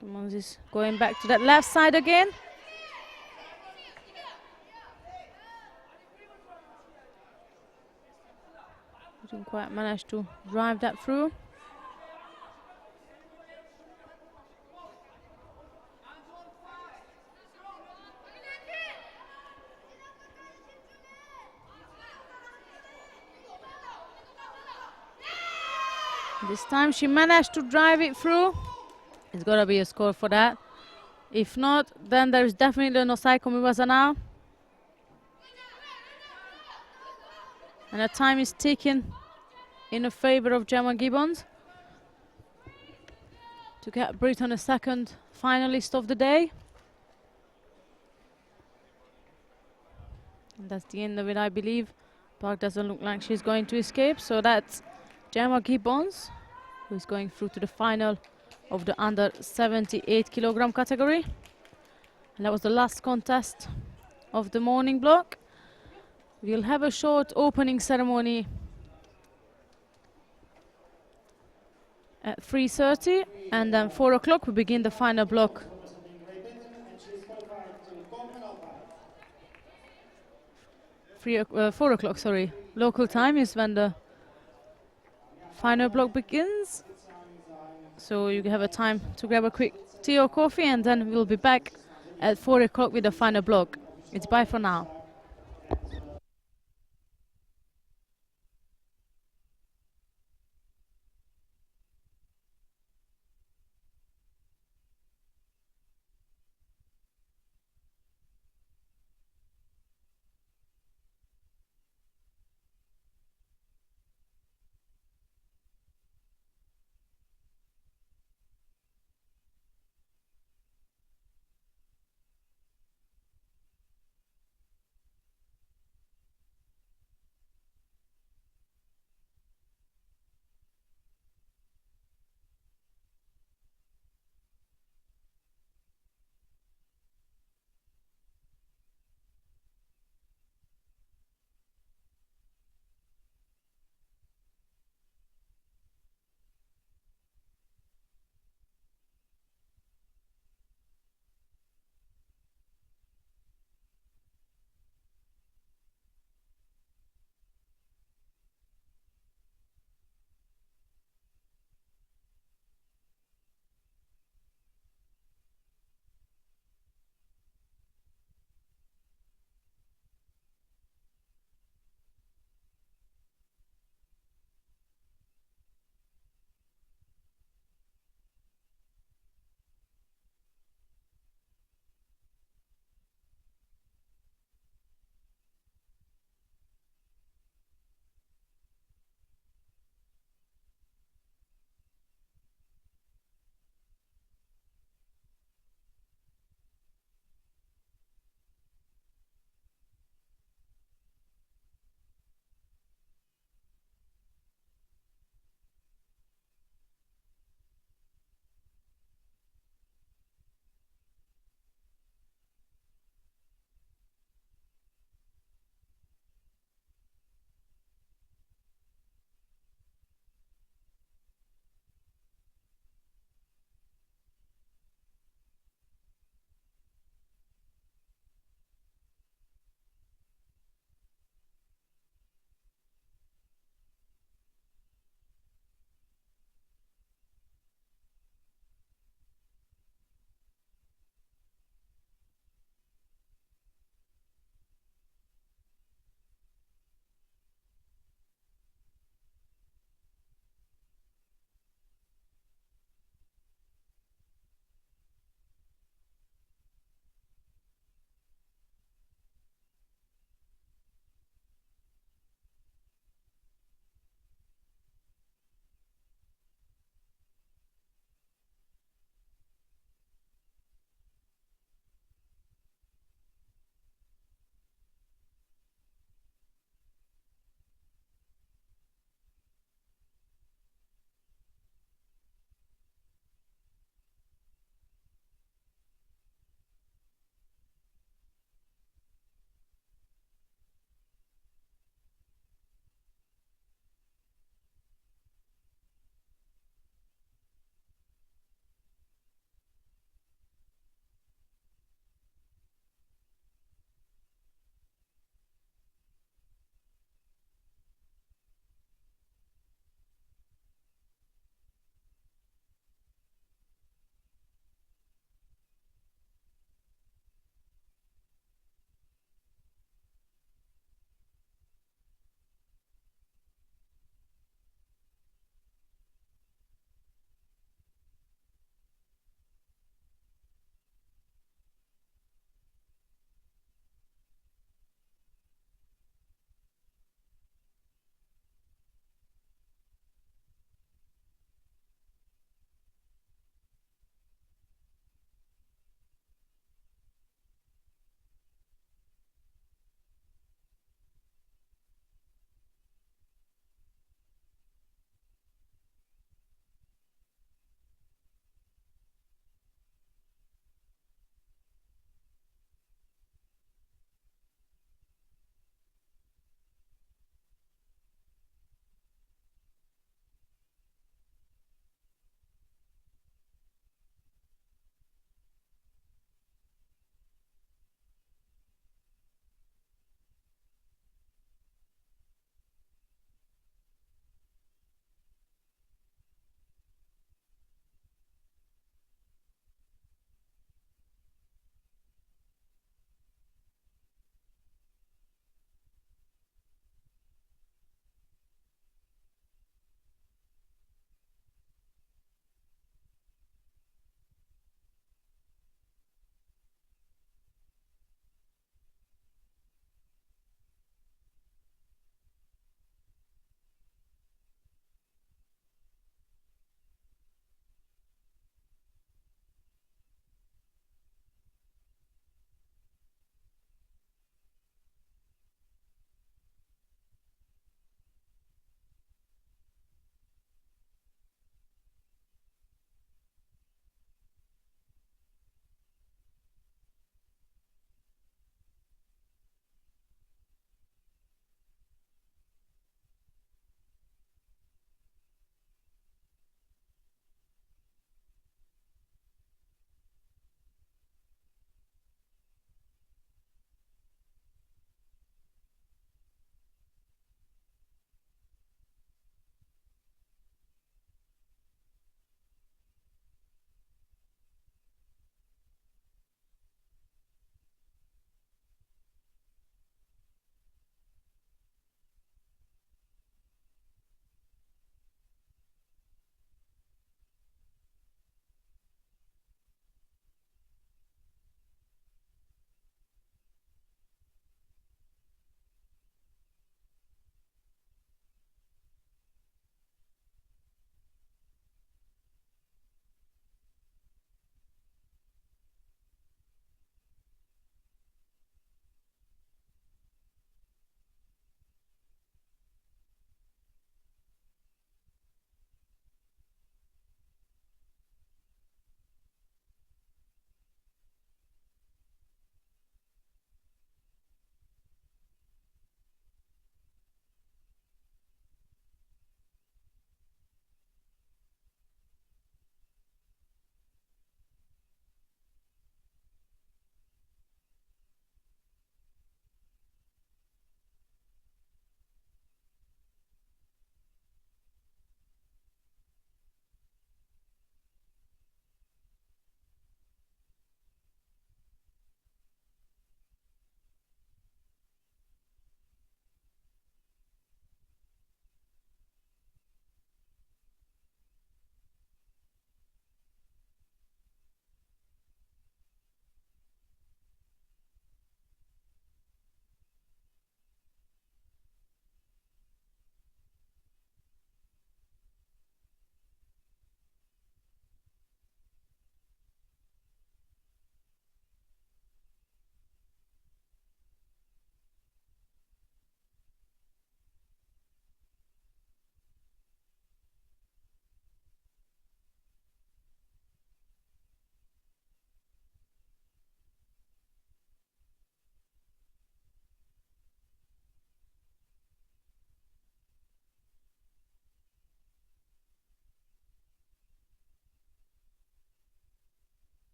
Gibbons is going back to that left side again. Didn't quite manage to drive that through. This time she managed to drive it through. It's gotta be a score for that. If not, then there's definitely no Saiko Miwasa now. And the time is taken in the favor of Gemma Gibbons to get Britain a second finalist of the day. And that's the end of it, I believe. Park doesn't look like she's going to escape, so that's Gemma Gibbons, who is going through to the final of the under 78 kilogram category. And that was the last contest of the morning block. We'll have a short opening ceremony at 3:30, and then 4 o'clock we begin the final block. 4 o'clock, sorry, local time is when the final block begins. So you have a time to grab a quick tea or coffee, and then we'll be back at 4 o'clock with the final block. It's bye for now.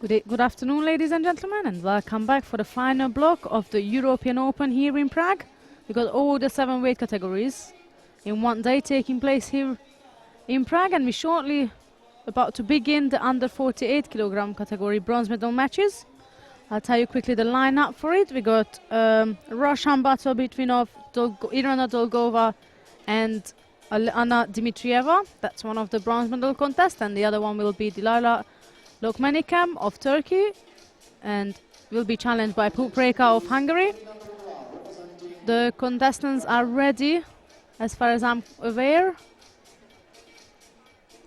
Good afternoon, ladies and gentlemen, and welcome back for the final block of the European Open here in Prague. We got all the 7 weight categories in one day taking place here in Prague, and we're shortly about to begin the under 48 kilogram category bronze medal matches. I'll tell you quickly the lineup for it. We got Russian battle between Irina Dolgova and Anna Dmitrieva. That's one of the bronze medal contests, and the other one will be Dilara Lokmanikam of Turkey and will be challenged by Pupreka of Hungary. The contestants are ready as far as I'm aware,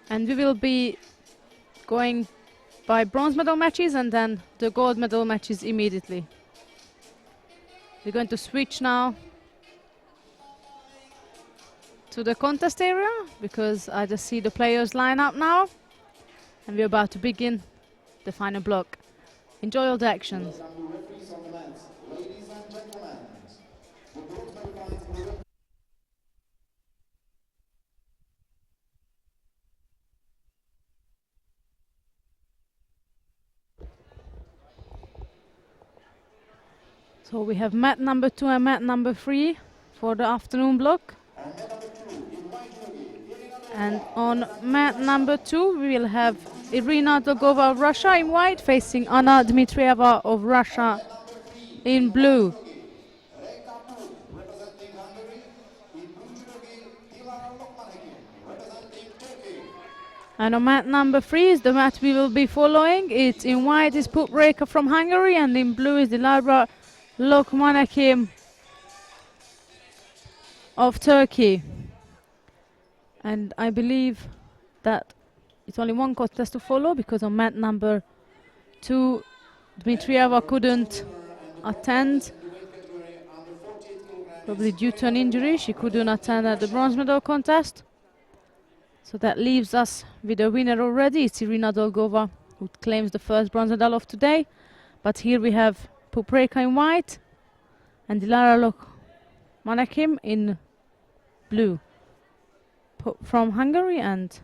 and we will be going by bronze medal matches and then the gold medal matches immediately. We're going to switch now to the contest area because I just see the players line up now, and we're about to begin the final block. Enjoy all the actions. So we have mat number 2 and mat number 3 for the afternoon block. And on mat number 2 we will have Irina Dolgova of Russia in white facing Anna Dmitrieva of Russia in blue. And on mat number 3 is the mat we will be following. It's in white is Pupreka from Hungary, and in blue is Dilara Lokmanakim of Turkey. And I believe that it's only one contest to follow because on mat number 2 Dmitrieva couldn't attend, probably due to an injury. She couldn't attend at the bronze medal contest. So that leaves us with a winner already. It's Irina Dolgova who claims the first bronze medal of today. But here we have Pupreka in white and Dilara Lokmanakim in blue from Hungary and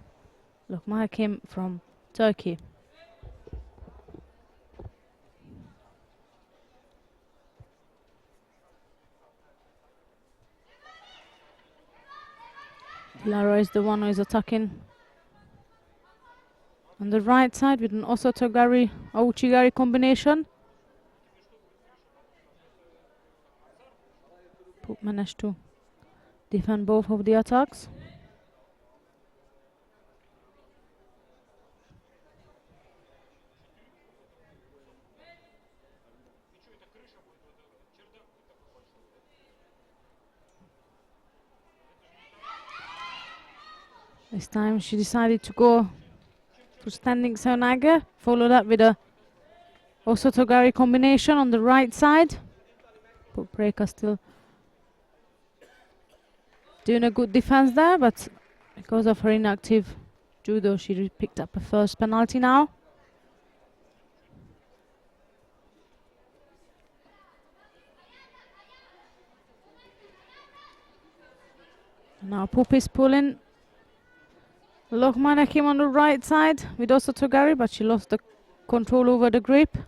Lokmanakim from Turkey. Dilara is the one who is attacking on the right side with an Osotogari Ouchigari combination. Pup managed to defend both of the attacks. This time she decided to go for standing Seonaga, followed up with a Osotogari combination on the right side. Pupreka still doing a good defense there, but because of her inactive judo, she picked up a first penalty now. Now Pup is pulling Lokmanakim on the right side with Osotogari, but she lost the control over the grip.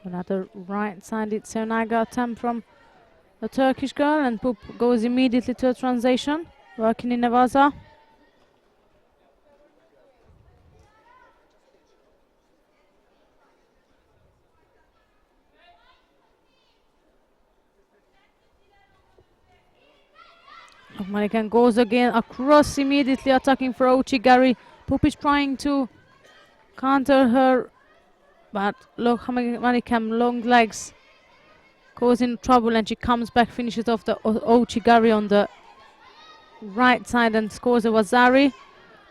Another right-sided Seonaga attempt from the Turkish girl, and Pup goes immediately to a transition, working in Nevaza. Lokmanakim goes again across, immediately attacking for Ouchigari. Pup is trying to counter her, but Lokmanakim long legs causing trouble, and she comes back, finishes off the Ouchigari on the right side and scores a Wazari.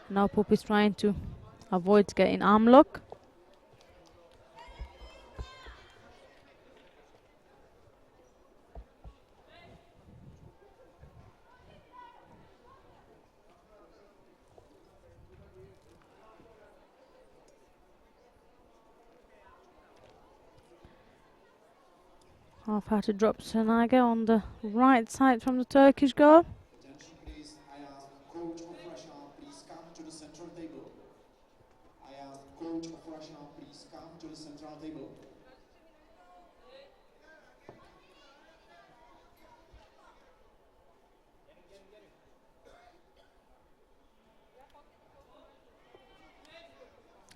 Now Pup is trying to avoid getting arm lock. Half-hearted drop Senaga on the right side from the Turkish girl. Attention please, I ask coach of Russia, please come to the central table. I ask coach of Russia, please come to the central table.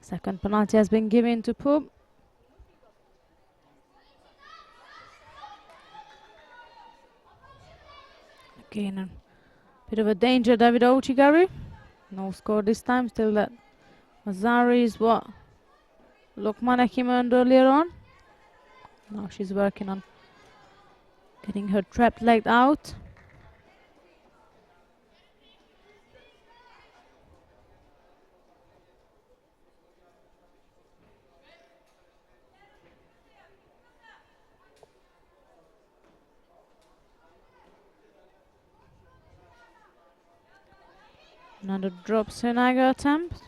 Second penalty has been given to Poop. Again, a bit of a danger, David Ochigari. No score this time, still that Azari is what Lokman Hakim earned earlier on. Now she's working on getting her trapped leg out. Another drop Senaga attempt.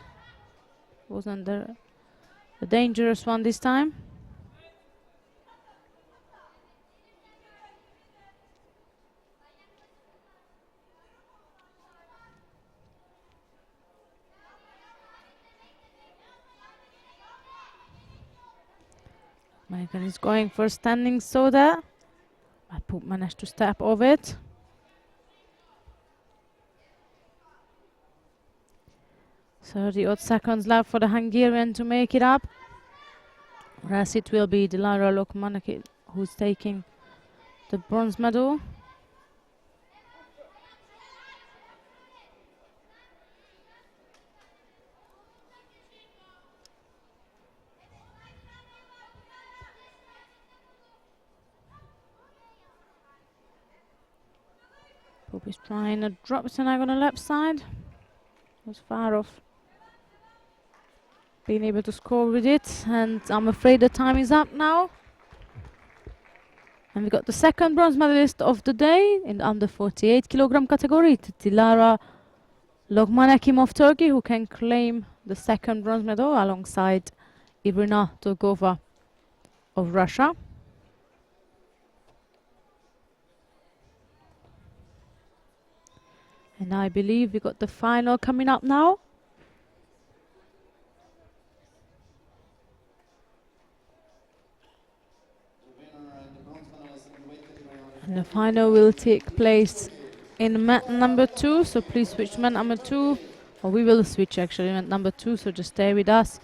Wasn't there a dangerous one this time. Megan is going for standing soda, but Poop managed to step over it. So 30 seconds left for the Hungarian to make it up. Whereas it will be Dilara Lokmanaki who's taking the bronze medal. Poop is trying to drop Senag on the left side. Was far off being able to score with it, and I'm afraid the time is up now. And we got the second bronze medalist of the day in the under 48 kilogram category, Dilara Lokmanakim of Turkey, who can claim the second bronze medal alongside Irina Togova of Russia. And I believe we got the final coming up now. And the final will take place in mat number 2. So please switch mat number 2, or we will switch actually mat number 2. So just stay with us.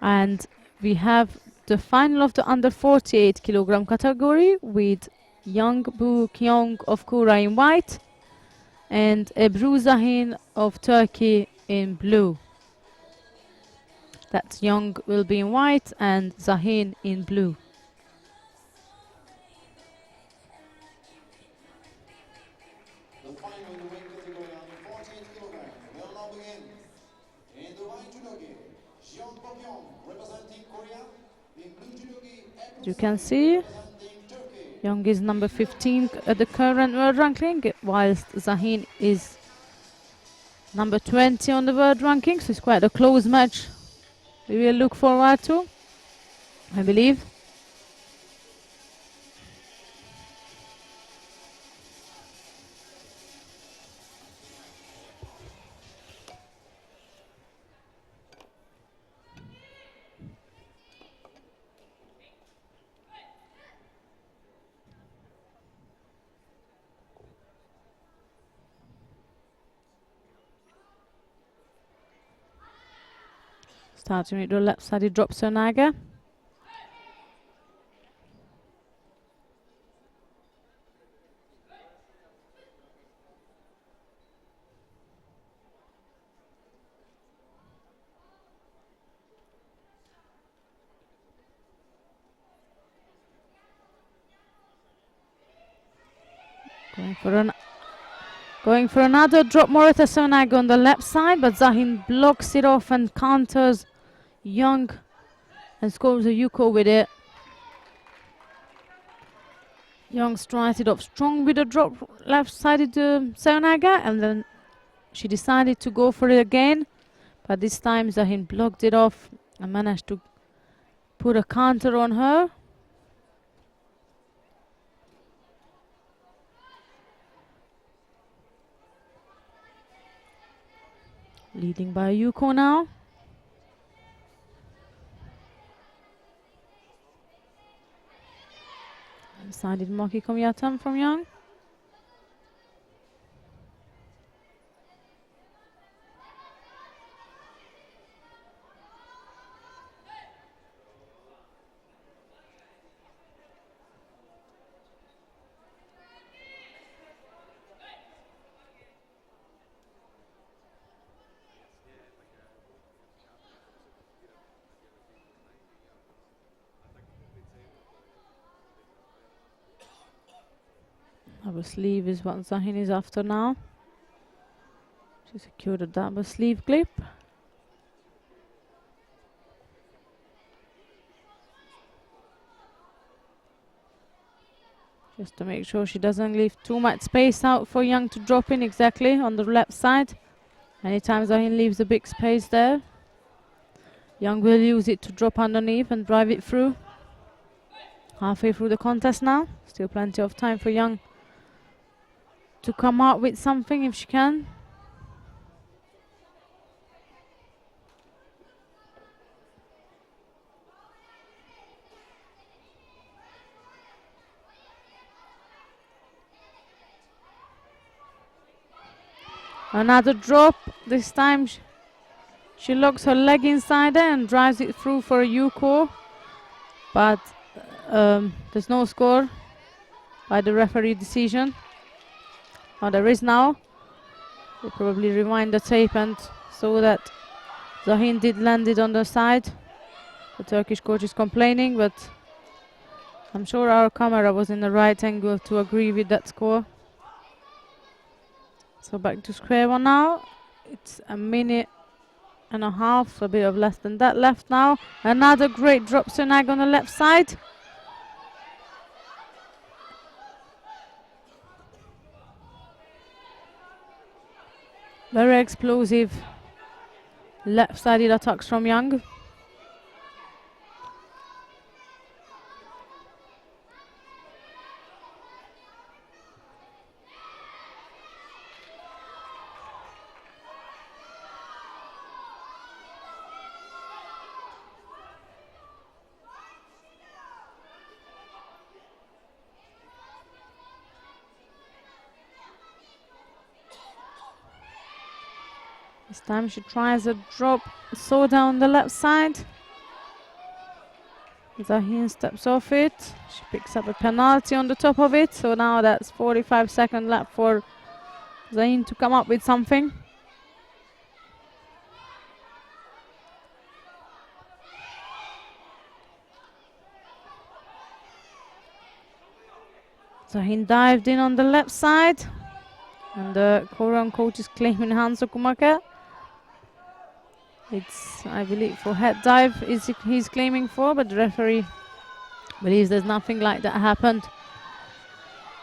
And we have the final of the under 48 kilogram category with Young Bu Kyong of Kura in white and Ebru Zahin of Turkey in blue. That's Young will be in white and Zahin in blue. The final in the weight category under 48 kilograms will now begin. In the white judogi, Jeon Pok-yong representing Korea. In blue judogi, As you can see, representing Turkey. Young is number 15 at the current world ranking, whilst Zahin is number 20 on the world ranking. So it's quite a close match. We will look forward to, I believe. Starting with the left-sided drop Sonaga. Going for another drop Morita Sonaga on the left side, but Zahin blocks it off and counters Young and scores a Yuko with it. Young started off strong with a drop left-sided Sonaga, and then she decided to go for it again, but this time Zahin blocked it off and managed to put a counter on her. Leading by Yuko now. Sided Moki Komiyatam from Young. Double sleeve is what Zahin is after now. She secured a double sleeve clip. Just to make sure she doesn't leave too much space out for Young to drop in exactly on the left side. Anytime Zahin leaves a big space there, Young will use it to drop underneath and drive it through. Halfway through the contest now. Still plenty of time for Young to come out with something if she can. Another drop. This time she locks her leg inside there and drives it through for a Yuko. But there's no score by the referee decision. Oh, there is now. They probably rewind the tape and saw that Zahin did land it on the side. The Turkish coach is complaining, but I'm sure our camera was in the right angle to agree with that score. So back to square one now. It's a minute and a half, a bit of less than that left now. Another great drop snag on the left side. Very explosive left-sided attacks from Young. This time she tries a drop soda on the left side. Zahin steps off it. She picks up a penalty on the top of it. So now that's 45-second left for Zahin to come up with something. Zahin dived in on the left side. And the Korean coach is claiming Hanso Kumake. It's, I believe, for head dive he's claiming for, but the referee believes there's nothing like that happened.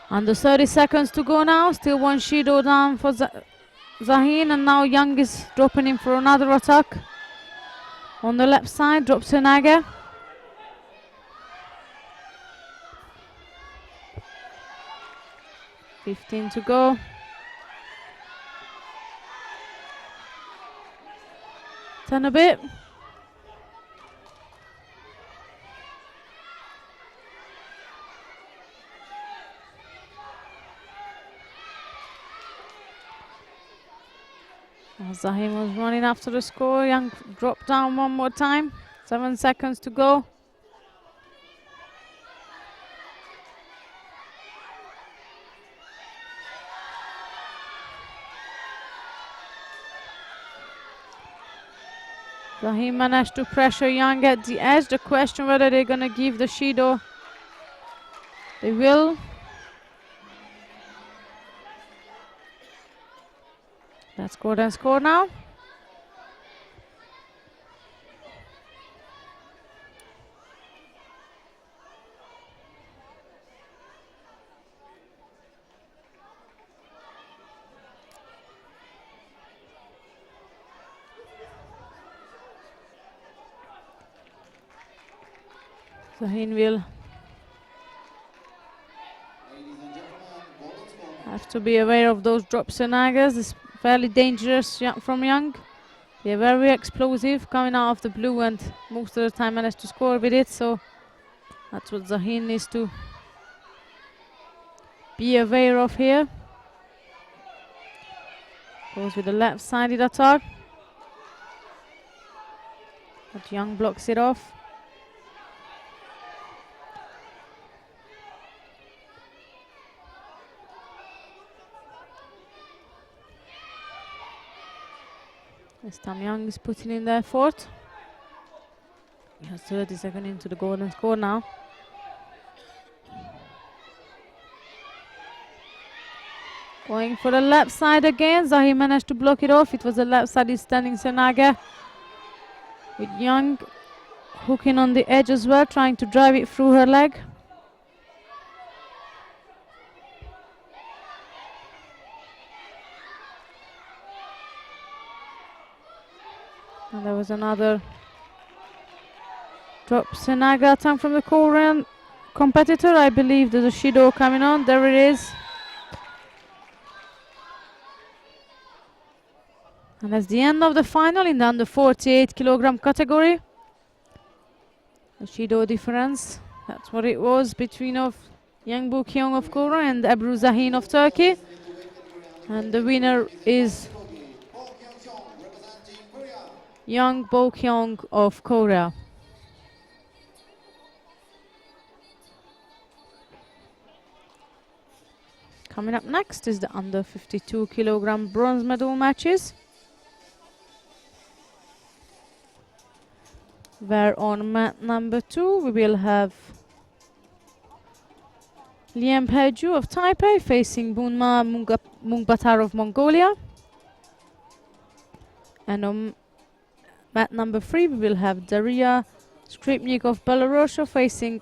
Under 30 seconds to go now. Still one Shido down for Zahin, and now Young is dropping in for another attack. On the left side, drops Senage. $15 to go. Turn a bit. Zahin was running after the score. Young dropped down one more time. 7 seconds to go. Zahin managed to pressure Young at the edge. The question whether they're going to give the Shido. They will. Let's go and score now. Zahin will have to be aware of those drop senagas. It's fairly dangerous from Young. They're very explosive, coming out of the blue, and most of the time manage to score with it. So that's what Zahin needs to be aware of here. Goes with the left-sided attack. But Young blocks it off. This time Young is putting in the effort. He has 30 seconds into the golden score now. Going for the left side again. Zahi managed to block it off. It was the left side standing Senaga. With Young hooking on the edge as well, trying to drive it through her leg. And there was another drop Senaga attack from the Korean competitor. I believe there's a Judo coming on. There it is. And that's the end of the final in the under 48 kilogram category. The Judo difference, that's what it was between of Yang Bu-kyung of Korea and Ebru Zahin of Turkey. And the winner is Yang Bo-kyung of Korea. Coming up next is the under 52 kilogram bronze medal matches, where on mat number 2 we will have Liam Peju of Taipei facing Bunma Mungbatar of Mongolia. And on mat number 3 we will have Daria Skripnik of Belarus facing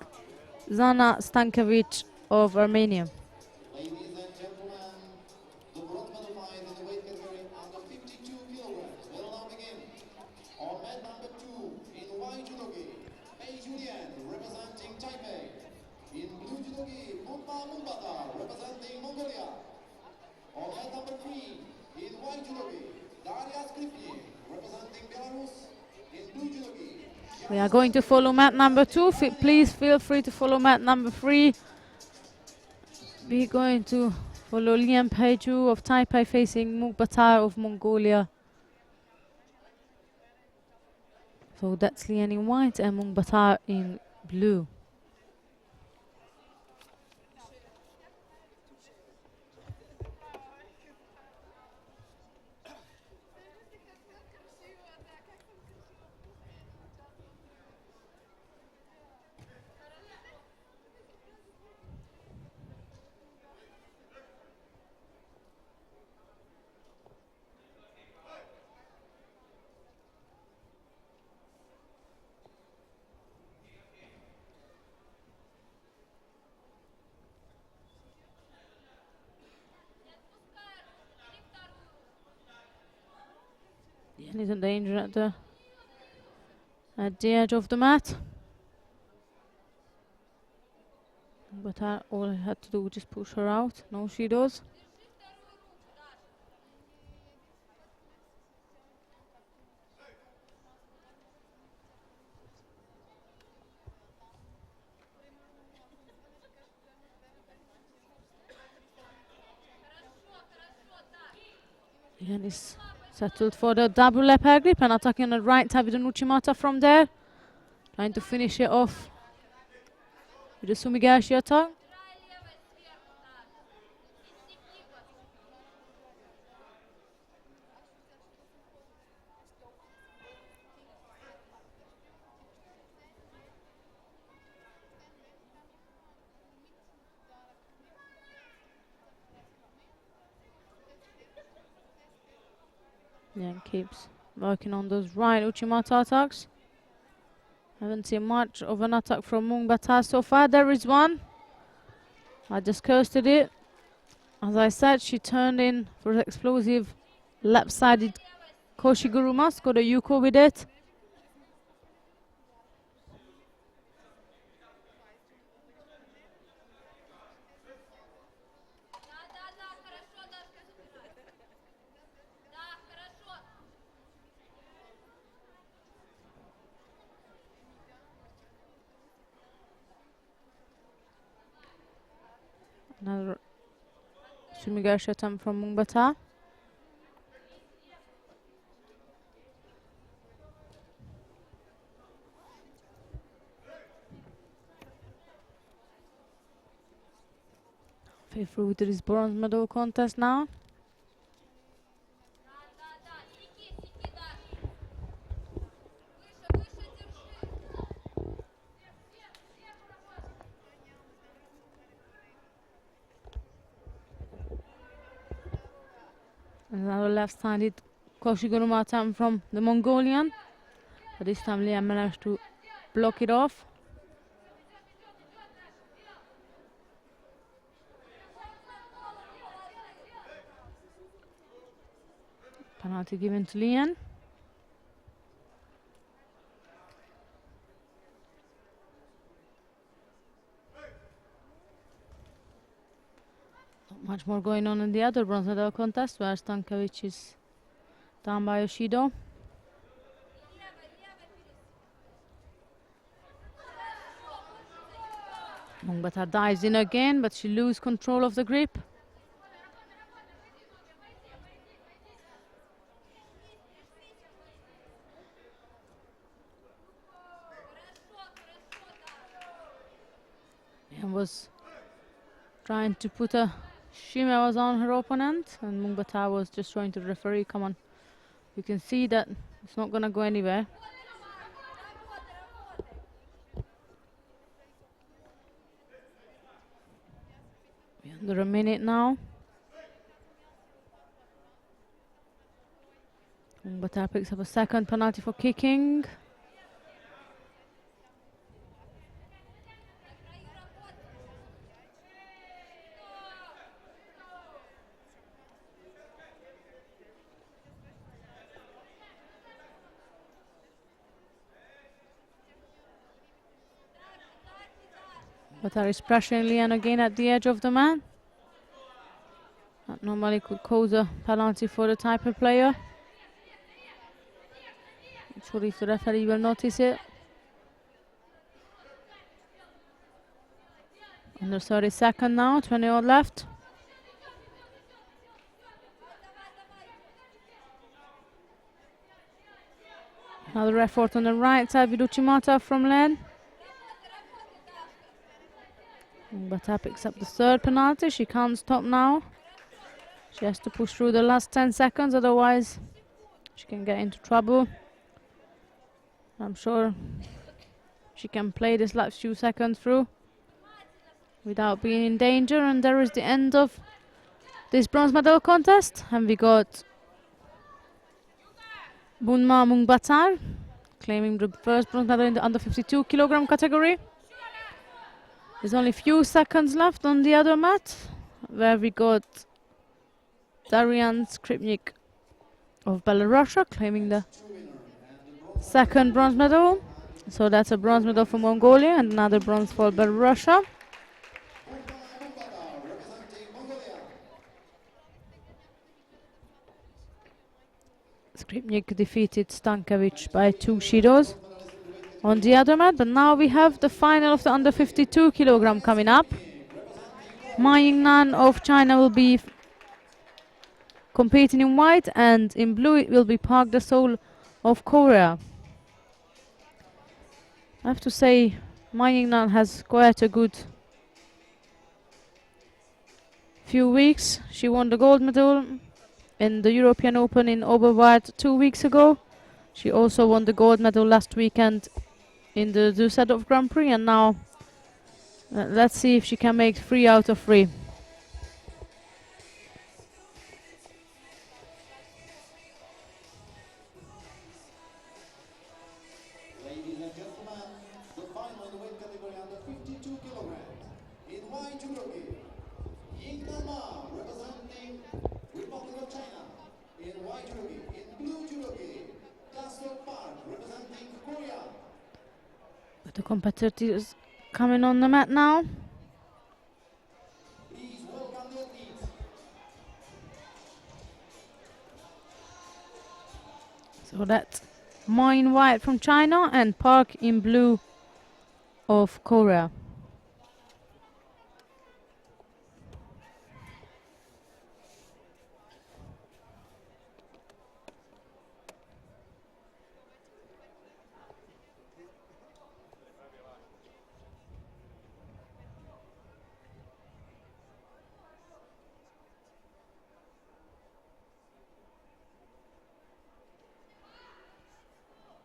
Zana Stankovic of Armenia. Ladies and gentlemen, the bronze medal fight in the weight category under 52 kilograms will now begin. On mat number 2 in white judogi, Pei Julian representing Taipei. In blue judogi, Bunma Mungbatar representing Mongolia. On mat number 3 in white judogi, Daria Skripnik representing Belarus. In blue judogi, We are going to follow mat number 2. Please feel free to follow mat number 3. We're going to follow Liam Peju of Taipei facing Mungbatar of Mongolia. So that's Lian in white and Mungbatar in blue. Lian is in danger at the edge of the mat. But all I had to do was just push her out. No, she does. Lian is settled for the double left hair grip and attacking on the right side with the Uchimata from there. Trying to finish it off with the Sumigashi attack. Lian keeps working on those right Uchimata attacks. Haven't seen much of an attack from Mungbatar so far. There is one. I just cursed it. As I said, she turned in for the explosive left-sided Koshiguru mask, got a Yuko with it. Another sumigashi attempt from Mungbata. Through to this bronze medal contest now. Another left-handed Koshiguruma attempt from the Mongolian. But this time Liam managed to block it off. Penalty given to Lian. Not much more going on in the other bronze medal contest, where Stankovic is down by Judo. Mungbata dives in again, but she loses control of the grip. And was trying to put a shimmy was on her opponent, and Mungbata was just showing to the referee, come on, you can see that it's not gonna go anywhere. We're under a minute now. Mungbata picks up a second penalty for kicking. Batar is pressuring Lian again at the edge of the man. That normally could cause a penalty for the Taipei player. Not sure if the referee will notice it. Under 30 seconds now, 20 odd left. Another effort on the right side with Uchimata from Len. Bata picks up the third penalty. She can't stop now. She has to push through the last 10 seconds, otherwise she can get into trouble. I'm sure she can play this last few seconds through without being in danger. And there is the end of this bronze medal contest. And we got Bunma Mungbatar claiming the first bronze medal in the under 52 kilogram category. There's only a few seconds left on the other mat, where we got Darian Skripnik of Belarus claiming the second bronze medal. So that's a bronze medal for Mongolia and another bronze for Belarus. Skripnik defeated Stankovic by 2 Shidos on the other mat, but now we have the final of the under 52 kilogram coming up. Ma Yingnan of China will be competing in white, and in blue it will be Park Da-seol of Korea. I have to say, Ma Yingnan has quite a good few weeks. She won the gold medal in the European Open in Oberwart 2 weeks ago. She also won the gold medal last weekend in the Düsseldorf Grand Prix, and now let's see if she can make 3 out of 3. Ladies and gentlemen, the final in the weight category under 52 kilograms. In white judo gi, Yingnan Ma representing Republic of China. In white judo gi, in blue judo gi, Da-seol Park representing Korea. The competitors coming on the mat now. Please welcome the athletes. So that's Ma in white from China and Park in blue of Korea.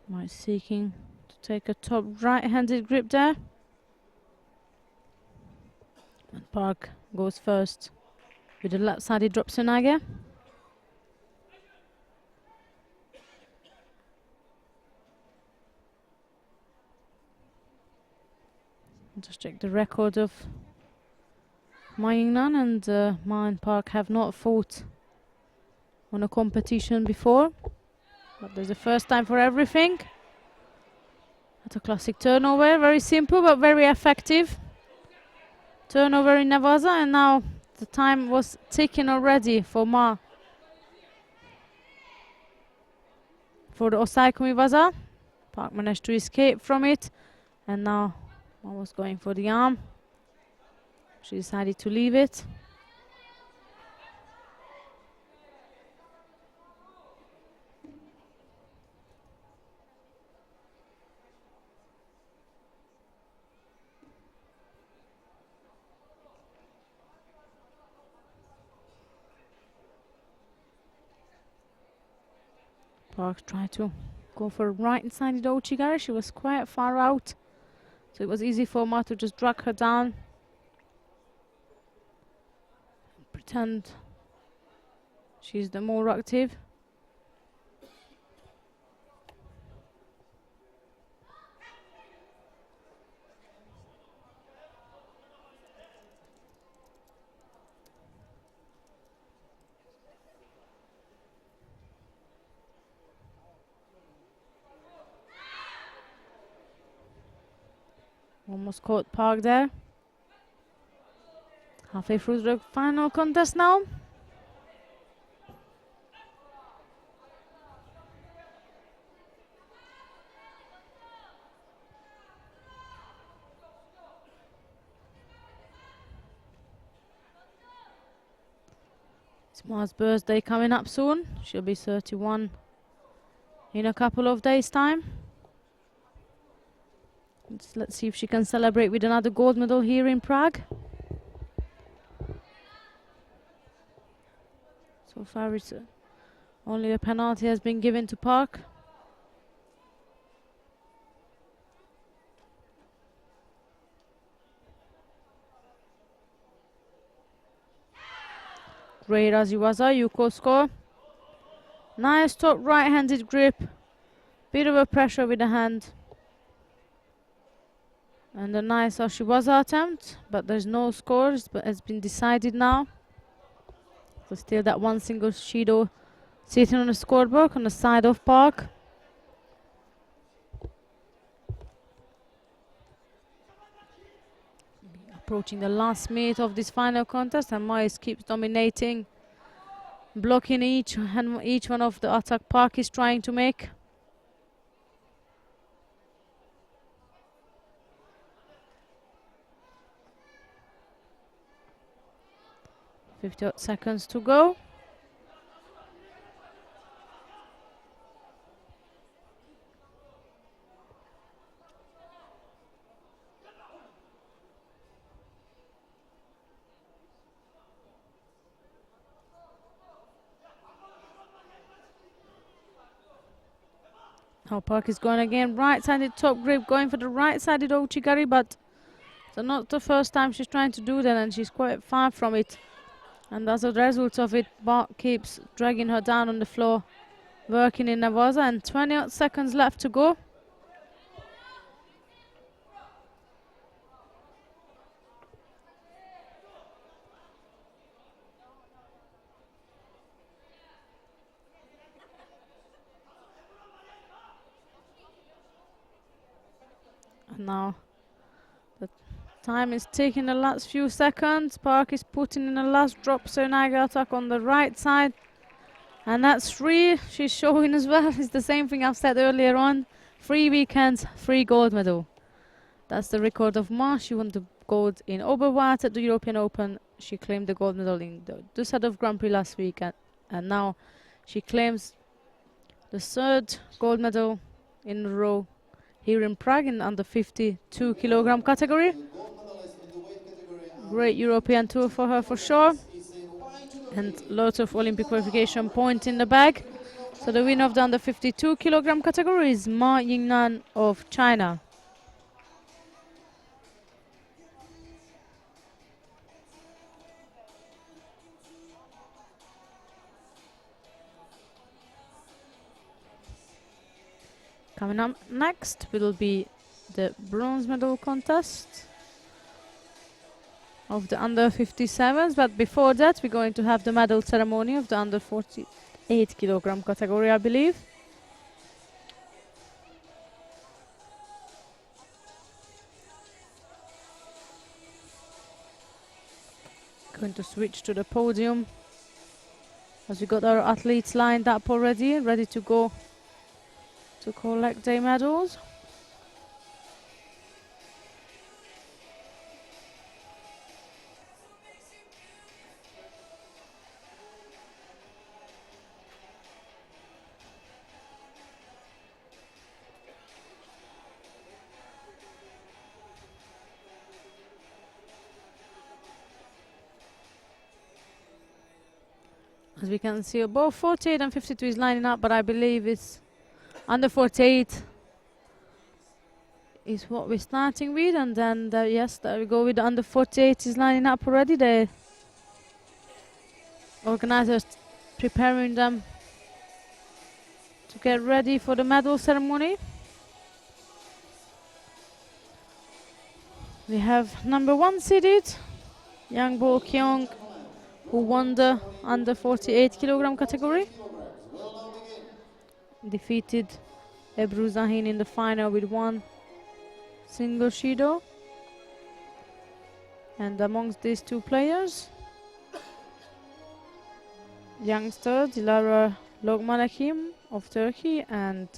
Right, seeking to take a top right-handed grip there. And Park goes first with the left side. He drops an nage. Just check the record of Ma Yingnan, and Ma and Park have not fought on a competition before, but there's a first time for everything. That's a classic turnover, very simple but very effective. Turnover in Navaza, and now the time was ticking already for Ma. For the Osaikumi Waza, Park managed to escape from it, and now Ma was going for the arm. She decided to leave it. Park tried to go for right inside the Ochigari. She was quite far out, so it was easy for Ma to just drag her down. Pretend she's the more active. Almost caught Park there. Halfway through the final contest now. It's Ma's birthday coming up soon. She'll be 31 in a couple of days' time. Let's see if she can celebrate with another gold medal here in Prague. So far, it's only a penalty has been given to Park. Great Raziwaza, Yuko score. Nice top right-handed grip. Bit of a pressure with the hand. And a nice Ashiwaza attempt, but there's no scores, but it's been decided now. So still that one single Judo sitting on the scoreboard on the side of Park. Approaching the last minute of this final contest, and Mais keeps dominating, blocking each one of the attack Park is trying to make. 50 seconds to go. Now Park is going again, right-sided top grip, going for the right-sided Ochigari, but it's not the first time she's trying to do that, and she's quite far from it. And as a result of it, Park keeps dragging her down on the floor, working in Navaza, and 20 seconds left to go. And now the time is taking the last few seconds. Park is putting in the last drop Seonaga attack on the right side. And that's 3 she's showing as well. It's the same thing I've said earlier on. 3 weekends, 3 gold medal. That's the record of Ma. She won the gold in Oberwart at the European Open. She claimed the gold medal in the Düsseldorf Grand Prix last week. And now she claims the 3rd gold medal in a row here in Prague in under 52 kilogram category. Great European tour for her for sure. And lots of Olympic qualification points in the bag. So the winner of the under 52 kilogram category is Ma Yingnan of China. Coming up next will be the bronze medal contest of the under 57s, but before that we're going to have the medal ceremony of the under 48 kilogram category, I believe. Going to switch to the podium as we got our athletes lined up already, ready to go to collect their medals. As we can see, both 48 and 52 is lining up, but I believe it's under 48 is what we're starting with, and then yes, there we go with the under 48 is lining up already. The organizers preparing them to get ready for the medal ceremony. We have number 1 seeded Yang Bo Kyung, who won the under 48 kilogram category, defeated Ebru Zahin in the final with 1 single Judo. And amongst these two players, youngster Dilara Lokmanakim of Turkey and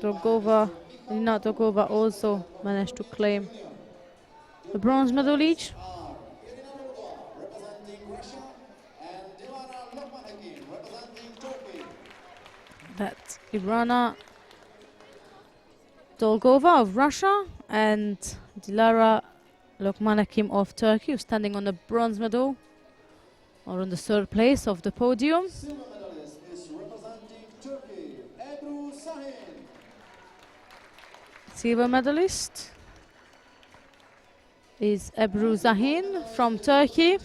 Nina Dogova also managed to claim the bronze medal each. That's Irana Dolgova of Russia and Dilara Lokmanakim of Turkey, who's standing on the bronze medal or on the 3rd place of the podium. Silver medalist is representing Turkey, Ebru Sahin. Silver medalist is Ebru Zahin from Turkey,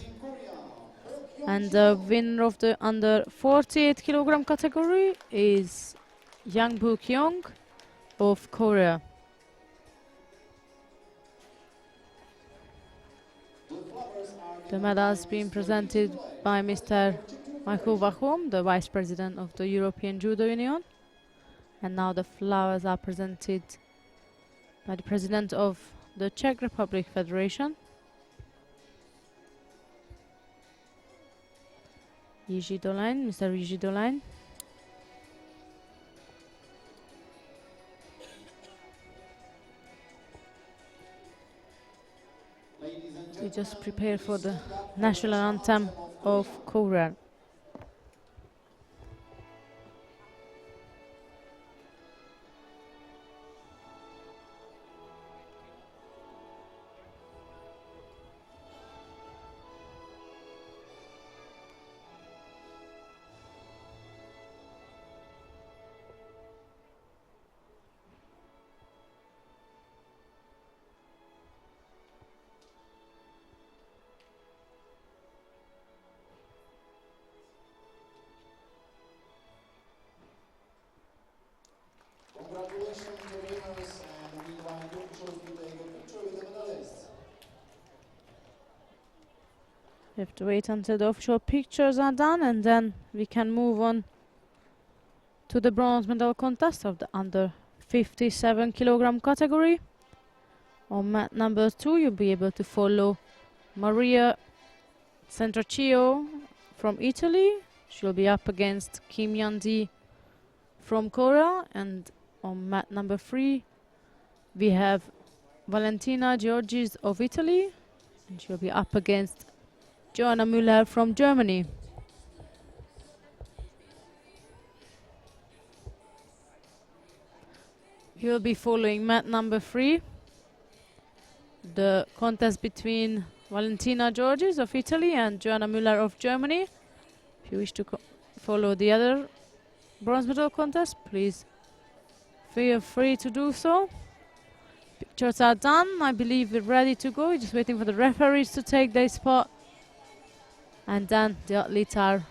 and the winner of the under 48 kilogram category is Yang Bu Kyung of Korea. The medals being presented by Mr. Michael Vachum, the Vice President of the European Judo Union. And now the flowers are presented by the President of the Czech Republic Federation, Jiří Dolein, Mr. Jiří Dolein. We just prepare for the national anthem of Korea. Congratulations to the winners, and meanwhile, the officials will take a picture with the medalists. We have to wait until the official pictures are done, and then we can move on to the bronze medal contest of the under 57 kilogram category. On mat number 2, you'll be able to follow Maria Centraccio from Italy. She'll be up against Kim Yandi from Korea. And on mat number 3, we have Valentina Giorgis of Italy, and she'll be up against Joanna Müller from Germany. You'll be following mat number 3, the contest between Valentina Giorgis of Italy and Joanna Müller of Germany. If you wish to follow the other bronze medal contest, please feel free to do so. Pictures are done. I believe we're ready to go. We're just waiting for the referees to take their spot. And then the athletes are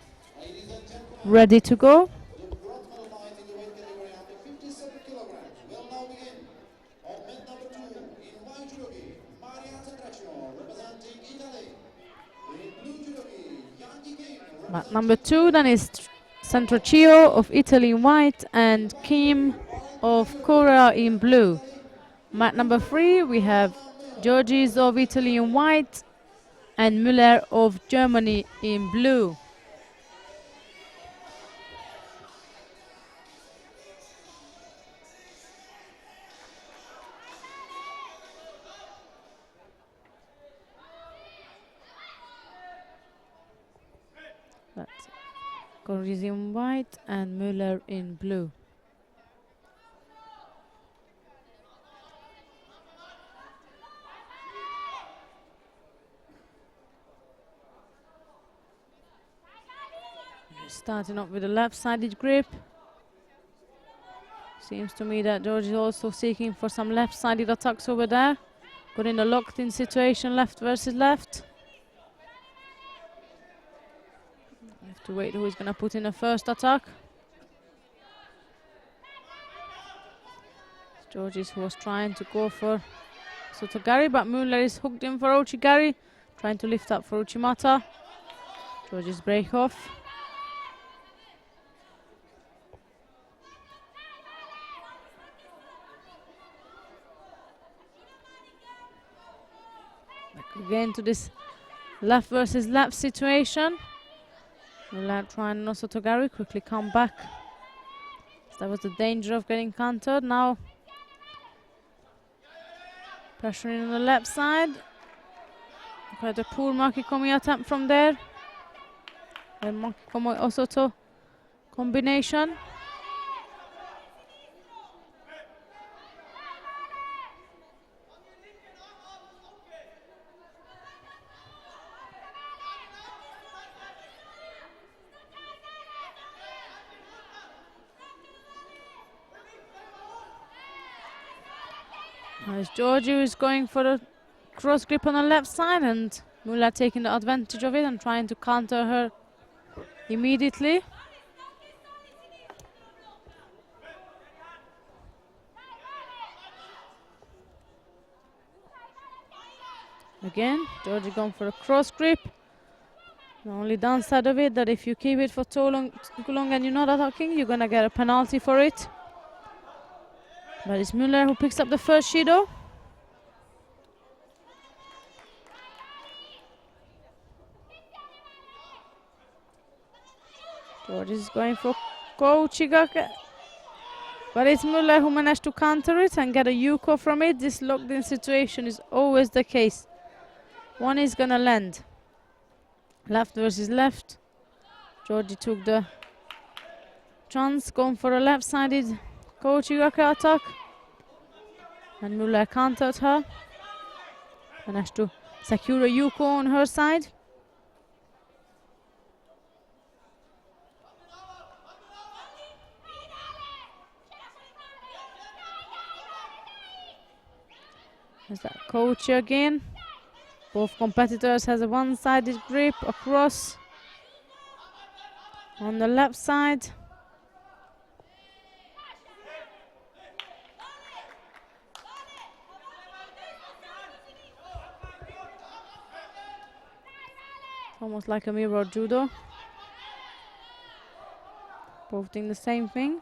ready to go. The bronze medal fight in the weight category after 57 kilograms will now begin. On mat number 2 in white judogi, Maria Centraccio representing Italy. In blue judogi, Yangi Kim. Mat number 2 then is Centrocchio of Italy in white and Kim of Korea in blue. Mat number 3 we have Georgis of Italy in white and Müller of Germany in blue. That's Georgis in white and Müller in blue. Starting off with a left-sided grip. Seems to me that George is also seeking for some left-sided attacks over there. But in a locked-in situation, left versus left. We have to wait who is going to put in the first attack. Georges was trying to go for Sotogari, but Müller is hooked in for Ochigari, trying to lift up for Uchimata. Georges break off. Again to this left versus left situation. Müller trying no Sotogari, quickly come back. That was the danger of getting countered. Now pressuring on the left side. Quite a poor Maki Komi attempt from there. And Maki Komi Osoto combination. As Giorgio is going for a cross grip on the left side and Müller taking the advantage of it and trying to counter her immediately. Again, Giorgio going for a cross grip. The only downside of it that if you keep it for too long and you're not attacking, you're gonna get a penalty for it. But it's Müller who picks up the first Judo. George is going for Kouchigake. But it's Müller who managed to counter it and get a Yuko from it. This locked-in situation is always the case. One is gonna land. Left versus left. Georgie took the chance, going for a left-sided Kouchigake attack. And Müller countered her. Managed to secure a Yuko on her side. There's that coach again. Both competitors has a one-sided grip across on the left side. Almost like a mirror judo. Both doing the same thing.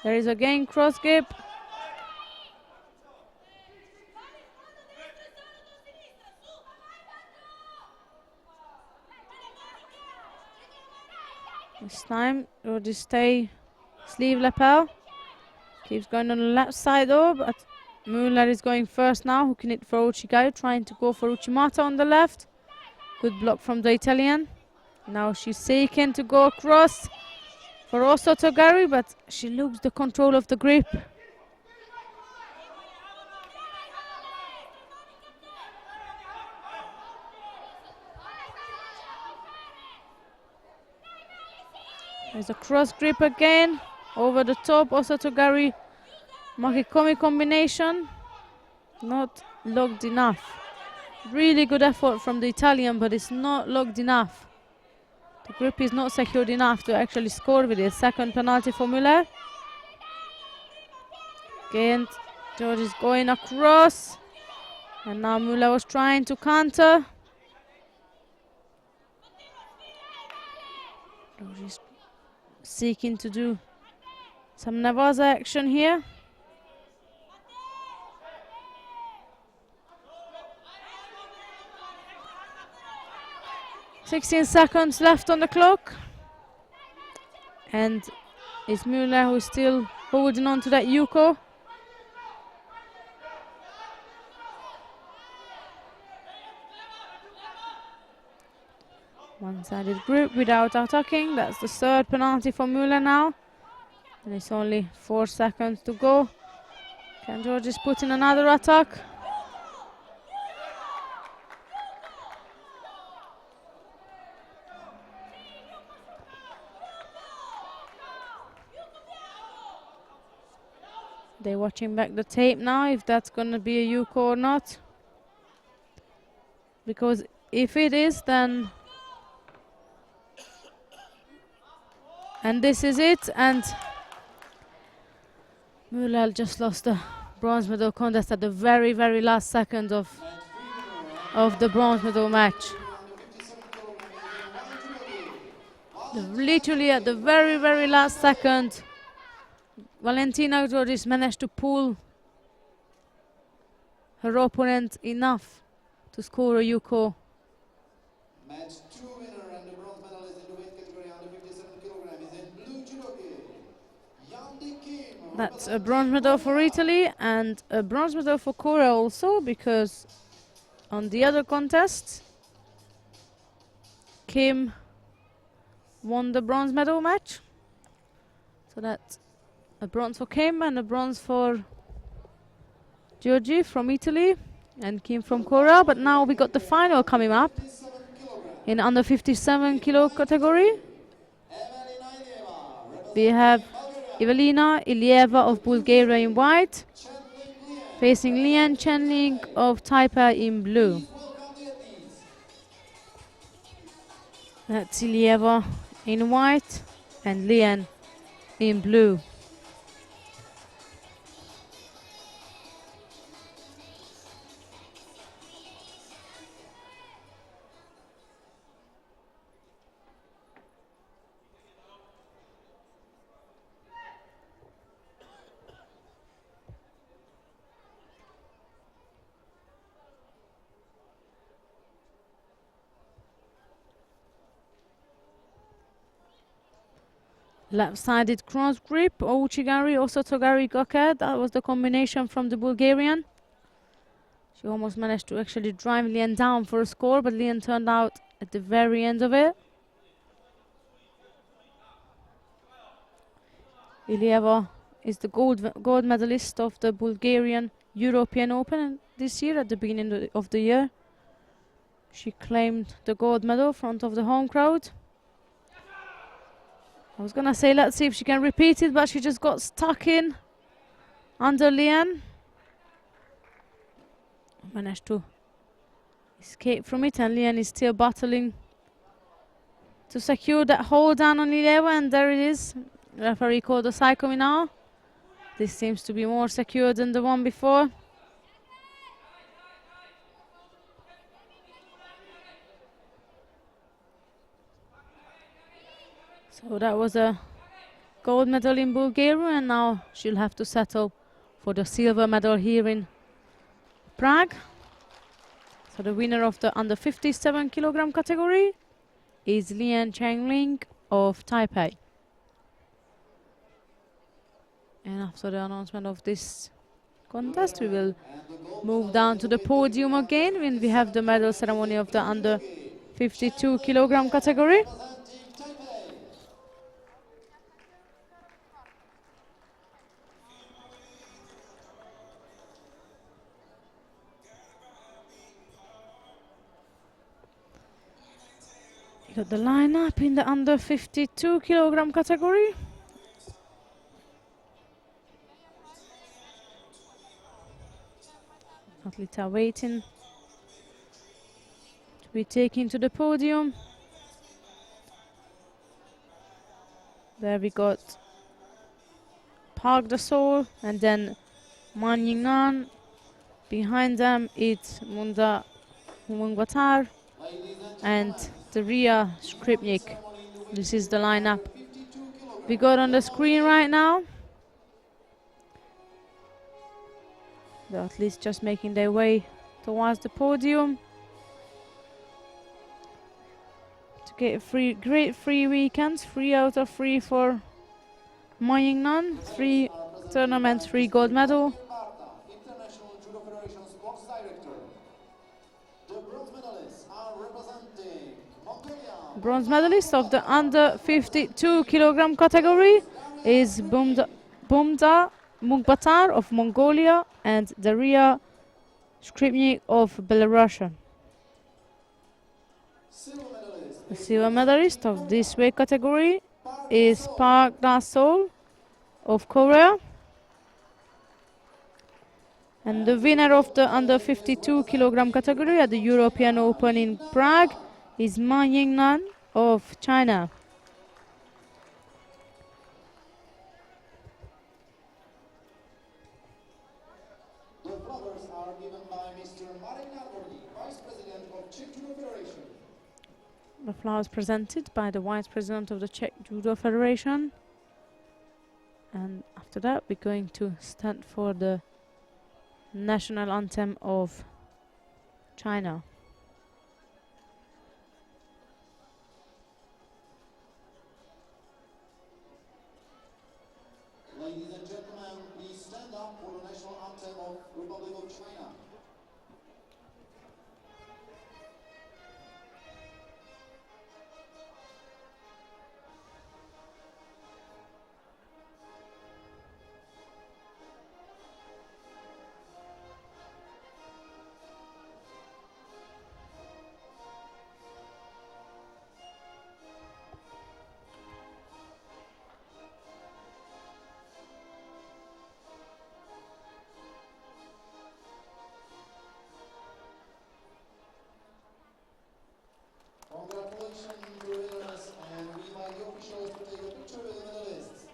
There is again cross grip. This time, we'll just stay sleeve lapel. Keeps going on the left side though, but Müller is going first now, hooking it for Uchigayo, trying to go for Uchimata on the left. Good block from the Italian. Now she's seeking to go across for Osotogari, but she loses the control of the grip. There's a cross grip again. Over the top, also to Gary Makikomi combination. Not locked enough. Really good effort from the Italian, but it's not locked enough. The grip is not secured enough to actually score with it. Second penalty for Müller. Again, George is going across. And now Müller was trying to counter. George is seeking to do some Navaza action here. 16 seconds left on the clock. And it's Müller who's still holding on to that Yuko. One-sided grip without attacking. That's the third penalty for Müller now. And it's only 4 seconds to go. Can Georges put in another attack? They're watching back the tape now, if that's going to be a Yuko or not. Because if it is, then... And this is it, and Müller just lost the bronze medal contest at the very, very last second of the bronze medal match. Literally at the very, very last second, Valentina Georges managed to pull her opponent enough to score a Yuko. Match 2 winner and the bronze medalist in the weight category under 57 kilograms is in blue judogi. Yandi Kim. That's a bronze medal for Italy and a bronze medal for Korea also, because on the other contest, Kim won the bronze medal match. So that's a bronze for Kim and a bronze for Giorgi from Italy and Kim from Korea. But now we got the final coming up in under 57 kilo category. We have Evelina Ilieva of Bulgaria in white, facing Lian Chenling of Taipei in blue. That's Ilieva in white and Lian in blue. Left-sided cross grip, Ouchigari, also Togari Goke. That was the combination from the Bulgarian. She almost managed to actually drive Lian down for a score, but Lian turned out at the very end of it. Ilieva is the gold medalist of the Bulgarian European Open this year, at the beginning of the year. She claimed the gold medal in front of the home crowd. I was gonna say, let's see if she can repeat it, but she just got stuck in under Lian. Managed to escape from it, and Lian is still battling to secure that hold down on Ilieva, and there it is. Referee called the Saikomi now. This seems to be more secure than the one before. So that was a gold medal in Bulgaria, and now she'll have to settle for the silver medal here in Prague. So the winner of the under 57 kilogram category is Lian Changling of Taipei. And after the announcement of this contest, we will move down to the podium again when we have the medal ceremony of the under 52 kilogram category. Got the lineup in the under 52 kilogram category. Athletes are waiting to be taken to the podium. There we got Park the Soul and then Man Yingnan. Behind them it's Munda Humungwatar and Daria Skripnik. This is the lineup we got on the screen right now. The athletes just making their way towards the podium to get a great free weekends. 3 out of 3 for Ma Yingnan, 3 tournaments, 3 gold medal. International Judo Federation Sports Director. The bronze medalists are representing Mongolia. Bronze medalist of the under 52 kilogram category is Bumda Mungbatar of Mongolia and Daria Skripnik of Belarus. The silver medalist of this weight category is Park Da-sol of Korea. And the winner of the under 52 kilogram category at the European Open in Prague is Ma Yingnan of China. The flowers are given by Mr. Marek Nadworny, Vice President of Czech Judo Federation. The flowers presented by the Vice President of the Czech Judo Federation. And after that we're going to stand for the national anthem of China. Ladies and gentlemen, please stand up for the national anthem of Republic of China. Congratulations to the winners, and we invite the officials to take a picture with the medalists.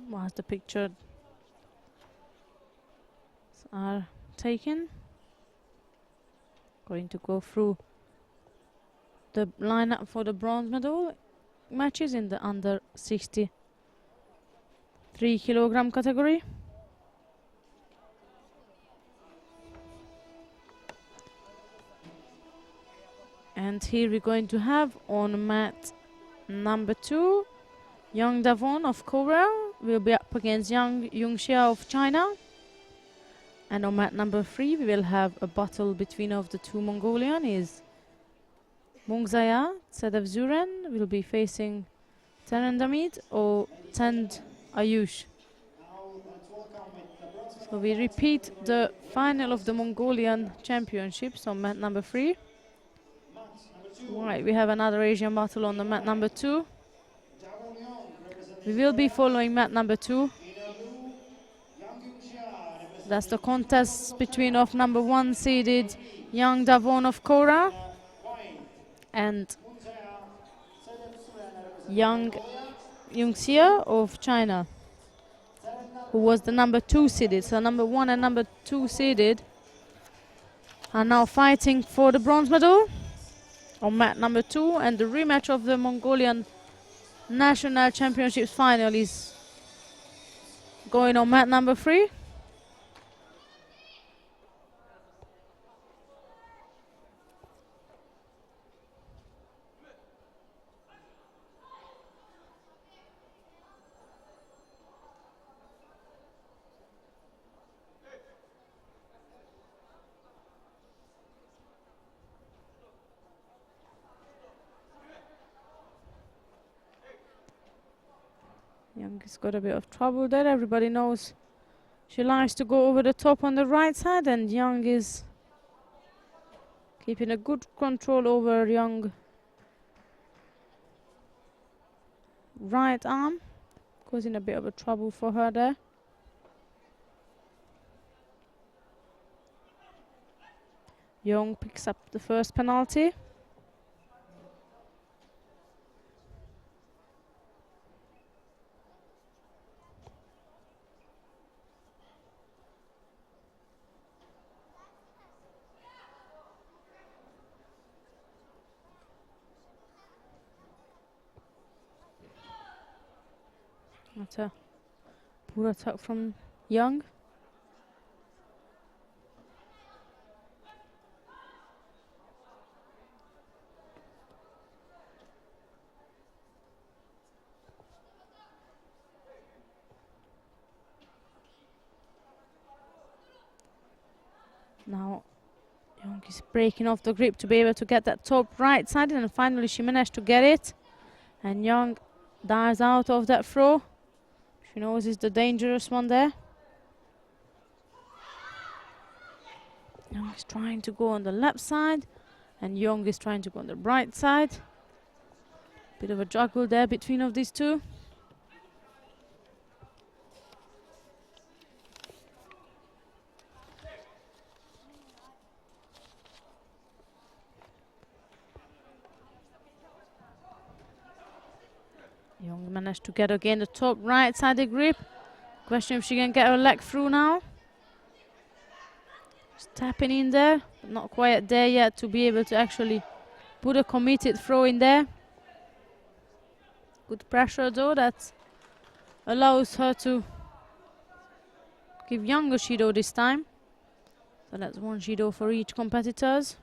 Once the pictures are taken, going to go through the lineup for the bronze medal matches in the under 63 kilogram category. And here we're going to have on mat number 2, Yang Davon of Korea will be up against Yang Yungxia of China. And on mat number 3 we will have a battle between of the two Mongolian is Mungzaya Tsedevzuren will be facing Terendamid or Tend Ayush. So we repeat the final of the Mongolian Championships on mat number 3. Right, we have another Asian battle on the mat number 2. We will be following mat number 2. That's the contest between of number 1 seeded Yang Davon of Korea and Yang Yungxia of China, who was the number 2 seeded. So number 1 and number 2 seeded are now fighting for the bronze medal on mat number 2, and the rematch of the Mongolian National Championships final is going on mat number 3. Young has got a bit of trouble there. Everybody knows she likes to go over the top on the right side, and Young is Keeping a good control over Young right arm, causing a bit of a trouble for her there. Young picks up the first penalty. That's a poor attack from Young. Now Young is breaking off the grip to be able to get that top right side, and finally she managed to get it. And Young dives out of that throw. She knows it's the dangerous one there. Young is trying to go on the left side, and Young is trying to go on the right side. Bit of a juggle there between of these two. Young managed to get again the top right sided grip. Question if she can get her leg through now. Just tapping in there, but not quite there yet to be able to actually put a committed throw in there. Good pressure though, that allows her to give Young a Judo this time. So that's one Judo for each competitors.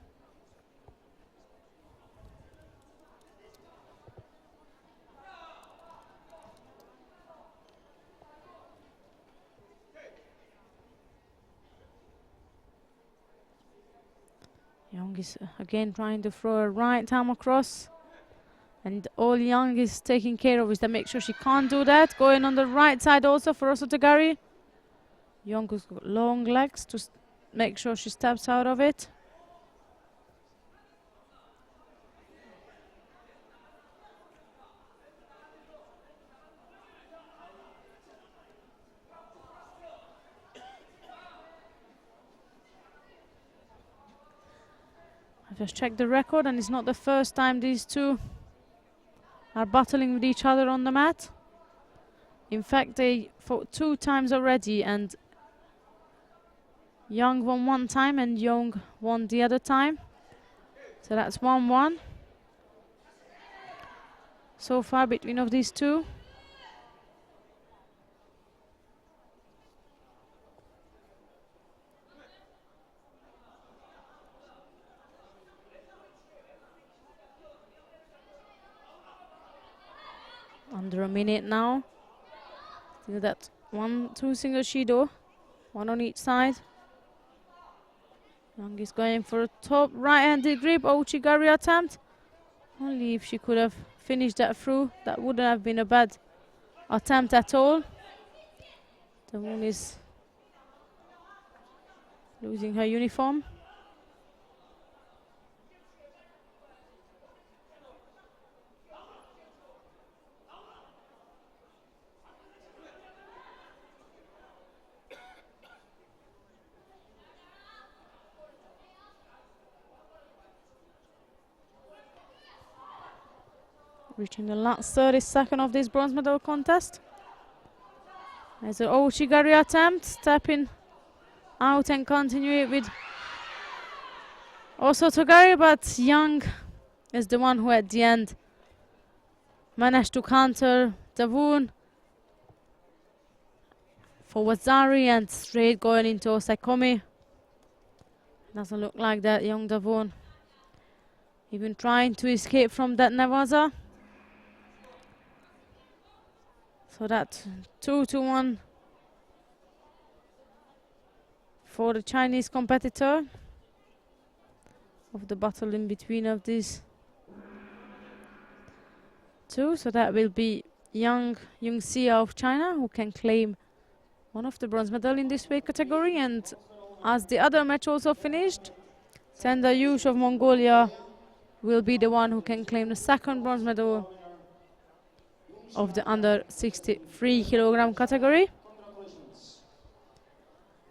Young is again trying to throw a right arm across, and all Young is taking care of is to make sure she can't do that. Going on the right side also for Osotogari. Young has got long legs to make sure she steps out of it. I've just checked the record, and it's not the first time these two are battling with each other on the mat. In fact, they fought 2 times already, and Young won 1 time and Young won the other time. So that's 1-1 so far between of these two. Under a minute now. Still that 1-2 single Judo, 1 on each side. Young is going for a top right-handed grip, Ouchigari attempt. Only if she could have finished that through, that wouldn't have been a bad attempt at all. The woman is losing her uniform. Reaching the last 30 seconds of this bronze medal contest. There's an Ouchigari attempt, stepping out and continue it with Osotogari, but Young is the one who at the end managed to counter the wound for Wazari and straight going into Osaikomi. Doesn't look like that Young Davon even trying to escape from that Nevaza. So that 2-1 for the Chinese competitor of the battle in between of these two. So that will be Yang Yungxia of China, who can claim one of the bronze medal in this weight category. And as the other match also finished, Senda Yush of Mongolia will be the one who can claim the second bronze medal of the under 63 kilogram category.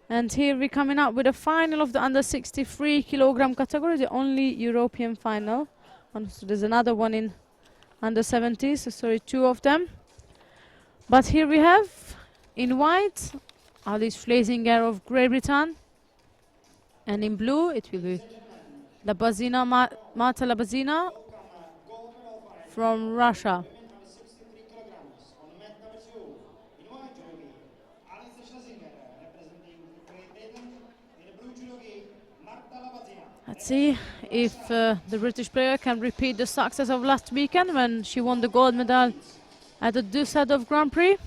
And here we're coming up with a final of the under 63 kilogram category, the only European final. And so there's another one in under 70s, so sorry, two of them. But here we have in white Alice Schlesinger of Great Britain, and in blue it will be Marta Labazina from Russia. Let's see if the British player can repeat the success of last weekend when she won the gold medal at the Düsseldorf Grand Prix.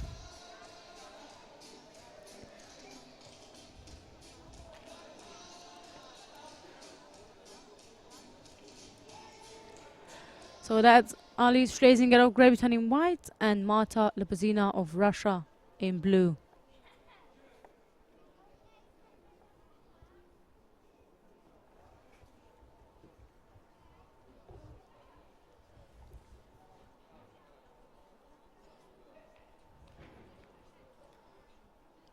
So that's Alice Schlesinger of Great Britain in white and Marta Lepazina of Russia in blue.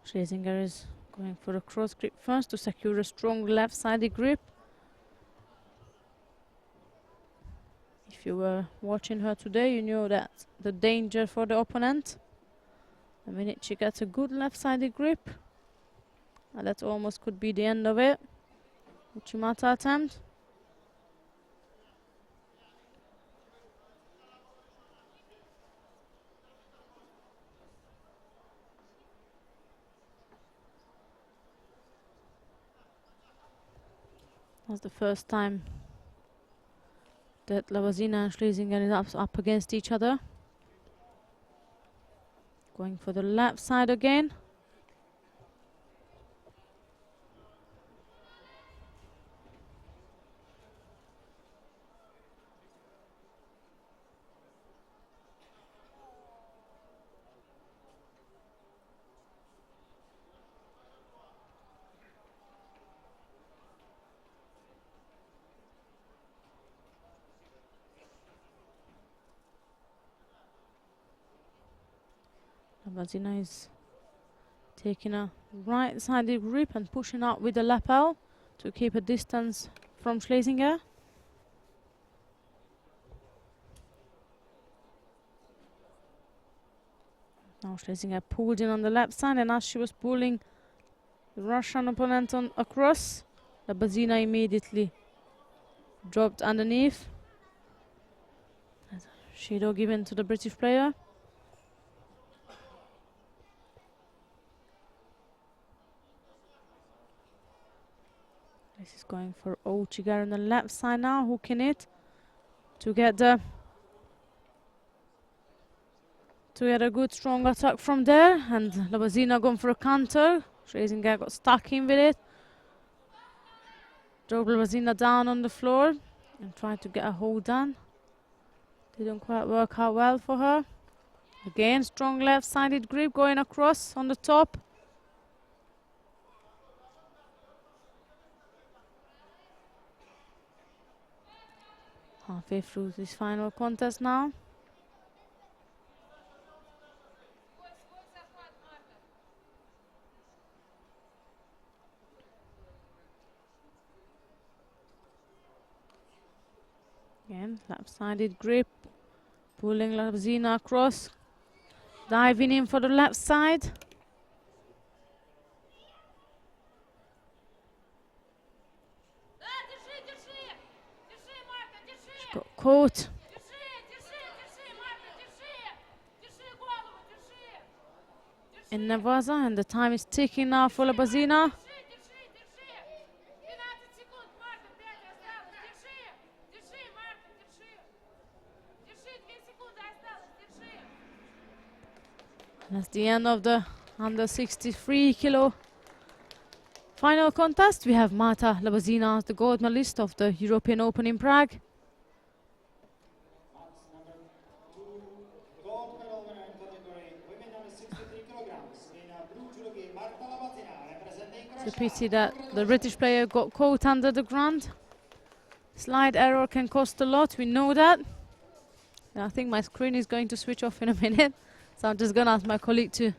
Schlesinger is going for a cross grip first to secure a strong left-sided grip. If you were watching her today, you know that the danger for the opponent. The minute she gets a good left-sided grip, that almost could be the end of it. Uchimata attempt. That's the first time that Lavazina and Schlesinger is up against each other. Going for the left side again. Lavazina is taking a right-sided grip and pushing out with the lapel to keep a distance from Schlesinger. Now Schlesinger pulled in on the left side, and as she was pulling the Russian opponent across, Lavazina immediately dropped underneath. Judo given to the British player. This is going for Ochigar on the left side now, hooking it to get a good strong attack from there. And Lavazina going for a counter. Schlesinger got stuck in with it. Drove Lavazina down on the floor and tried to get a hold on. Didn't quite work out well for her. Again, strong left-sided grip going across on the top. Halfway through this final contest now. Again, left-sided grip, pulling Lavazina across, diving in for the left side. Got caught in Navaza, and the time is ticking now for Lavazina. That's the end of the under 63 kilo final contest. We have Marta Lavazina as the gold medalist of the European Open in Prague. It's a pity that the British player got caught under the ground Slight error can cost a lot, we know that. And I think my screen is going to switch off in a minute, so I'm just going to ask my colleague to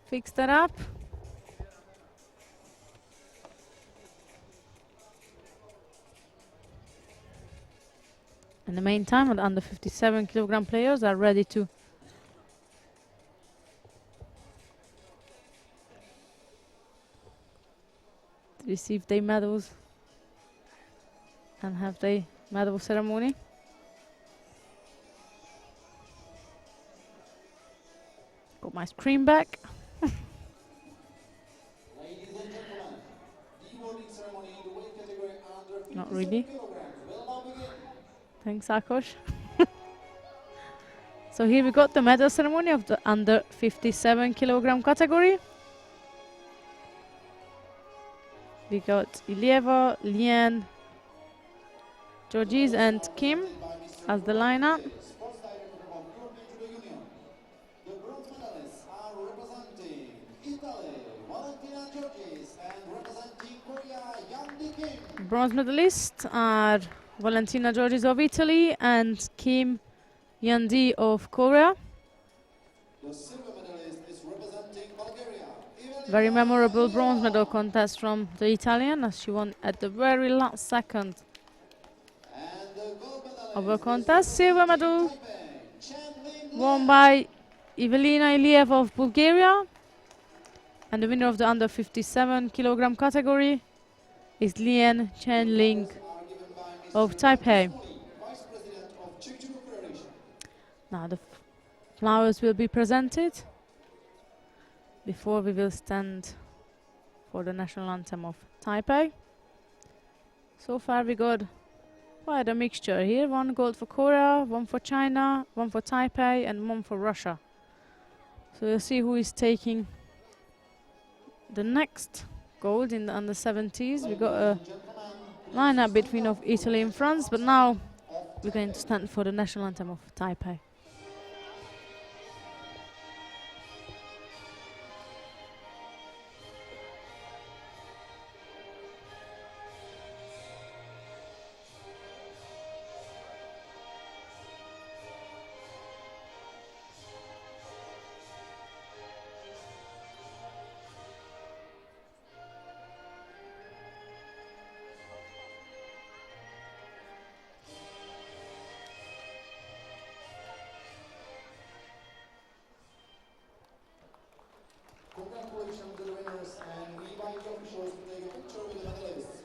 fix that up. In the meantime, the under 57 kilogram players are ready to receive their medals and have their medal ceremony. Got my screen back. Ladies and gentlemen, the awarding ceremony in the weight category under 57 Not really. kilograms will now begin. Thanks, Akosh. So here we got the medal ceremony of the under 57 kilogram category. We got Ilieva, Lien, Georgis and Kim as the lineup. Sports Director of European Judo Union. The bronze medalists are representing Italy, Valentina Georgis, and representing Korea, Yandi Kim. Bronze medalists are Valentina Georgis of Italy and Kim Yandi of Korea. The silver medalist is representing Bulgaria. Very memorable bronze medal contest from the Italian, as she won at the very last second And the gold medalist of the contest. Silver medal Chen won by Evelina Ilieva of Bulgaria. And the winner of the under 57 kilogram category is Lien Chenling of Taipei. Vice President of Czech Judo Federation. Now the flowers will be presented before we will stand for the national anthem of Taipei. So far we got quite a mixture here. 1 gold for Korea, 1 for China, 1 for Taipei and 1 for Russia. So you'll see who is taking the next gold in the under 70s. We got a lineup between of Italy and France, but now we're going to stand for the national anthem of Taipei. Congratulations to the winners, and we invite the officials to take a picture with the medalists.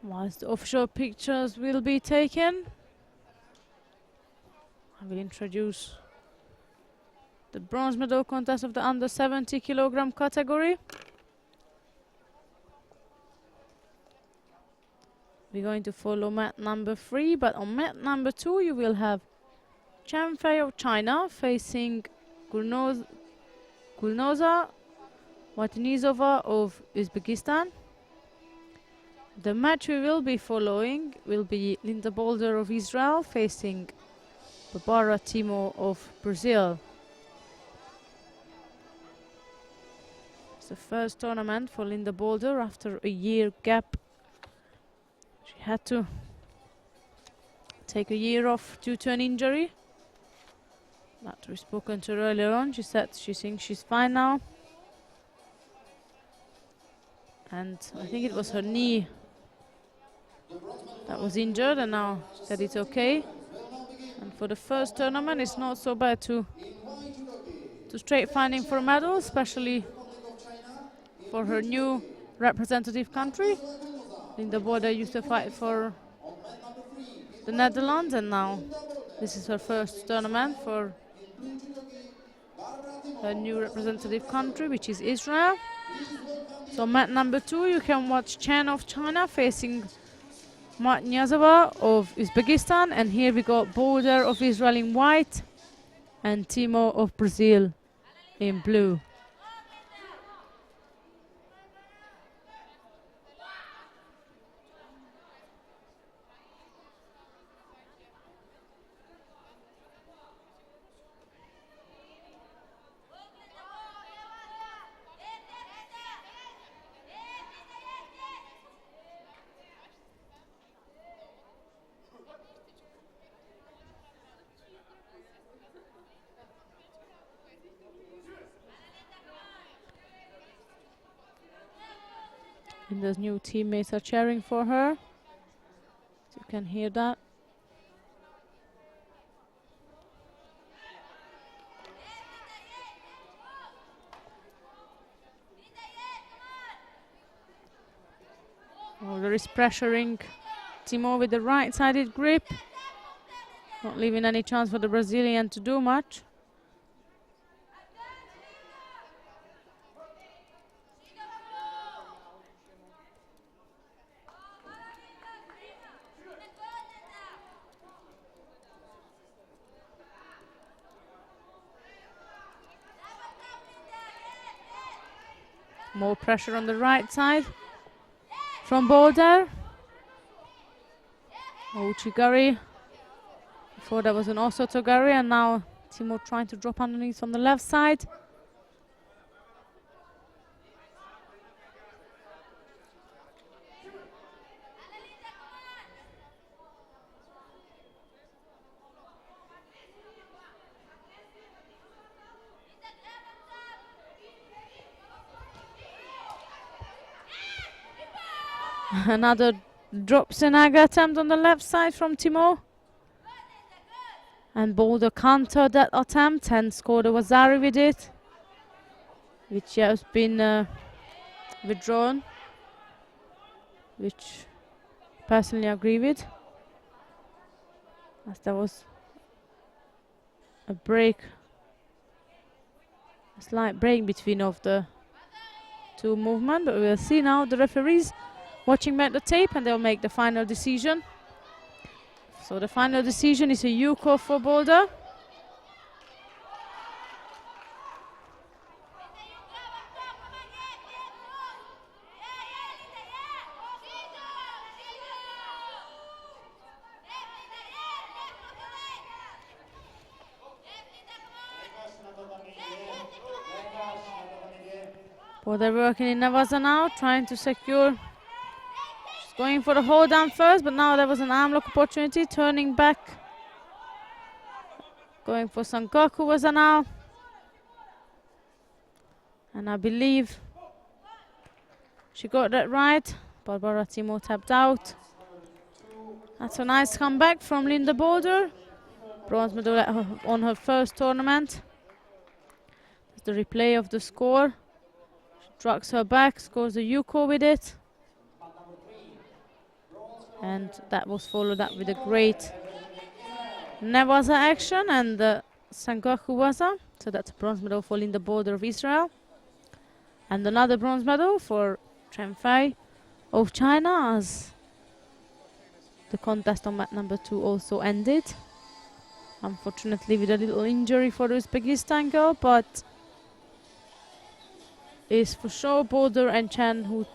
Whilst the official pictures will be taken, I will introduce the bronze medal contest of the under 70 kilogram category. We're going to follow mat number 3, but on mat number 2 you will have Chen Fei of China facing Gulnoza Martinizova of Uzbekistan. The match we will be following will be Linda Boulder of Israel facing Barbara Timo of Brazil. It's the first tournament for Linda Boulder after a year gap. She had to take a year off due to an injury. But we've spoken to her earlier on. She said she thinks she's fine now. And I think it was her knee that was injured, and now she said it's okay. And for the first tournament, it's not so bad to straight finding for a medal, especially for her new representative country. Linda Boulder used to fight for the Netherlands, and now this is her first tournament for her new representative country, which is Israel. So mat number 2, you can watch Chen of China facing Martinezova of Uzbekistan, and here we got Boulder of Israel in white and Timo of Brazil in blue. And those new teammates are cheering for her. You can hear that. Boulder is pressuring Timo with the right-sided grip, not leaving any chance for the Brazilian to do much. More pressure on the right side from Boulder. Uchigari. Before that was an Osotogari, and now Timo trying to drop underneath on the left side. Another drop Senaga attempt on the left side from Timo. And Boulder countered that attempt and scored a Wazari with it, which has been withdrawn, which personally agree with, as there was a break, a slight break between of the two movements, but we'll see now. The referees watching back the tape and they'll make the final decision. So the final decision is a Yuko for Boulder. Boulder working in Navasa now, trying to secure. She's going for the hold down first, but now there was an arm lock opportunity, turning back. Going for Sankoku Waza now. And I believe she got that right. Barbara Timo tapped out. That's a nice comeback from Linda Boulder. Bronze medal on her first tournament. That's the replay of the score. She drags her back, scores a Yuko with it. And that was followed up with a great Newaza action and the Sankoku Waza. So that's a bronze medal for Linda Boulder of Israel. And another bronze medal for Chen Fei of China, as the contest on mat number 2 also ended. Unfortunately with a little injury for the Uzbekistan girl, but it's for sure Boulder and Chen who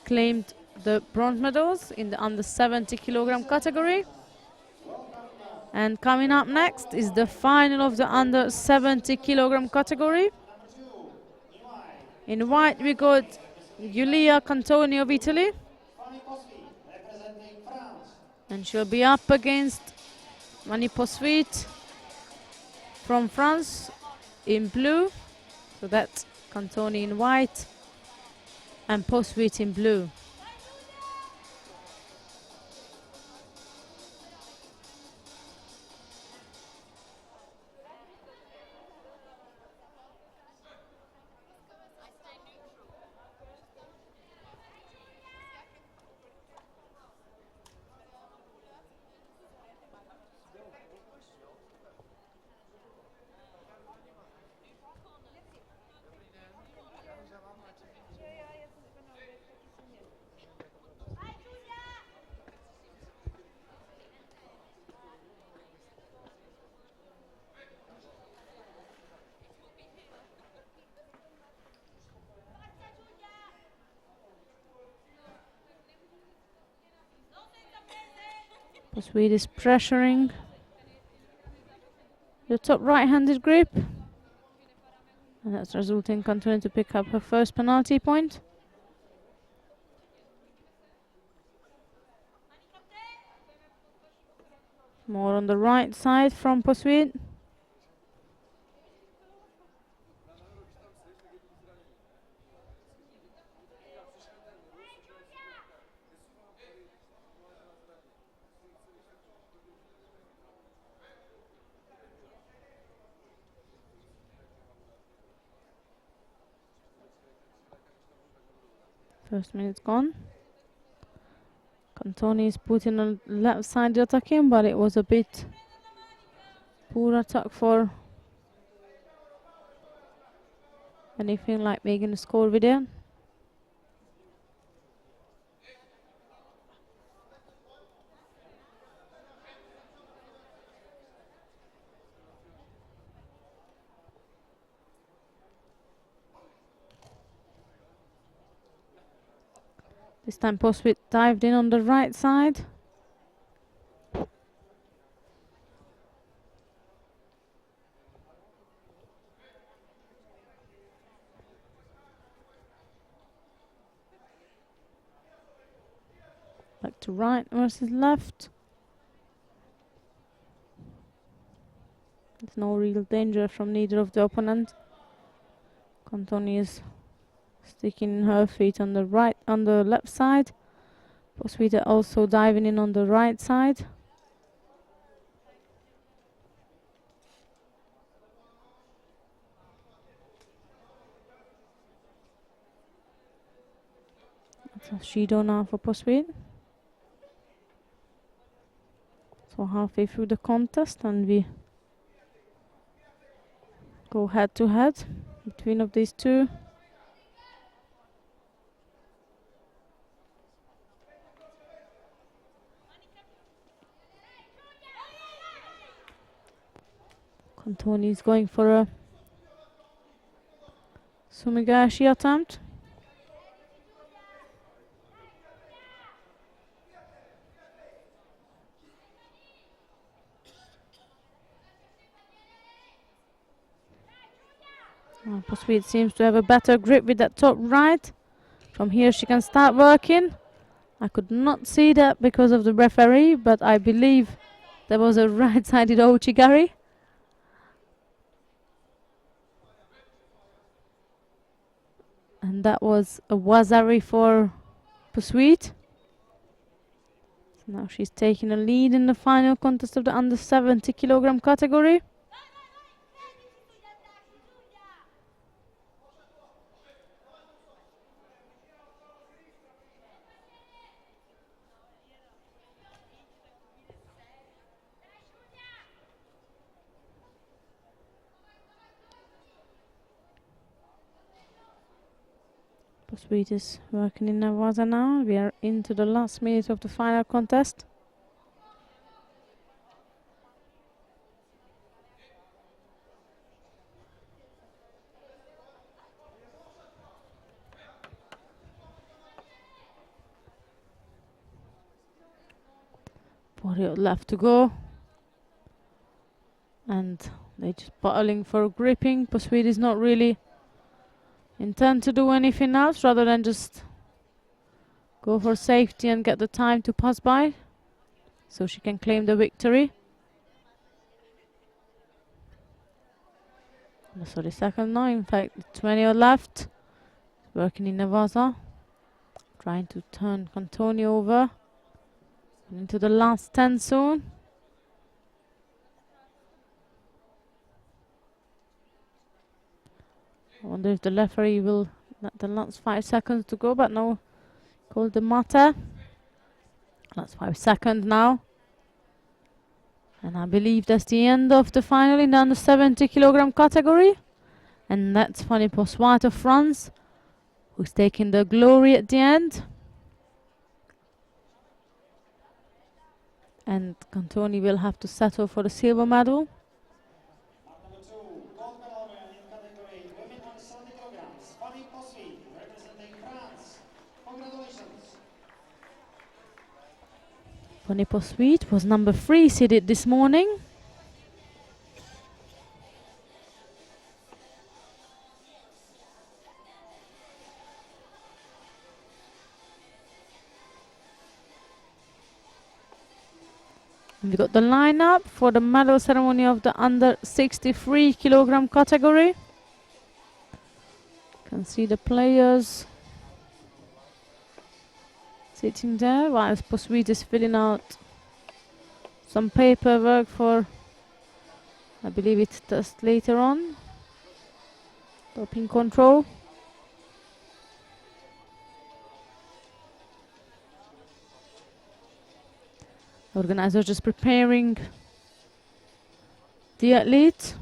claimed the bronze medals in the under 70 kilogram category. And coming up next is the final of the under 70 kilogram category. In white we got Giulia Cantoni of Italy, and she'll be up against Mani Possuit from France in blue. So that's Cantoni in white and Possuit in blue. Possuit is pressuring the top right-handed grip, and that's resulting in Cantoni to pick up her first penalty point. More on the right side from Possuit. First minute gone. Cantoni is putting on left side attacking, but it was a bit poor attack for anything like making a score with it. This time Postwit dived in on the right side. Back to right versus left. There's no real danger from neither of the opponents. Cantoni is sticking her feet on the left side. Postwit also diving in on the right side. That's a Judo now for Postwit. So halfway through the contest, and we go head to head between of these two. Cantoni is going for a sumigashi attempt. Postwit seems to have a better grip with that top right. From here she can start working. I could not see that because of the referee, but I believe there was a right-sided ouchigari. And that was a wazari for Postwit. So now she's taking a lead in the final contest of the under 70 kilogram category. Postwit is working in Navaza now. We are into the last minute of the final contest. Period left to go. And they're just battling for gripping. Postwit is not really intend to do anything else rather than just go for safety and get the time to pass by so she can claim the victory. Sorry, second now, in fact 20 left. Working in Navaza, trying to turn Cantoni over into the last 10 soon. I wonder if the referee will let the last 5 seconds to go, but no, called the matter. That's 5 seconds now. And I believe that's the end of the final in the under 70 kilogram category. And that's Fanny Postwit of France, who's taking the glory at the end. And Cantoni will have to settle for the silver medal. Number 2, gold medal winner in category women under 70 kilograms, Fanny Postwit, representing France. Congratulations. Fanny Postwit was number 3 seeded this morning. We got the lineup for the medal ceremony of the under 63 kilogram category. You can see the players sitting there while Postwit is filling out some paperwork for, I believe it's just later on, doping control. Organizers just preparing the athlete.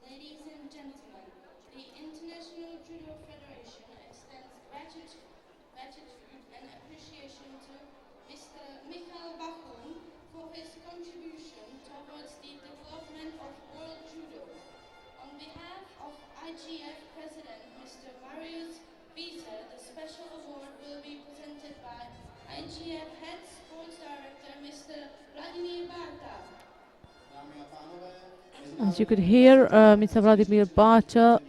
Ladies and gentlemen, the International Judo Federation extends gratitude and appreciation to Mr. Michal Bachum for his contribution towards the development of world judo. On behalf of IGF President Mr. Marius Wieser, the special award will be presented by IGF Head Sports Director Mr. Vladimir Barta. Dámy a pánové, As you could hear, Mr. Vladimir Barta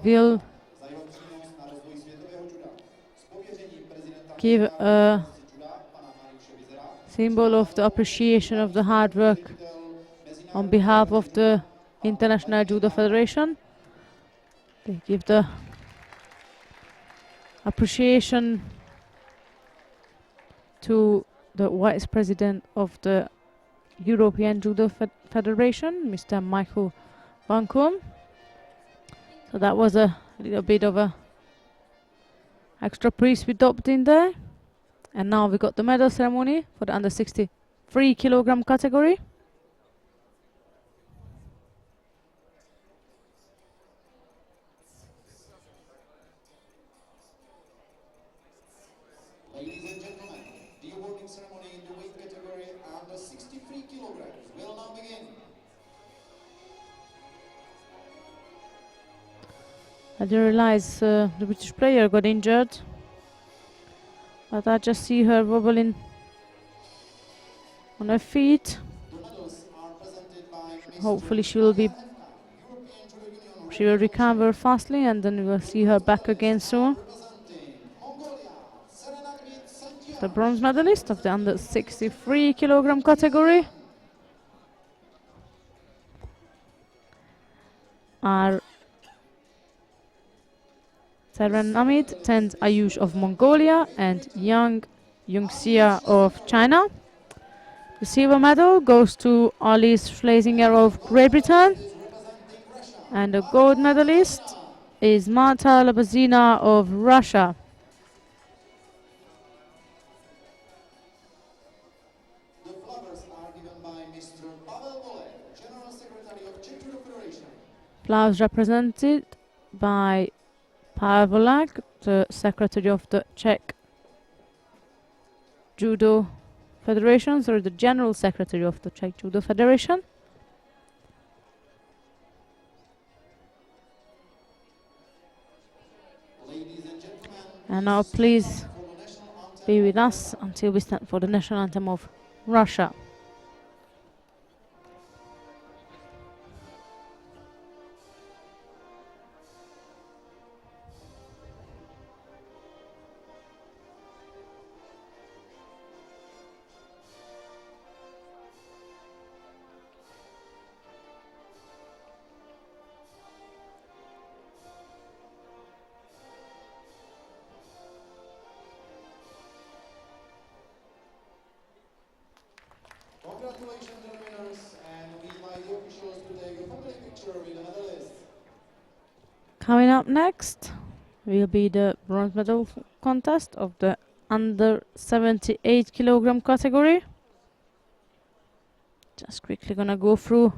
will za jeho přínos na rozvoj světového juda. Z pověření prezidenta give a juda, pana Mariuše Vizera, symbol of the appreciation of the hard work on behalf of the International Judo Federation. They give the appreciation to the Vice President of the European Judo Federation, Mr. Michael Bankum. So that was a little bit of a extra priest we dropped in there. And now we got the medal ceremony for the under 63 kilogram category. Ladies and gentlemen, the awarding ceremony in the weight category under 63 kilograms will now begin. I didn't realize the British player got injured, but I just see her wobbling on her feet. The medals are presented by Mr. Hopefully she will European Judo Union she will recover fastly, and then we will see her back again soon. representing Mongolia, Serenadmit Santiago. The bronze medalist of the under 63 kilogram category are Seren Amit Tend Ayush of Mongolia and Yang Yungxia of China. The silver medal goes to Alice Schlesinger of Great Britain, and the gold medalist is Marta Labazina of Russia. The flowers are given by Mr. Pavel Volek, General Secretary of Czech Judo Federation. Flowers represented by Pavel Volek, the Secretary of the Czech Judo Federation, or the General Secretary of the Czech Judo Federation. Ladies and gentlemen, And now please for the national anthem. be with us until we stand for the national anthem of Russia. Congratulations to the winners, and we invite the officials to take a family picture with the medalists. Coming up next will be the bronze medal contest of the under 78 kilogram category. Just quickly gonna go through.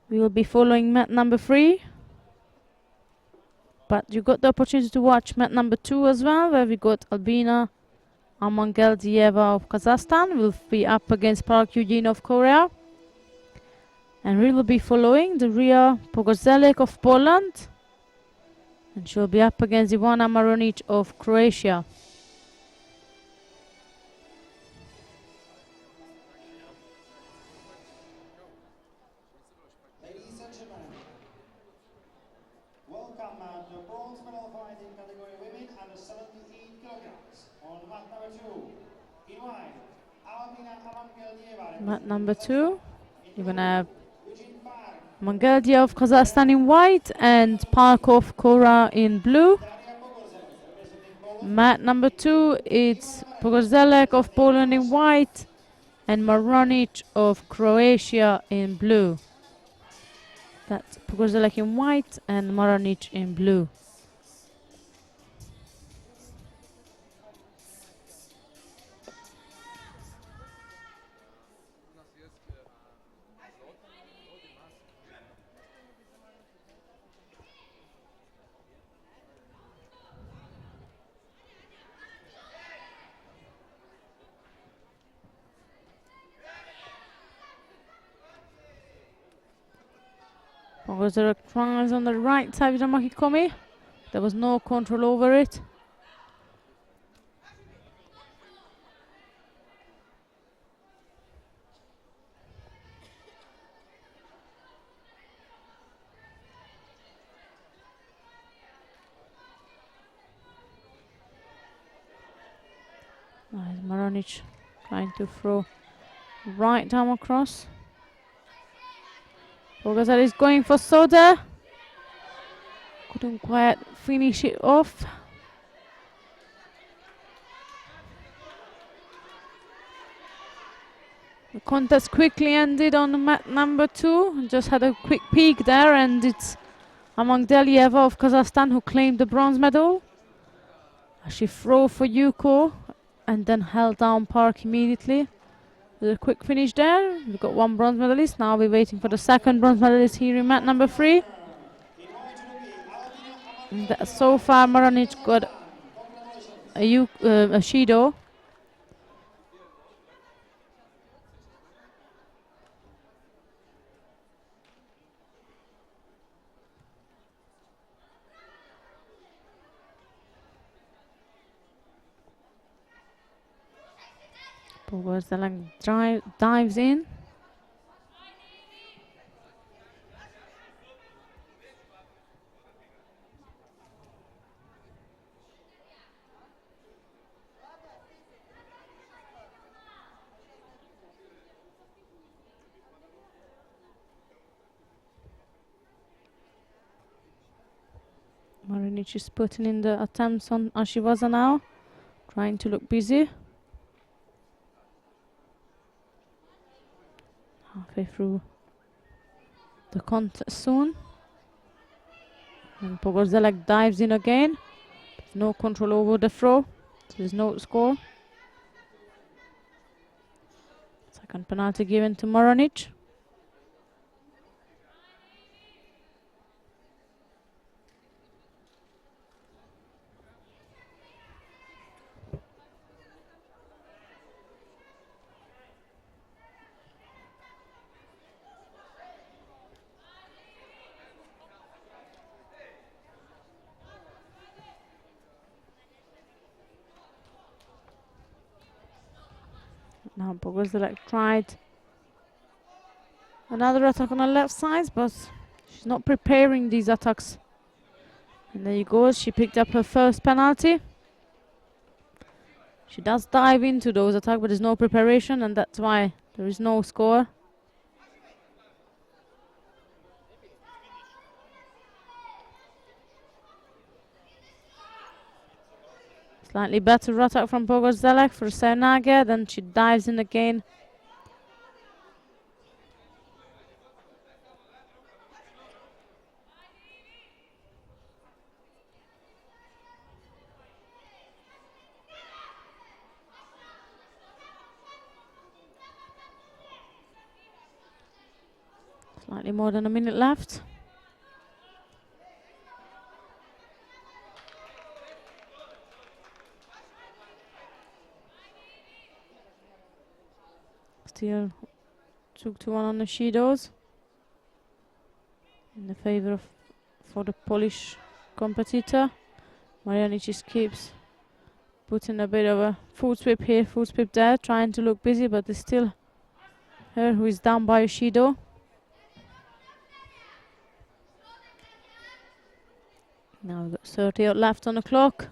We will be following mat number 3, but you got the opportunity to watch mat number 2 as well, where we got Albina Amangeldieva of Kazakhstan will be up against Park Eugene of Korea. And we will be following the Ria Pogorzelek of Poland. And she'll be up against Ivana Maronic of Croatia. Ladies and gentlemen, welcome the bronze medal fighting category women under 78 kilograms. On mat number 2, in white, Albina Amangeldieva. Mat number 2, you're gonna have Eugene Park Mangeldia of Kazakhstan in white and Parkov Kora in blue. Mat number 2, it's Pogorzelek of Poland in white and Maronic of Croatia in blue. That's Pogorzelek in white and Maronic in blue. Pogorzelek tries on the right side with the Makikomi. There was no control over it. Nice, Maronic trying to throw right arm across. Pogorzelek is going for Soda. Couldn't quite finish it off. The contest quickly ended on mat number 2. Just had a quick peek there, and it's Amangdelieva of Kazakhstan who claimed the bronze medal. She threw for Yuko and then held down Park immediately. With a quick finish there. We've got one bronze medalist. Now we're waiting for the second bronze medalist here in mat number 3. And so far Maronic got a Judo. Pogorzelek dives in. Maronic is putting in the attempts on Ashiwaza now, trying to look busy. Halfway through the contest soon. And Pogorzelek dives in again. No control over the throw. So there's no score. Second penalty given to Maronic. Now Pogorzelek tried another attack on the left side, but she's not preparing these attacks. And there you go, she picked up her first penalty. She does dive into those attacks, but there's no preparation, and that's why there is no score. Slightly better attack from Pogorzelek for Senaga, then she dives in again. Slightly more than a minute left. Still 2-1 on the Shidos in the favor of for the Polish competitor. Maronic just keeps putting a bit of a foot sweep here, foot sweep there, trying to look busy, but it's still her who is down by Shido. Now we've got 30 left on the clock.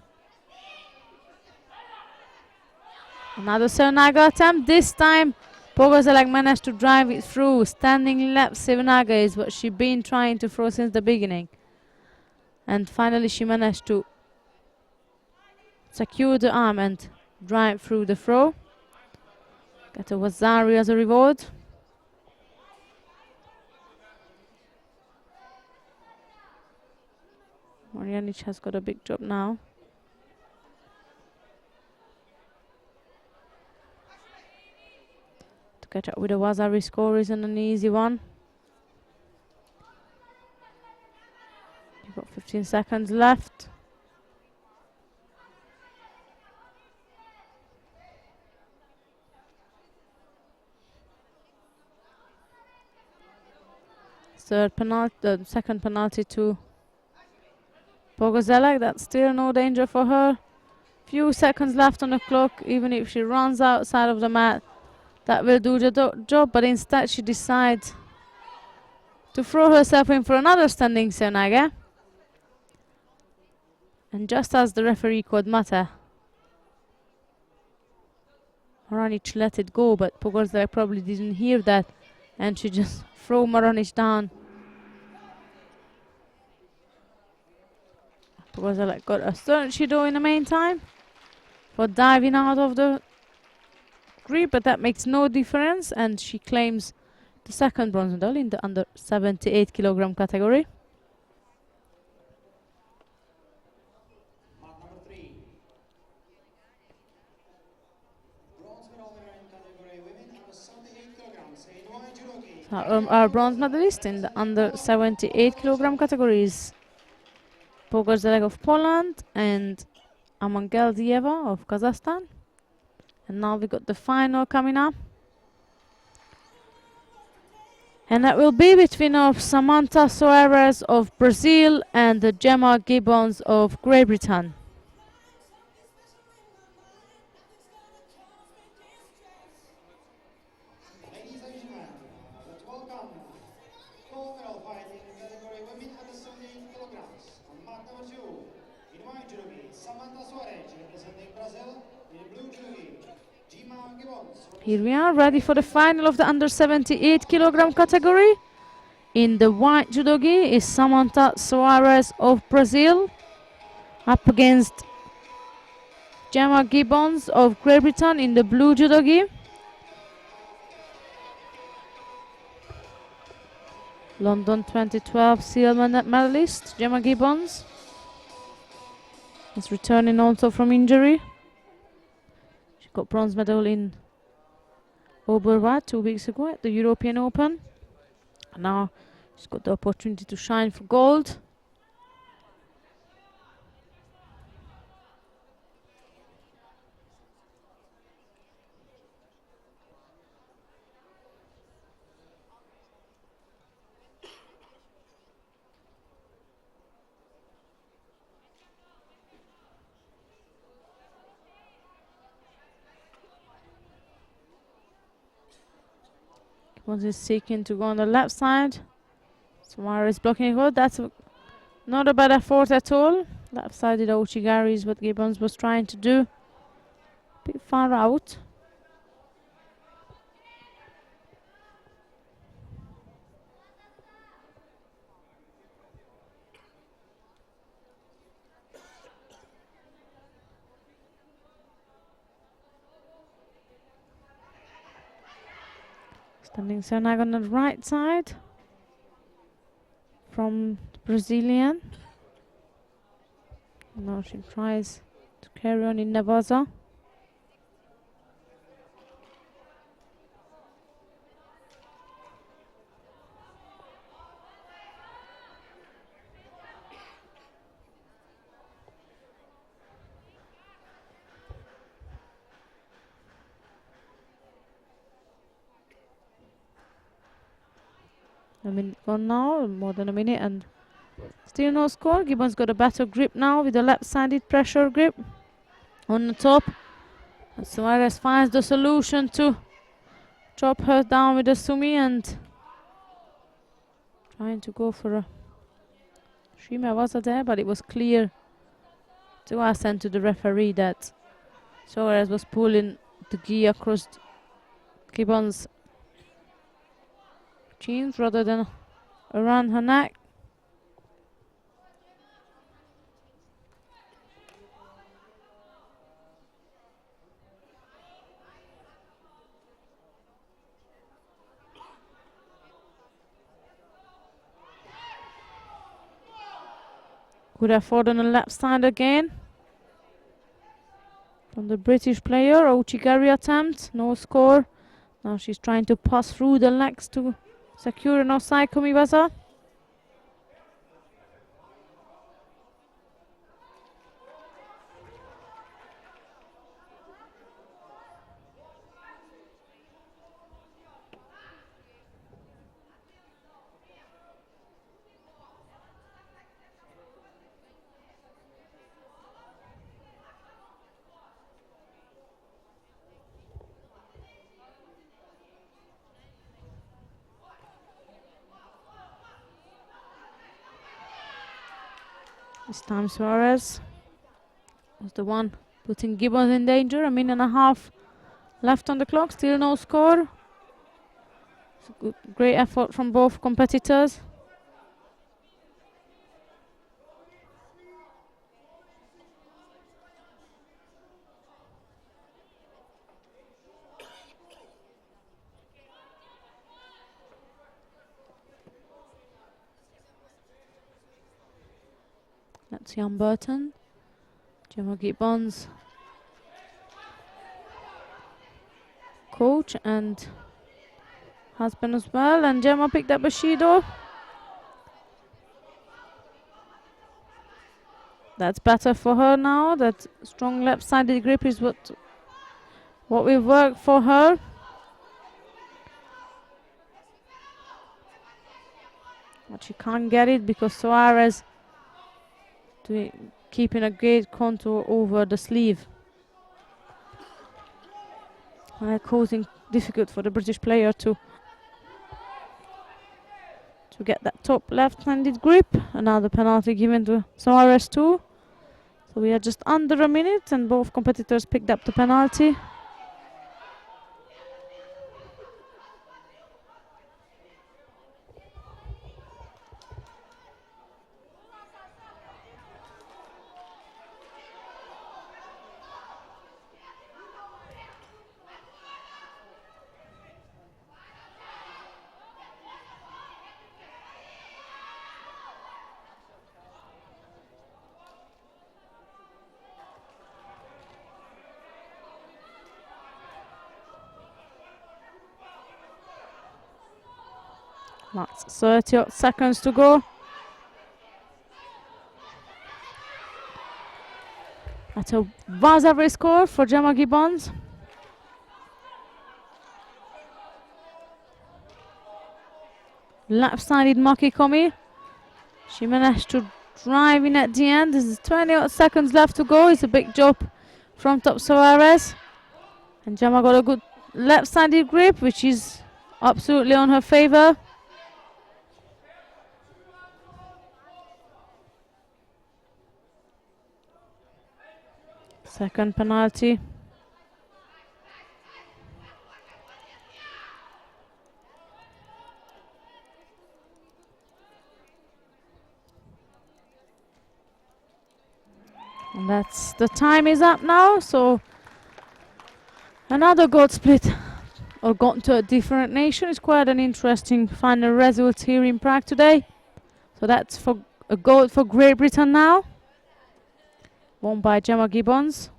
Another Senaga attempt, this time Bogoselak managed to drive it through. Standing left Sevnaga is what she's been trying to throw since the beginning. And finally she managed to secure the arm and drive through the throw. Get a Wazari as a reward. Marjanic has got a big job now. To catch up with the Wazari score isn't an easy one. You've got 15 seconds left. Third penalty, the second penalty to Bogoselak. That's still no danger for her. Few seconds left on the clock. Even if she runs outside of the mat, that will do the job. But instead, she decides to throw herself in for another standing Sevnaga. And just as the referee called Mata, Marjanic let it go, but Bogoselak probably didn't hear that, and she just threw Marjanic down. Bogoselak got a third Judo in the meantime for diving out of the grip, but that makes no difference, and she claims the second bronze medal in the under 78 kilogram category. Mat number 3. Bronze medal winner in category women under 78 kilograms. In white judo gi. So, our bronze medalist in the under 78 kilogram categories, Bogoselak of Poland and Amangeldieva of Kazakhstan. And now we got the final coming up. And that will be between of Samantha Soares of Brazil and the Gemma Gibbons of Great Britain. Ladies and gentlemen, let's welcome gold medal fight in category women under 78 kilograms. On mat number 2, in white judo gi, Samantha Soares representing Brazil. In blue judo gi, Gemma Gibbons. Here we are, ready for the final of the under 78 kilogram category. In the white judogi is Samantha Soares of Brazil up against Gemma Gibbons of Great Britain in the blue judogi. London 2012 silver medalist Gemma Gibbons is returning also from injury. She got bronze medal in Oberwa 2 weeks ago at the European Open. And now she's got the opportunity to shine for gold. Gibbons is seeking to go on the left side. Samara is blocking it good. That's not a bad effort at all. Left-sided Ochigari is what Gibbons was trying to do. Bit far out. Standing Sevnaga on the right side from the Brazilian. Now she tries to carry on in Navaza. A minute gone now, more than a minute, and still no score. Gibbons got a better grip now with the left-sided pressure grip on the top. And Suarez finds the solution to drop her down with the sumi and trying to go for a Shima was there, but it was clear to us and to the referee that Suarez was pulling the gi across Gibbons jeans rather than around her neck. Good effort on the left side again from the British player. Ochigari attempt, no score. Now she's trying to pass through the legs to secure an offside komiwaza. This time Suarez was the one putting Gibbons in danger. A minute and a half left on the clock, still no score. It's a great effort from both competitors. That's Jan Burton, Gemma Gibbons coach and husband as well, and Gemma picked up a Judo. That's better for her now. That strong left-sided grip is what we've worked for her. But she can't get it because Suarez keeping a great contour over the sleeve. Causing difficult for the British player to get that top left-handed grip. Another penalty given to Suarez too. So we are just under a minute and both competitors picked up the penalty. That's 30 seconds to go. That's a buzz average score for Gemma Gibbons. Left-sided Maki Komi. She managed to drive in at the end. There's 20 seconds left to go. It's a big job from top Suarez. And Gemma got a good left-sided grip, which is absolutely on her favor. Second penalty. And that's the time is up now, so another gold split or gone to a different nation. It's quite an interesting final result here in Prague today. So that's for a gold for Great Britain now, won by Gemma Gibbons.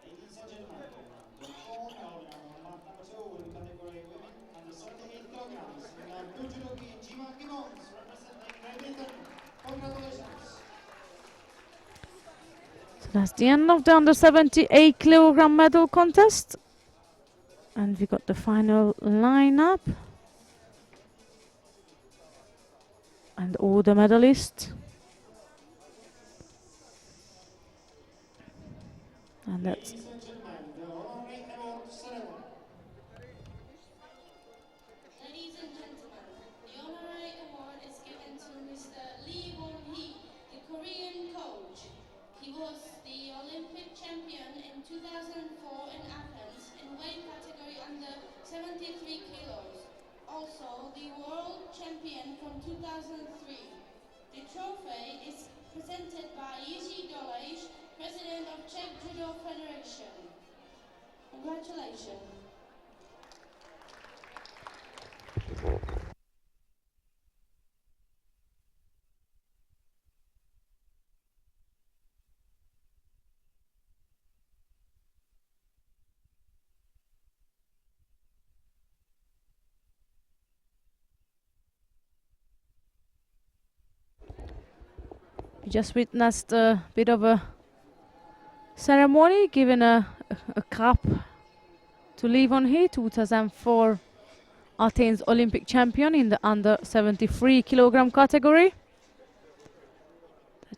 Ladies and gentlemen, the gold medal winner number 2 in category women under 78 kilograms, blue judogi Gemma Gibbons representing Great Britain. Congratulations. So that's the end of the under 78 kilogram medal contest. And we got the final lineup. And all the medalists. And that's Ladies and gentlemen, the honorary award ceremony. Ladies and gentlemen, the honorary award is given to Mr. Lee Won-hee, the by Jiří Dolejš, President of Czech Judo Federation. Congratulations. We just witnessed a bit of a ceremony, giving a cup to Livon He, 2004 Athens Olympic champion in the under 73 kilogram category.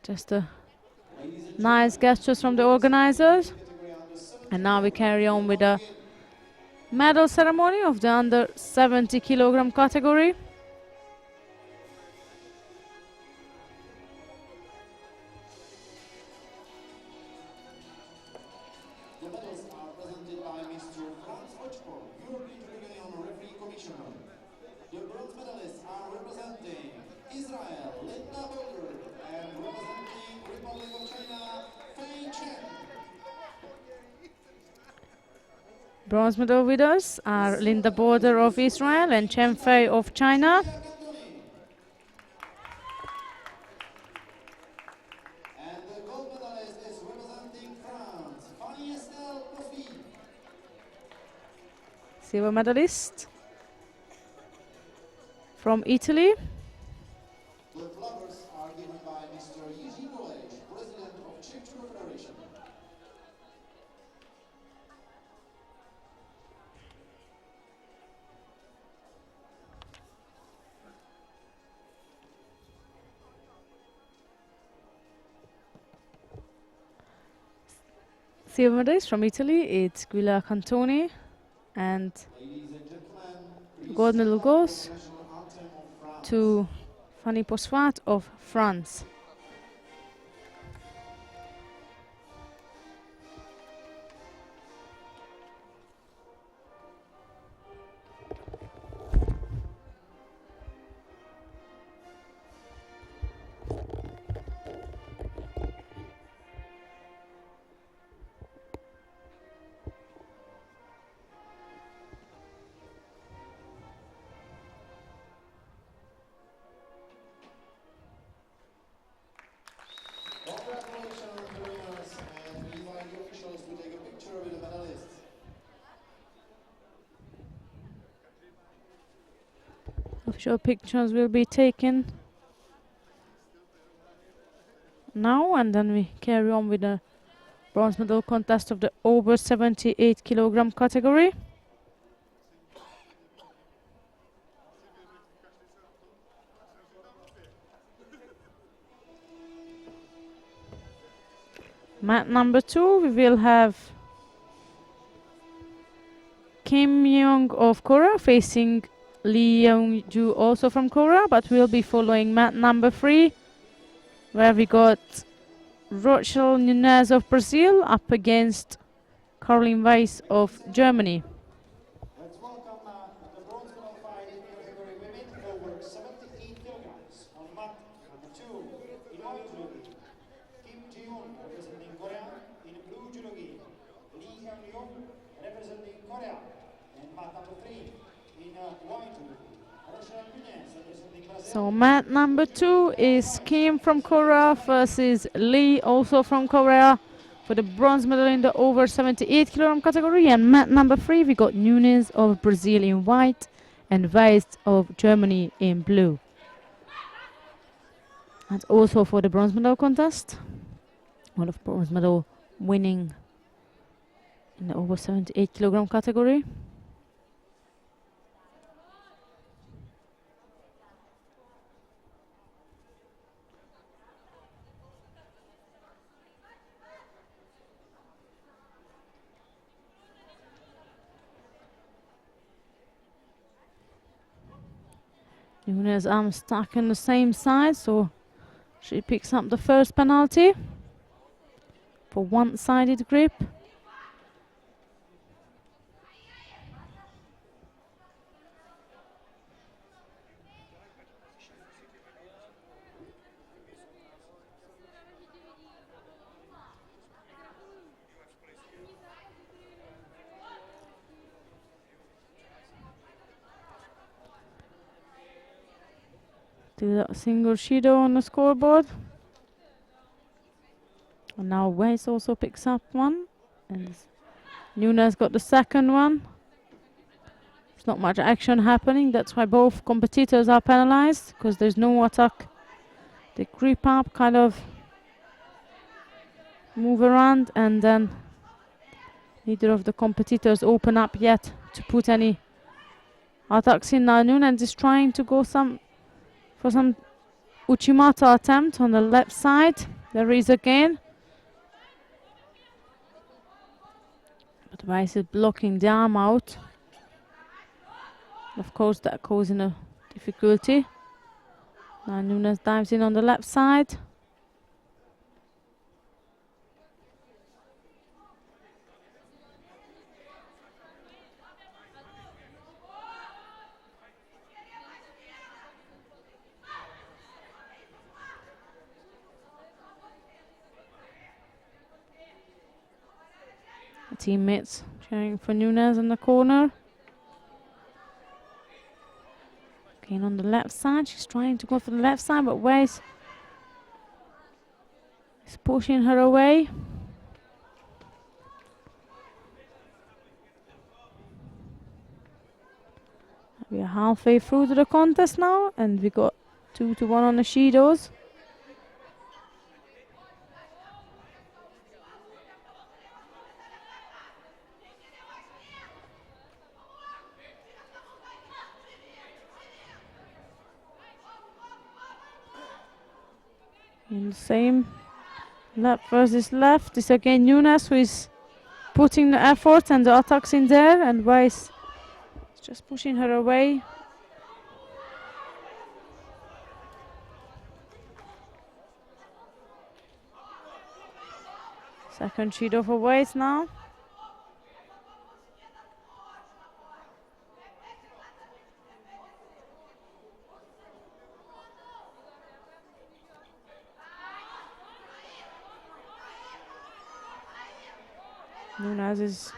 Just a nice gestures from the organizers. And now we carry on with the medal ceremony of the under 70 kilogram category. The medals are presented by Mr. Franz Oczko, European Union Referee Commissioner. The bronze medalists are representing Israel, Linda Boger, and representing Republic of China, Fei Chen. Bronze medal winners are Linda Border of Israel and Chen Fei of China. And the gold medalist is representing France, Fanny Estelle Cosby. Silver medalist from Italy. The flowers are given by Mr. Jiří Dolejš, President of Czech Judo Federation. Silver medalist from Italy, it's Guilla Cantoni, and Ladies and gentlemen, gold medal goes national anthem of France. to Fanny Posfat of France. Congratulations to the winners, and we invite the officials to take a picture with the medalists. Official pictures will be taken now, and then we carry on with the bronze medal contest of the over 78 kilogram category. Mat number 2, we will have Kim Young of Korea facing Lee Young-ju, also from Korea, but we'll be following mat number 3, where we got Rochelle Nunez of Brazil up against Caroline Weiss of Germany. Let's welcome the bronze medal fight in category women over 78 kilograms on mat number 2 in white judo. Kim Ji-yoon representing Korea in blue judo. Lee Hyun-young representing Korea in mat number 3 in white judo. Rochelle Nunez representing Brazil. So mat number 2 is Kim from Korea versus Lee, also from Korea, for the bronze medal in the over 78 kilogram category. And mat number 3, we got Nunes of Brazil in white and Weiss of Germany in blue. And also for the bronze medal contest, one of bronze medal winning in the over 78 kilogram category. Nunes' arm stuck on the same side, so she picks up the first penalty for one-sided grip. Still a single Shido on the scoreboard. And now Weiss also picks up one. And Nunes got the second one. There's not much action happening. That's why both competitors are penalized, because there's no attack. They creep up, kind of move around, and then neither of the competitors open up yet to put any attacks in. Now Nunes is trying to go for some Uchimata attempt on the left side. There is again. But Weiss is blocking the arm out. Of course, that causing a difficulty. Now Nunes dives in on the left side. Teammates cheering for Nunes in the corner. Again on the left side, she's trying to go for the left side, but Weiss is pushing her away. We are halfway through to the contest now, and we got 2-1 on the Shidos. In the same left versus left. This again Nunes, who is putting the effort and the attacks in there, and Weiss is just pushing her away. Second Shido for Weiss now. Nunes is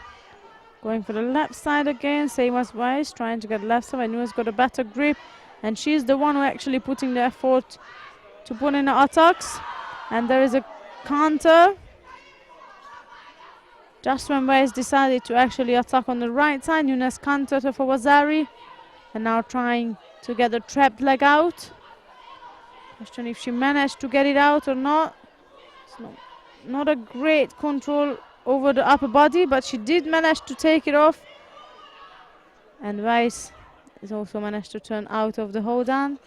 going for the left side again, same as Weiss, trying to get left side. Nunes got a better grip, and she's the one who actually putting the effort to put in the attacks. And there is a counter. Just when Weiss decided to actually attack on the right side, Nunes countered her for Wazari, and now trying to get the trapped leg out. Question if she managed to get it out or not. It's not a great control over the upper body, but she did manage to take it off. And Weiss has also managed to turn out of the hold on.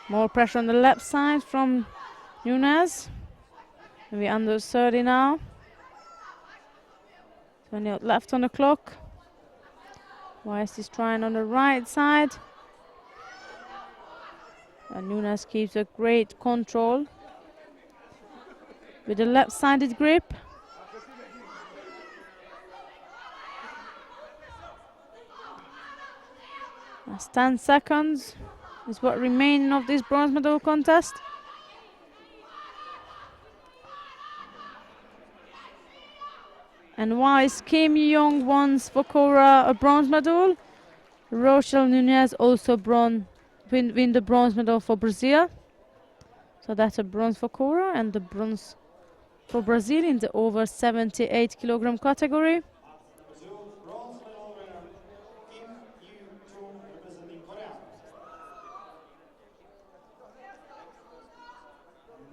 More pressure on the left side from Nunes. We're under 30 now. 20 left on the clock. Weiss is trying on the right side. And Nunes keeps a great control with the left-sided grip. That's 10 seconds is what remains of this bronze medal contest. And whilst Kim Young won for Cora a bronze medal, Rochelle Nunes also win the bronze medal for Brazil. So that's a bronze for Cora and the bronze for Brazil in the over 78 kilogram category. Brazil bronze medal winner Kim Yoo-chung representing Korea.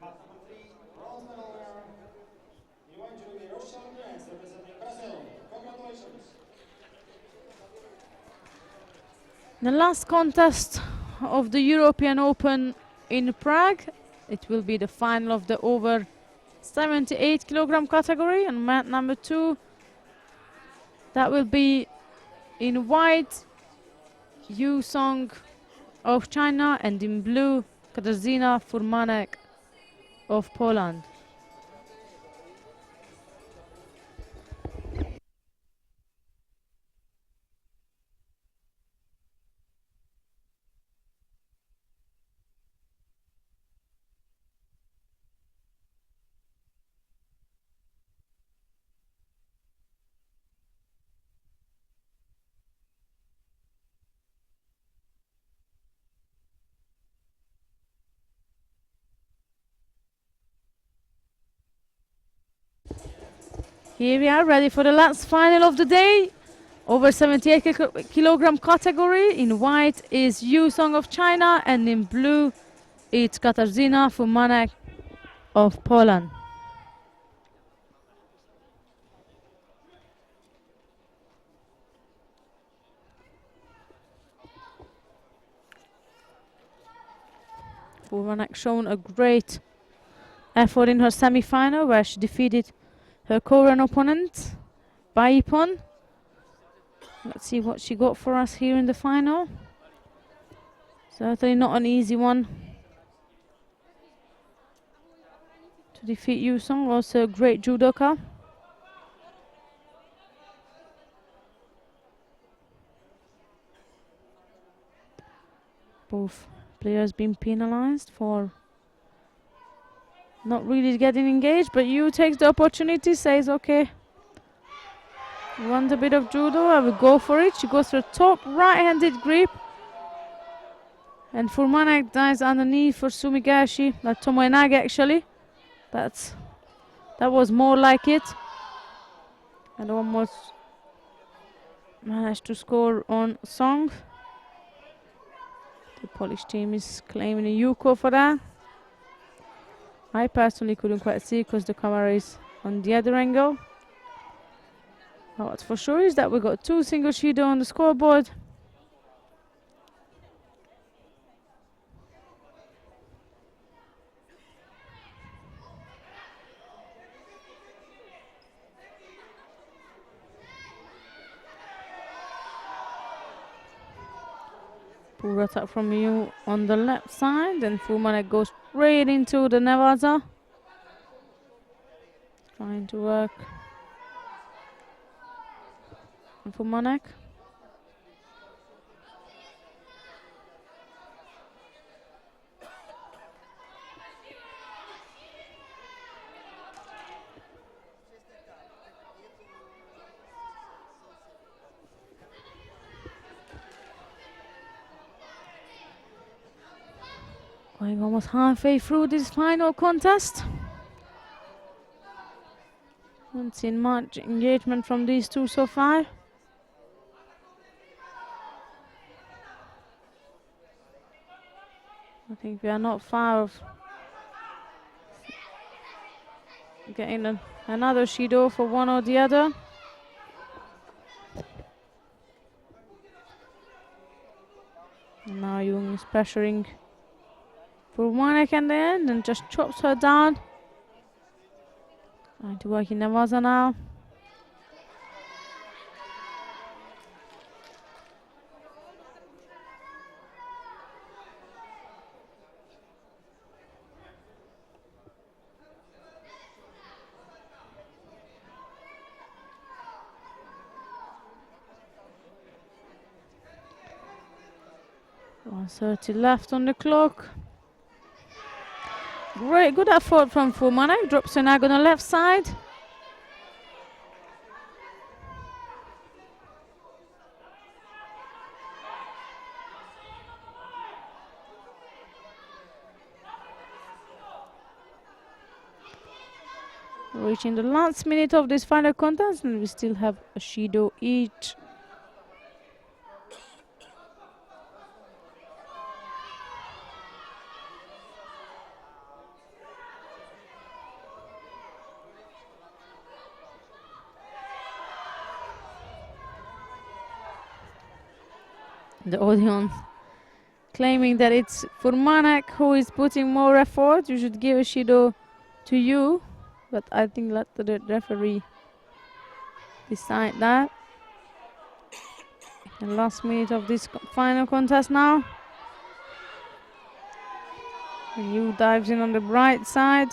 Mat number 3, bronze medal winner in white judo, Rochelle Nunes representing Brazil. Congratulations. The last contest of the European Open in Prague. It will be the final of the over 78 kilogram category, and mat number 2, that will be in white Yu Song of China, and in blue Katarzyna Furmanek of Poland. Here we are, ready for the last final of the day. Over 78 kilogram category. In white is Yu Song of China, and in blue it's Katarzyna Fumanek of Poland. Fumanek shown a great effort in her semi-final where she defeated her Korean opponent, Baipon. Let's see what she got for us here in the final. Certainly not an easy one to defeat Yu Song, also a great judoka. Both players been penalized for not really getting engaged, but Yu takes the opportunity, says, okay, you want a bit of judo, I will go for it. She goes for a top right-handed grip, and Fumanek dives underneath for Sumigashi, Tomoenage actually. That was more like it, and almost managed to score on Song. The Polish team is claiming a Yuko for that. I personally couldn't quite see because the camera is on the other angle. But what's for sure is that we got 2 single Shido on the scoreboard. Poor attack from Yu on the left side, and Fumanek goes straight into the Nevaza. Trying to work on Fumanek. Going almost halfway through this final contest. Haven't seen much engagement from these two so far. I think we are not far of getting another Shido for one or the other. And now Jung is pressuring Fumanek in the end and just chops her down. Trying to work in Nevaza now. .130 left on the clock. Great, good effort from Fumanek. Drops an egg on the left side. Reaching the last minute of this final contest, and we still have a Shido each. The audience claiming that it's Fumanek who is putting more effort. You should give a Shido to you, but I think let the referee decide that. The last minute of this final contest now. And Yu dives in on the right side.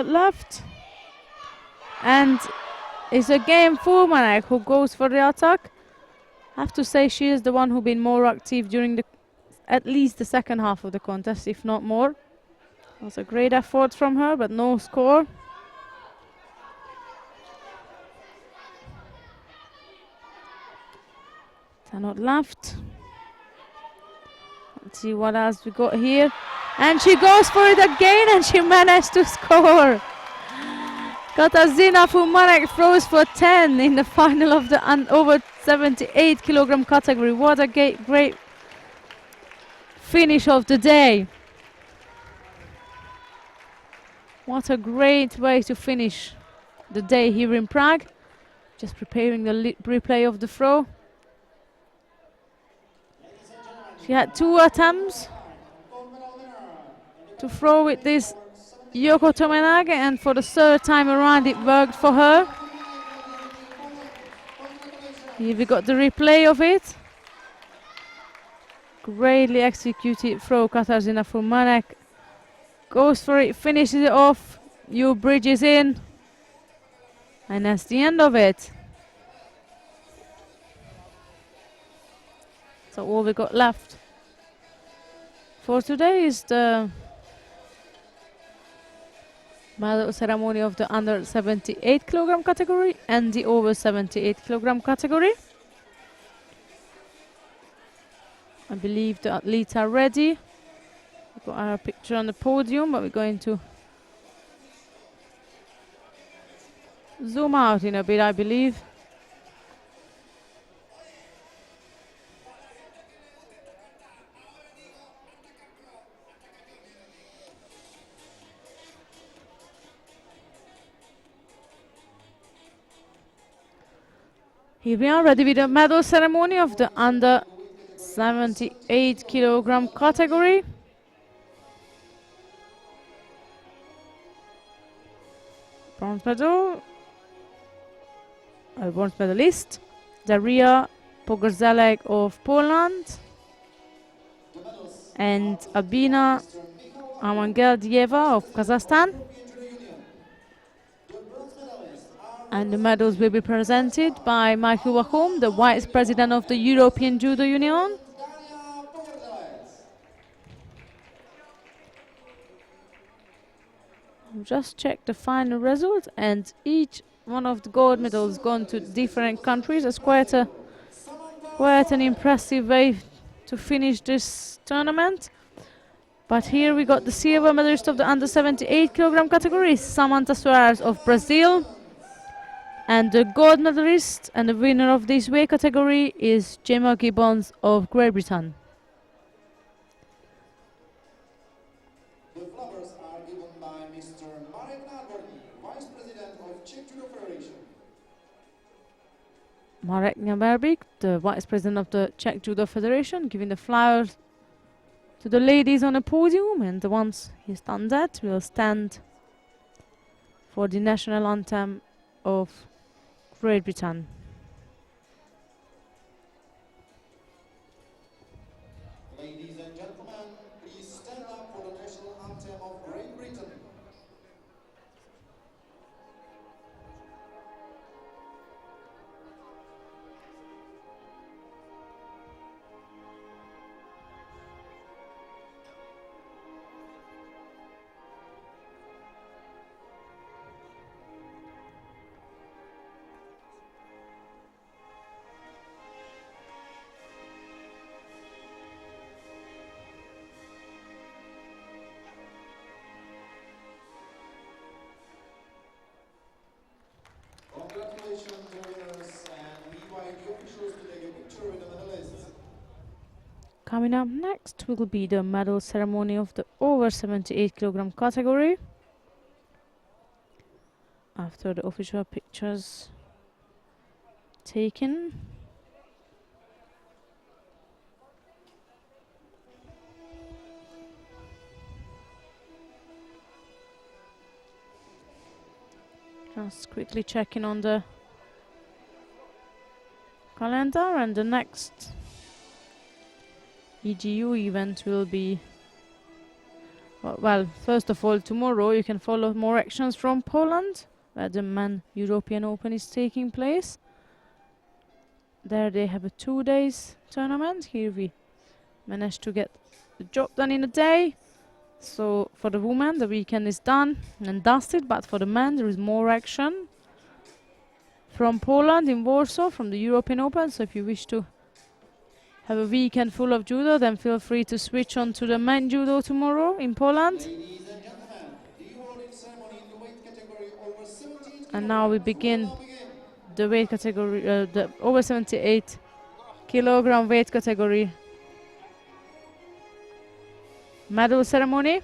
Left, and it's again Fumanek who goes for the attack. I have to say she is the one who's been more active during the at least the second half of the contest, if not more. It was a great effort from her, but no score. Not left. Let's see what else we got here. And she goes for it again and she managed to score. Katarzyna Fumarek throws for 10 in the final of the over 78 kilogram category. What a great finish of the day. What a great way to finish the day here in Prague. Just preparing the replay of the throw. She had 2 attempts to throw with this Yoko Tomenage, and for the 3rd time around it worked for her. Here we got the replay of it. Greatly executed throw. Katarzyna Fumarek goes for it, finishes it off. bridges in, and that's the end of it. So all we got left for today is the medal ceremony of the under 78 kilogram category and the over 78 kilogram category. I believe the athletes are ready. We've got our picture on the podium, but we're going to zoom out in a bit, I believe. Here we are, ready with the medal ceremony of the under 78 kilogram category. Bronze medal, bronze medalist, Daria Pogorzelek of Poland and Albina Amangeldieva of Kazakhstan. And the medals will be presented by Michael Wachum, the Vice President of the European Judo Union. I'll just check the final result, and each one of the gold medals gone to different countries. It's quite an impressive way to finish this tournament. But here we got the silver medalist of the under 78 kilogram category, Samantha Soares of Brazil. And the gold medalist and the winner of this weight category is Gemma Gibbons of Great Britain. The flowers are given by Mr. Marek Nadworny, Vice President of Czech Judo Federation. Marek Naberbik, the Vice President of the Czech Judo Federation, giving the flowers to the ladies on the podium, and the ones he's done that will stand for the national anthem of Great Britain. Ladies and gentlemen, please stand up for the national anthem of Great Britain. Congratulations to the winners, and we invite the officials to take a picture with the medalists. Coming up next will be the medal ceremony of the over 78 kilogram category. After the official pictures taken. Just quickly checking on the calendar, and the next EGU event will be, well, first of all, tomorrow you can follow more actions from Poland, where the Men European Open is taking place. There they have a 2 days tournament. Here we managed to get the job done in a day. So for the women, the weekend is done and dusted, but for the men, there is more action. From Poland in Warsaw, from the European Open. So if you wish to have a weekend full of judo, then feel free to switch on to the men judo tomorrow in Poland. Ladies and gentlemen, the awarding ceremony in the weight category over 78 And now we kilograms begin will now begin. the weight category, the over 78 kilogram weight category medal ceremony.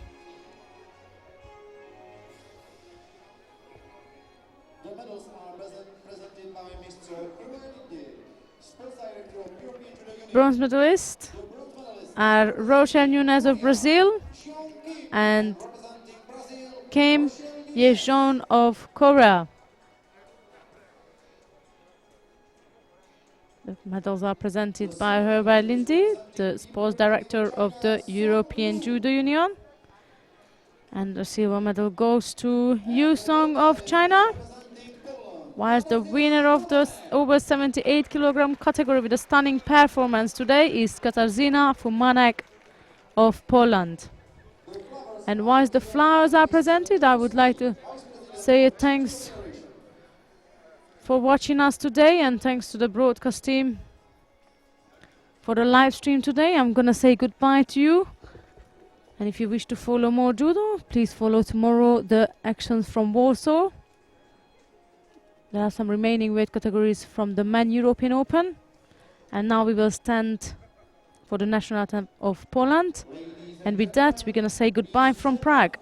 The medals are presented by Mr. Ruelinde, Sports Director of European Judo Union. Bronze medalist The bronze medalists are Rochelle Nunes of Brazil Xiong Kim, and representing Brazil, Kim Rochelle Nunes. Yejeon of Korea. The medals are presented by Herbert Lindy, the sports director of the European Judo Union. And the silver medal goes to Yu Song of China. Whilst the winner of the over 78 kilogram category with a stunning performance today is Katarzyna Fumanek of Poland. And whilst the flowers are presented, I would like to say thanks for watching us today, and thanks to the broadcast team for the live stream today. I'm gonna say goodbye to you. And if you wish to follow more judo, please follow tomorrow the actions from Warsaw. There are some remaining weight categories from the Men European Open. And now we will stand for the national anthem of Poland. And with that, we're gonna say goodbye from Prague.